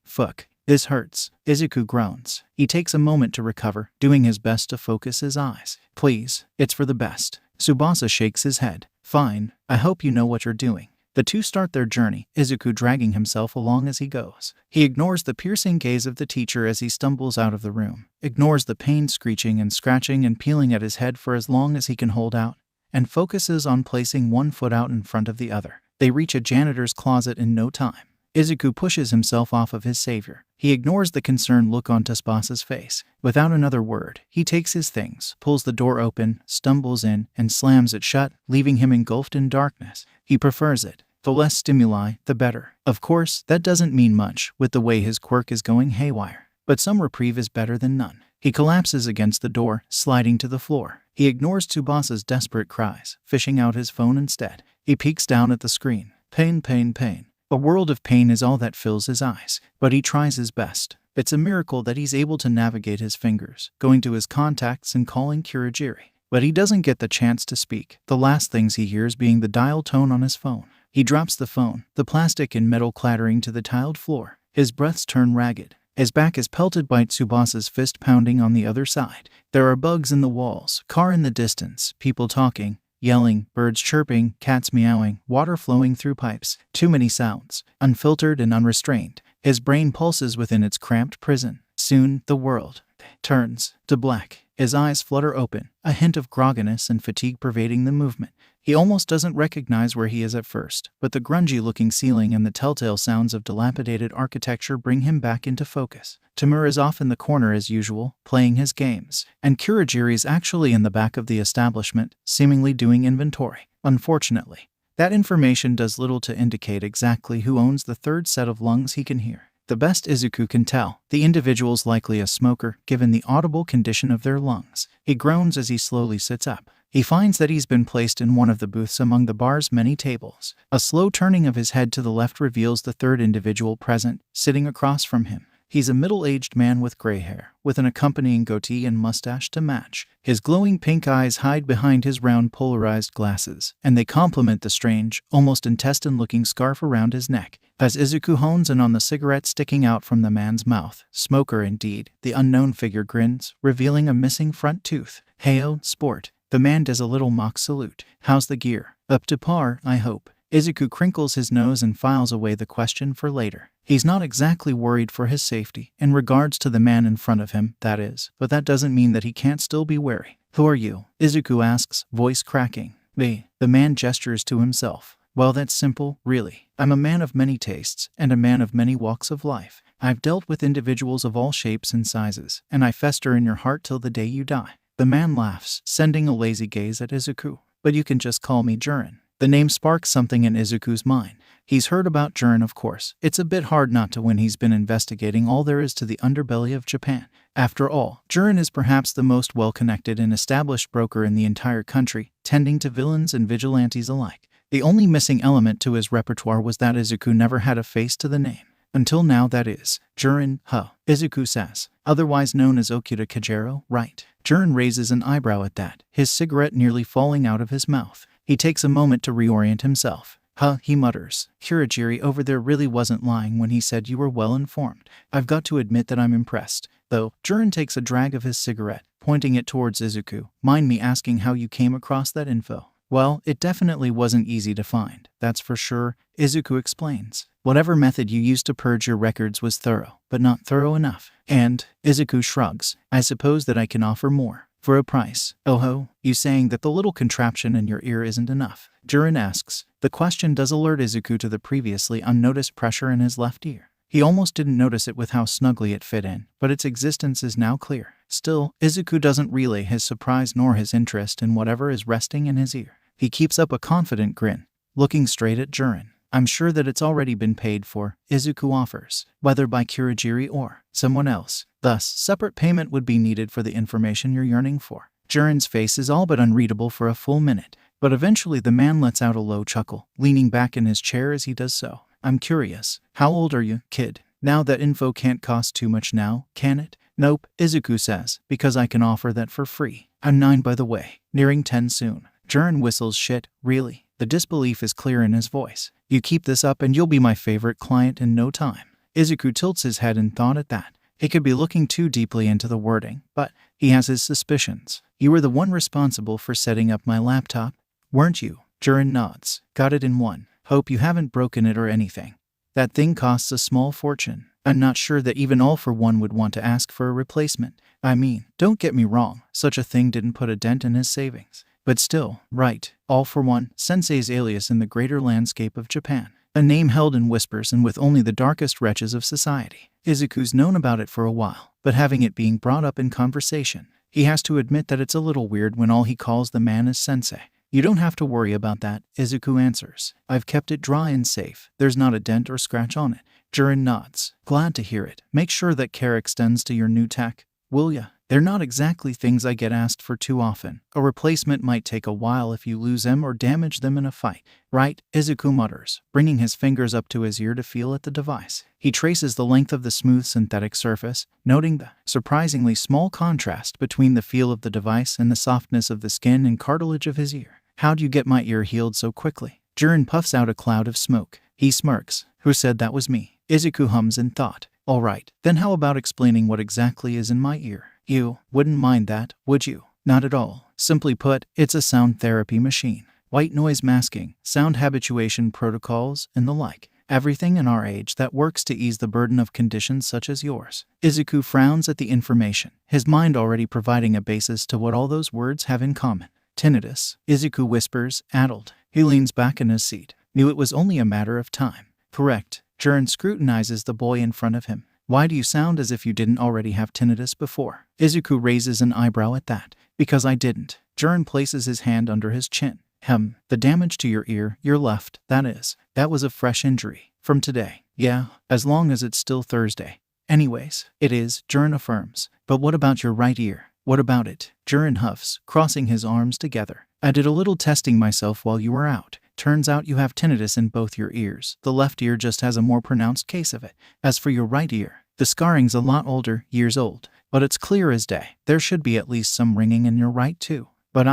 Fuck. This hurts. Izuku groans. He takes a moment to recover, doing his best to focus his eyes. Please, it's for the best. Tsubasa shakes his head. Fine. I hope you know what you're doing. The two start their journey, Izuku dragging himself along as he goes. He ignores the piercing gaze of the teacher as he stumbles out of the room, ignores the pain screeching and scratching and peeling at his head for as long as he can hold out, and focuses on placing one foot out in front of the other. They reach a janitor's closet in no time. Izuku pushes himself off of his savior. He ignores the concerned look on Tsubasa's face. Without another word, he takes his things, pulls the door open, stumbles in, and slams it shut, leaving him engulfed in darkness. He prefers it. The less stimuli, the better. Of course, that doesn't mean much, with the way his quirk is going haywire. But some reprieve is better than none. He collapses against the door, sliding to the floor. He ignores Tsubasa's desperate cries, fishing out his phone instead. He peeks down at the screen. Pain, pain, pain. A world of pain is all that fills his eyes, but he tries his best. It's a miracle that he's able to navigate his fingers, going to his contacts and calling Kurogiri. But he doesn't get the chance to speak, the last things he hears being the dial tone on his phone. He drops the phone, the plastic and metal clattering to the tiled floor. His breaths turn ragged. His back is pelted by Tsubasa's fist pounding on the other side. There are bugs in the walls, car in the distance, people talking, yelling, birds chirping, cats meowing, water flowing through pipes. Too many sounds, unfiltered and unrestrained. His brain pulses within its cramped prison. Soon, the world turns to black. His eyes flutter open, a hint of grogginess and fatigue pervading the movement. He almost doesn't recognize where he is at first, but the grungy-looking ceiling and the telltale sounds of dilapidated architecture bring him back into focus. Tamura is off in the corner as usual, playing his games, and Kurogiri is actually in the back of the establishment, seemingly doing inventory. Unfortunately, that information does little to indicate exactly who owns the third set of lungs he can hear. The best Izuku can tell, the individual's likely a smoker, given the audible condition of their lungs. He groans as he slowly sits up. He finds that he's been placed in one of the booths among the bar's many tables. A slow turning of his head to the left reveals the third individual present, sitting across from him. He's a middle-aged man with gray hair, with an accompanying goatee and mustache to match. His glowing pink eyes hide behind his round polarized glasses, and they complement the strange, almost intestine-looking scarf around his neck. As Izuku hones in on the cigarette sticking out from the man's mouth, smoker indeed, the unknown figure grins, revealing a missing front tooth. Heyo, sport. The man does a little mock salute. How's the gear? Up to par, I hope. Izuku crinkles his nose and files away the question for later. He's not exactly worried for his safety, in regards to the man in front of him, that is, but that doesn't mean that he can't still be wary. Who are you? Izuku asks, voice cracking. The man gestures to himself. Well, that's simple, really. I'm a man of many tastes, and a man of many walks of life. I've dealt with individuals of all shapes and sizes, and I fester in your heart till the day you die. The man laughs, sending a lazy gaze at Izuku. But you can just call me Jiren. The name sparks something in Izuku's mind. He's heard about Jiren, of course. It's a bit hard not to when he's been investigating all there is to the underbelly of Japan. After all, Jiren is perhaps the most well-connected and established broker in the entire country, tending to villains and vigilantes alike. The only missing element to his repertoire was that Izuku never had a face to the name. Until now, that is. Jiren, Izuku says. Otherwise known as Okuda Kajero, right? Jiren raises an eyebrow at that, his cigarette nearly falling out of his mouth. He takes a moment to reorient himself. He mutters. Kurogiri over there really wasn't lying when he said you were well informed. I've got to admit that I'm impressed. Though, Jiren takes a drag of his cigarette, pointing it towards Izuku. Mind me asking how you came across that info? Well, it definitely wasn't easy to find, that's for sure, Izuku explains. Whatever method you used to purge your records was thorough, but not thorough enough. And, Izuku shrugs, I suppose that I can offer more. For a price. Oh, you saying that the little contraption in your ear isn't enough? Jiren asks. The question does alert Izuku to the previously unnoticed pressure in his left ear. He almost didn't notice it with how snugly it fit in, but its existence is now clear. Still, Izuku doesn't relay his surprise nor his interest in whatever is resting in his ear. He keeps up a confident grin, looking straight at Jiren. I'm sure that it's already been paid for, Izuku offers, whether by Kurogiri or someone else. Thus, separate payment would be needed for the information you're yearning for. Jiren's face is all but unreadable for a full minute, but eventually the man lets out a low chuckle, leaning back in his chair as he does so. I'm curious. How old are you, kid? Now that info can't cost too much now, can it? Nope, Izuku says, because I can offer that for free. I'm 9 by the way, nearing 10 soon. Jiren whistles. Shit, really? The disbelief is clear in his voice. You keep this up and you'll be my favorite client in no time. Izuku tilts his head in thought at that. He could be looking too deeply into the wording, but he has his suspicions. You were the one responsible for setting up my laptop, weren't you? Jiren nods. Got it in one. Hope you haven't broken it or anything. That thing costs a small fortune. I'm not sure that even All For One would want to ask for a replacement. I mean, don't get me wrong, such a thing didn't put a dent in his savings. But still, right, All For One, Sensei's alias in the greater landscape of Japan. A name held in whispers and with only the darkest wretches of society. Izuku's known about it for a while, but having it being brought up in conversation, he has to admit that it's a little weird when all he calls the man is Sensei. You don't have to worry about that, Izuku answers. I've kept it dry and safe. There's not a dent or scratch on it. Jiren nods. Glad to hear it. Make sure that care extends to your new tech, will ya? They're not exactly things I get asked for too often. A replacement might take a while if you lose them or damage them in a fight. Right, Izuku mutters, bringing his fingers up to his ear to feel at the device. He traces the length of the smooth synthetic surface, noting the surprisingly small contrast between the feel of the device and the softness of the skin and cartilage of his ear. How'd you get my ear healed so quickly? Jiren puffs out a cloud of smoke. He smirks. Who said that was me? Izuku hums in thought. All right, then how about explaining what exactly is in my ear? You wouldn't mind that, would you? Not at all. Simply put, it's a sound therapy machine. White noise masking, sound habituation protocols, and the like. Everything in our age that works to ease the burden of conditions such as yours. Izuku frowns at the information, his mind already providing a basis to what all those words have in common. Tinnitus, Izuku whispers, addled. He leans back in his seat. Knew it was only a matter of time. Correct. Jiren scrutinizes the boy in front of him. Why do you sound as if you didn't already have tinnitus before? Izuku raises an eyebrow at that. Because I didn't. Jiren places his hand under his chin. The damage to your ear, your left, that is. That was a fresh injury. From today. Yeah, as long as it's still Thursday. Anyways, it is, Jiren affirms. But what about your right ear? What about it? Jiren huffs, crossing his arms together. I did a little testing myself while you were out. Turns out you have tinnitus in both your ears. The left ear just has a more pronounced case of it. As for your right ear, the scarring's a lot older, years old. But it's clear as day. There should be at least some ringing in your right too. But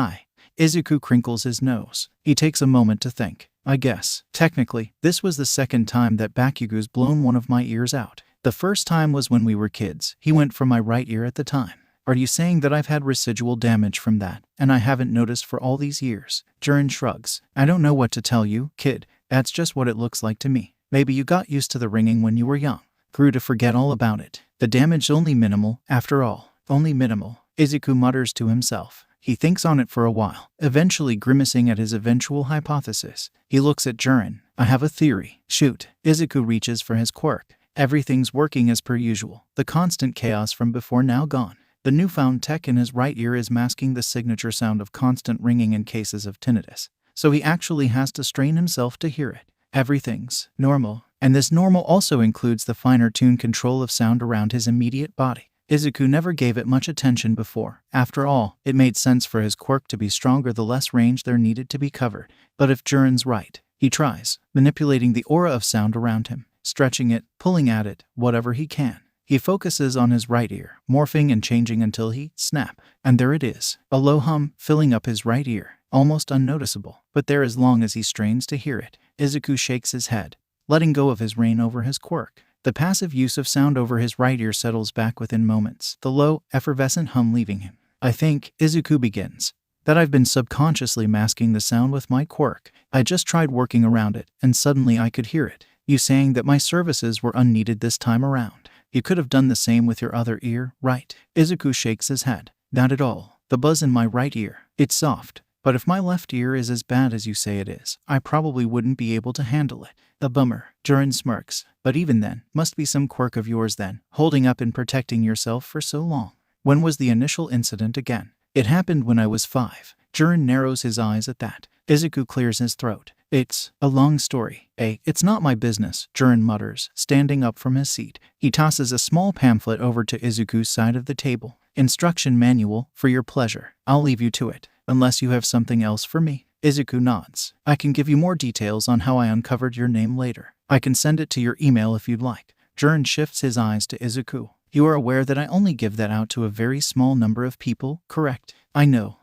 Izuku crinkles his nose. He takes a moment to think. I guess, technically, this was the second time that Bakugo's blown one of my ears out. The first time was when we were kids. He went for my right ear at the time. Are you saying that I've had residual damage from that, and I haven't noticed for all these years? Jiren shrugs. I don't know what to tell you, kid. That's just what it looks like to me. Maybe you got used to the ringing when you were young. Grew to forget all about it. The damage's only minimal, after all. Only minimal. Izuku mutters to himself. He thinks on it for a while, eventually grimacing at his eventual hypothesis. He looks at Jiren. I have a theory. Shoot. Izuku reaches for his quirk. Everything's working as per usual. The constant chaos from before now gone. The newfound tech in his right ear is masking the signature sound of constant ringing in cases of tinnitus. So he actually has to strain himself to hear it. Everything's normal. And this normal also includes the finer tuned control of sound around his immediate body. Izuku never gave it much attention before. After all, it made sense for his quirk to be stronger the less range there needed to be covered. But if Jiren's right, he tries, manipulating the aura of sound around him, stretching it, pulling at it, whatever he can. He focuses on his right ear, morphing and changing until snap. And there it is, a low hum filling up his right ear, almost unnoticeable, but there as long as he strains to hear it. Izuku shakes his head, letting go of his rein over his quirk. The passive use of sound over his right ear settles back within moments, the low, effervescent hum leaving him. I think, Izuku begins, that I've been subconsciously masking the sound with my quirk. I just tried working around it, and suddenly I could hear it. You saying that my services were unneeded this time around. You could have done the same with your other ear, right? Izuku shakes his head. Not at all. The buzz in my right ear, it's soft. But if my left ear is as bad as you say it is, I probably wouldn't be able to handle it. A bummer. Jiren smirks. But even then, must be some quirk of yours then, holding up and protecting yourself for so long. When was the initial incident again? It happened when I was 5. Jiren narrows his eyes at that. Izuku clears his throat. It's a long story. It's not my business, Jiren mutters, standing up from his seat. He tosses a small pamphlet over to Izuku's side of the table. Instruction manual, for your pleasure. I'll leave you to it, unless you have something else for me. Izuku nods. I can give you more details on how I uncovered your name later. I can send it to your email if you'd like. Jiren shifts his eyes to Izuku. You are aware that I only give that out to a very small number of people, correct? I know.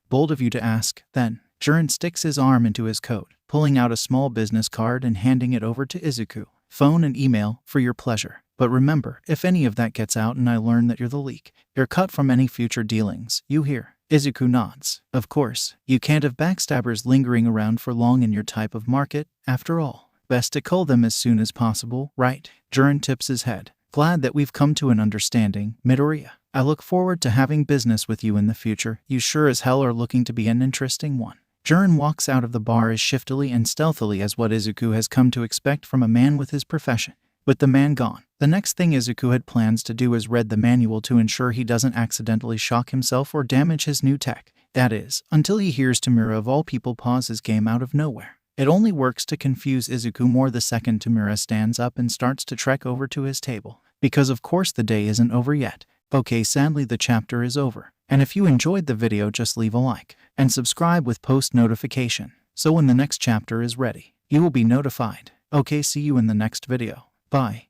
Bold of you to ask, then. Jiren sticks his arm into his coat, pulling out a small business card and handing it over to Izuku. Phone and email, for your pleasure. But remember, if any of that gets out and I learn that you're the leak, you're cut from any future dealings, you hear? Izuku nods. Of course, you can't have backstabbers lingering around for long in your type of market, after all. Best to cull them as soon as possible, right? Jiren tips his head. Glad that we've come to an understanding, Midoriya. I look forward to having business with you in the future. You sure as hell are looking to be an interesting one. Jiren walks out of the bar as shiftily and stealthily as what Izuku has come to expect from a man with his profession. With the man gone, the next thing Izuku had plans to do is read the manual to ensure he doesn't accidentally shock himself or damage his new tech. That is, until he hears Tamura of all people pause his game out of nowhere. It only works to confuse Izuku more the second Tamura stands up and starts to trek over to his table. Because of course the day isn't over yet. Okay, sadly the chapter is over. And if you enjoyed the video, just leave a like and subscribe with post notification, so when the next chapter is ready, you will be notified. Okay, see you in the next video. Bye.